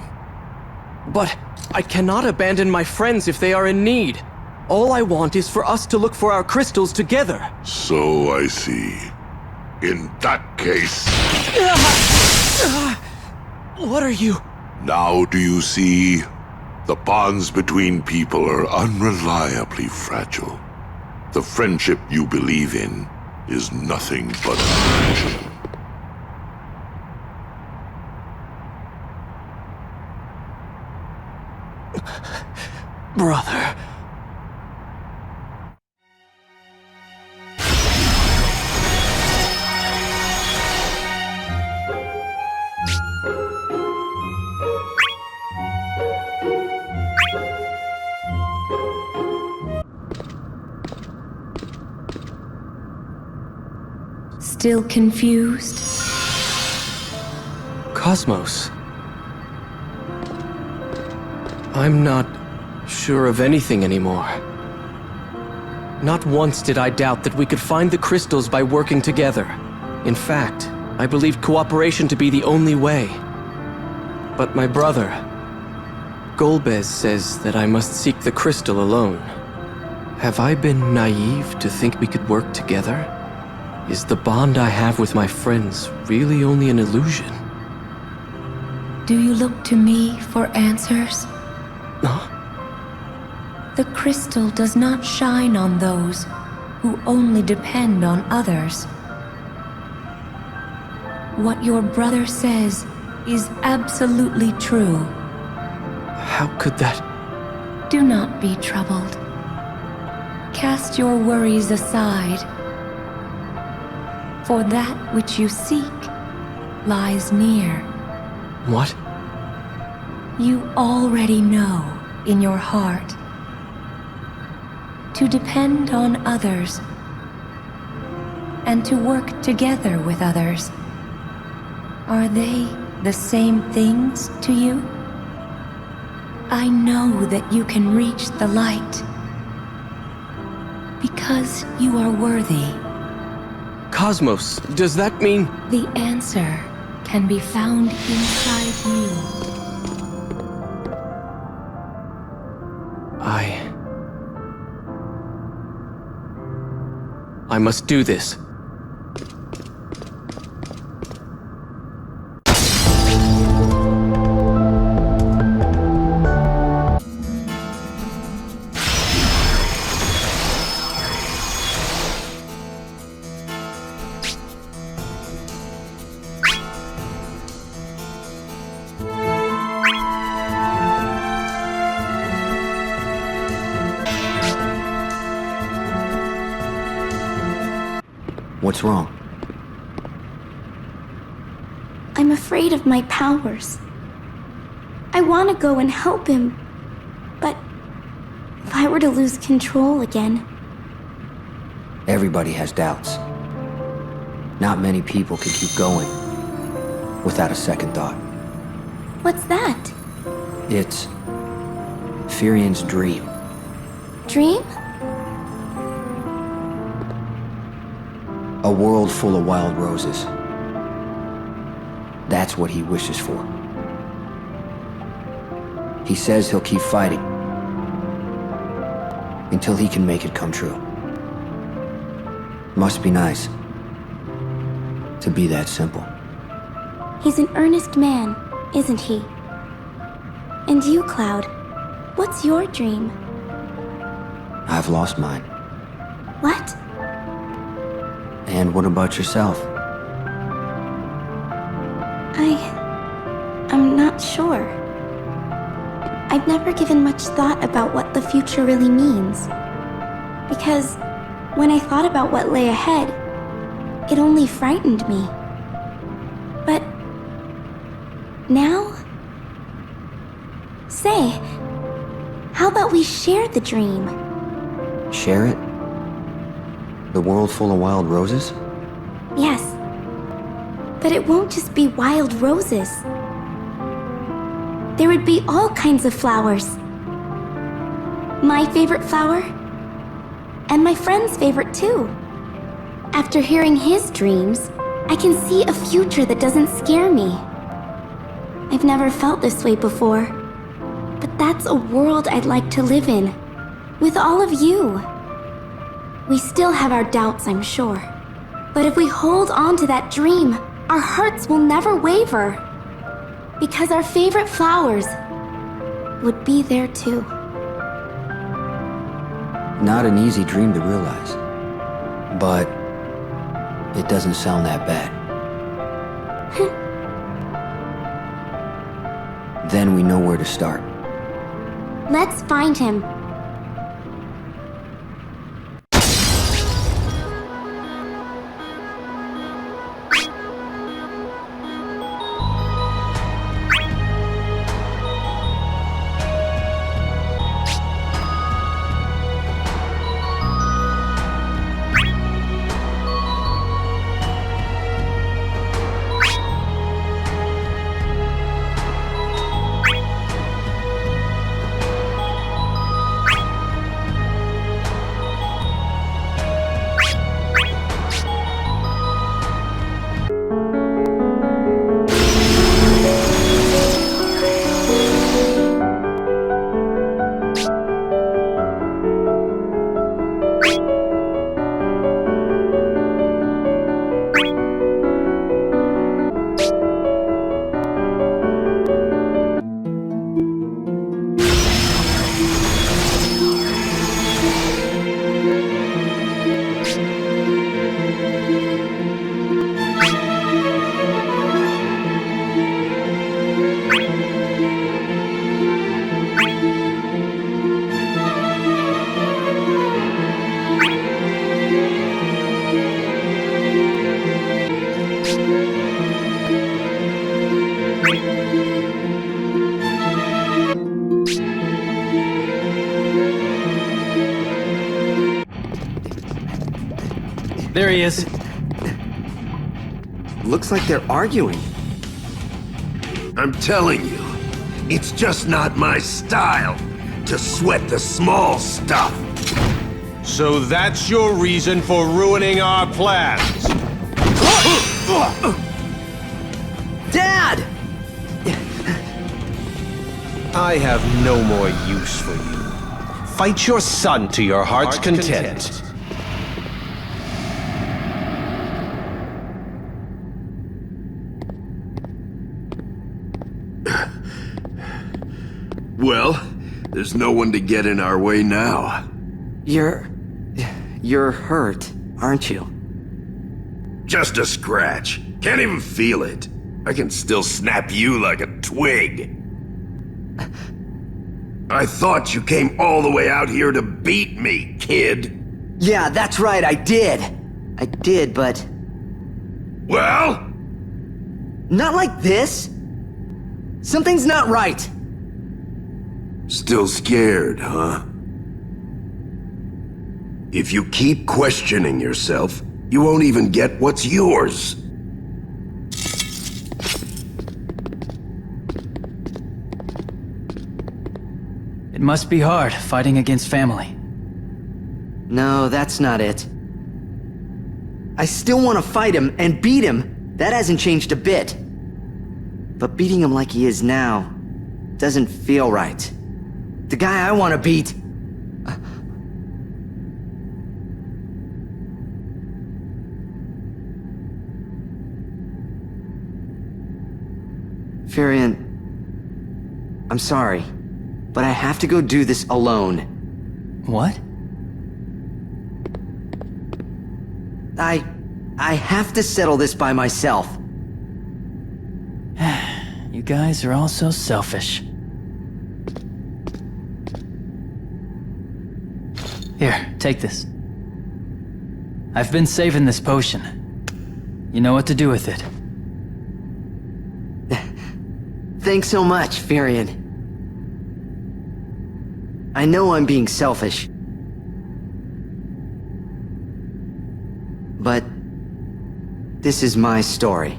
But I cannot abandon my friends if they are in need. All I want is for us to look for our crystals together. So I see. In that case... What are you... Now do you see? The bonds between people are unreliably fragile. The friendship you believe in is nothing but an illusion. Brother. Still confused? Cosmos. I'm not sure of anything anymore. Not once did I doubt that we could find the crystals by working together. In fact, I believed cooperation to be the only way. But my brother, Golbez, says that I must seek the crystal alone. Have I been naive to think we could work together? Is the bond I have with my friends really only an illusion? Do you look to me for answers? Huh? The crystal does not shine on those who only depend on others. What your brother says is absolutely true. How could that? Do not be troubled. Cast your worries aside. For that which you seek lies near. What? You already know in your heart. To depend on others and to work together with others. Are they the same things to you? I know that you can reach the light because you are worthy. Cosmos, does that mean... The answer can be found inside you. I must do this. What's wrong? I'm afraid of my powers. I want to go and help him, but if I were to lose control again... Everybody has doubts. Not many people can keep going without a second thought. What's that? It's Firian's dream. Dream? A world full of wild roses. That's what he wishes for. He says he'll keep fighting until he can make it come true. Must be nice to be that simple. He's an earnest man, isn't he? And you, Cloud, what's your dream? I've lost mine. What? And what about yourself? I'm not sure. I've never given much thought about what the future really means. Because when I thought about what lay ahead, it only frightened me. But now? Say, how about we share the dream? Share it? The world full of wild roses? Yes. But it won't just be wild roses. There would be all kinds of flowers. My favorite flower, and my friend's favorite too. After hearing his dreams, I can see a future that doesn't scare me. I've never felt this way before, but that's a world I'd like to live in, with all of you. We still have our doubts, I'm sure. But if we hold on to that dream, our hearts will never waver. Because our favorite flowers would be there too. Not an easy dream to realize. But it doesn't sound that bad. Then we know where to start. Let's find him. There he is. Looks like they're arguing. I'm telling you, it's just not my style to sweat the small stuff. So that's your reason for ruining our plans? Dad! I have no more use for you. Fight your son to your heart's content. Well, there's no one to get in our way now. You're hurt, aren't you? Just a scratch. Can't even feel it. I can still snap you like a twig. I thought you came all the way out here to beat me, kid. Yeah, that's right, I did. I did, but... Well? Not like this. Something's not right. Still scared, huh? If you keep questioning yourself, you won't even get what's yours. It must be hard, fighting against family. No, that's not it. I still want to fight him and beat him. That hasn't changed a bit. But beating him like he is now doesn't feel right. The guy I want to beat... Firion, I'm sorry, but I have to go do this alone. What? I have to settle this by myself. You guys are all so selfish. Here, take this. I've been saving this potion. You know what to do with it. Thanks so much, Firion. I know I'm being selfish. But this is my story.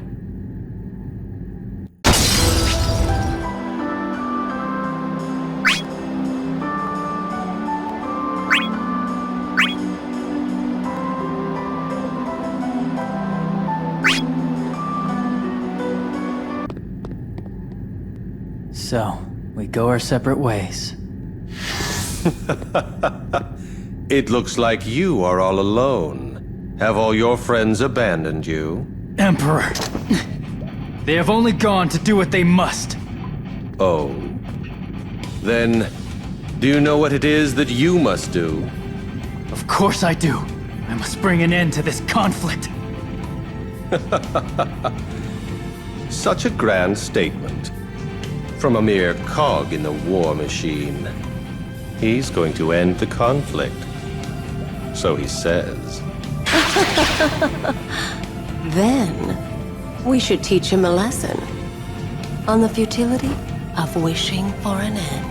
So, we go our separate ways. It looks like you are all alone. Have all your friends abandoned you? Emperor! They have only gone to do what they must. Oh. Then, do you know what it is that you must do? Of course I do. I must bring an end to this conflict. Such a grand statement. From a mere cog in the war machine. He's going to end the conflict. So he says. Then, we should teach him a lesson on the futility of wishing for an end.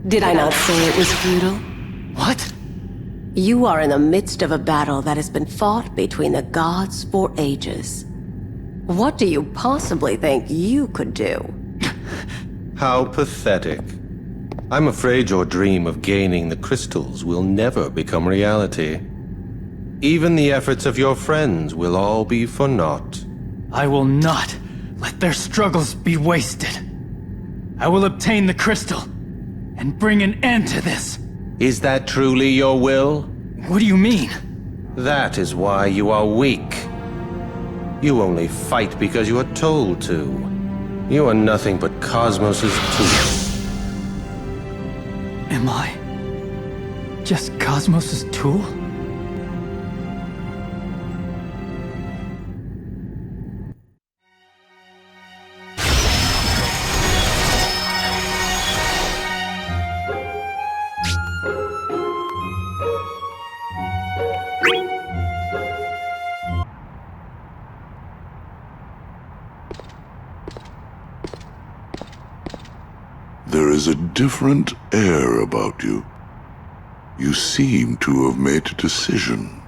Did I not say it was futile? What? You are in the midst of a battle that has been fought between the gods for ages. What do you possibly think you could do? How pathetic. I'm afraid your dream of gaining the crystals will never become reality. Even the efforts of your friends will all be for naught. I will not let their struggles be wasted. I will obtain the crystal and bring an end to this. Is that truly your will? What do you mean? That is why you are weak. You only fight because you are told to. You are nothing but Cosmos's tool. Am I just Cosmos's tool? There is a different air about you. You seem to have made a decision.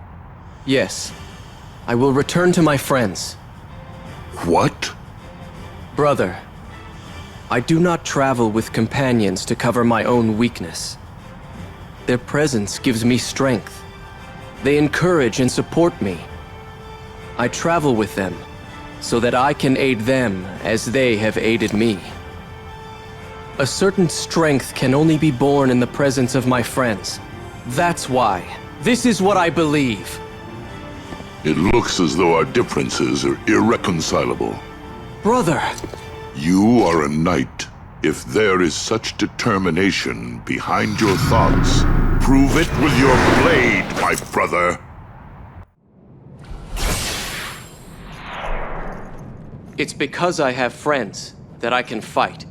Yes. I will return to my friends. What? Brother, I do not travel with companions to cover my own weakness. Their presence gives me strength. They encourage and support me. I travel with them so that I can aid them as they have aided me. A certain strength can only be born in the presence of my friends. That's why. This is what I believe. It looks as though our differences are irreconcilable. Brother! You are a knight. If there is such determination behind your thoughts, prove it with your blade, my brother. It's because I have friends that I can fight.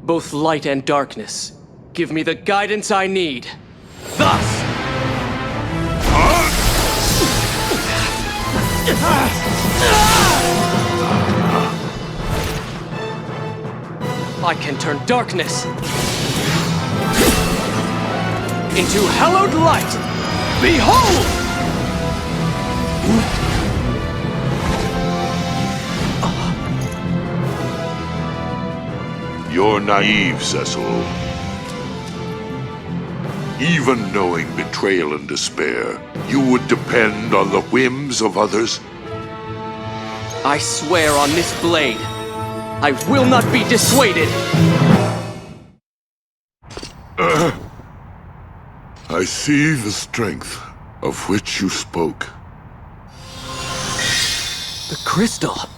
Both light and darkness give me the guidance I need. Thus! I can turn darkness into hallowed light. Behold! You're naive, Cecil. Even knowing betrayal and despair, you would depend on the whims of others? I swear on this blade, I will not be dissuaded! I see the strength of which you spoke. The crystal!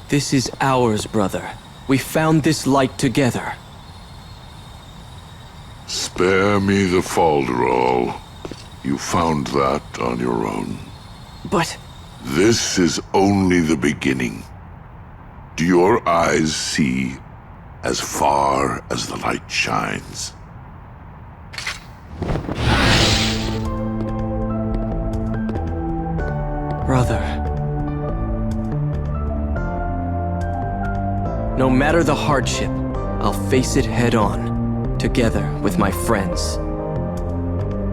This is ours, brother. We found this light together. Spare me the falderall. You found that on your own. But... This is only the beginning. Do your eyes see as far as the light shines? Brother. No matter the hardship, I'll face it head on, together with my friends.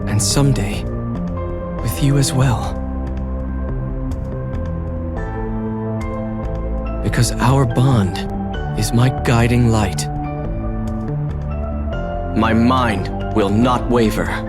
And someday, with you as well. Because our bond is my guiding light. My mind will not waver.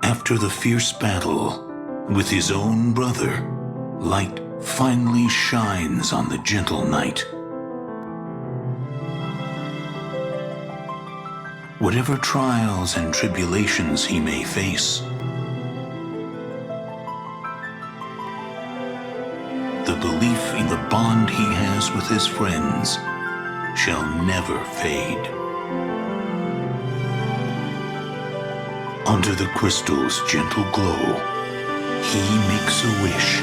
After the fierce battle with his own brother, light finally shines on the gentle knight. whatever trials and tribulations he may face. The belief in the bond he has with his friends shall never fade. Under the crystal's gentle glow, he makes a wish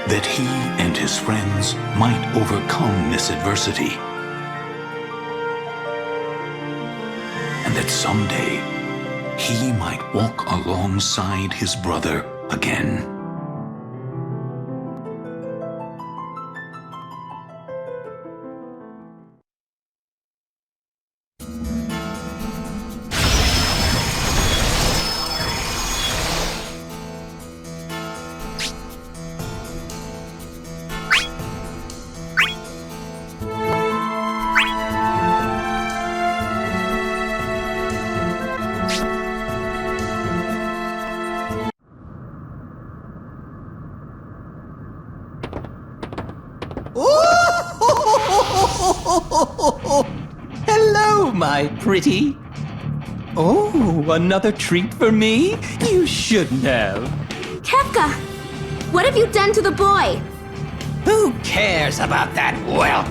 that he and his friends might overcome this adversity, and that someday he might walk alongside his brother again. Hello, my pretty. Oh, another treat for me? You shouldn't have. Kefka! What have you done to the boy? Who cares about that whelp?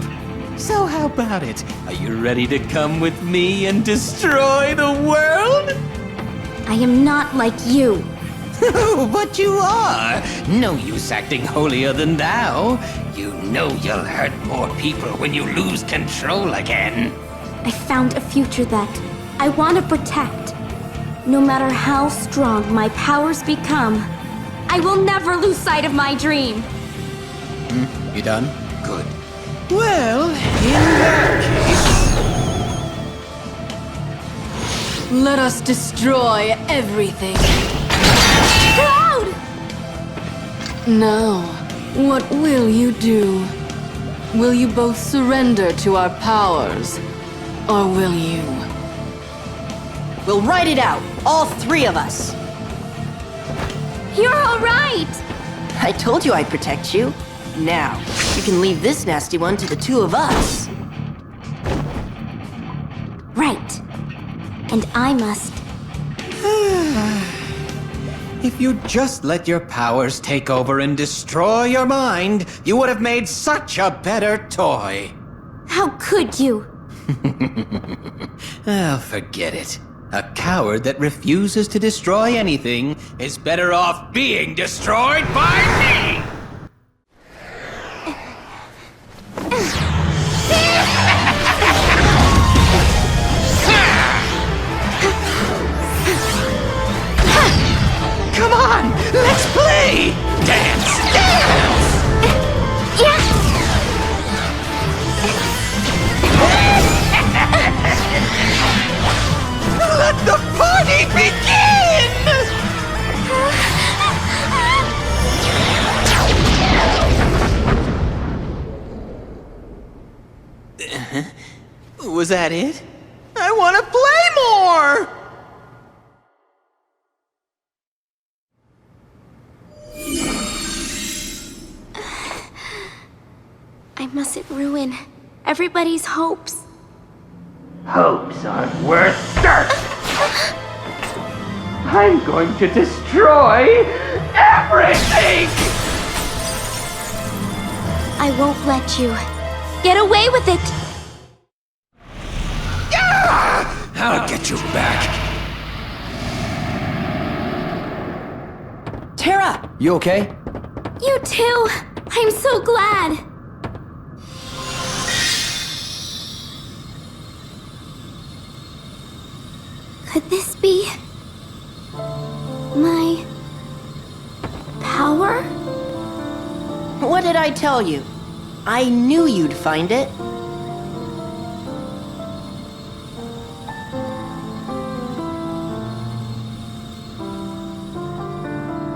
So how about it? Are you ready to come with me and destroy the world? I am not like you. But you are. No use acting holier than thou. You know you'll hurt more people when you lose control again. I found a future that I want to protect. No matter how strong my powers become, I will never lose sight of my dream. You done? Good. Well, in that case... Let us destroy everything. Cloud! Now, what will you do? Will you both surrender to our powers, or will you? We'll write it out, all three of us. You're all right! I told you I'd protect you. Now, you can leave this nasty one to the two of us. Right. And I must. If you'd just let your powers take over and destroy your mind, you would have made such a better toy. How could you? Oh, forget it. A coward that refuses to destroy anything is better off being destroyed by me! Come on, let's play! Dance, dance! Let the party begin! Was that it? I want to play more! I mustn't ruin everybody's hopes. Hopes aren't worth dirt! I'm going to destroy everything! I won't let you get away with it! I'll get you back. Terra! You okay? You too! I'm so glad! Could this be my power? What did I tell you? I knew you'd find it.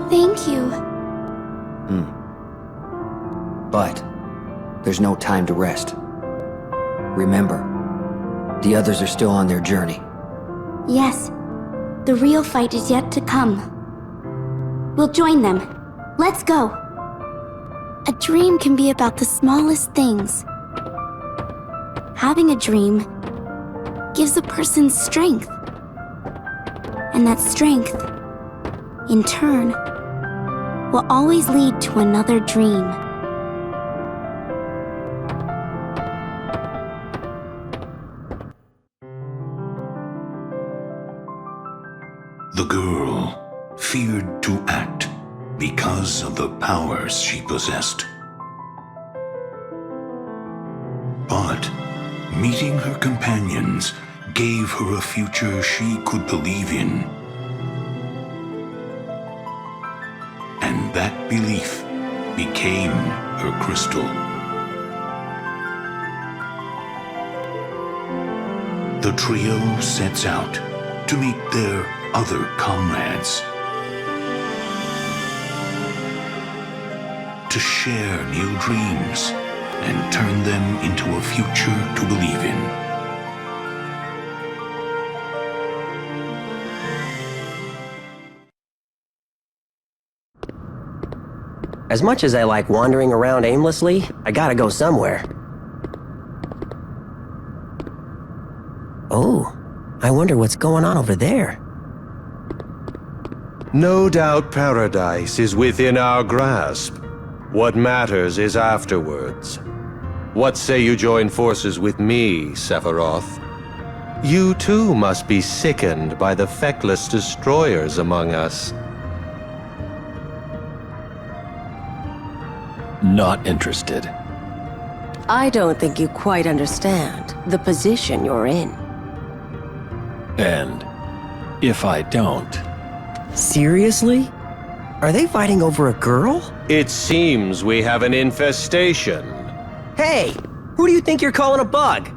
Thank you. But there's no time to rest. Remember, the others are still on their journey. Yes, the real fight is yet to come. We'll join them. Let's go. A dream can be about the smallest things. having a dream gives a person strength. And that strength, in turn, will always lead to another dream. The girl feared to act because of the powers she possessed. But meeting her companions gave her a future she could believe in. And that belief became her crystal. The trio sets out to meet their other comrades, to share new dreams and turn them into a future to believe in. As much as I like wandering around aimlessly, I gotta go somewhere. Oh, I wonder what's going on over there. No doubt paradise is within our grasp. What matters is afterwards. What say you join forces with me, Sephiroth? You too must be sickened by the feckless destroyers among us. Not interested. I don't think you quite understand the position you're in. And if I don't... Seriously? Are they fighting over a girl? It seems we have an infestation. Hey! Who do you think you're calling a bug?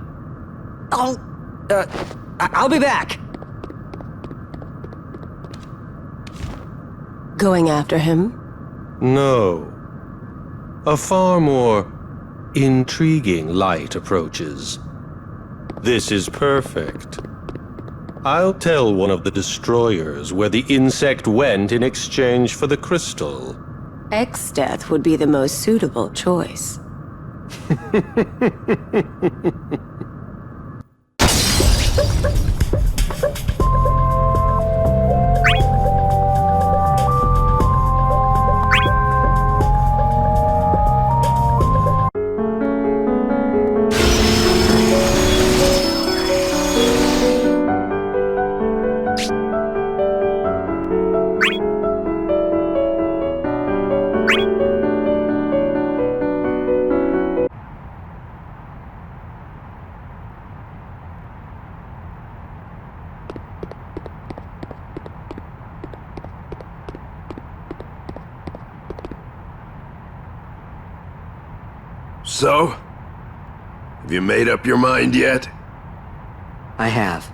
I'll be back! Going after him? No. A far more intriguing light approaches. This is perfect. I'll tell one of the destroyers where the insect went in exchange for the crystal. X-Death would be the most suitable choice. So? Have you made up your mind yet? I have.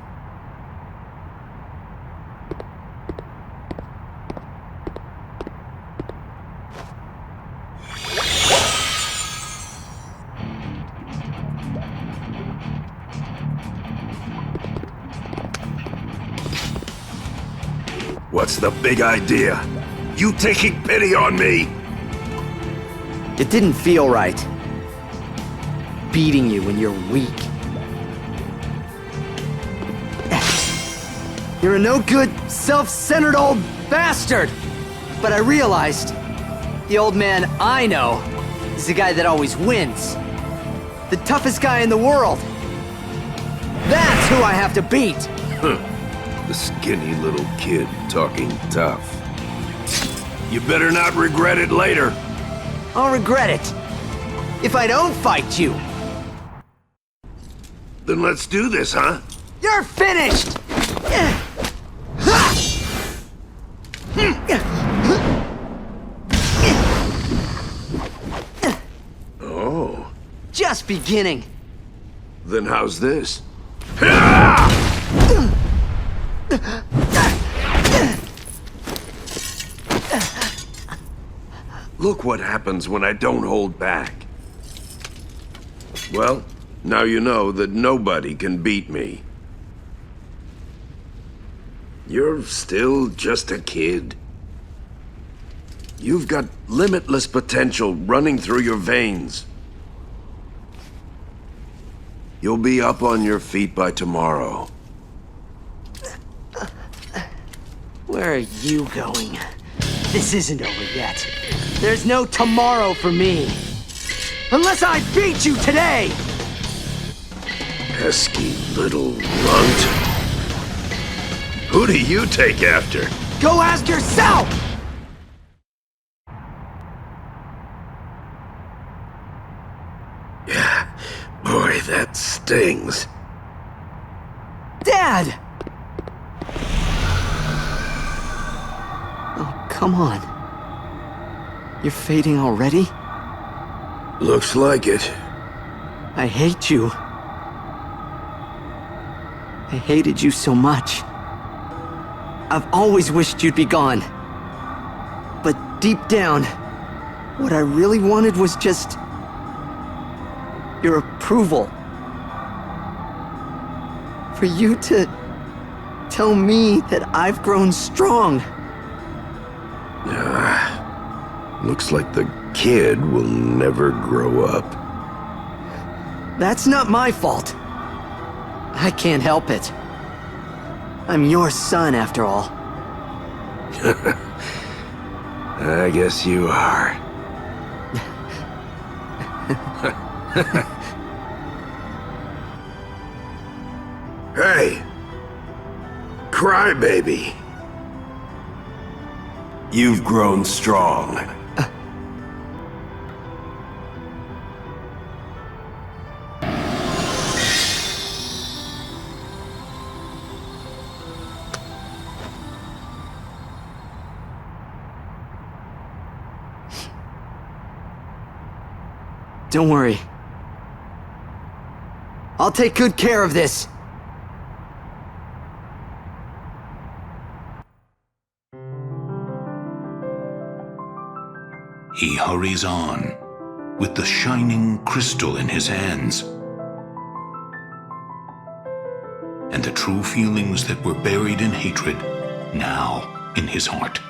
What's the big idea? You taking pity on me? It didn't feel right. Beating you when you're weak. You're a no-good, self-centered old bastard! But I realized, the old man I know is the guy that always wins. The toughest guy in the world. That's who I have to beat! The skinny little kid talking tough. You better not regret it later. I'll regret it. If I don't fight you. Then let's do this, huh? You're finished! Oh. Just beginning. Then how's this? Look what happens when I don't hold back. Well, now you know that nobody can beat me. You're still just a kid. You've got limitless potential running through your veins. You'll be up on your feet by tomorrow. Where are you going? This isn't over yet. There's no tomorrow for me. Unless I beat you today! Pesky little runt. Who do you take after? Go ask yourself! Yeah, boy, that stings. Dad! Oh, come on. You're fading already? Looks like it. I hate you. I hated you so much. I've always wished you'd be gone. But deep down, what I really wanted was just your approval. For you to tell me that I've grown strong. Looks like the kid will never grow up. That's not my fault. I can't help it. I'm your son, after all. I guess you are. Hey! Crybaby! You've grown strong. Don't worry. I'll take good care of this. He hurries on, with the shining crystal in his hands. And the true feelings that were buried in hatred, now in his heart.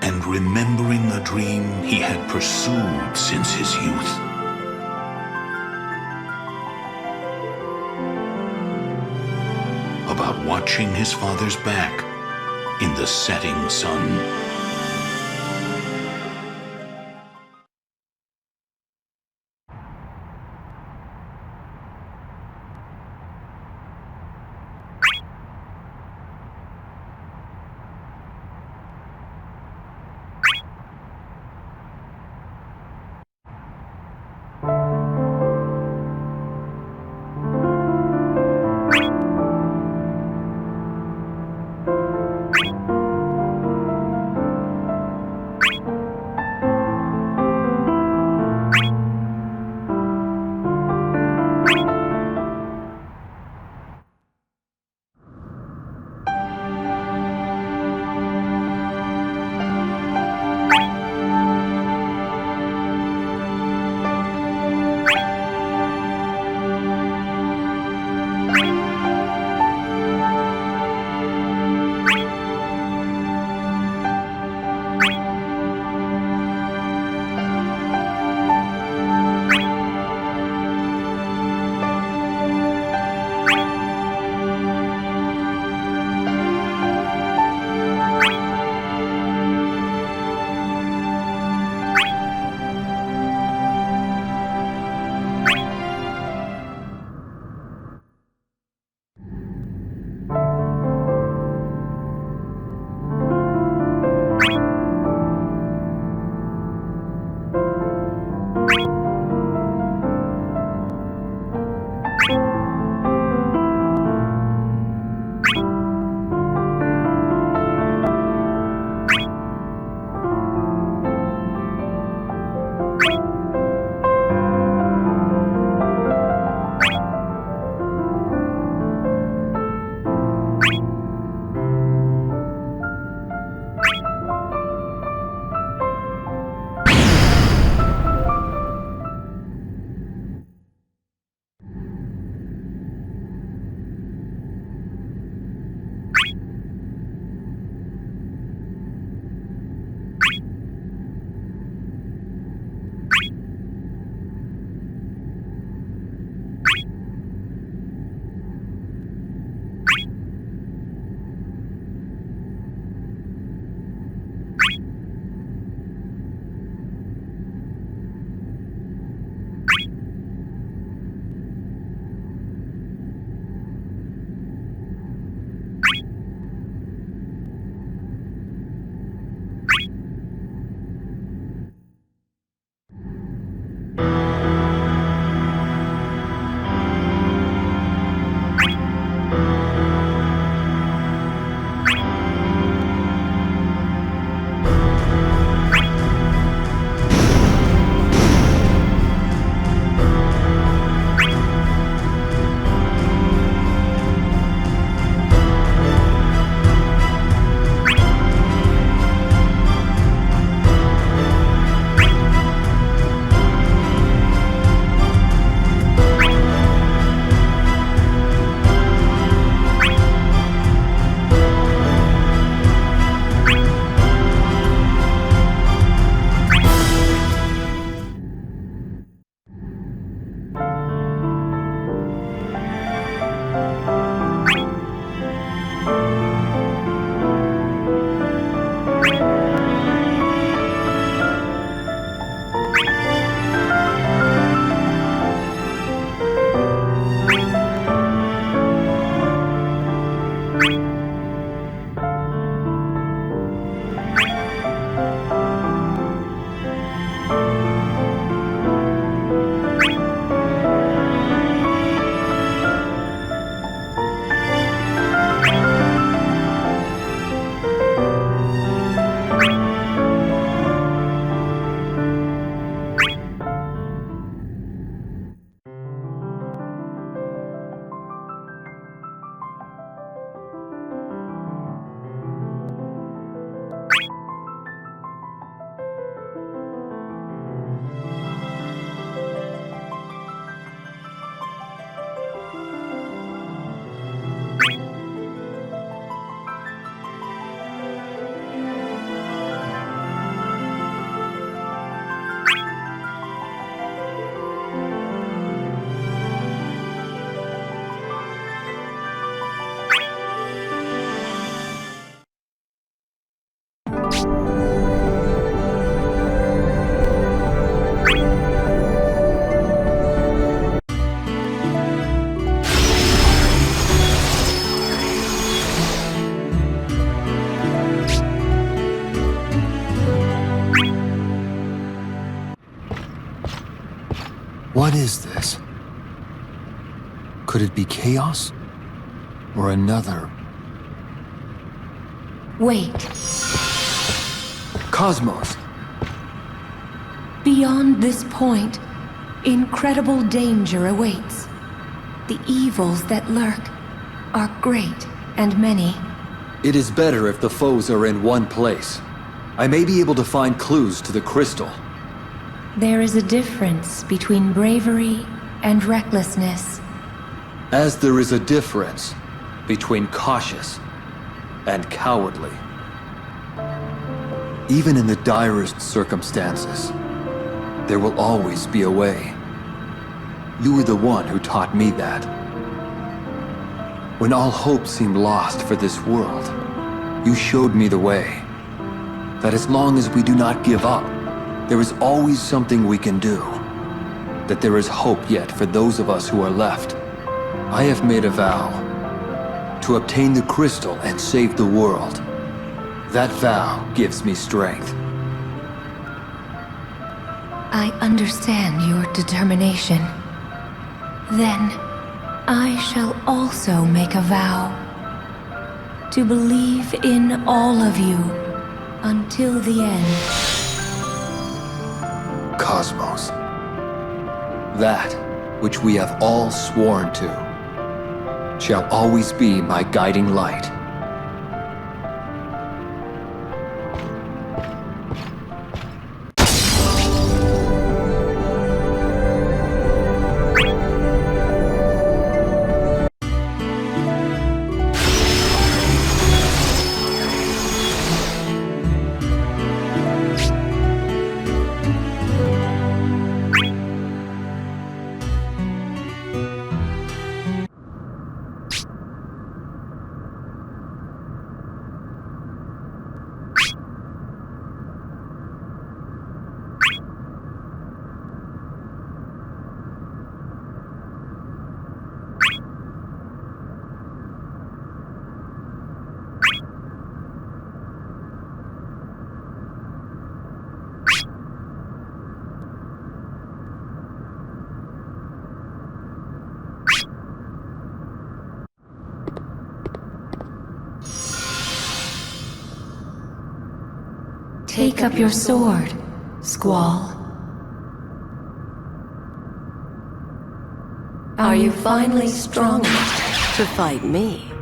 And remembering a dream he had pursued since his youth. About watching his father's back in the setting sun. What is this? Could it be chaos? Or another? Wait. Cosmos! Beyond this point, incredible danger awaits. The evils that lurk are great and many. It is better if the foes are in one place. I may be able to find clues to the crystal. There is a difference between bravery and recklessness. As there is a difference between cautious and cowardly. Even in the direst circumstances, there will always be a way. You were the one who taught me that. When all hope seemed lost for this world, you showed me the way. That as long as we do not give up, there is always something we can do. That there is hope yet for those of us who are left. I have made a vow to obtain the crystal and save the world. That vow gives me strength. I understand your determination. Then, I shall also make a vow to believe in all of you until the end. Cosmos. That which we have all sworn to shall always be my guiding light. Take up your sword, Squall. Are you finally strong enough to fight me?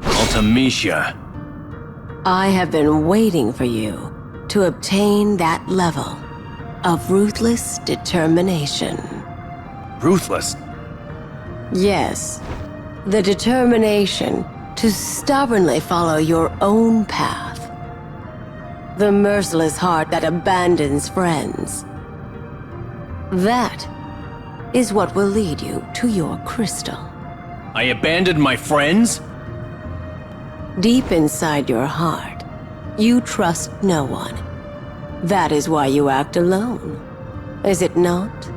Ultimecia. I have been waiting for you to obtain that level of ruthless determination. Ruthless? Yes, the determination to stubbornly follow your own path. The merciless heart that abandons friends. That is what will lead you to your crystal. I abandoned my friends? Deep inside your heart, you trust no one. That is why you act alone, is it not?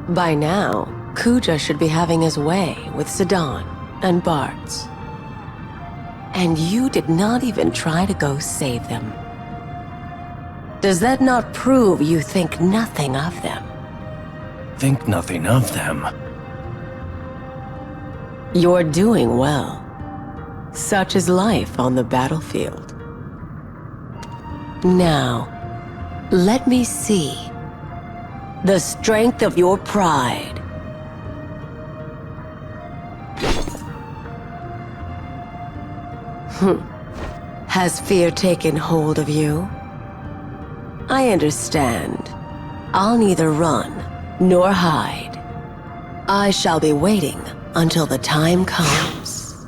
By now, Kuja should be having his way with Zidane and Barts. And you did not even try to go save them. Does that not prove you think nothing of them? Think nothing of them. You're doing well. Such is life on the battlefield. Now, let me see the strength of your pride. Has fear taken hold of you? I understand. I'll neither run nor hide. I shall be waiting until the time comes.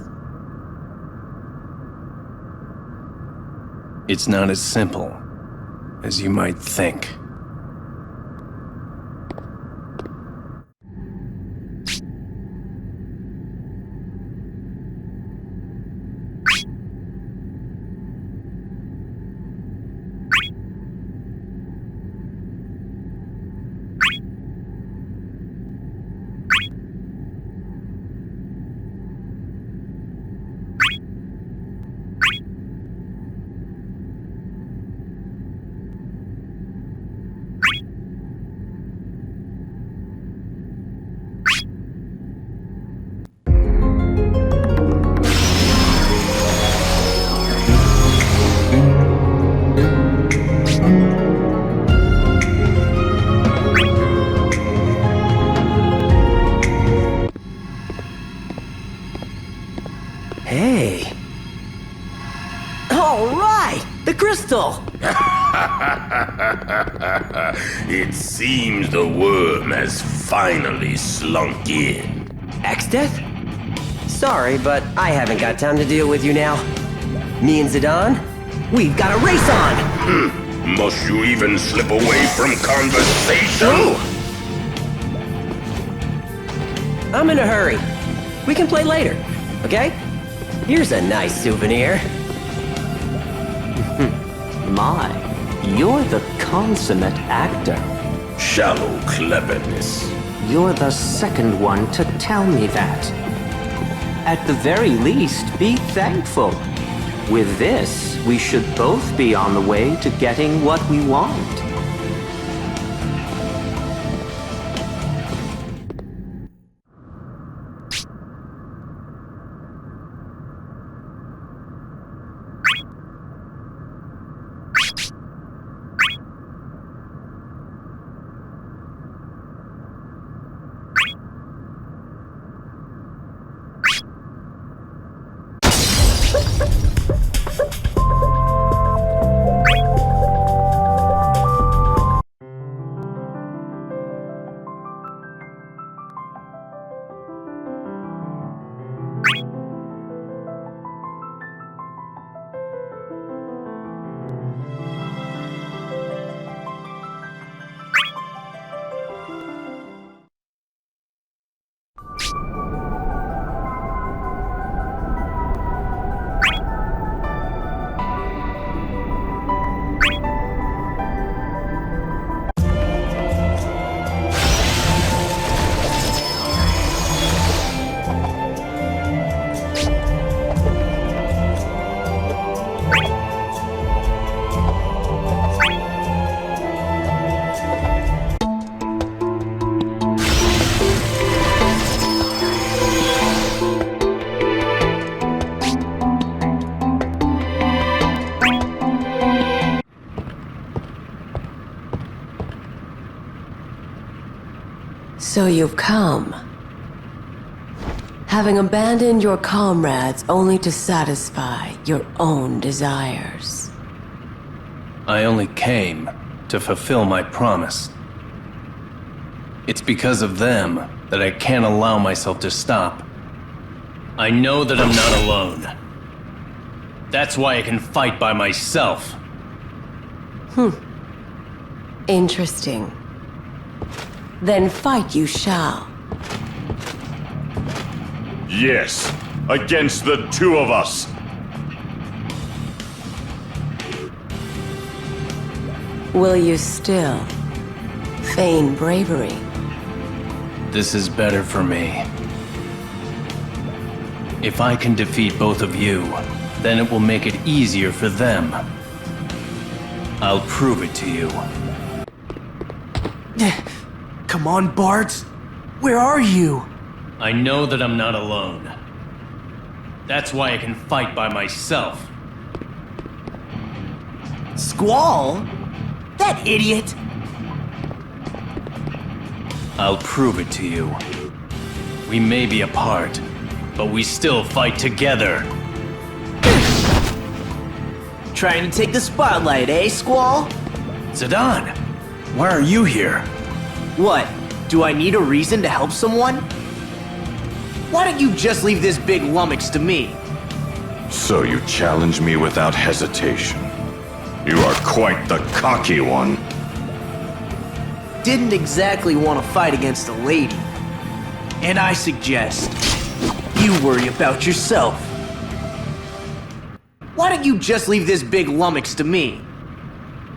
It's not as simple as you might think. crystal! It seems the worm has finally slunk in. Exdeath? Sorry, but I haven't got time to deal with you now. Me and Zidane, we've got a race on! Must you even slip away from conversation? Ooh. I'm in a hurry. We can play later, okay? Here's a nice souvenir. My, you're the consummate actor. Shallow cleverness. You're the second one to tell me that. At the very least, be thankful. With this, we should both be on the way to getting what we want. So you've come. Having abandoned your comrades only to satisfy your own desires. I only came to fulfill my promise. It's because of them that I can't allow myself to stop. I know that I'm not alone. That's why I can fight by myself. Interesting. Then fight you shall. Yes, against the two of us. Will you still feign bravery? This is better for me. If I can defeat both of you, then it will make it easier for them. I'll prove it to you. Come on, Barts. Where are you? I know that I'm not alone. That's why I can fight by myself. Squall? That idiot! I'll prove it to you. We may be apart, but we still fight together. Trying to take the spotlight, eh, Squall? Zidane, why are you here? What? Do I need a reason to help someone? Why don't you just leave this big lummox to me? So you challenge me without hesitation. You are quite the cocky one. Didn't exactly want to fight against a lady. And I suggest you worry about yourself. Why don't you just leave this big lummox to me?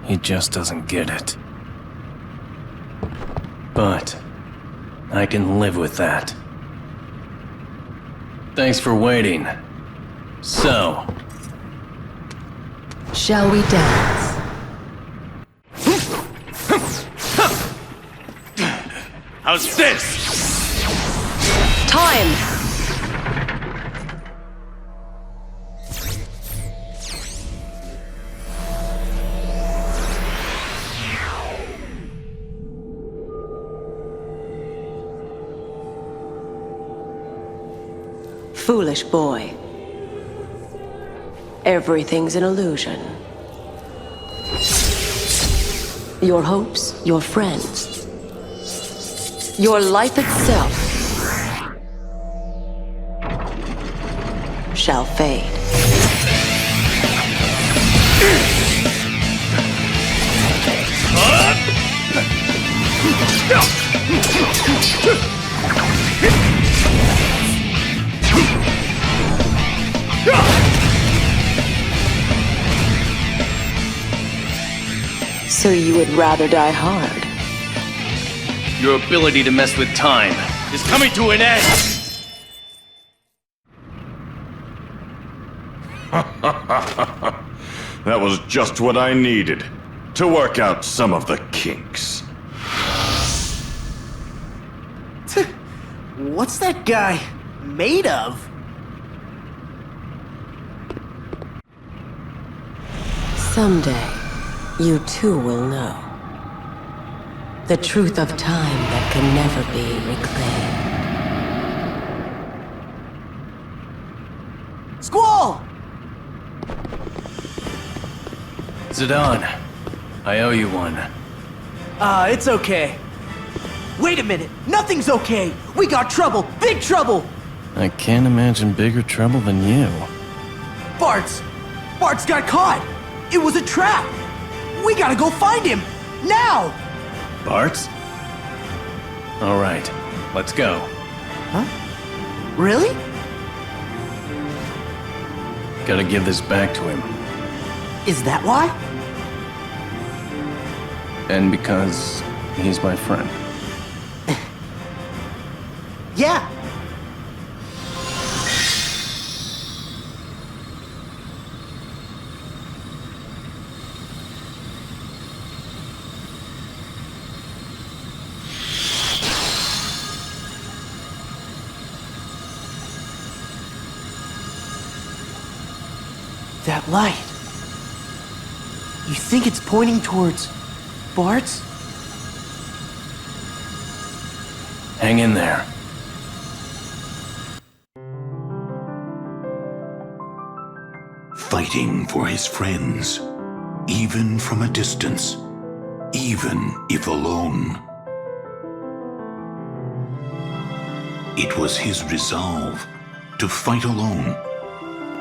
He just doesn't get it. But I can live with that. Thanks for waiting. So, shall we dance? How's this? Time! Foolish boy. Everything's an illusion. your hopes, your friends, your life itself shall fade. So you would rather die hard? Your ability to mess with time is coming to an end! That was just what I needed, to work out some of the kinks. What's that guy made of? Someday, you too will know. The truth of time that can never be reclaimed. Squall! Zidane, I owe you one. It's okay. Wait a minute, nothing's okay! We got trouble, big trouble! I can't imagine bigger trouble than you. Barts! Barts got caught! It was a trap! We gotta go find him! Now! Barts? Alright, let's go. Huh? Really? Gotta give this back to him. Is that why? And because he's my friend. Yeah! That light. You think it's pointing towards Barts? Hang in there. Fighting for his friends, even from a distance, even if alone. It was his resolve to fight alone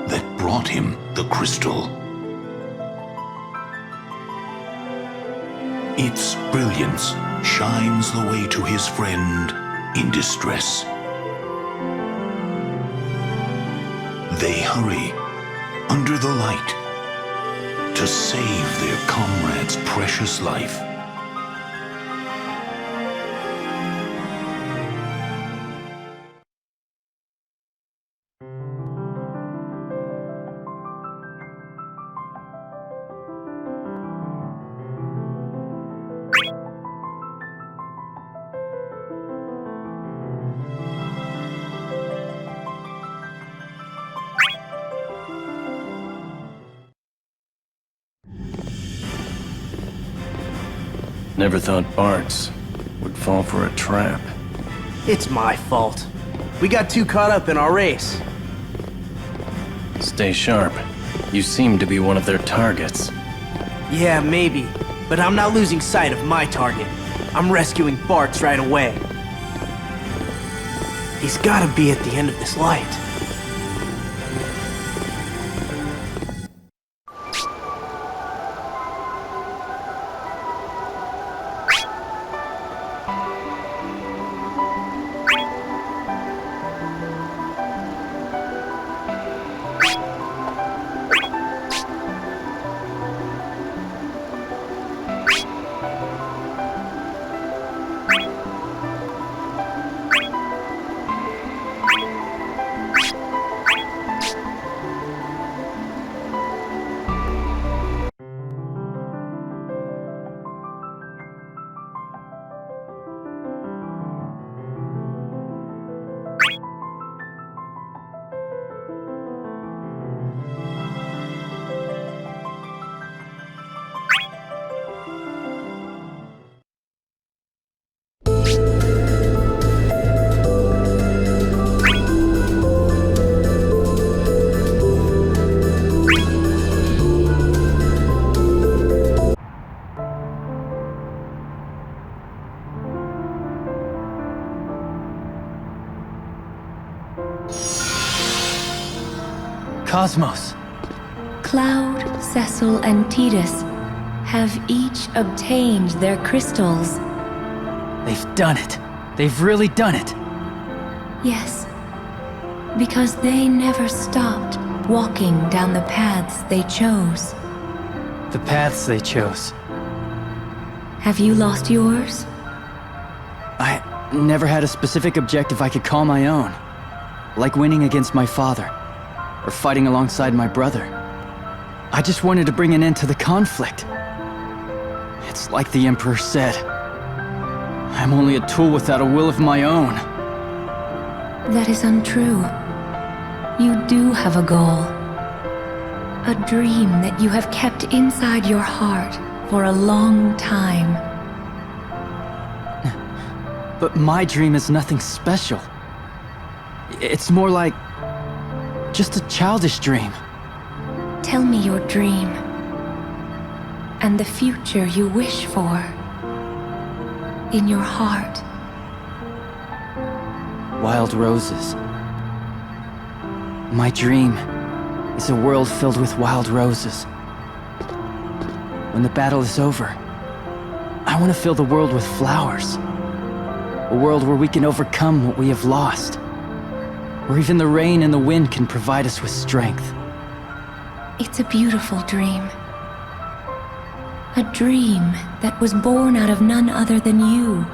that brought him the crystal. Its brilliance shines the way to his friend in distress. They hurry under the light to save their comrade's precious life. Never thought Barts would fall for a trap. It's my fault. We got too caught up in our race. Stay sharp. You seem to be one of their targets. Yeah, maybe. But I'm not losing sight of my target. I'm rescuing Barts right away. He's gotta be at the end of this light. Cosmos. Cloud, Cecil, and Tidus have each obtained their crystals. They've done it. They've really done it. Yes, because they never stopped walking down the paths they chose. The paths they chose. Have you lost yours? I never had a specific objective I could call my own. Like winning against my father, or fighting alongside my brother. I just wanted to bring an end to the conflict. It's like the Emperor said. I'm only a tool without a will of my own. That is untrue. You do have a goal. A dream that you have kept inside your heart for a long time. But my dream is nothing special. It's more like just a childish dream. Tell me your dream. And the future you wish for. In your heart. Wild roses. My dream is a world filled with wild roses. When the battle is over, I want to fill the world with flowers. A world where we can overcome what we have lost. Where even the rain and the wind can provide us with strength. It's a beautiful dream. A dream that was born out of none other than you.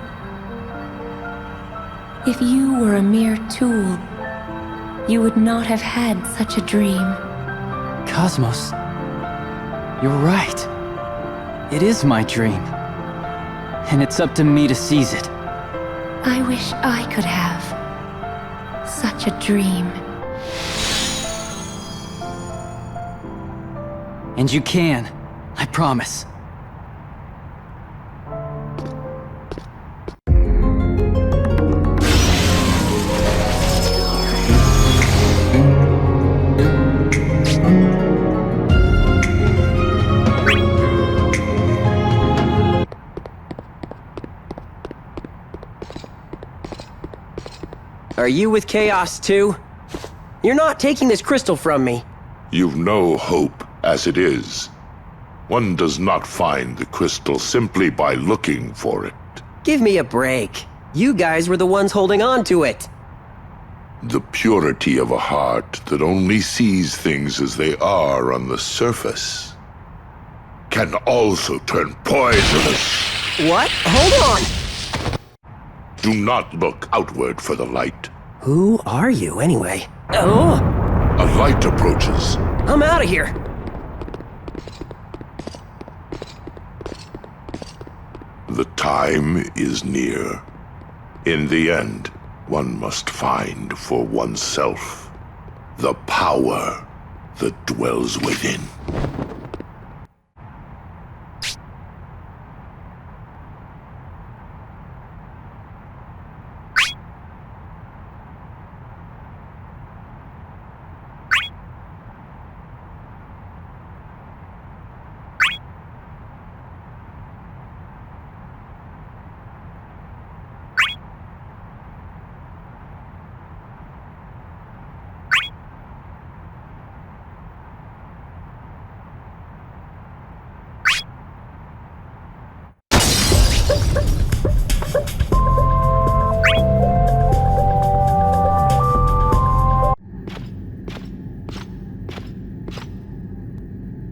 If you were a mere tool, you would not have had such a dream. Cosmos, you're right. It is my dream. And it's up to me to seize it. I wish I could have such a dream. And you can, I promise. Are you with Chaos too? You're not taking this crystal from me. You've no hope as it is. One does not find the crystal simply by looking for it. Give me a break. You guys were the ones holding on to it. The purity of a heart that only sees things as they are on the surface can also turn poisonous. What? Hold on! Do not look outward for the light. Who are you, anyway? Oh! A light approaches. I'm out of here! The time is near. In the end, one must find for oneself the power that dwells within.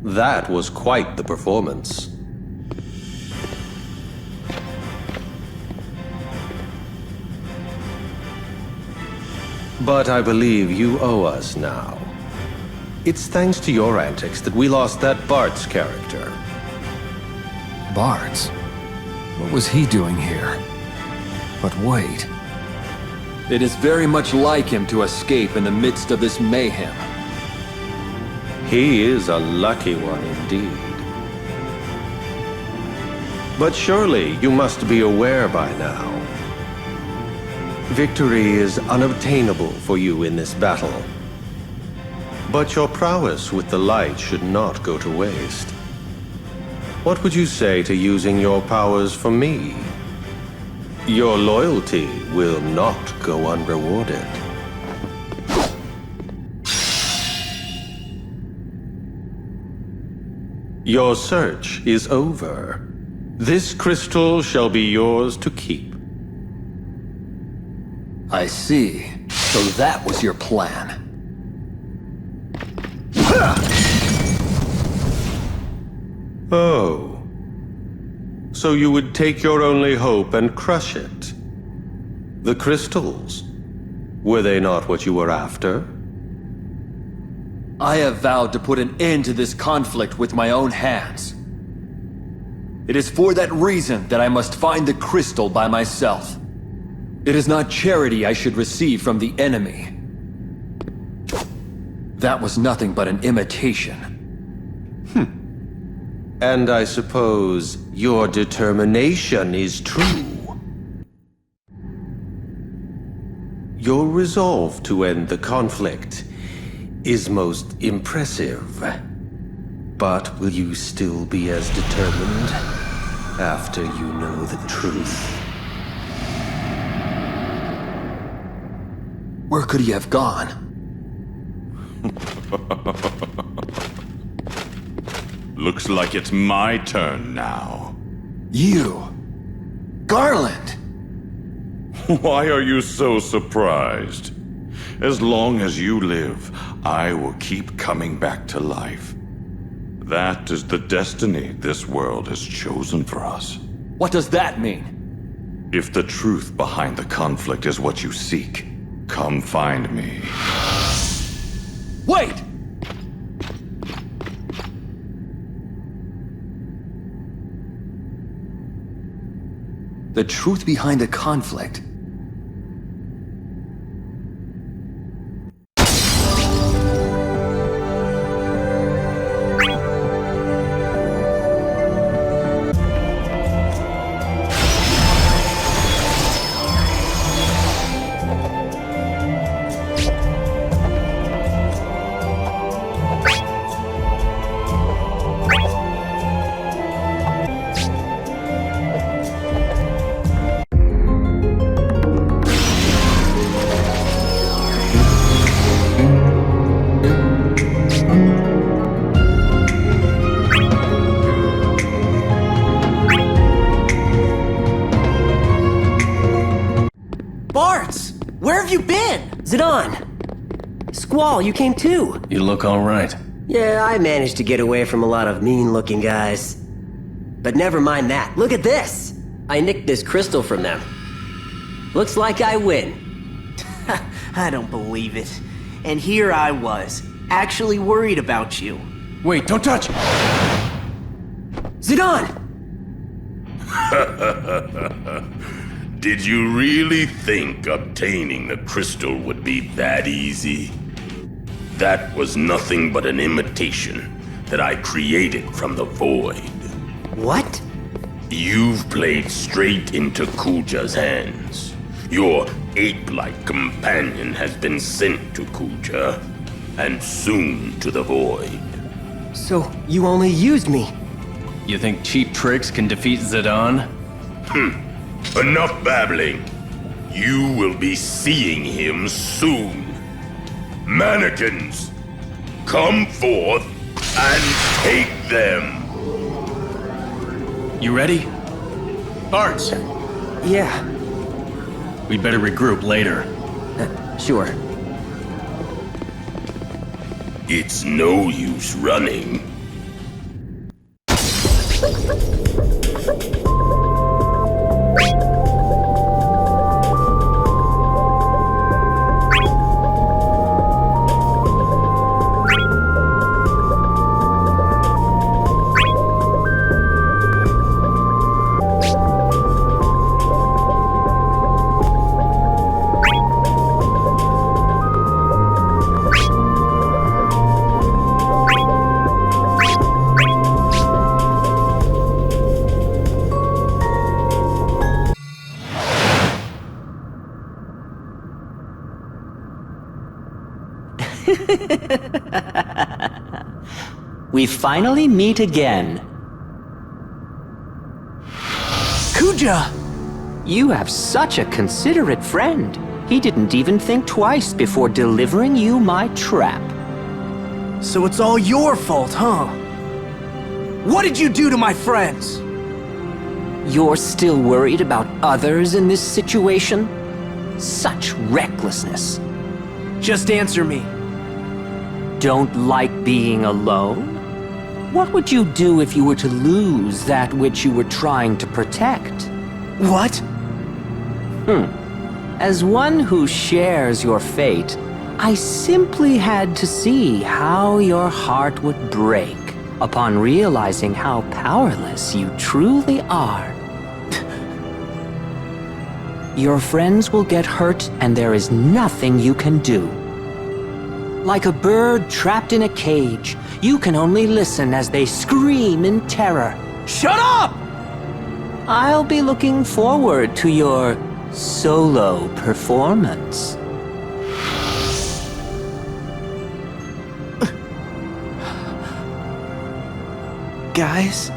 That was quite the performance. But I believe you owe us now. It's thanks to your antics that we lost that Barts character. Barts? What was he doing here? But wait. It is very much like him to escape in the midst of this mayhem. He is a lucky one indeed. But surely you must be aware by now. Victory is unobtainable for you in this battle. But your prowess with the light should not go to waste. What would you say to using your powers for me? Your loyalty will not go unrewarded. Your search is over. This crystal shall be yours to keep. I see. So that was your plan. Oh. So you would take your only hope and crush it. The crystals. Were they not what you were after? I have vowed to put an end to this conflict with my own hands. It is for that reason that I must find the crystal by myself. It is not charity I should receive from the enemy. That was nothing but an imitation. And I suppose your determination is true. Your resolve to end the conflict is most impressive. But will you still be as determined after you know the truth? Where could he have gone? Looks like it's my turn now. You! Garland! Why are you so surprised? As long as you live, I will keep coming back to life. That is the destiny this world has chosen for us. What does that mean? If the truth behind the conflict is what you seek, come find me. Wait! The truth behind the conflict. Barts! Where have you been? Zidane! Squall, you came too. You look all right. Yeah, I managed to get away from a lot of mean-looking guys. But never mind that. Look at this! I nicked this crystal from them. Looks like I win. I don't believe it. And here I was, actually worried about you. Wait, don't touch! Zidane! Did you really think obtaining the crystal would be that easy? That was nothing but an imitation that I created from the void. What? You've played straight into Kuja's hands. Your ape-like companion has been sent to Kuja, and soon to the void. So, you only used me? You think cheap tricks can defeat Zidane? Enough babbling. You will be seeing him soon. Mannequins, come forth and take them. You ready? Barts! Yeah. We'd better regroup later. Sure. It's no use running. We finally meet again. Kuja! You have such a considerate friend. He didn't even think twice before delivering you my trap. So it's all your fault, huh? What did you do to my friends? You're still worried about others in this situation? Such recklessness. Just answer me. Don't like being alone? What would you do if you were to lose that which you were trying to protect? What? As one who shares your fate, I simply had to see how your heart would break upon realizing how powerless you truly are. Your friends will get hurt and there is nothing you can do. Like a bird trapped in a cage, you can only listen as they scream in terror. Shut up! I'll be looking forward to your solo performance. Guys?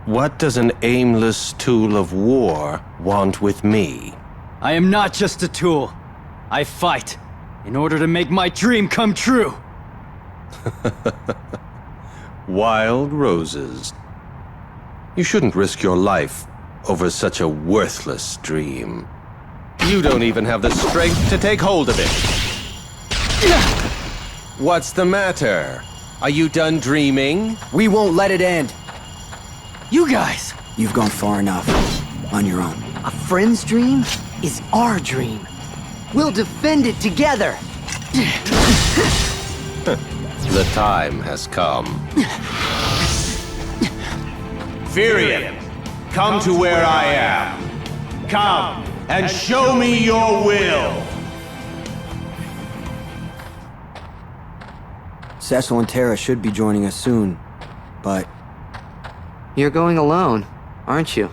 What does an aimless tool of war want with me? I am not just a tool. I fight in order to make my dream come true. Wild roses. You shouldn't risk your life over such a worthless dream. You don't even have the strength to take hold of it. What's the matter? Are you done dreaming? We won't let it end. You guys! You've gone far enough. On your own. A friend's dream is our dream. We'll defend it together. The time has come. Firion, come to where I am. Come and show me your will. Cecil and Tara should be joining us soon, but... You're going alone, aren't you?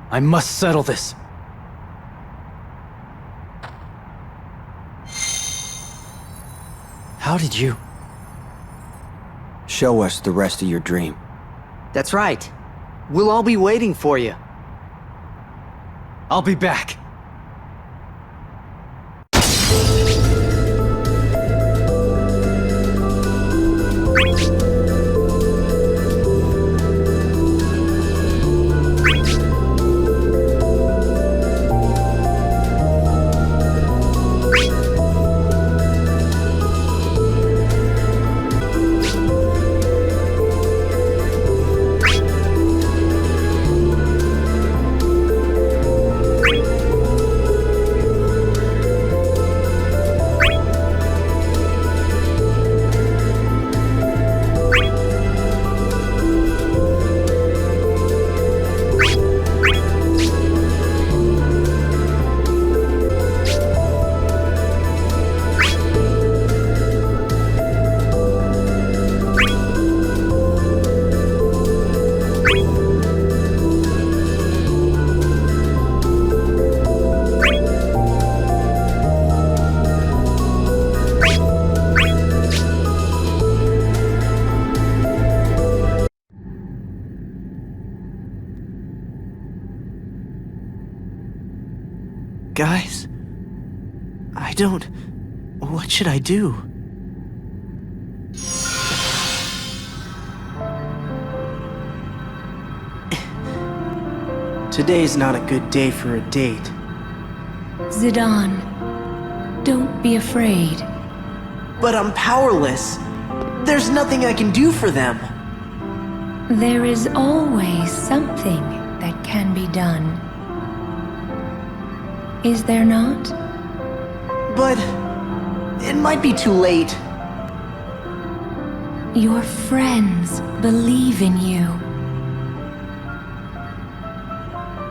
I must settle this. How did you? Show us the rest of your dream. That's right. We'll all be waiting for you. I'll be back. Guys? I don't... What should I do? Today's not a good day for a date. Zidane, don't be afraid. But I'm powerless. There's nothing I can do for them. There is always something that can be done. Is there not? But... it might be too late. Your friends believe in you.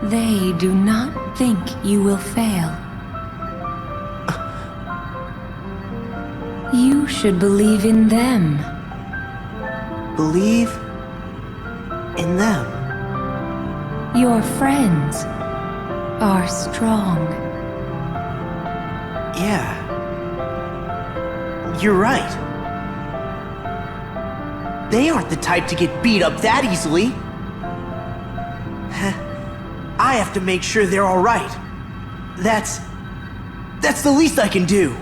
They do not think you will fail. You should believe in them. Believe in them? Your friends are strong. Yeah. You're right. They aren't the type to get beat up that easily. I have to make sure they're all right. That's the least I can do.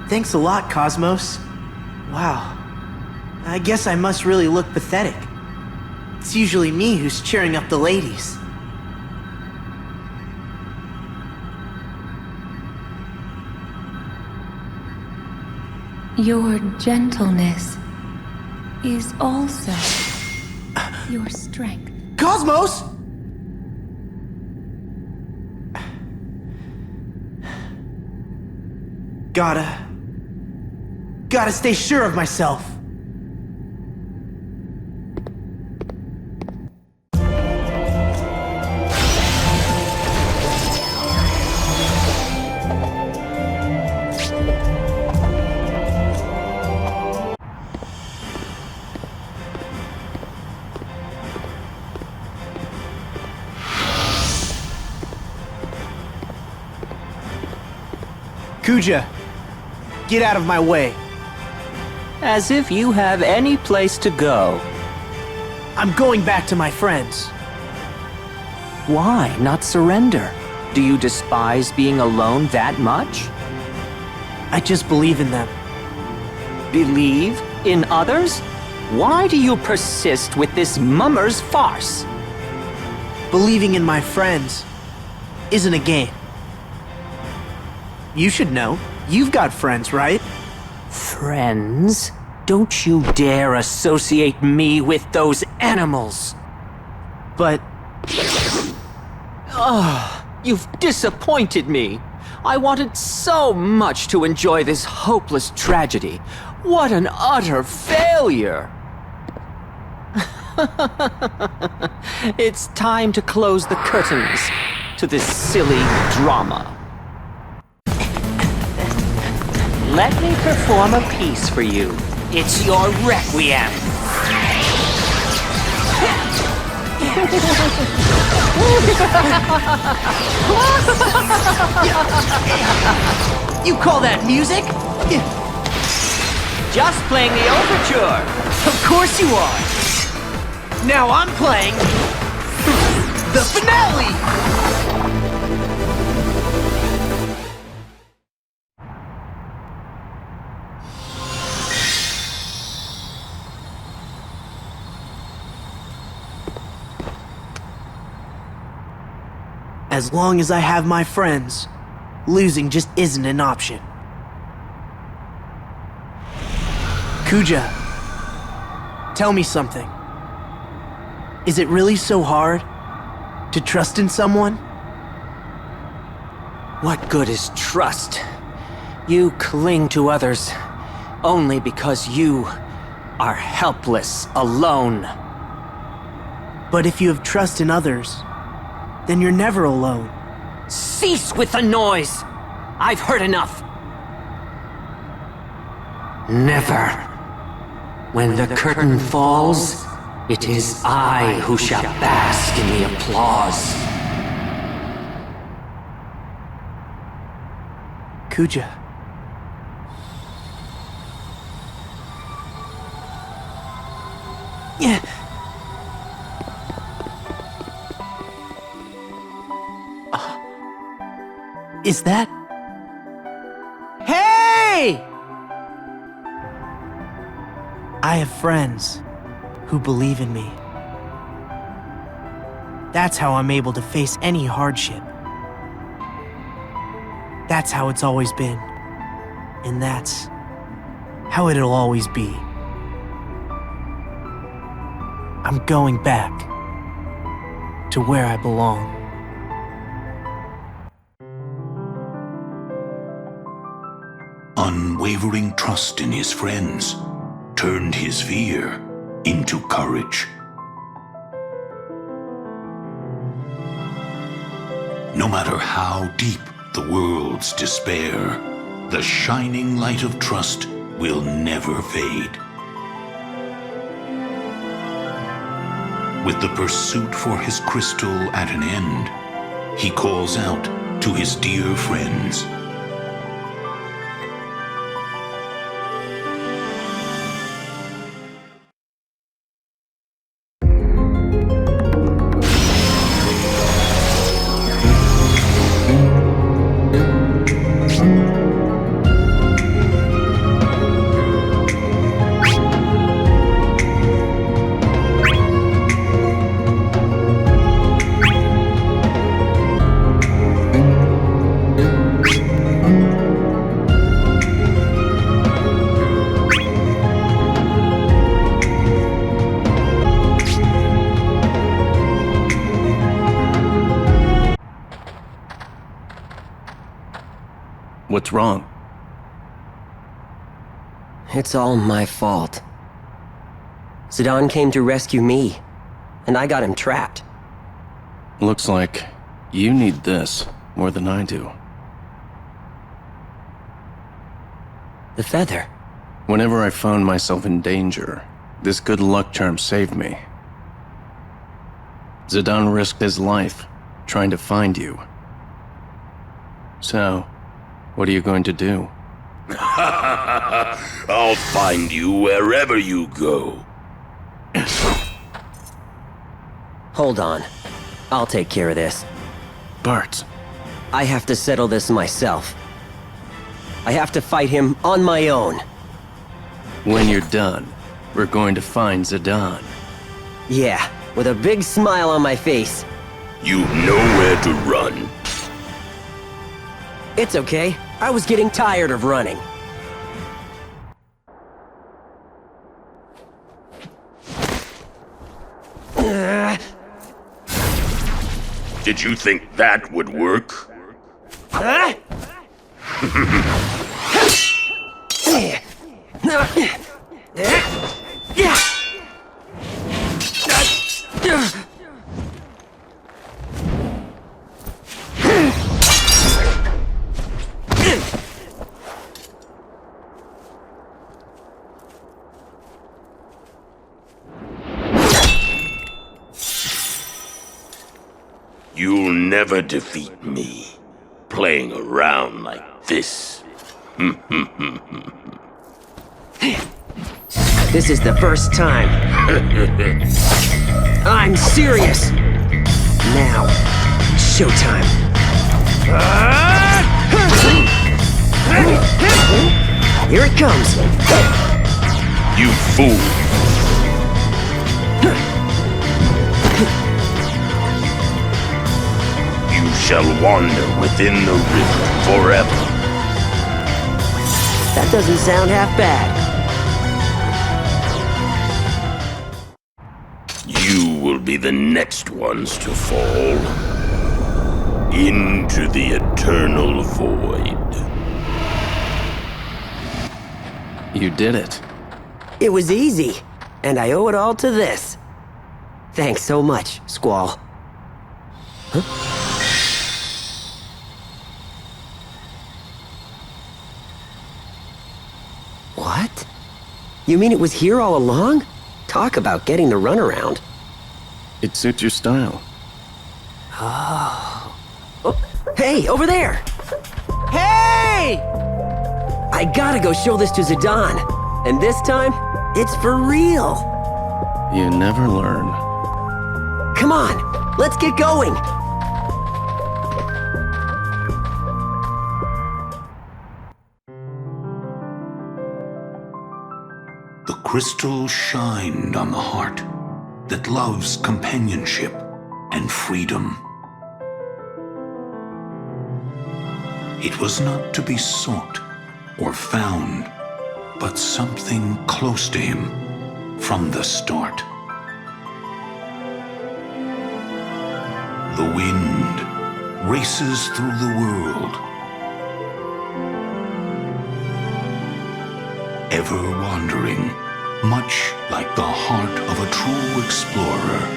Thanks a lot, Cosmos. Wow. I guess I must really look pathetic. It's usually me who's cheering up the ladies. Your gentleness is also your strength. Cosmos! Gotta stay sure of myself. Kuja, get out of my way. As if you have any place to go. I'm going back to my friends. Why not surrender? Do you despise being alone that much? I just believe in them. Believe in others? Why do you persist with this mummer's farce? Believing in my friends isn't a game. You should know. You've got friends, right? Friends? Don't you dare associate me with those animals! But... you've disappointed me! I wanted so much to enjoy this hopeless tragedy. What an utter failure! It's time to close the curtains to this silly drama. Let me perform a piece for you. It's your requiem. You call that music? Just playing the overture. Of course you are. Now I'm playing the finale. As long as I have my friends, losing just isn't an option. Kuja, tell me something. Is it really so hard to trust in someone? What good is trust? You cling to others only because you are helpless, alone. But if you have trust in others, then you're never alone. Cease with the noise! I've heard enough. Never. When the curtain falls, it is I who shall bask in the applause. Kuja. Is that... Hey! I have friends who believe in me. That's how I'm able to face any hardship. That's how it's always been. And that's how it'll always be. I'm going back to where I belong. Unwavering trust in his friends turned his fear into courage. No matter how deep the world's despair, the shining light of trust will never fade. With the pursuit for his crystal at an end, he calls out to his dear friends. What's wrong? It's all my fault. Zidane came to rescue me, and I got him trapped. Looks like you need this more than I do. The feather. Whenever I found myself in danger, this good luck charm saved me. Zidane risked his life trying to find you. So, what are you going to do? I'll find you wherever you go. Hold on. I'll take care of this. Barts. I have to settle this myself. I have to fight him on my own. When you're done, we're going to find Zidane. Yeah, with a big smile on my face. You know where to run. It's okay. I was getting tired of running. Did you think that would work? You'll never defeat me, playing around like this. This is the first time. I'm serious. Now, showtime. Here it comes. You fool. You shall wander within the river forever. That doesn't sound half bad. You will be the next ones to fall into the eternal void. You did it. It was easy, and I owe it all to this. Thanks so much, Squall. Huh? What? You mean it was here all along? Talk about getting the runaround. It suits your style. Oh. Hey, over there! Hey! I gotta go show this to Zidane. And this time, it's for real. You never learn. Come on, let's get going. crystal shined on the heart that loves companionship and freedom. It was not to be sought or found, but something close to him from the start. The wind races through the world, ever wandering, much like the heart of a true explorer.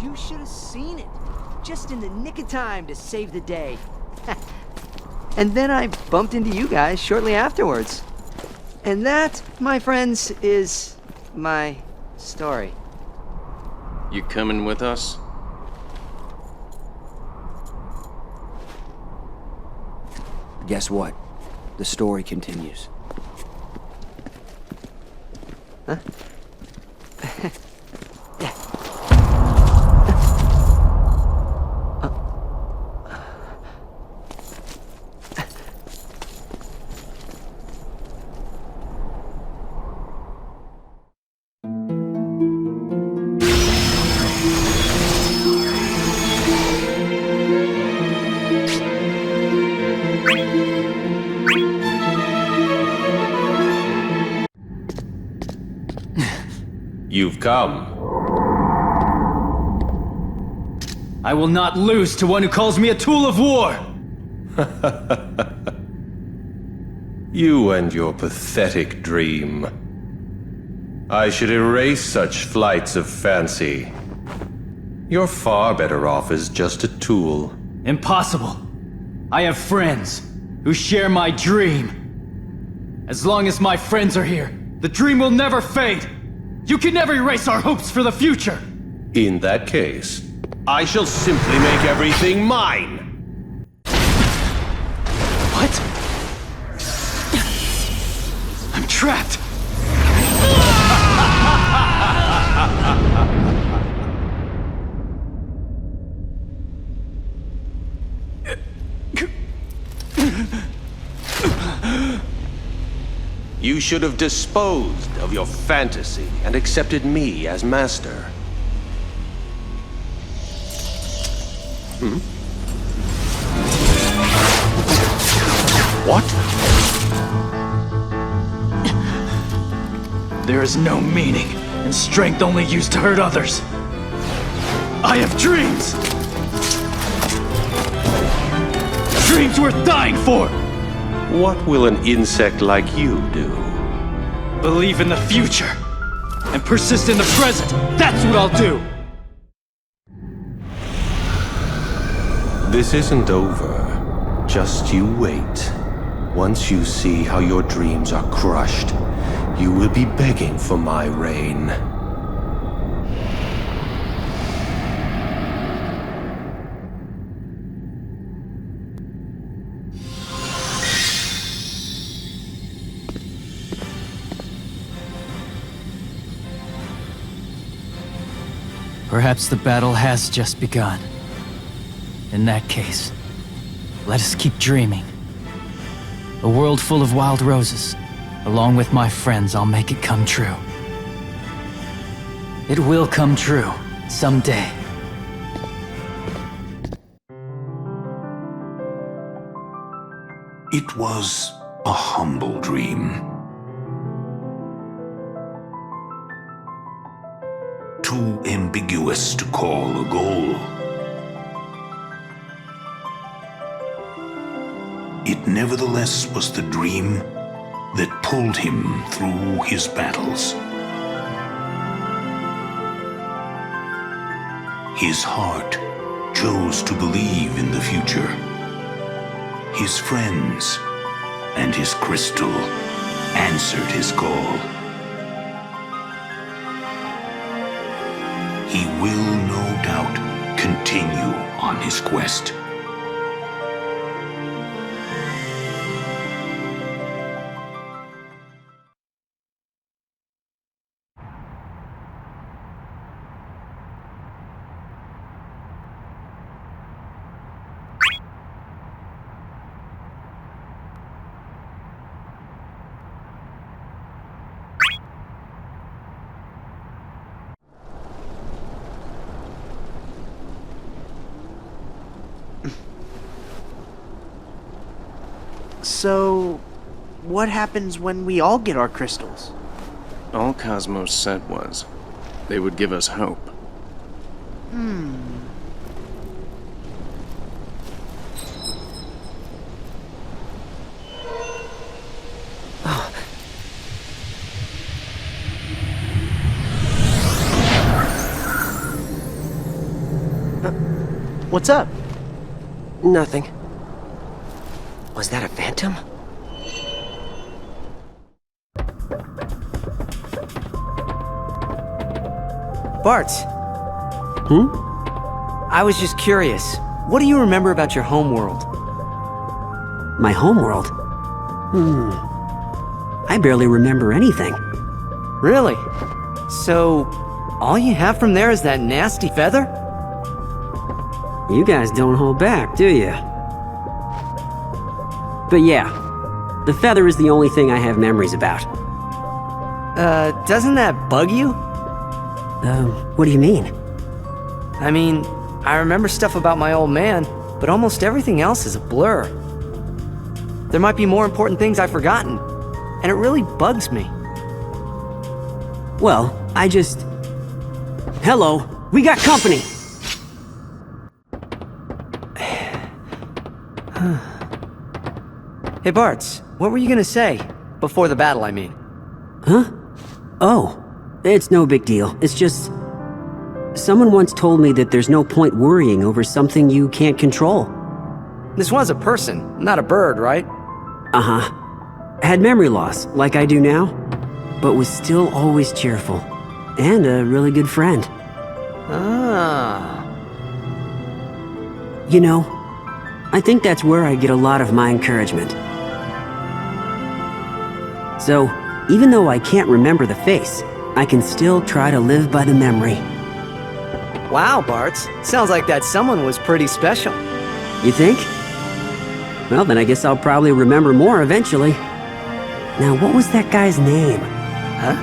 You should have seen it. Just in the nick of time to save the day. And then I bumped into you guys shortly afterwards. And that, my friends, is my story. You coming with us? Guess what? The story continues. Huh? You've come. I will not lose to one who calls me a tool of war! You and your pathetic dream. I should erase such flights of fancy. You're far better off as just a tool. Impossible. I have friends who share my dream. As long as my friends are here, the dream will never fade. You can never erase our hopes for the future! In that case, I shall simply make everything mine! What? I'm trapped! You should have disposed of your fantasy and accepted me as master. What? There is no meaning, and strength only used to hurt others. I have dreams! Dreams worth dying for! What will an insect like you do? Believe in the future, and persist in the present. That's what I'll do! This isn't over. Just you wait. Once you see how your dreams are crushed, you will be begging for my reign. Perhaps the battle has just begun. In that case, let us keep dreaming. A world full of wild roses. Along with my friends, I'll make it come true. It will come true, someday. It was a humble dream. Too ambiguous to call a goal. It nevertheless was the dream that pulled him through his battles. His heart chose to believe in the future. His friends and his crystal answered his call. He will no doubt on his quest. So, what happens when we all get our crystals? All Cosmos said was, they would give us hope. What's up? Nothing. Was that a phantom? Barts. I was just curious. What do you remember about your homeworld? My homeworld? I barely remember anything. Really? So, all you have from there is that nasty feather? You guys don't hold back, do you? But yeah, the feather is the only thing I have memories about. Doesn't that bug you? What do you mean? I mean, I remember stuff about my old man, but almost everything else is a blur. There might be more important things I've forgotten, and it really bugs me. Well, I just... Hello, we got company! Hey Barts, what were you gonna say? Before the battle, I mean. Huh? Oh, it's no big deal. It's just... Someone once told me that there's no point worrying over something you can't control. This was a person, not a bird, right? Uh-huh. Had memory loss, like I do now, but was still always cheerful. And a really good friend. Ah. You know, I think that's where I get a lot of my encouragement. So, even though I can't remember the face, I can still try to live by the memory. Wow, Barts. Sounds like that someone was pretty special. You think? Well, then I guess I'll probably remember more eventually. Now, what was that guy's name? Huh?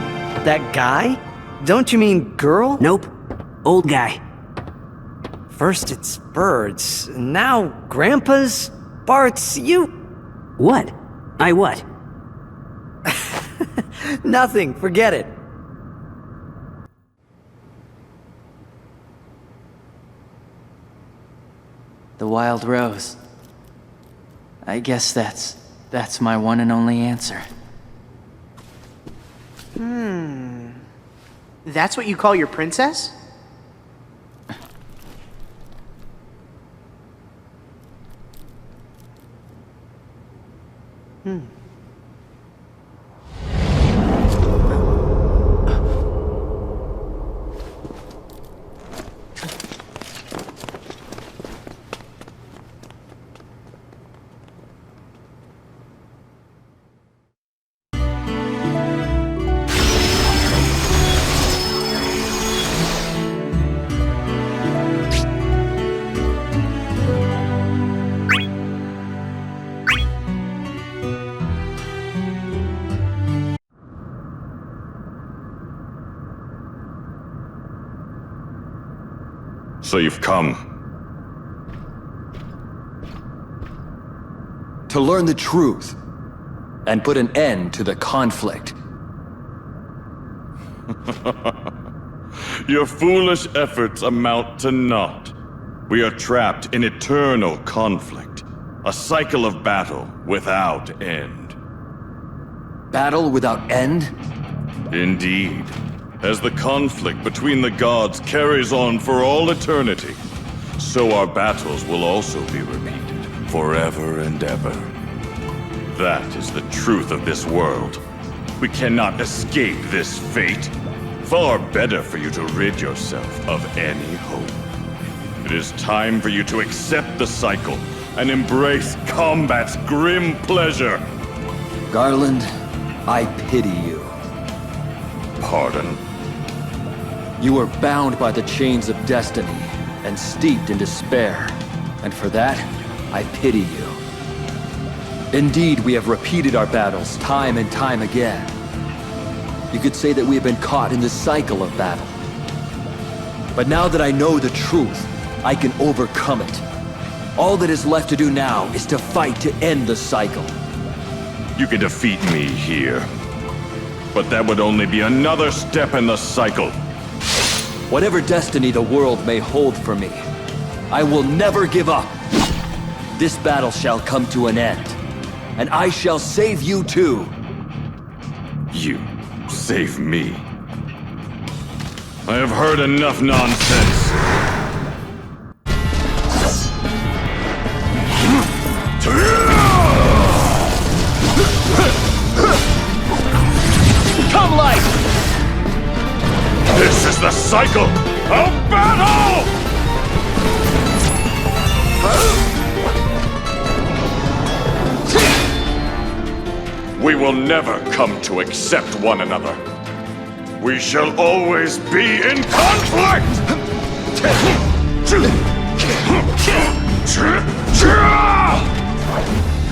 That guy? Don't you mean girl? Nope. Old guy. First it's birds, now grandpas? Barts, you... What? I what? Nothing, forget it. The wild rose. I guess that's my one and only answer. That's what you call your princess? So you've come. To learn the truth and put an end to the conflict. Your foolish efforts amount to naught. We are trapped in eternal conflict, a cycle of battle without end. Battle without end? Indeed. As the conflict between the gods carries on for all eternity, so our battles will also be repeated forever and ever. That is the truth of this world. We cannot escape this fate. Far better for you to rid yourself of any hope. It is time for you to accept the cycle and embrace combat's grim pleasure. Garland, I pity you. Pardon? You are bound by the chains of destiny and steeped in despair, and for that, I pity you. Indeed, we have repeated our battles time and time again. You could say that we have been caught in this cycle of battle. But now that I know the truth, I can overcome it. All that is left to do now is to fight to end the cycle. You can defeat me here, but that would only be another step in the cycle. Whatever destiny the world may hold for me, I will never give up. This battle shall come to an end, and I shall save you too. You save me? I have heard enough nonsense. Come light! This is the cycle of battle! We will never come to accept one another. We shall always be in conflict!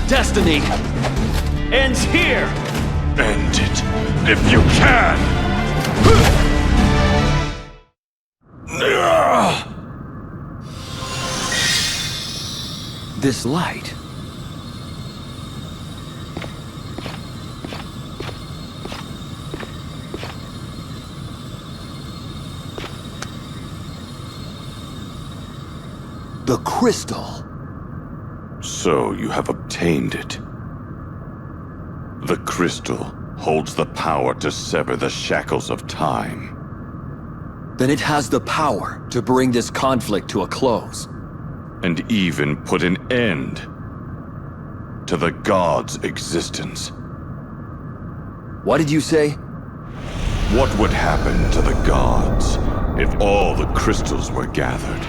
Destiny ends here! End it, if you can! This light. The crystal. So you have obtained it. The crystal holds the power to sever the shackles of time. Then it has the power to bring this conflict to a close. And even put an end to the gods' existence. What did you say? What would happen to the gods if all the crystals were gathered?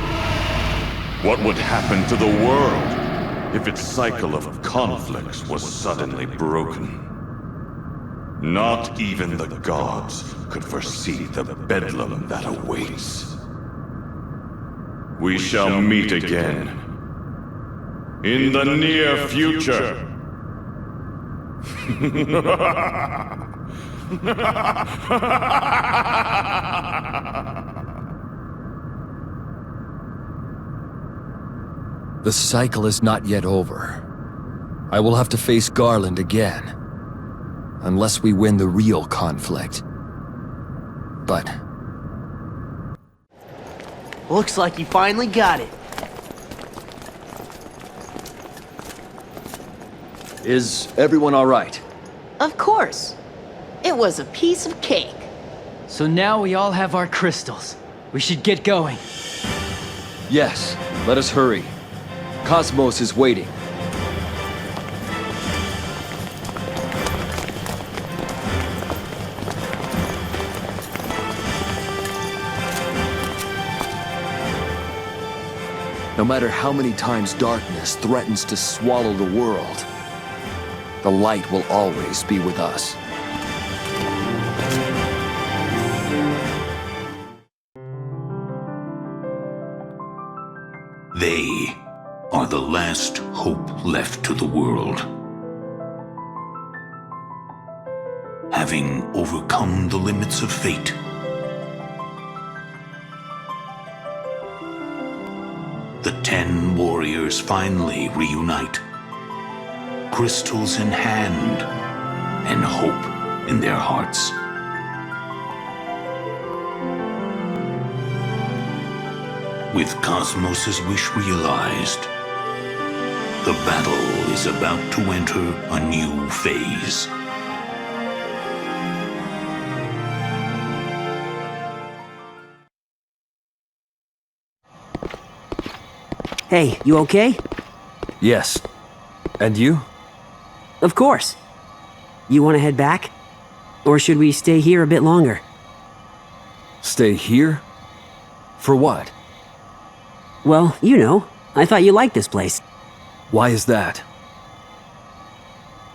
What would happen to the world if its cycle of conflicts was suddenly broken? Not even the gods could foresee the bedlam that awaits. We shall meet again in the near future. The cycle is not yet over. I will have to face Garland again. Unless we win the real conflict. But... Looks like you finally got it. Is everyone all right? Of course. It was a piece of cake. So now we all have our crystals. We should get going. Yes, let us hurry. Cosmos is waiting. No matter how many times darkness threatens to swallow the world, the light will always be with us. They are the last hope left to the world. Having overcome the limits of fate, the 10 warriors finally reunite, crystals in hand and hope in their hearts. With Cosmos' wish realized, the battle is about to enter a new phase. Hey, you okay? Yes. And you? Of course. You want to head back? Or should we stay here a bit longer? Stay here? For what? Well, you know, I thought you liked this place. Why is that?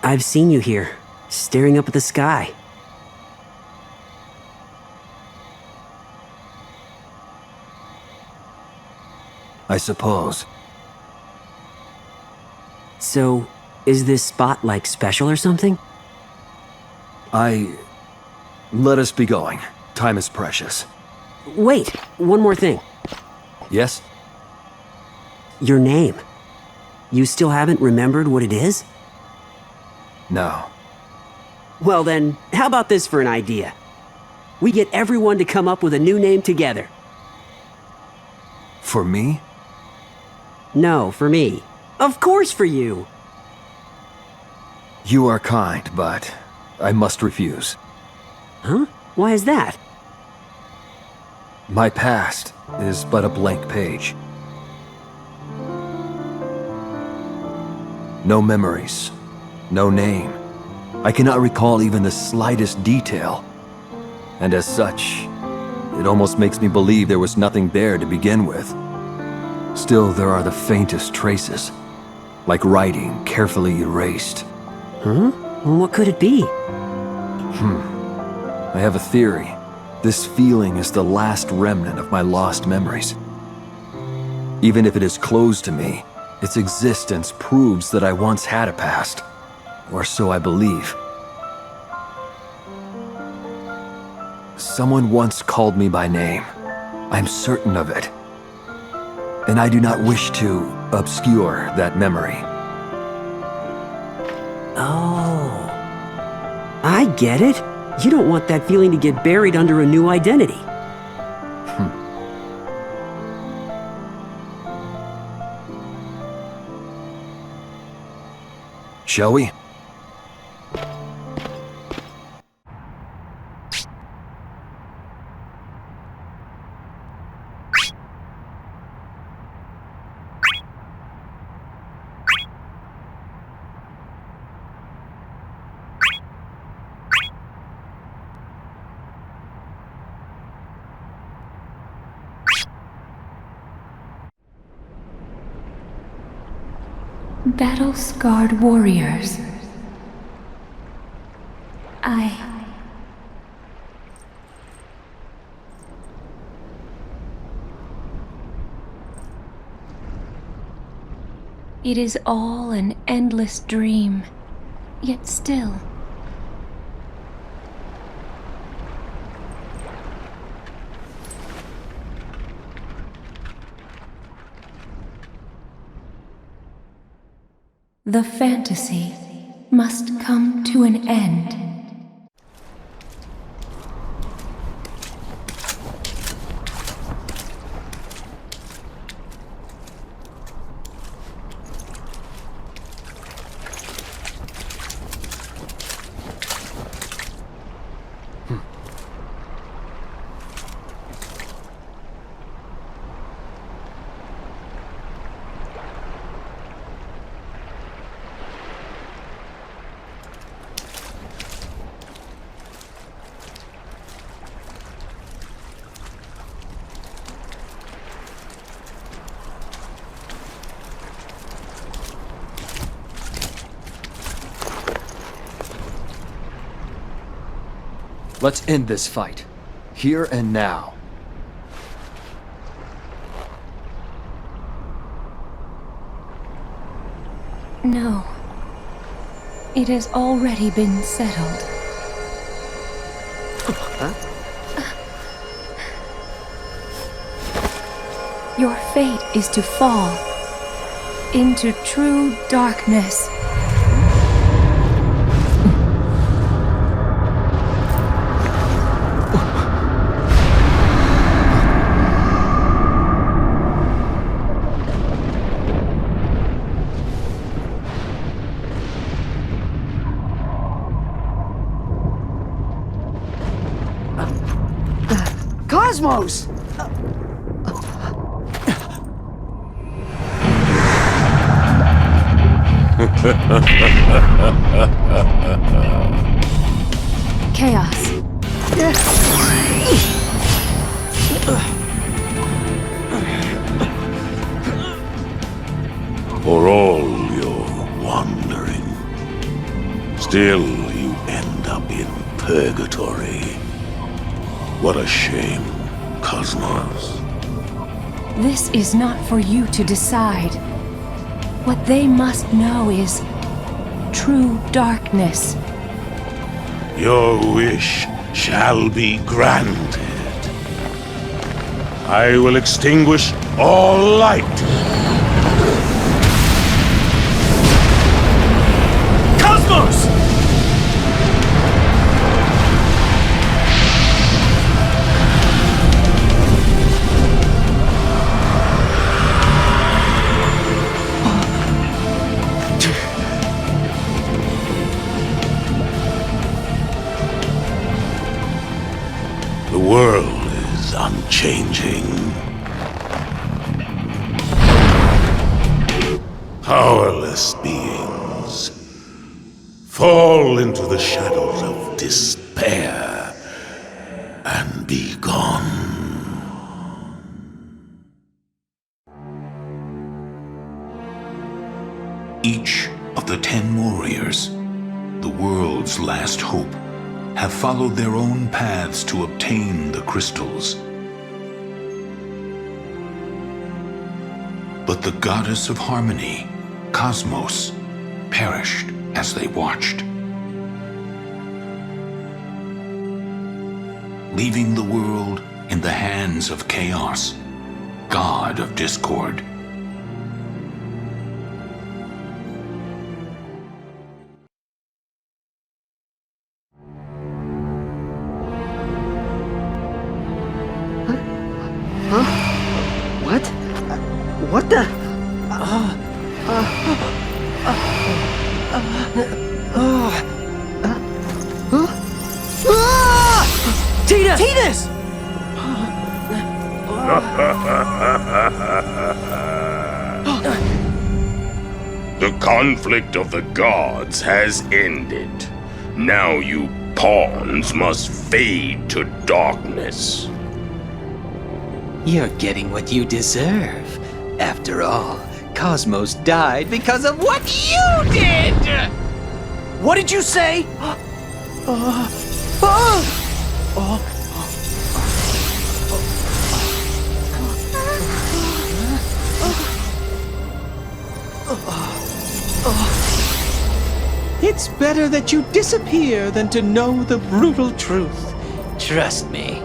I've seen you here, staring up at the sky. I suppose. So, is this spot, like, special or something? Let us be going. Time is precious. Wait, one more thing. Yes? Your name. You still haven't remembered what it is? No. Well then, how about this for an idea? We get everyone to come up with a new name together. For me? No, for me. Of course for you! You are kind, but I must refuse. Huh? Why is that? My past is but a blank page. No memories, no name. I cannot recall even the slightest detail. And as such, it almost makes me believe there was nothing there to begin with. Still, there are the faintest traces, like writing carefully erased. Huh? What could it be? I have a theory. This feeling is the last remnant of my lost memories. Even if it is closed to me, its existence proves that I once had a past. Or so I believe. Someone once called me by name. I'm certain of it. And I do not wish to obscure that memory. Oh. I get it. You don't want that feeling to get buried under a new identity. Shall we? Battle-scarred warriors. It is all an endless dream, yet still. The fantasy must come to an end. Let's end this fight. Here and now. No. It has already been settled. Your fate is to fall into true darkness. Cosmos! Chaos. for all your wandering. Still, you end up in purgatory. What a shame, Cosmos. This is not for you to decide. What they must know is true darkness. Your wish shall be granted. I will extinguish all light. Cosmos! The world is unchanging. Powerless beings fall into the shadows of despair and be gone. Each of the 10 warriors, the world's last hope, have followed their own paths to obtain the crystals. But the goddess of harmony, Cosmos, perished as they watched, leaving the world in the hands of Chaos, god of discord. What? What the? Tidus! Tidus! The conflict of the gods has ended. Now you pawns must fade to darkness. You're getting what you deserve. After all, Cosmos died because of what you did! What did you say? It's better that you disappear than to know the brutal truth. Trust me.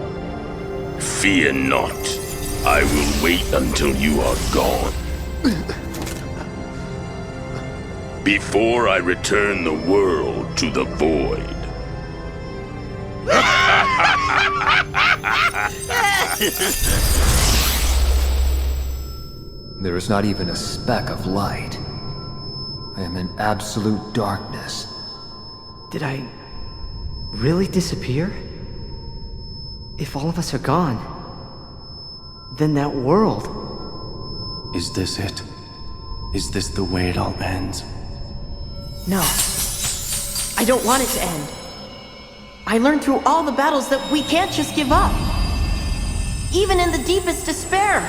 Fear not. I will wait until you are gone. Before I return the world to the void. There is not even a speck of light. I am in absolute darkness. Did I really disappear? If all of us are gone, then that world... Is this it? Is this the way it all ends? No. I don't want it to end. I learned through all the battles that we can't just give up. Even in the deepest despair.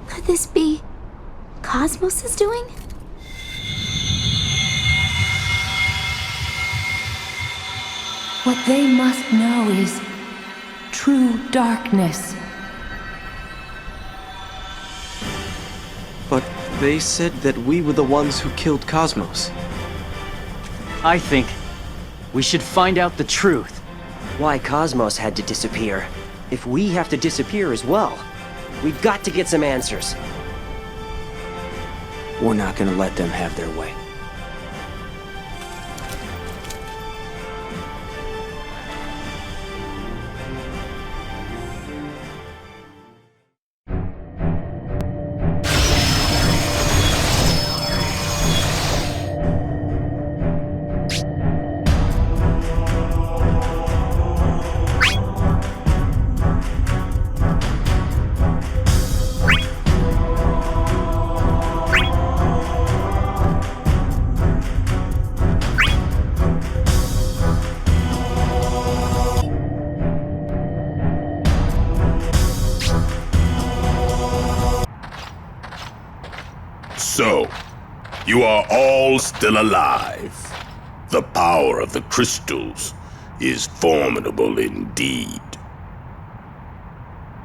Could this be Cosmos is doing? What they must know is true darkness. But they said that we were the ones who killed Cosmos. I think we should find out the truth. Why Cosmos had to disappear. If we have to disappear as well, we've got to get some answers. We're not gonna let them have their way. So, you are all still alive. The power of the crystals is formidable indeed.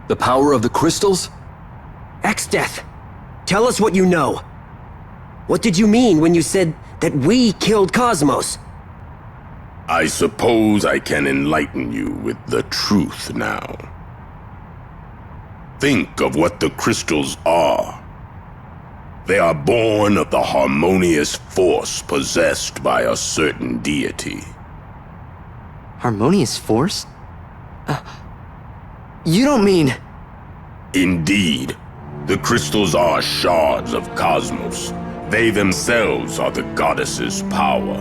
The power of the crystals? X-Death, tell us what you know. What did you mean when you said that we killed Cosmos? I suppose I can enlighten you with the truth now. Think of what the crystals are. They are born of the harmonious force possessed by a certain deity. Harmonious force? You don't mean... Indeed. The crystals are shards of Cosmos. They themselves are the goddess's power.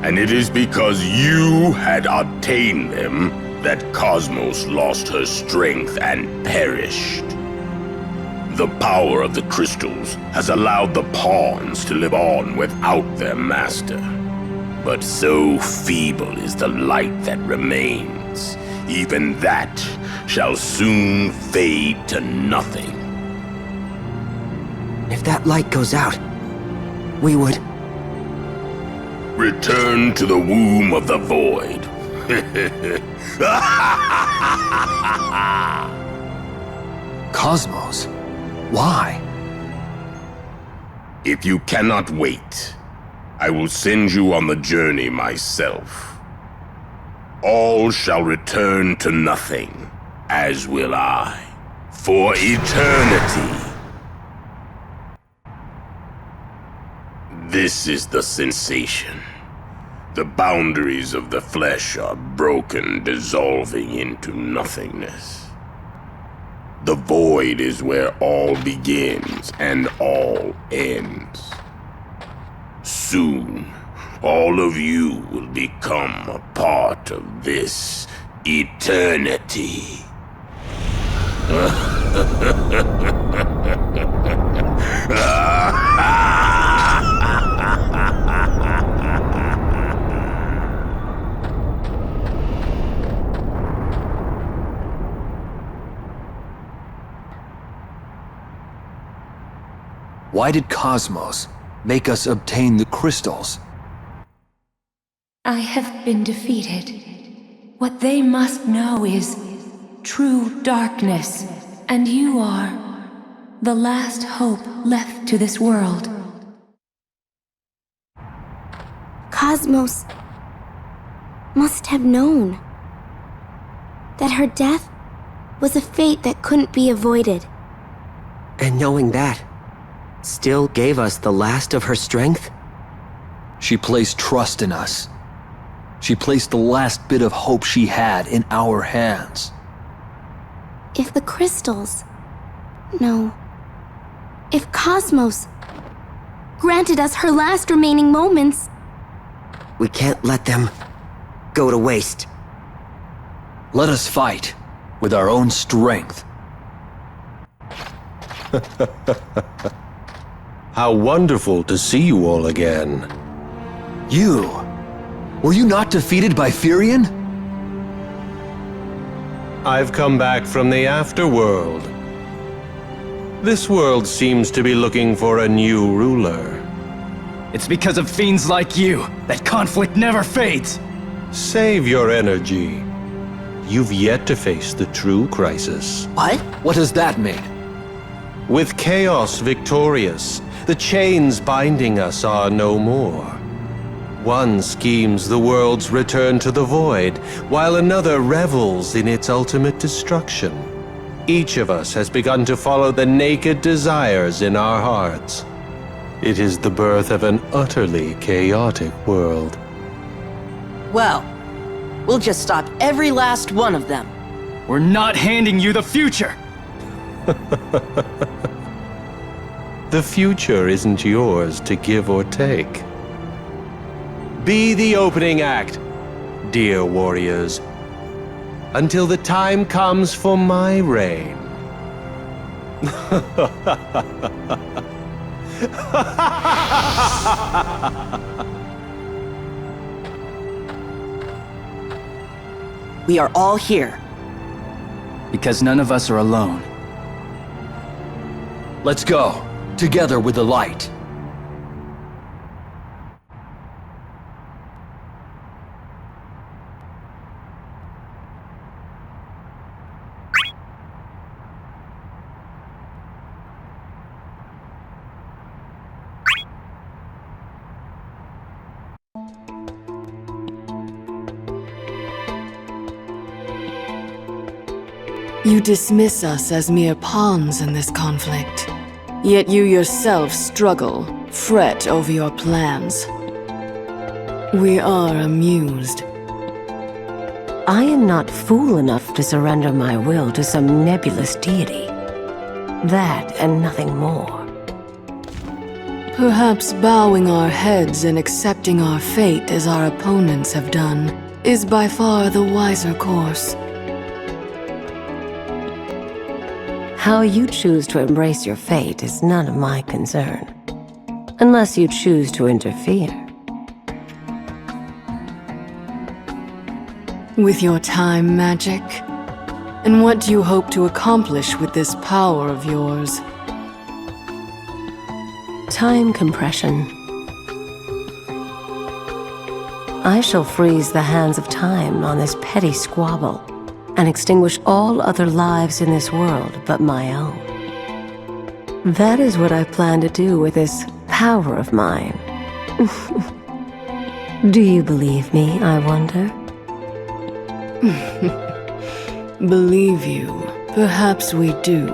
And it is because you had obtained them that Cosmos lost her strength and perished. The power of the crystals has allowed the pawns to live on without their master. But so feeble is the light that remains, even that shall soon fade to nothing. If that light goes out, we would... Return to the womb of the void. Cosmos? Why? If you cannot wait, I will send you on the journey myself. All shall return to nothing, as will I, for eternity. This is the sensation. The boundaries of the flesh are broken, dissolving into nothingness. The void is where all begins and all ends. Soon, all of you will become a part of this eternity. Why did Cosmos make us obtain the crystals? I have been defeated. What they must know is true darkness, and you are the last hope left to this world. Cosmos must have known that her death was a fate that couldn't be avoided. And knowing that, still gave us the last of her strength? She placed trust in us. She placed the last bit of hope she had in our hands. If the crystals... No. If Cosmos granted us her last remaining moments... We can't let them go to waste. Let us fight with our own strength. How wonderful to see you all again. You? Were you not defeated by Firion? I've come back from the afterworld. This world seems to be looking for a new ruler. It's because of fiends like you that conflict never fades. Save your energy. You've yet to face the true crisis. What? What does that mean? With chaos victorious, the chains binding us are no more. One schemes the world's return to the void, while another revels in its ultimate destruction. Each of us has begun to follow the naked desires in our hearts. It is the birth of an utterly chaotic world. Well, we'll just stop every last one of them. We're not handing you the future! The future isn't yours to give or take. Be the opening act, dear warriors, until the time comes for my reign. We are all here. Because none of us are alone. Let's go. together with the light. You dismiss us as mere pawns in this conflict. Yet you yourself struggle, fret over your plans. We are amused. I am not fool enough to surrender my will to some nebulous deity. That and nothing more. Perhaps bowing our heads and accepting our fate as our opponents have done is by far the wiser course. How you choose to embrace your fate is none of my concern. Unless you choose to interfere. With your time magic? And what do you hope to accomplish with this power of yours? Time compression. I shall freeze the hands of time on this petty squabble and extinguish all other lives in this world but my own. That is what I plan to do with this power of mine. Do you believe me, I wonder? Believe you, perhaps we do.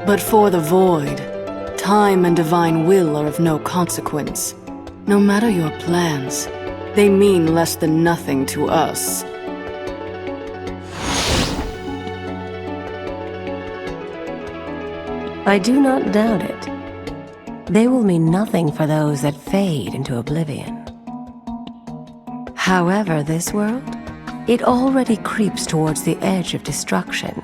But for the Void, time and divine will are of no consequence. No matter your plans, they mean less than nothing to us. I do not doubt it. They will mean nothing for those that fade into oblivion. However, this world, it already creeps towards the edge of destruction.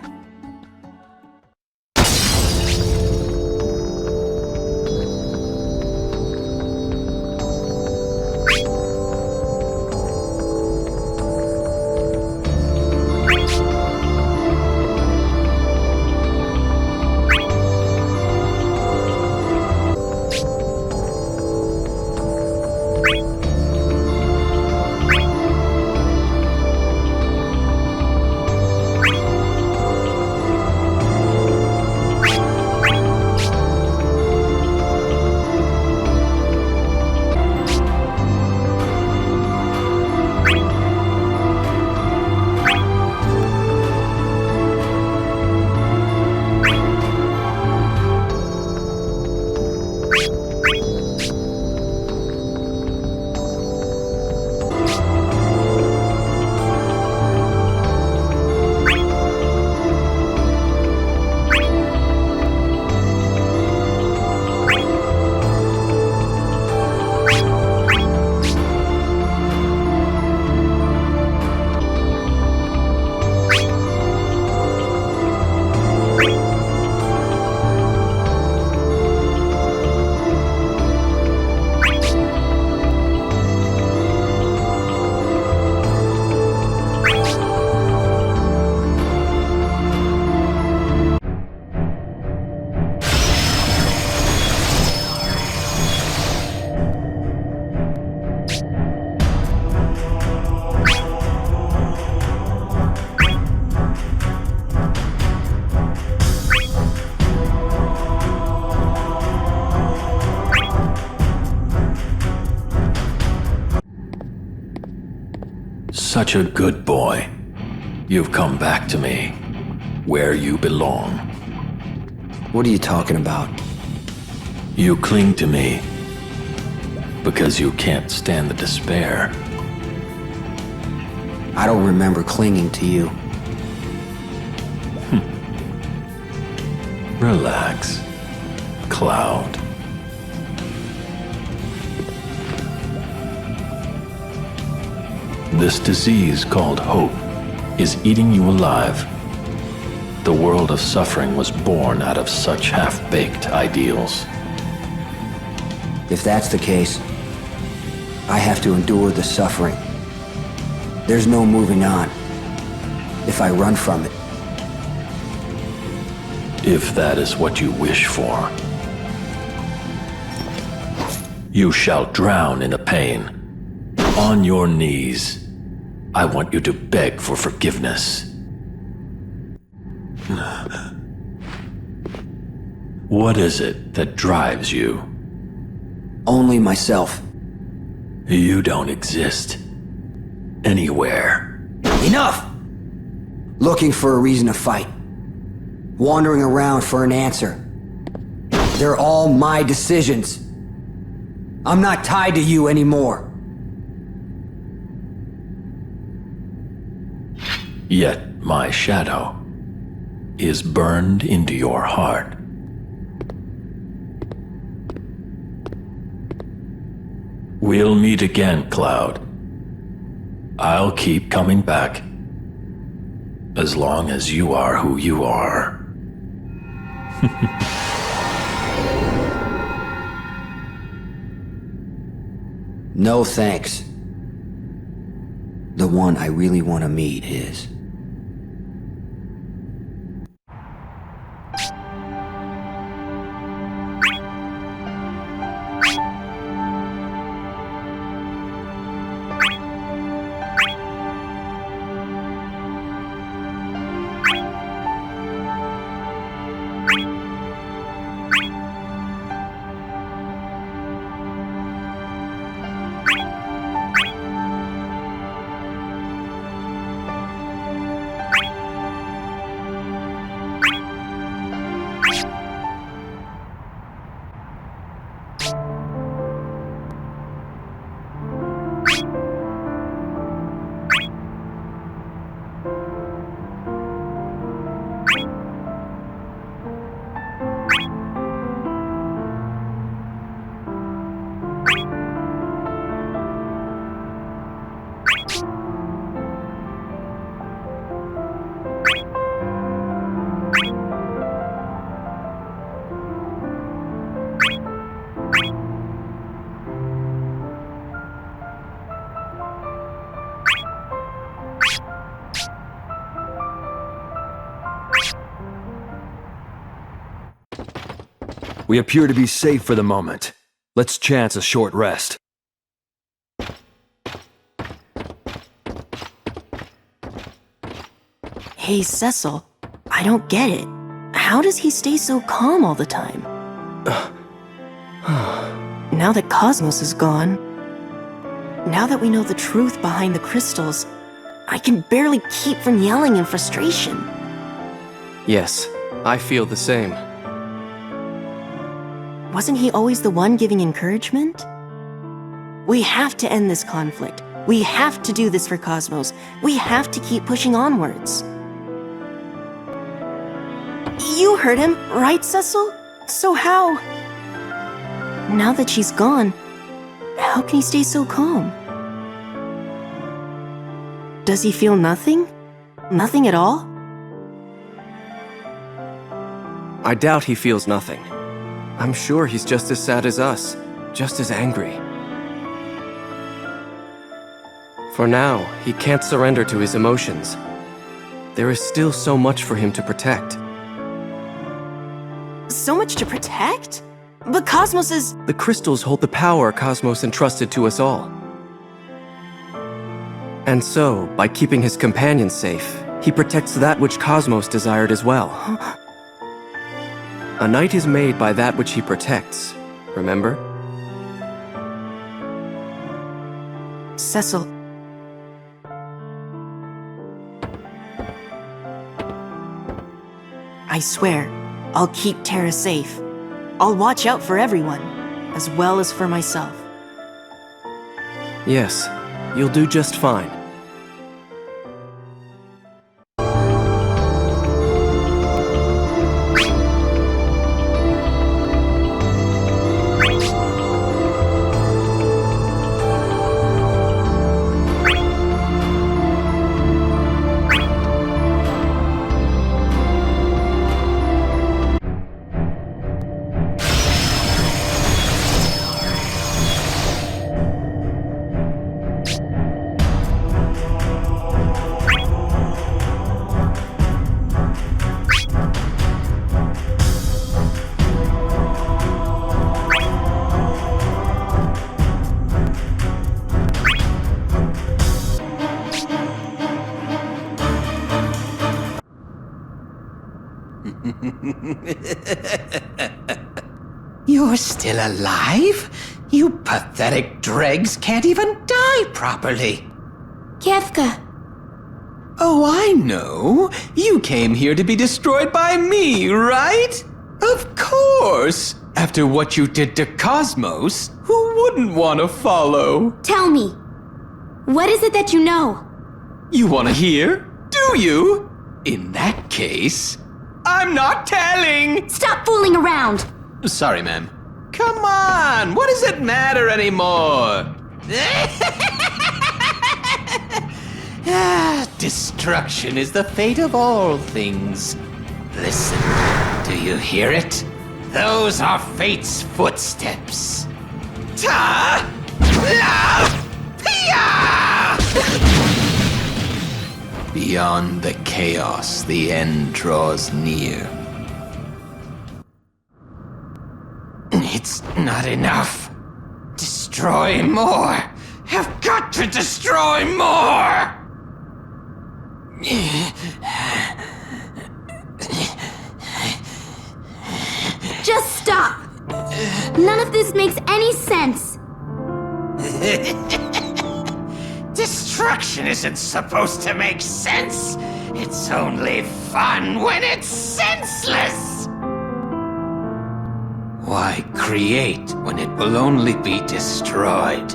Such a good boy. You've come back to me, where you belong. What are you talking about? You cling to me because you can't stand the despair. I don't remember clinging to you. Relax, Cloud. This disease called hope is eating you alive. The world of suffering was born out of such half-baked ideals. If that's the case, I have to endure the suffering. There's no moving on if I run from it. if that is what you wish for. You shall drown in the pain. On your knees, I want you to beg for forgiveness. What is it that drives you? Only myself. You don't exist anywhere. Enough! Looking for a reason to fight. Wandering around for an answer. They're all my decisions. I'm not tied to you anymore. Yet my shadow is burned into your heart. We'll meet again, Cloud. I'll keep coming back. As long as you are who you are. No thanks. The one I really want to meet is... We appear to be safe for the moment. Let's chance a short rest. Hey, Cecil, I don't get it. How does he stay so calm all the time? Now that Cosmos is gone, now that we know the truth behind the crystals, I can barely keep from yelling in frustration. Yes, I feel the same. Wasn't he always the one giving encouragement? We have to end this conflict. We have to do this for Cosmos. We have to keep pushing onwards. You heard him, right, Cecil? So how? Now that she's gone, how can he stay so calm? Does he feel nothing? Nothing at all? I doubt he feels nothing. I'm sure he's just as sad as us, just as angry. For now, he can't surrender to his emotions. There is still so much for him to protect. So much to protect? But Cosmos is... The crystals hold the power Cosmos entrusted to us all. And so, by keeping his companions safe, he protects that which Cosmos desired as well. A knight is made by that which he protects, remember? Cecil. I swear, I'll keep Terra safe. I'll watch out for everyone, as well as for myself. Yes, you'll do just fine. You're still alive? You pathetic dregs can't even die properly. Kefka. Oh, I know. You came here to be destroyed by me, right? Of course. After what you did to Cosmos, who wouldn't want to follow? Tell me, what is it that you know? You want to hear? Do you? In that case, I'm not telling! Stop fooling around! Sorry, ma'am. Come on! What does it matter anymore? Destruction is the fate of all things. Listen, do you hear it? Those are fate's footsteps. Ta! La! Pia! Beyond the chaos, the end draws near. It's not enough. Destroy more. Have got to destroy more. Just stop. None of this makes any sense. Destruction isn't supposed to make sense. It's only fun when it's senseless. Why create when it will only be destroyed?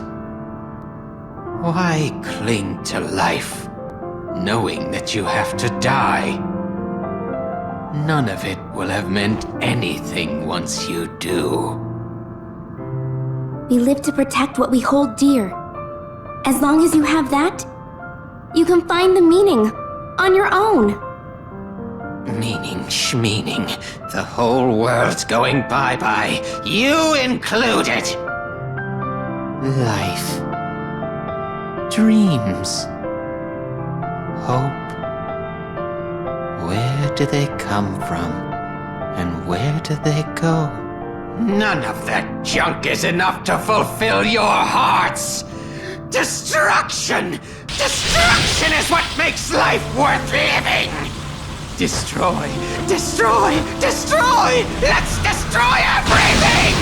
Why cling to life, knowing that you have to die? None of it will have meant anything once you do. We live to protect what we hold dear. As long as you have that, you can find the meaning on your own. Meaning schmeaning. The whole world's going bye-bye. You included. Life. Dreams. Hope. Where do they come from? And where do they go? None of that junk is enough to fulfill your hearts! Destruction! Destruction is what makes life worth living! Destroy! Destroy! Destroy! Let's destroy everything!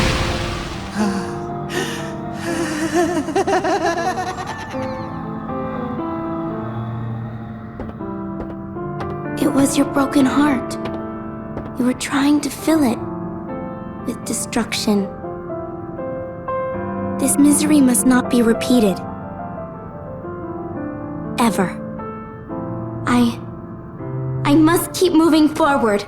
It was your broken heart. You were trying to fill it with destruction. This misery must not be repeated. Ever. I must keep moving forward.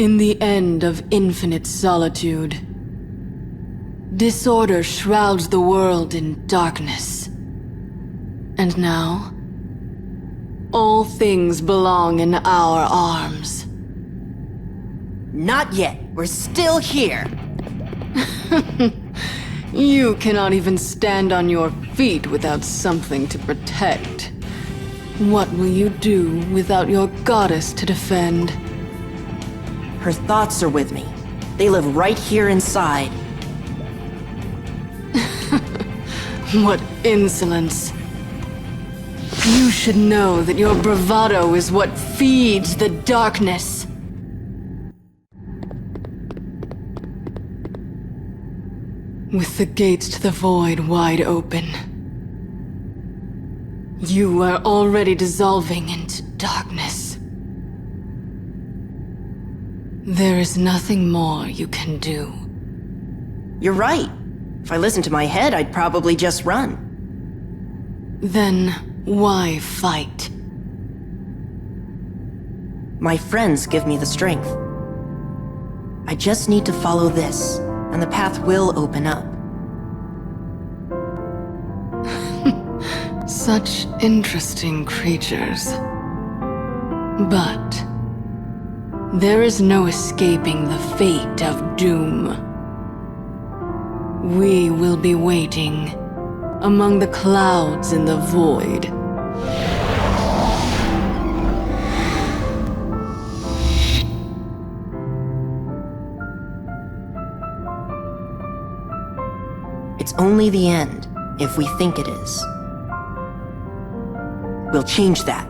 In the end of infinite solitude, disorder shrouds the world in darkness. And now, all things belong in our arms. Not yet. We're still here. You cannot even stand on your feet without something to protect. What will you do without your goddess to defend? Her thoughts are with me. They live right here inside. What insolence. You should know that your bravado is what feeds the darkness. With the gates to the void wide open, you are already dissolving into darkness. There is nothing more you can do. You're right. If I listened to my head, I'd probably just run. Then why fight? My friends give me the strength. I just need to follow this, and the path will open up. Such interesting creatures. But there is no escaping the fate of doom. We will be waiting among the clouds in the void. It's only the end, if we think it is. We'll change that.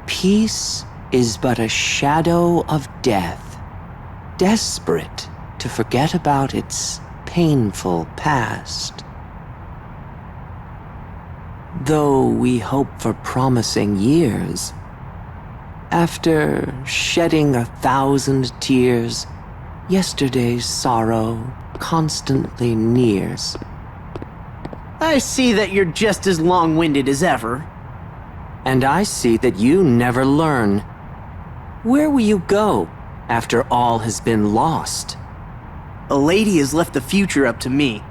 Peace is but a shadow of death, desperate to forget about its painful past. Though we hope for promising years, after shedding 1,000 tears, yesterday's sorrow constantly nears. I see that you're just as long-winded as ever. And I see that you never learn. Where will you go after all has been lost? A lady has left the future up to me.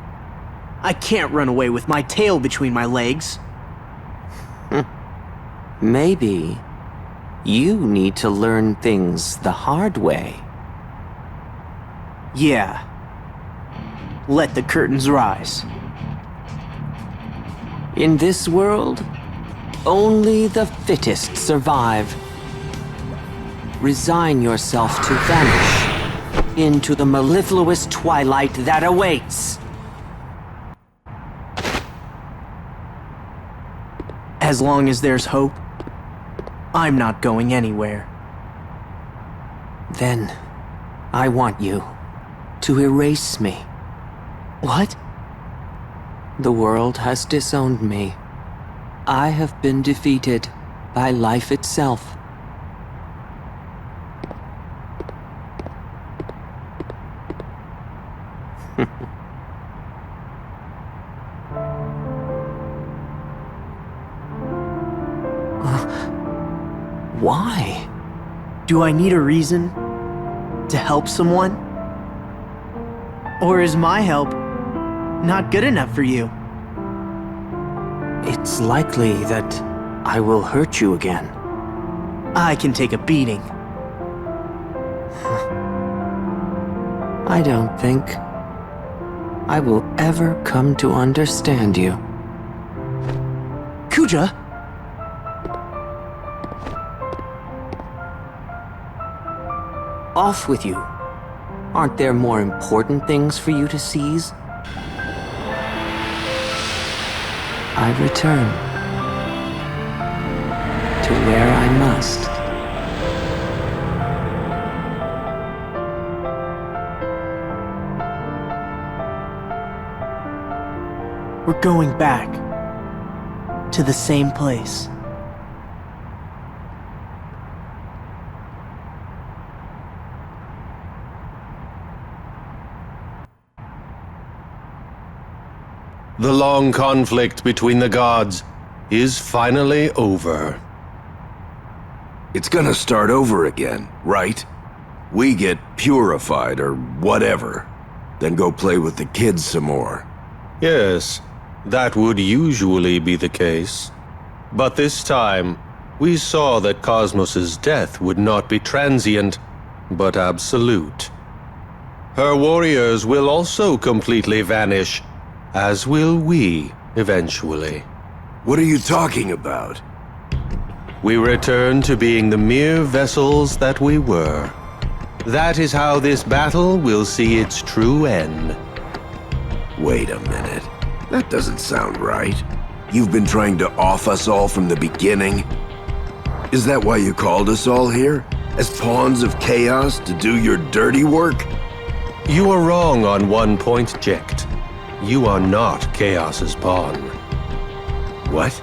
I can't run away with my tail between my legs. Maybe you need to learn things the hard way. Yeah. Let the curtains rise. In this world, only the fittest survive. Resign yourself to vanish into the mellifluous twilight that awaits. As long as there's hope, I'm not going anywhere. Then, I want you to erase me. What? The world has disowned me. I have been defeated by life itself. Why? Do I need a reason to help someone? Or is my help not good enough for you? It's likely that I will hurt you again. I can take a beating. I don't think I will ever come to understand you. Kuja? Off with you. Aren't there more important things for you to seize? I return to where I must. We're going back to the same place. The long conflict between the gods is finally over. It's gonna start over again, right? We get purified or whatever, then go play with the kids some more. Yes, that would usually be the case. But this time, we saw that Cosmos's death would not be transient, but absolute. Her warriors will also completely vanish, as will we, eventually. What are you talking about? We return to being the mere vessels that we were. That is how this battle will see its true end. Wait a minute. That doesn't sound right. You've been trying to off us all from the beginning? Is that why you called us all here? As pawns of chaos to do your dirty work? You are wrong on one point, Jecht. You are not Chaos's pawn. What?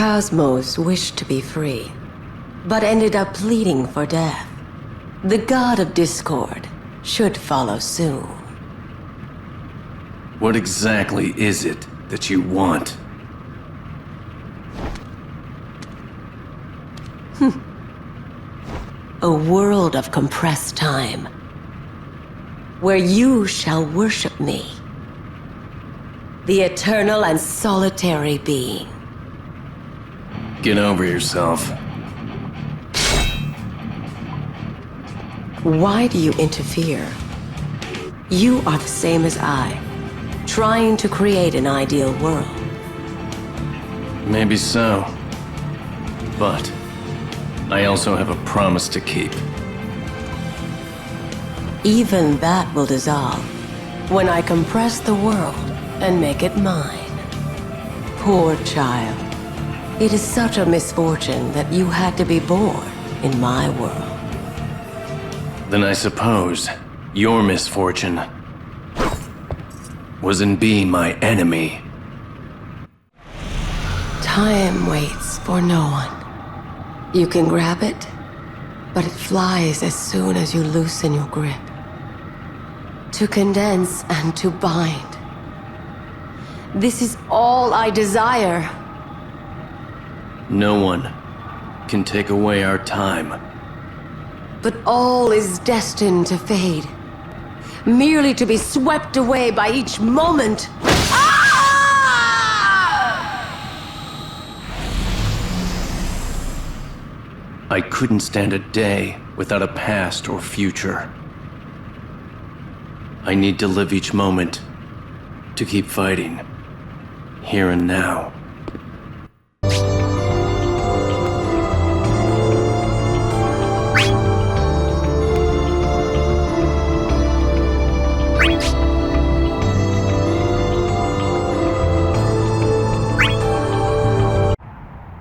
Cosmos wished to be free, but ended up pleading for death. The god of discord should follow soon. What exactly is it that you want? A world of compressed time, where you shall worship me, the eternal and solitary being. Get over yourself. Why do you interfere? You are the same as I, trying to create an ideal world. Maybe so. But I also have a promise to keep. Even that will dissolve when I compress the world and make it mine. Poor child. It is such a misfortune that you had to be born in my world. Then I suppose your misfortune was in being my enemy. Time waits for no one. You can grab it, but it flies as soon as you loosen your grip. To condense and to bind. This is all I desire. No one can take away our time. But all is destined to fade, merely to be swept away by each moment. I couldn't stand a day without a past or future. I need to live each moment to keep fighting, here and now.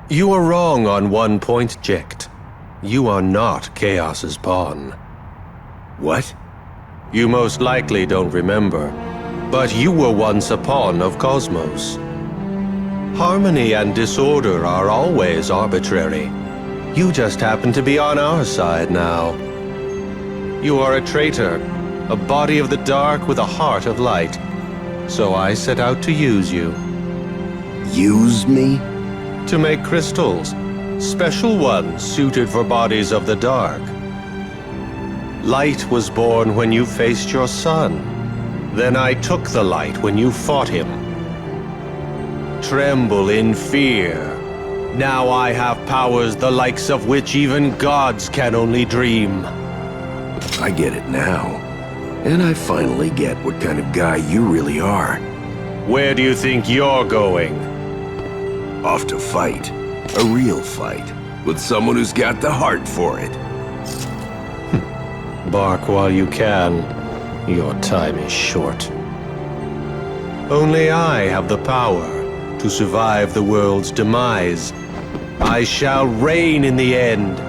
You are wrong on one point, Jecht. You are not Chaos's pawn. What? You most likely don't remember, but you were once a pawn of Cosmos. Harmony and disorder are always arbitrary. You just happen to be on our side now. You are a traitor, a body of the dark with a heart of light. So I set out to use you. Use me? To make crystals, special ones suited for bodies of the dark. Light was born when you faced your son. Then I took the light when you fought him. Tremble in fear. Now I have powers the likes of which even gods can only dream. I get it now. And I finally get what kind of guy you really are. Where do you think you're going? Off to fight. A real fight. With someone who's got the heart for it. Bark while you can. Your time is short. Only I have the power to survive the world's demise. I shall reign in the end.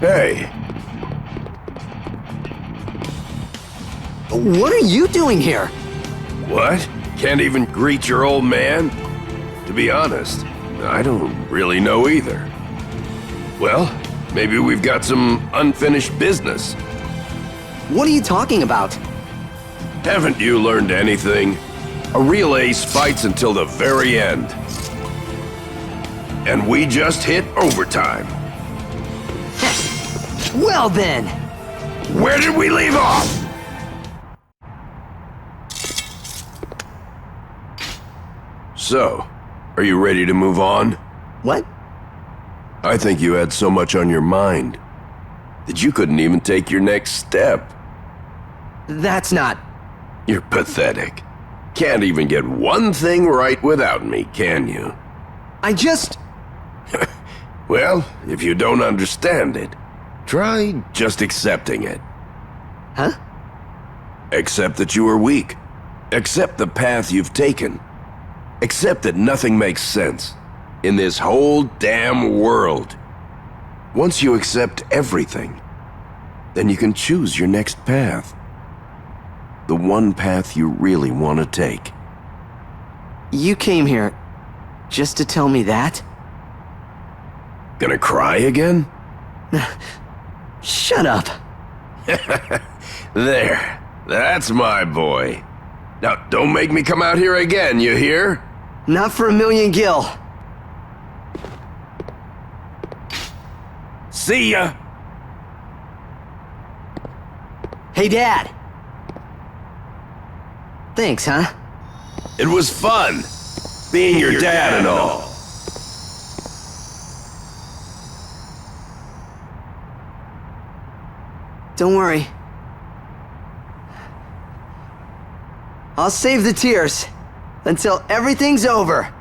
Hey. What are you doing here? What? Can't even greet your old man? To be honest, I don't really know either. Well, maybe we've got some unfinished business. What are you talking about? Haven't you learned anything? A real ace fights until the very end. And we just hit overtime. Well then! Where did we leave off? So, are you ready to move on? What? I think you had so much on your mind. that you couldn't even take your next step. That's not... You're pathetic. Can't even get one thing right without me, can you? I just... Well, if you don't understand it, try just accepting it. Huh? Accept that you are weak. Accept the path you've taken. Accept that nothing makes sense in this whole damn world. Once you accept everything, then you can choose your next path. The one path you really want to take. You came here just to tell me that? Gonna cry again? Shut up. There. That's my boy. Now, don't make me come out here again, you hear? Not for a million gil. See ya! Hey, Dad. Thanks, huh? It was fun, being your dad and all. Don't worry. I'll save the tears until everything's over.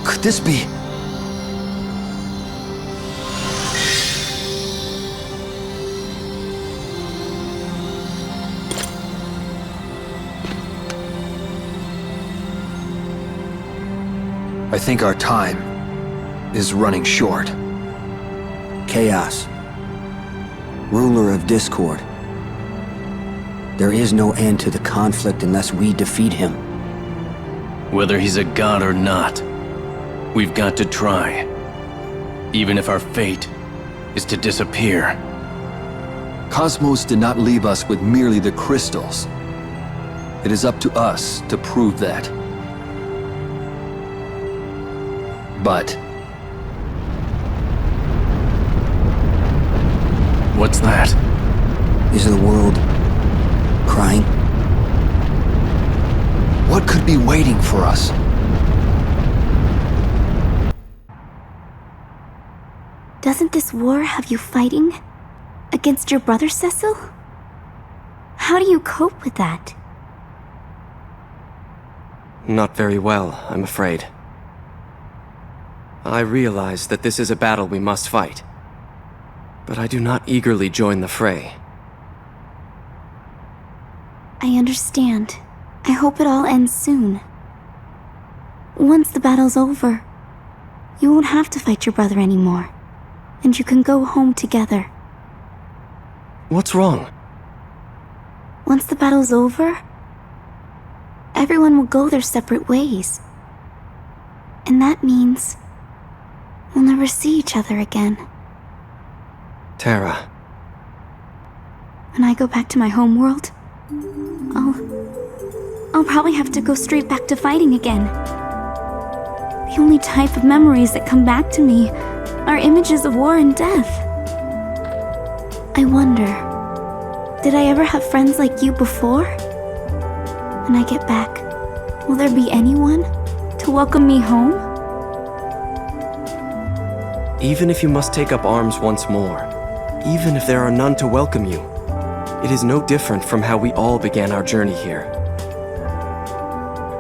Could this be? I think our time is running short. Chaos. Ruler of discord. There is no end to the conflict unless we defeat him. Whether he's a god or not, we've got to try. Even if our fate is to disappear. Cosmos did not leave us with merely the crystals. It is up to us to prove that. But... What's that? Is the world crying? What could be waiting for us? Doesn't this war have you fighting? Against your brother, Cecil? How do you cope with that? Not very well, I'm afraid. I realize that this is a battle we must fight, but I do not eagerly join the fray. I understand. I hope it all ends soon. Once the battle's over, you won't have to fight your brother anymore, and you can go home together. What's wrong? Once the battle's over, everyone will go their separate ways. And that means we'll never see each other again. Terra. When I go back to my homeworld, I'll probably have to go straight back to fighting again. The only type of memories that come back to me are images of war and death. I wonder, did I ever have friends like you before? When I get back, will there be anyone to welcome me home? Even if you must take up arms once more, even if there are none to welcome you, it is no different from how we all began our journey here.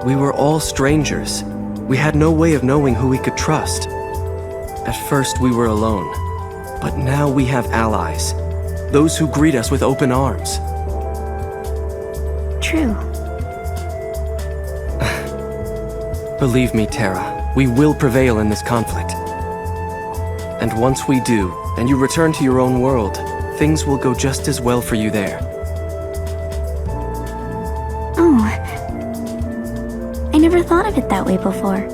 We were all strangers. We had no way of knowing who we could trust. At first we were alone, but now we have allies. Those who greet us with open arms. True. Believe me, Terra, we will prevail in this conflict. And once we do, and you return to your own world, things will go just as well for you there. Oh. I never thought of it that way before.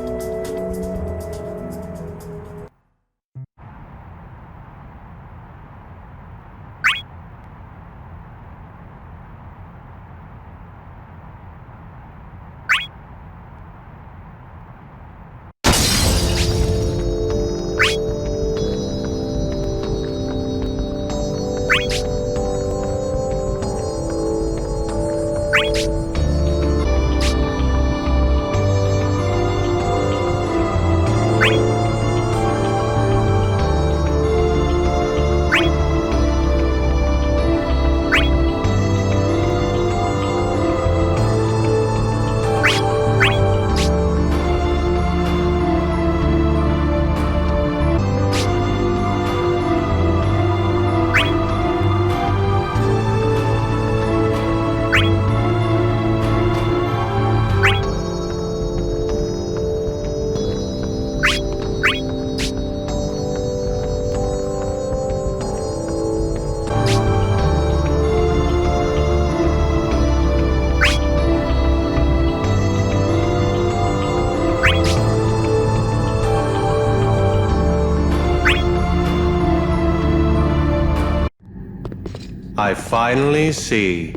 I finally see.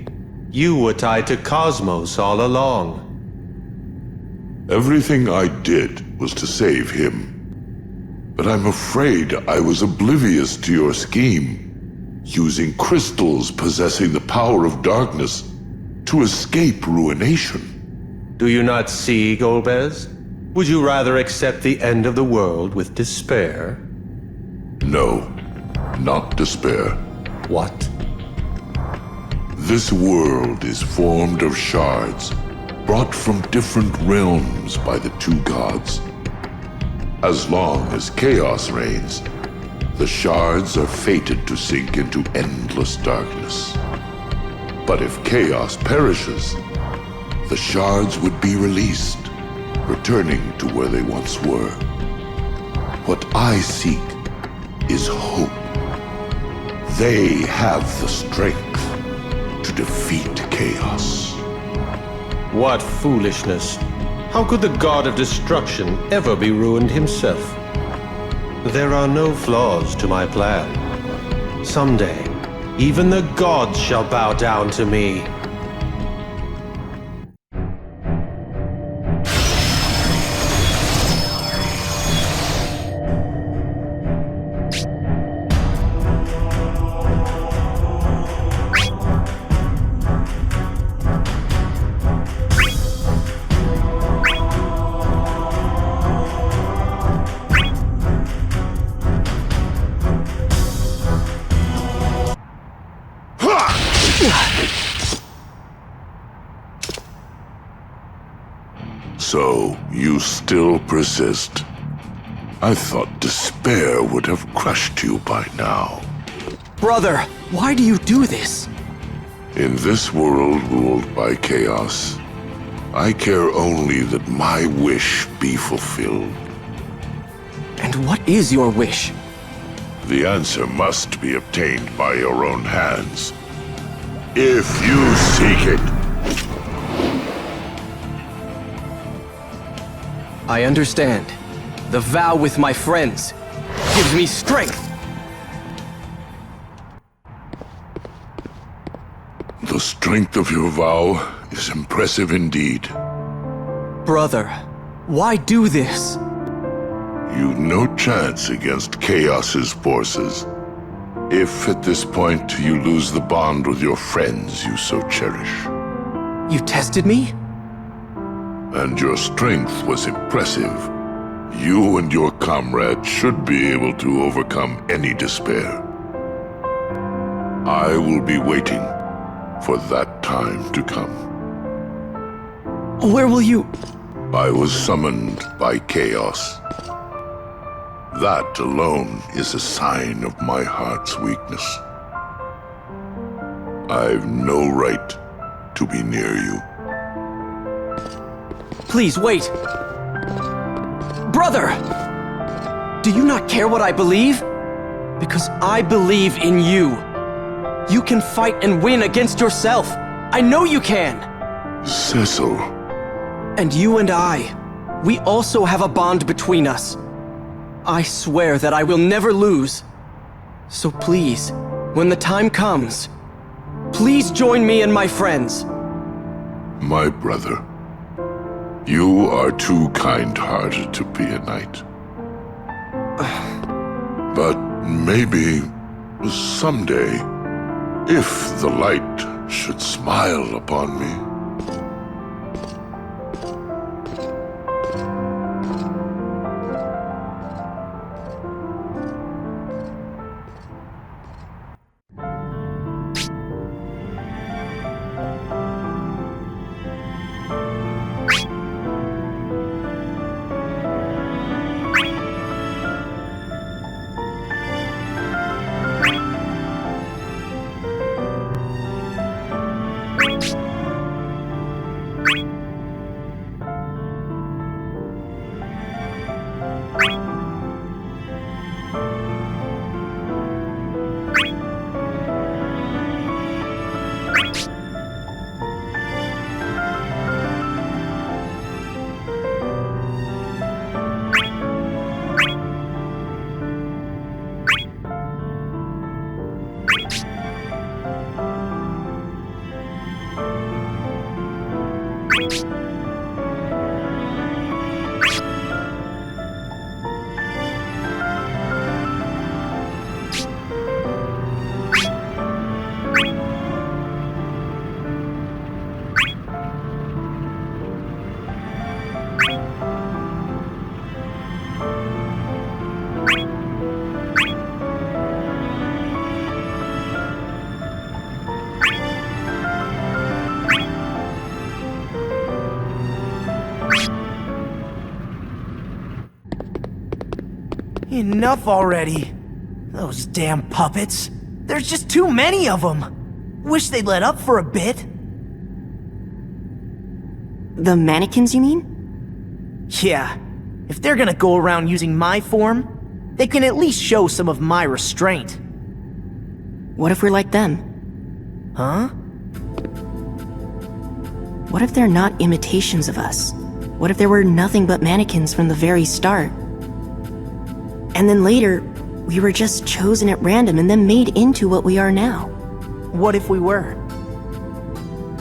You were tied to Cosmos all along. Everything I did was to save him. But I'm afraid I was oblivious to your scheme, using crystals possessing the power of darkness to escape ruination. Do you not see, Golbez? Would you rather accept the end of the world with despair? No, not despair. What? This world is formed of shards, brought from different realms by the two gods. As long as chaos reigns, the shards are fated to sink into endless darkness. But if chaos perishes, the shards would be released, returning to where they once were. What I seek is hope. They have the strength to defeat chaos. What foolishness! How could the god of destruction ever be ruined himself? There are no flaws to my plan. Someday, even the gods shall bow down to me. So, you still persist? I thought despair would have crushed you by now. Brother, why do you do this? In this world ruled by chaos, I care only that my wish be fulfilled. And what is your wish? The answer must be obtained by your own hands. If you seek it. I understand. The vow with my friends gives me strength. The strength of your vow is impressive indeed. Brother, why do this? You've no chance against Chaos's forces. If at this point you lose the bond with your friends you so cherish. You tested me? And your strength was impressive. You and your comrade should be able to overcome any despair. I will be waiting for that time to come. Where will you... I was summoned by Chaos. That alone is a sign of my heart's weakness. I've no right to be near you. Please, wait! Brother! Do you not care what I believe? Because I believe in you. You can fight and win against yourself. I know you can! Cecil. And you and I, we also have a bond between us. I swear that I will never lose. So please, when the time comes, please join me and my friends. My brother. You are too kind-hearted to be a knight. But maybe, someday, if the light should smile upon me. Enough already. Those damn puppets. There's just too many of them. Wish they'd let up for a bit. The mannequins, you mean? Yeah. If they're gonna go around using my form, they can at least show some of my restraint. What if we're like them? Huh? What if they're not imitations of us? What if there were nothing but mannequins from the very start? And then later, we were just chosen at random and then made into what we are now. What if we were?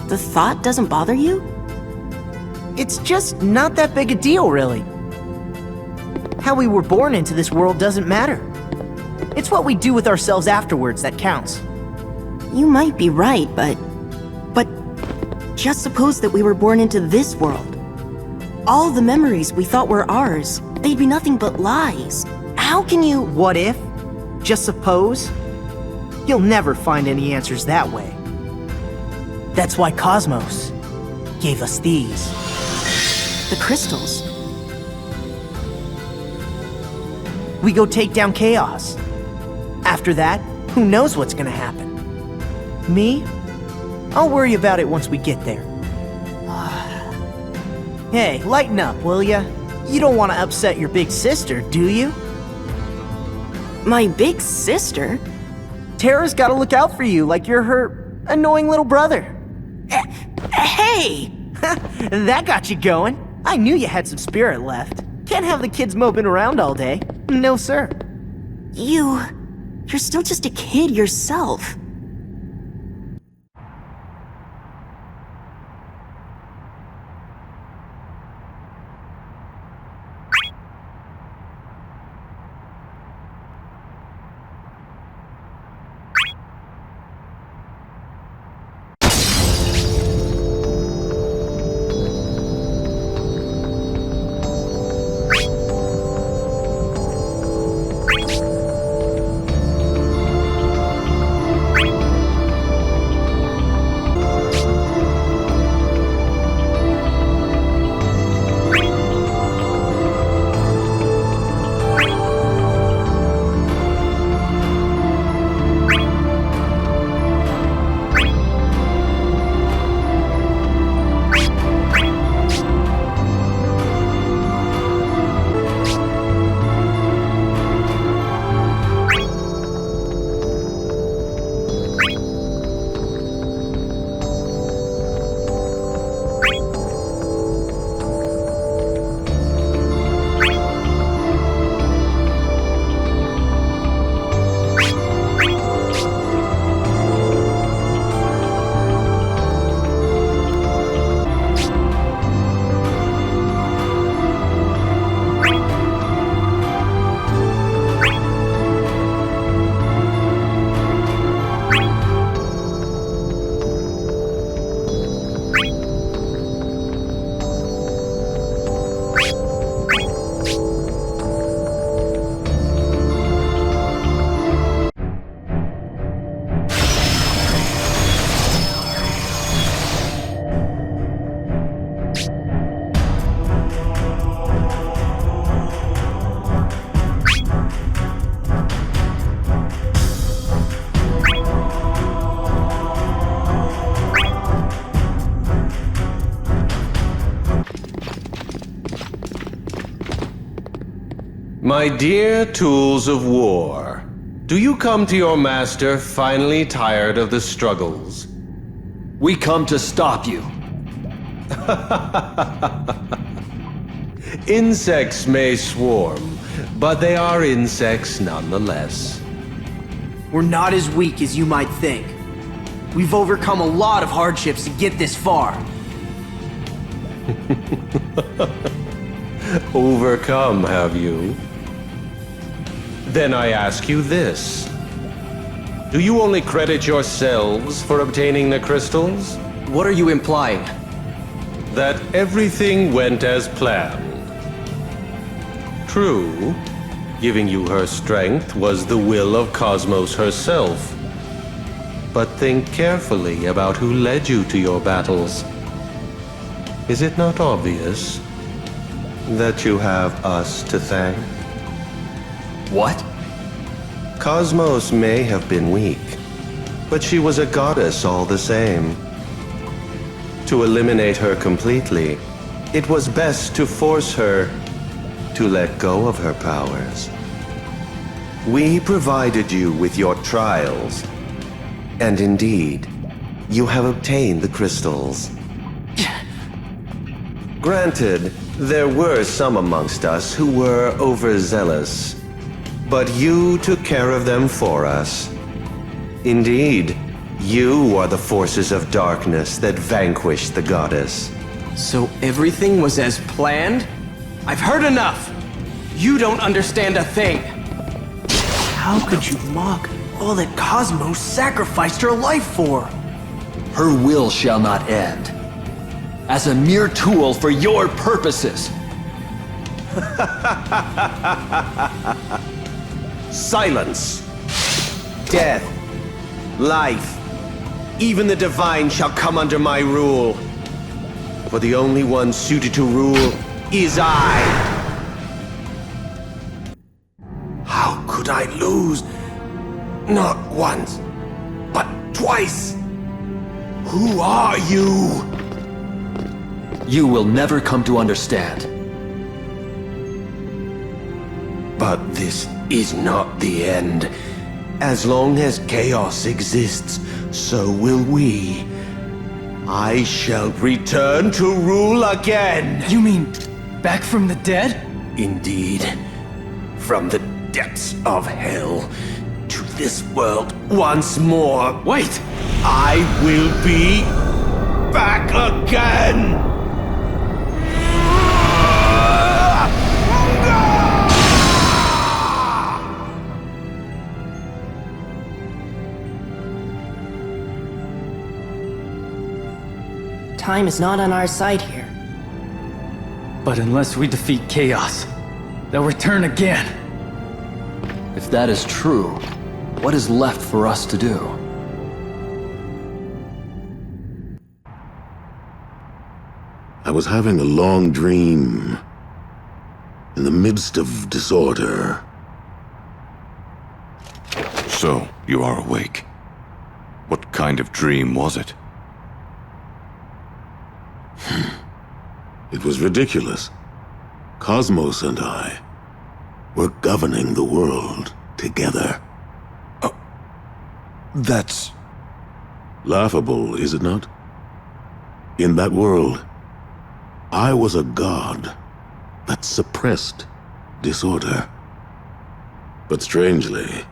The thought doesn't bother you? It's just not that big a deal, really. How we were born into this world doesn't matter. It's what we do with ourselves afterwards that counts. You might be right, but just suppose that we were born into this world. All the memories we thought were ours, they'd be nothing but lies. How can you— What if? Just suppose? You'll never find any answers that way. That's why Cosmos gave us these. The crystals. We go take down Chaos. After that, who knows what's gonna happen? Me? I'll worry about it once we get there. Hey, lighten up, will ya? You don't want to upset your big sister, do you? My big sister? Terra's gotta look out for you like you're her annoying little brother. Hey! That got you going. I knew you had some spirit left. Can't have the kids moping around all day. No, sir. You're still just a kid yourself. My dear tools of war, do you come to your master finally tired of the struggles? We come to stop you. Insects may swarm, but they are insects nonetheless. We're not as weak as you might think. We've overcome a lot of hardships to get this far. Overcome, have you? Then I ask you this. Do you only credit yourselves for obtaining the crystals? What are you implying? That everything went as planned. True, giving you her strength was the will of Cosmos herself. But think carefully about who led you to your battles. Is it not obvious that you have us to thank? What? Cosmos may have been weak, but she was a goddess all the same. To eliminate her completely, it was best to force her to let go of her powers. We provided you with your trials, and indeed, you have obtained the crystals. Granted, there were some amongst us who were overzealous, but you took care of them for us. Indeed, you are the forces of darkness that vanquished the goddess. So everything was as planned? I've heard enough! You don't understand a thing! How could you mock all that Cosmos sacrificed her life for? Her will shall not end. As a mere tool for your purposes. Silence! Death, life, even the divine shall come under my rule. For the only one suited to rule is I. How could I lose? Not once, but twice. Who are you? You will never come to understand. But this is not the end. As long as chaos exists, so will we. I shall return to rule again. You mean back from the dead? Indeed. From the depths of hell to this world once more. Wait! I will be back again! Time is not on our side here. But unless we defeat Chaos, they'll return again. If that is true, what is left for us to do? I was having a long dream. In the midst of disorder. So, you are awake. What kind of dream was it? It was ridiculous. Cosmos and I were governing the world together. That's... laughable, is it not? In that world, I was a god that suppressed disorder. But strangely,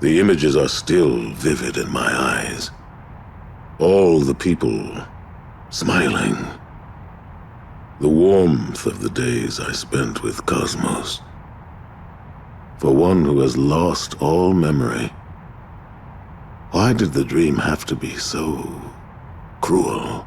the images are still vivid in my eyes. All the people smiling. The warmth of the days I spent with Cosmos. For one who has lost all memory, why did the dream have to be so cruel?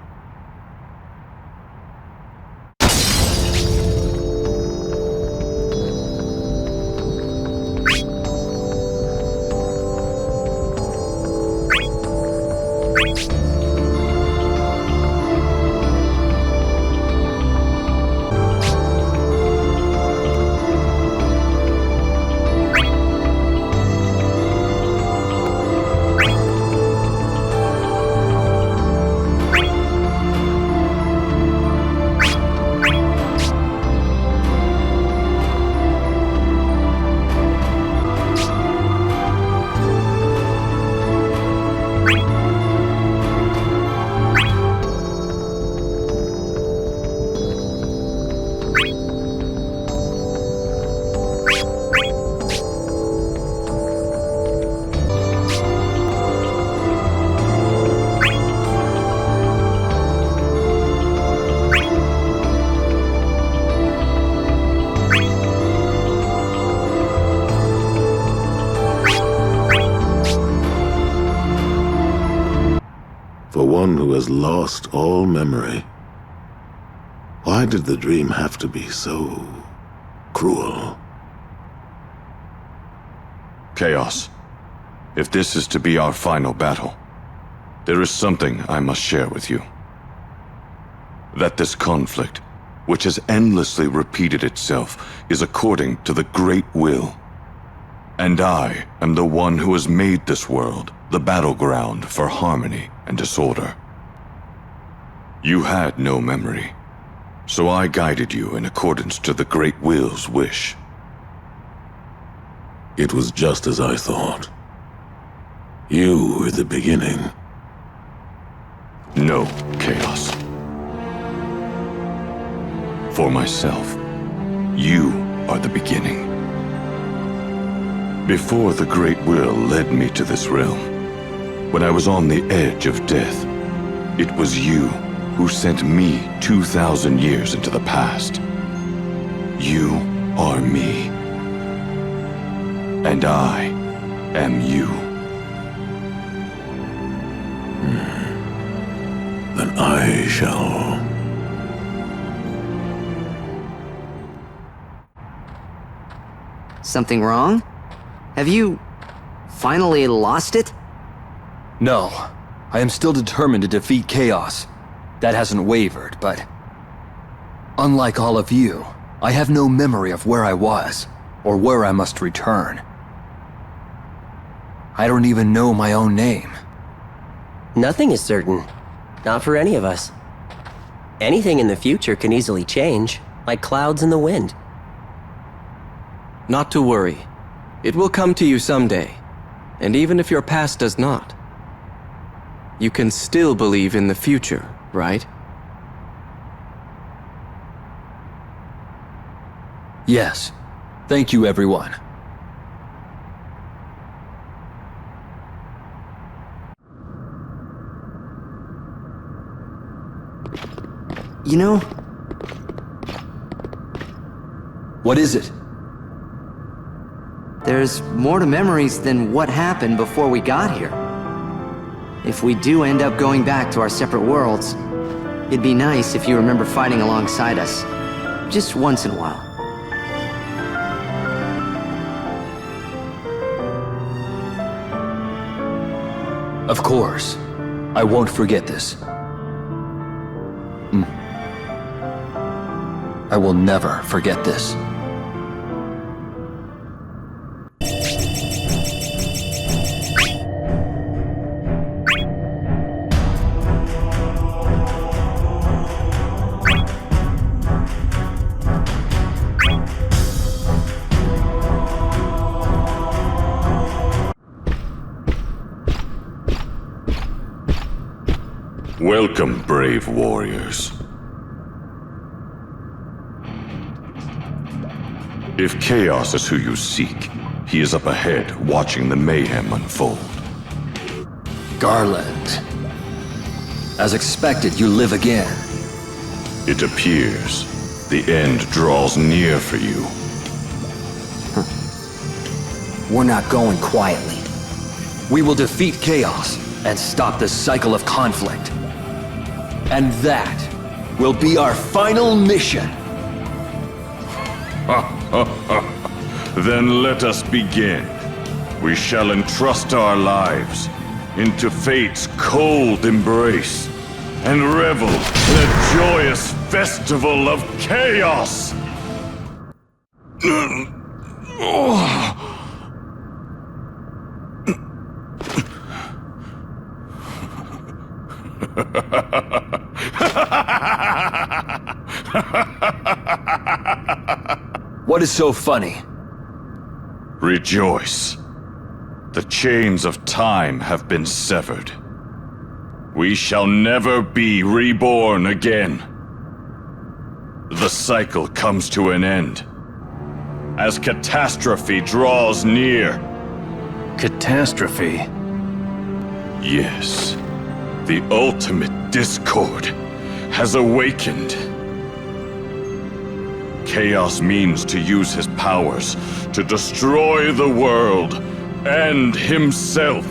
For one who has lost all memory, why did the dream have to be so cruel? Chaos. If this is to be our final battle, there is something I must share with you. That this conflict, which has endlessly repeated itself, is according to the great will And I am the one who has made this world the battleground for harmony and disorder. You had no memory, so I guided you in accordance to the Great Will's wish. It was just as I thought. You were the beginning. No, Chaos. For myself, you are the beginning. Before the Great Will led me to this realm, when I was on the edge of death, it was you who sent me 2,000 years into the past. You are me. And I am you. Then I shall... Something wrong? Have you finally lost it? No. I am still determined to defeat Chaos. That hasn't wavered, but... unlike all of you, I have no memory of where I was, or where I must return. I don't even know my own name. Nothing is certain. Not for any of us. Anything in the future can easily change, like clouds in the wind. Not to worry. It will come to you someday. And even if your past does not, you can still believe in the future, right? Yes. Thank you, everyone. You know... What is it? There's more to memories than what happened before we got here. If we do end up going back to our separate worlds, it'd be nice if you remember fighting alongside us. Just once in a while. Of course. I won't forget this. I will never forget this. Welcome, brave warriors. If Chaos is who you seek, he is up ahead, watching the mayhem unfold. Garland. As expected, you live again. It appears the end draws near for you. We're not going quietly. We will defeat Chaos and stop this cycle of conflict. And that will be our final mission. Then let us begin. We shall entrust our lives into fate's cold embrace and revel in a joyous festival of chaos! What is so funny? Rejoice. The chains of time have been severed. We shall never be reborn again. The cycle comes to an end as catastrophe draws near. Catastrophe? Yes. The ultimate discord has awakened. Chaos means to use his powers to destroy the world and himself.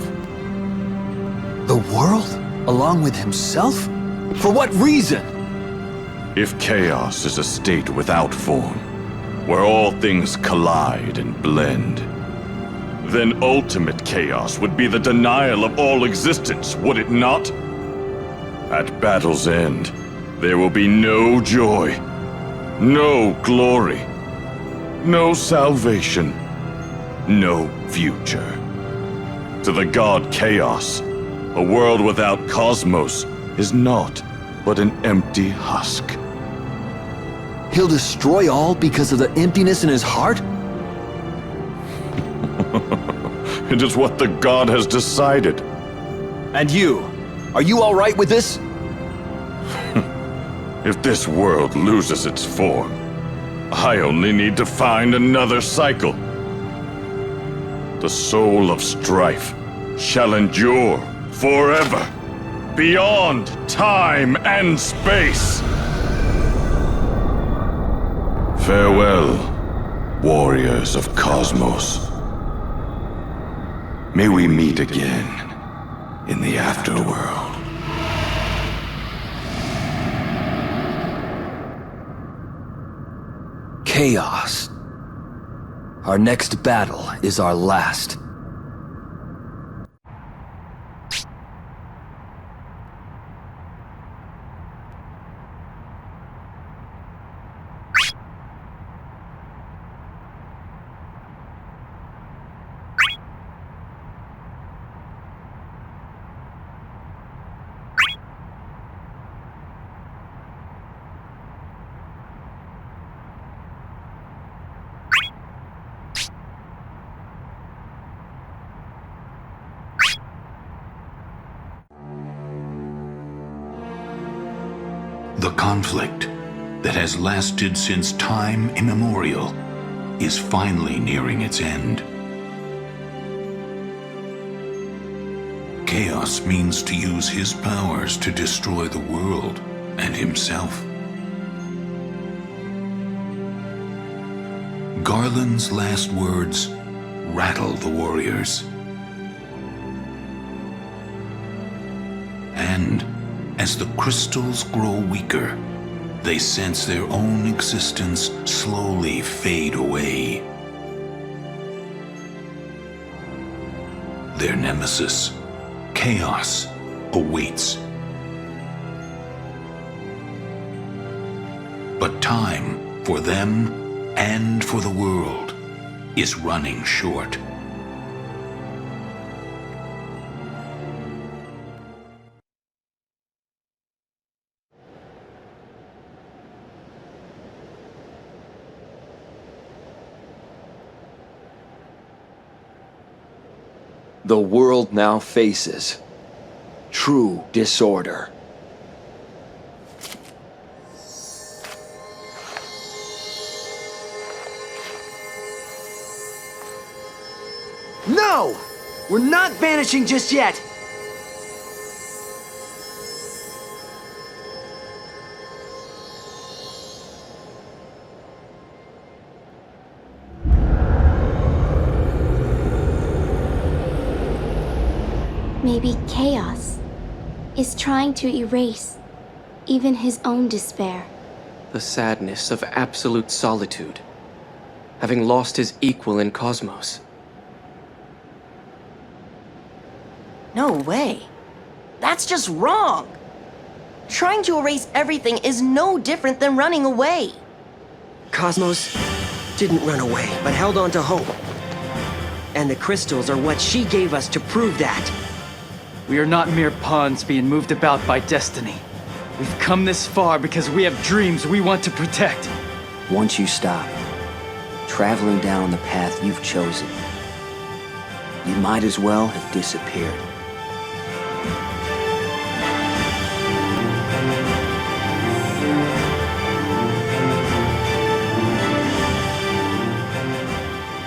The world? Along with himself? For what reason? If chaos is a state without form, where all things collide and blend, then ultimate chaos would be the denial of all existence, would it not? At battle's end, there will be no joy, no glory, no salvation, no future. To the god Chaos, a world without cosmos is naught but an empty husk. He'll destroy all because of the emptiness in his heart? It is what the god has decided. And you? Are you all right with this? If this world loses its form, I only need to find another cycle. The soul of strife shall endure forever, beyond time and space. Farewell, warriors of Cosmos. May we meet again in the afterworld. Chaos. Our next battle is our last. The conflict that has lasted since time immemorial is finally nearing its end. Chaos means to use his powers to destroy the world and himself. Garland's last words rattle the warriors. And as the crystals grow weaker, they sense their own existence slowly fade away. Their nemesis, Chaos, awaits. But time for them and for the world is running short. The world now faces true disorder. No! We're not vanishing just yet! Maybe Chaos is trying to erase even his own despair. The sadness of absolute solitude, having lost his equal in Cosmos. No way. That's just wrong. Trying to erase everything is no different than running away. Cosmos didn't run away, but held on to hope. And the crystals are what she gave us to prove that. We are not mere pawns being moved about by destiny. We've come this far because we have dreams we want to protect. Once you stop traveling down the path you've chosen, you might as well have disappeared.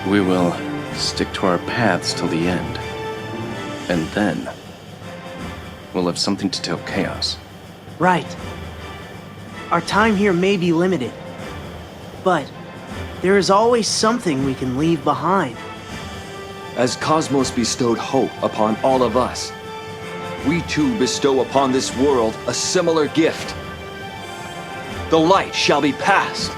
We will stick to our paths till the end. And then, we'll have something to tell Chaos. Right. Our time here may be limited, but there is always something we can leave behind. As Cosmos bestowed hope upon all of us, we too bestow upon this world a similar gift. The light shall be passed.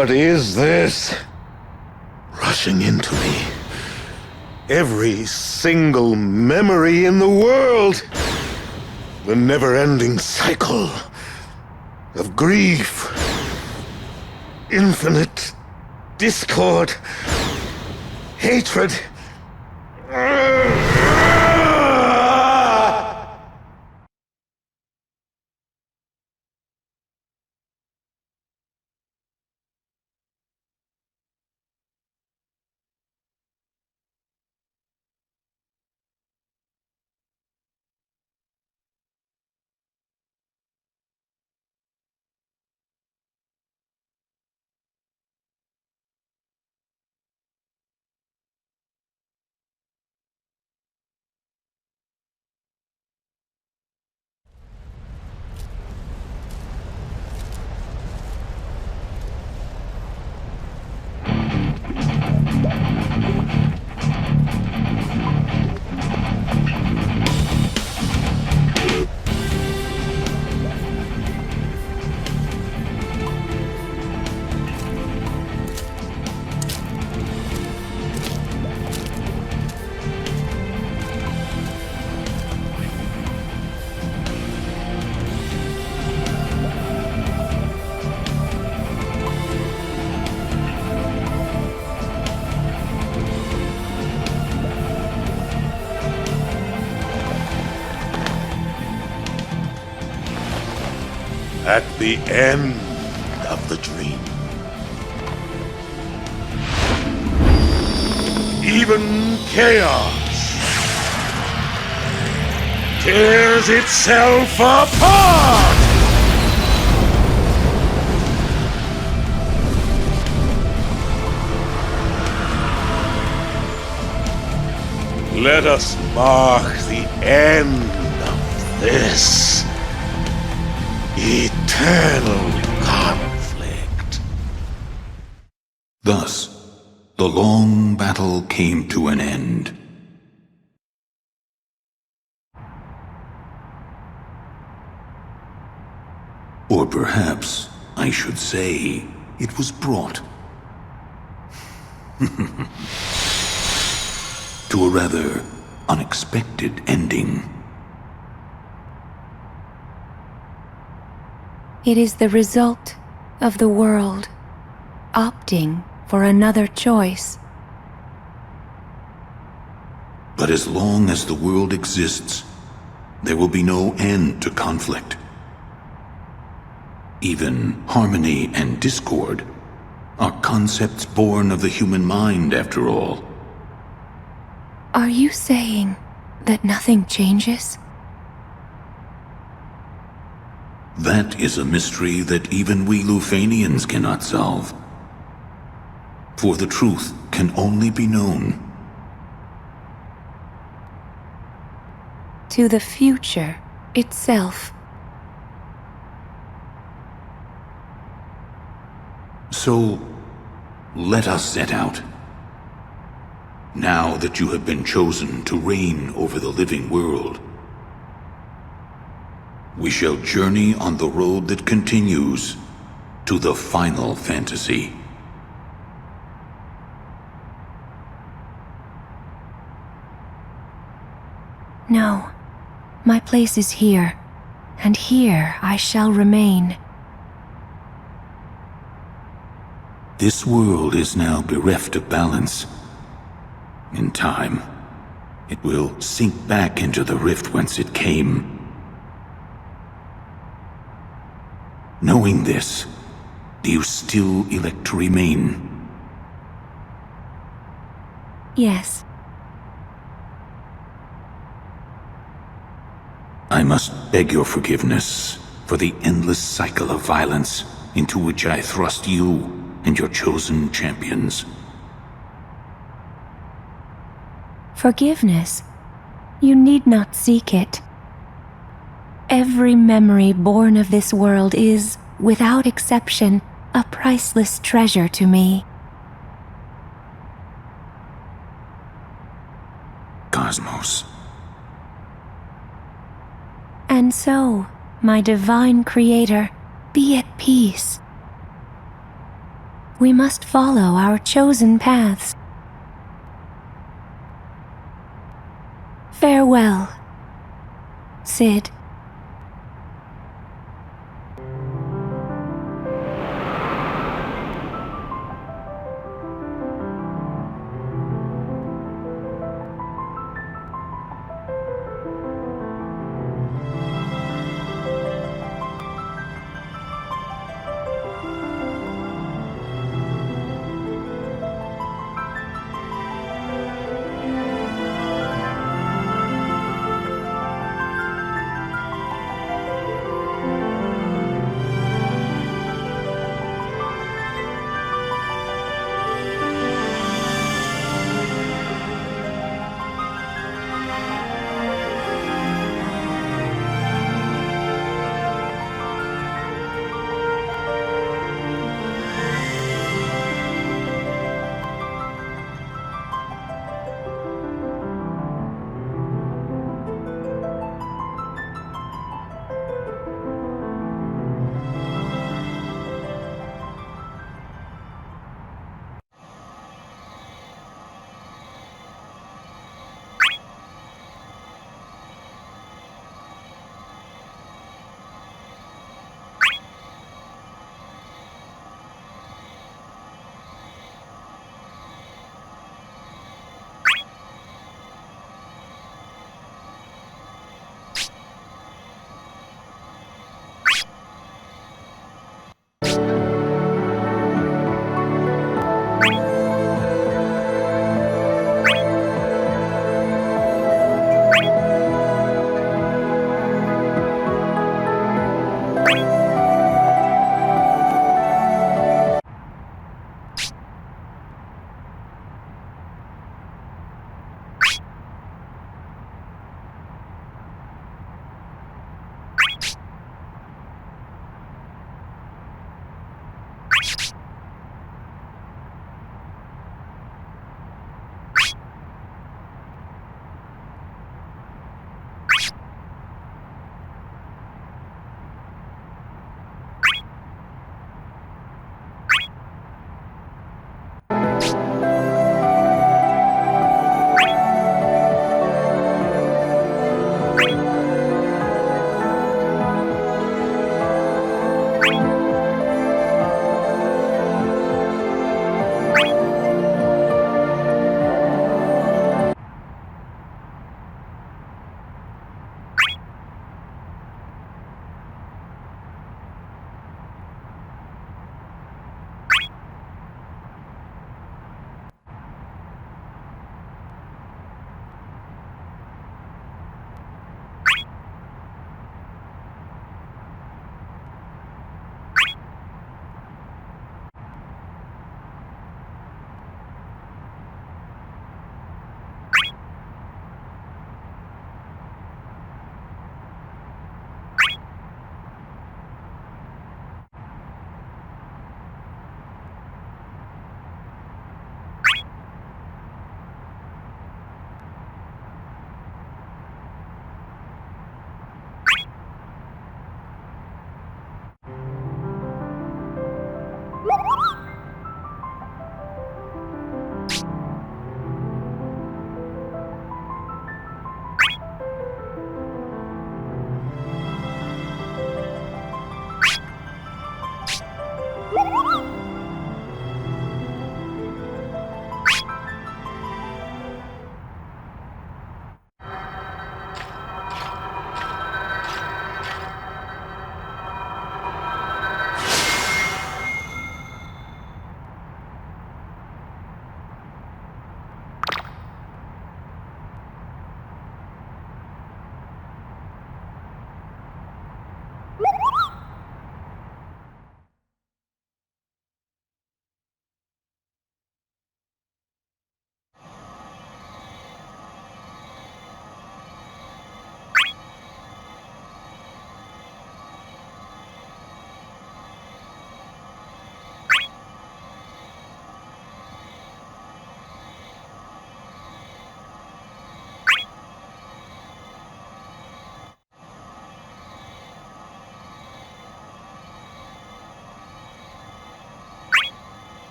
What is this? Rushing into me. Every single memory in the world. The never-ending cycle of grief. Infinite discord. Hatred. At the end of the dream, even chaos tears itself apart! Let us mark the end of this eternal conflict. Thus, the long battle came to an end. Or perhaps I should say it was brought to a rather unexpected ending. It is the result of the world opting for another choice. But as long as the world exists, there will be no end to conflict. Even harmony and discord are concepts born of the human mind, after all. Are you saying that nothing changes? That is a mystery that even we Lufanians cannot solve. For the truth can only be known to the future itself. So, let us set out. Now that you have been chosen to reign over the living world, we shall journey on the road that continues to the final fantasy. No, my place is here, and here I shall remain. This world is now bereft of balance. In time, it will sink back into the rift whence it came. Knowing this, do you still elect to remain? Yes. I must beg your forgiveness for the endless cycle of violence into which I thrust you and your chosen champions. Forgiveness? You need not seek it. Every memory born of this world is, without exception, a priceless treasure to me. Cosmos. And so, my divine creator, be at peace. We must follow our chosen paths. Farewell, Sid.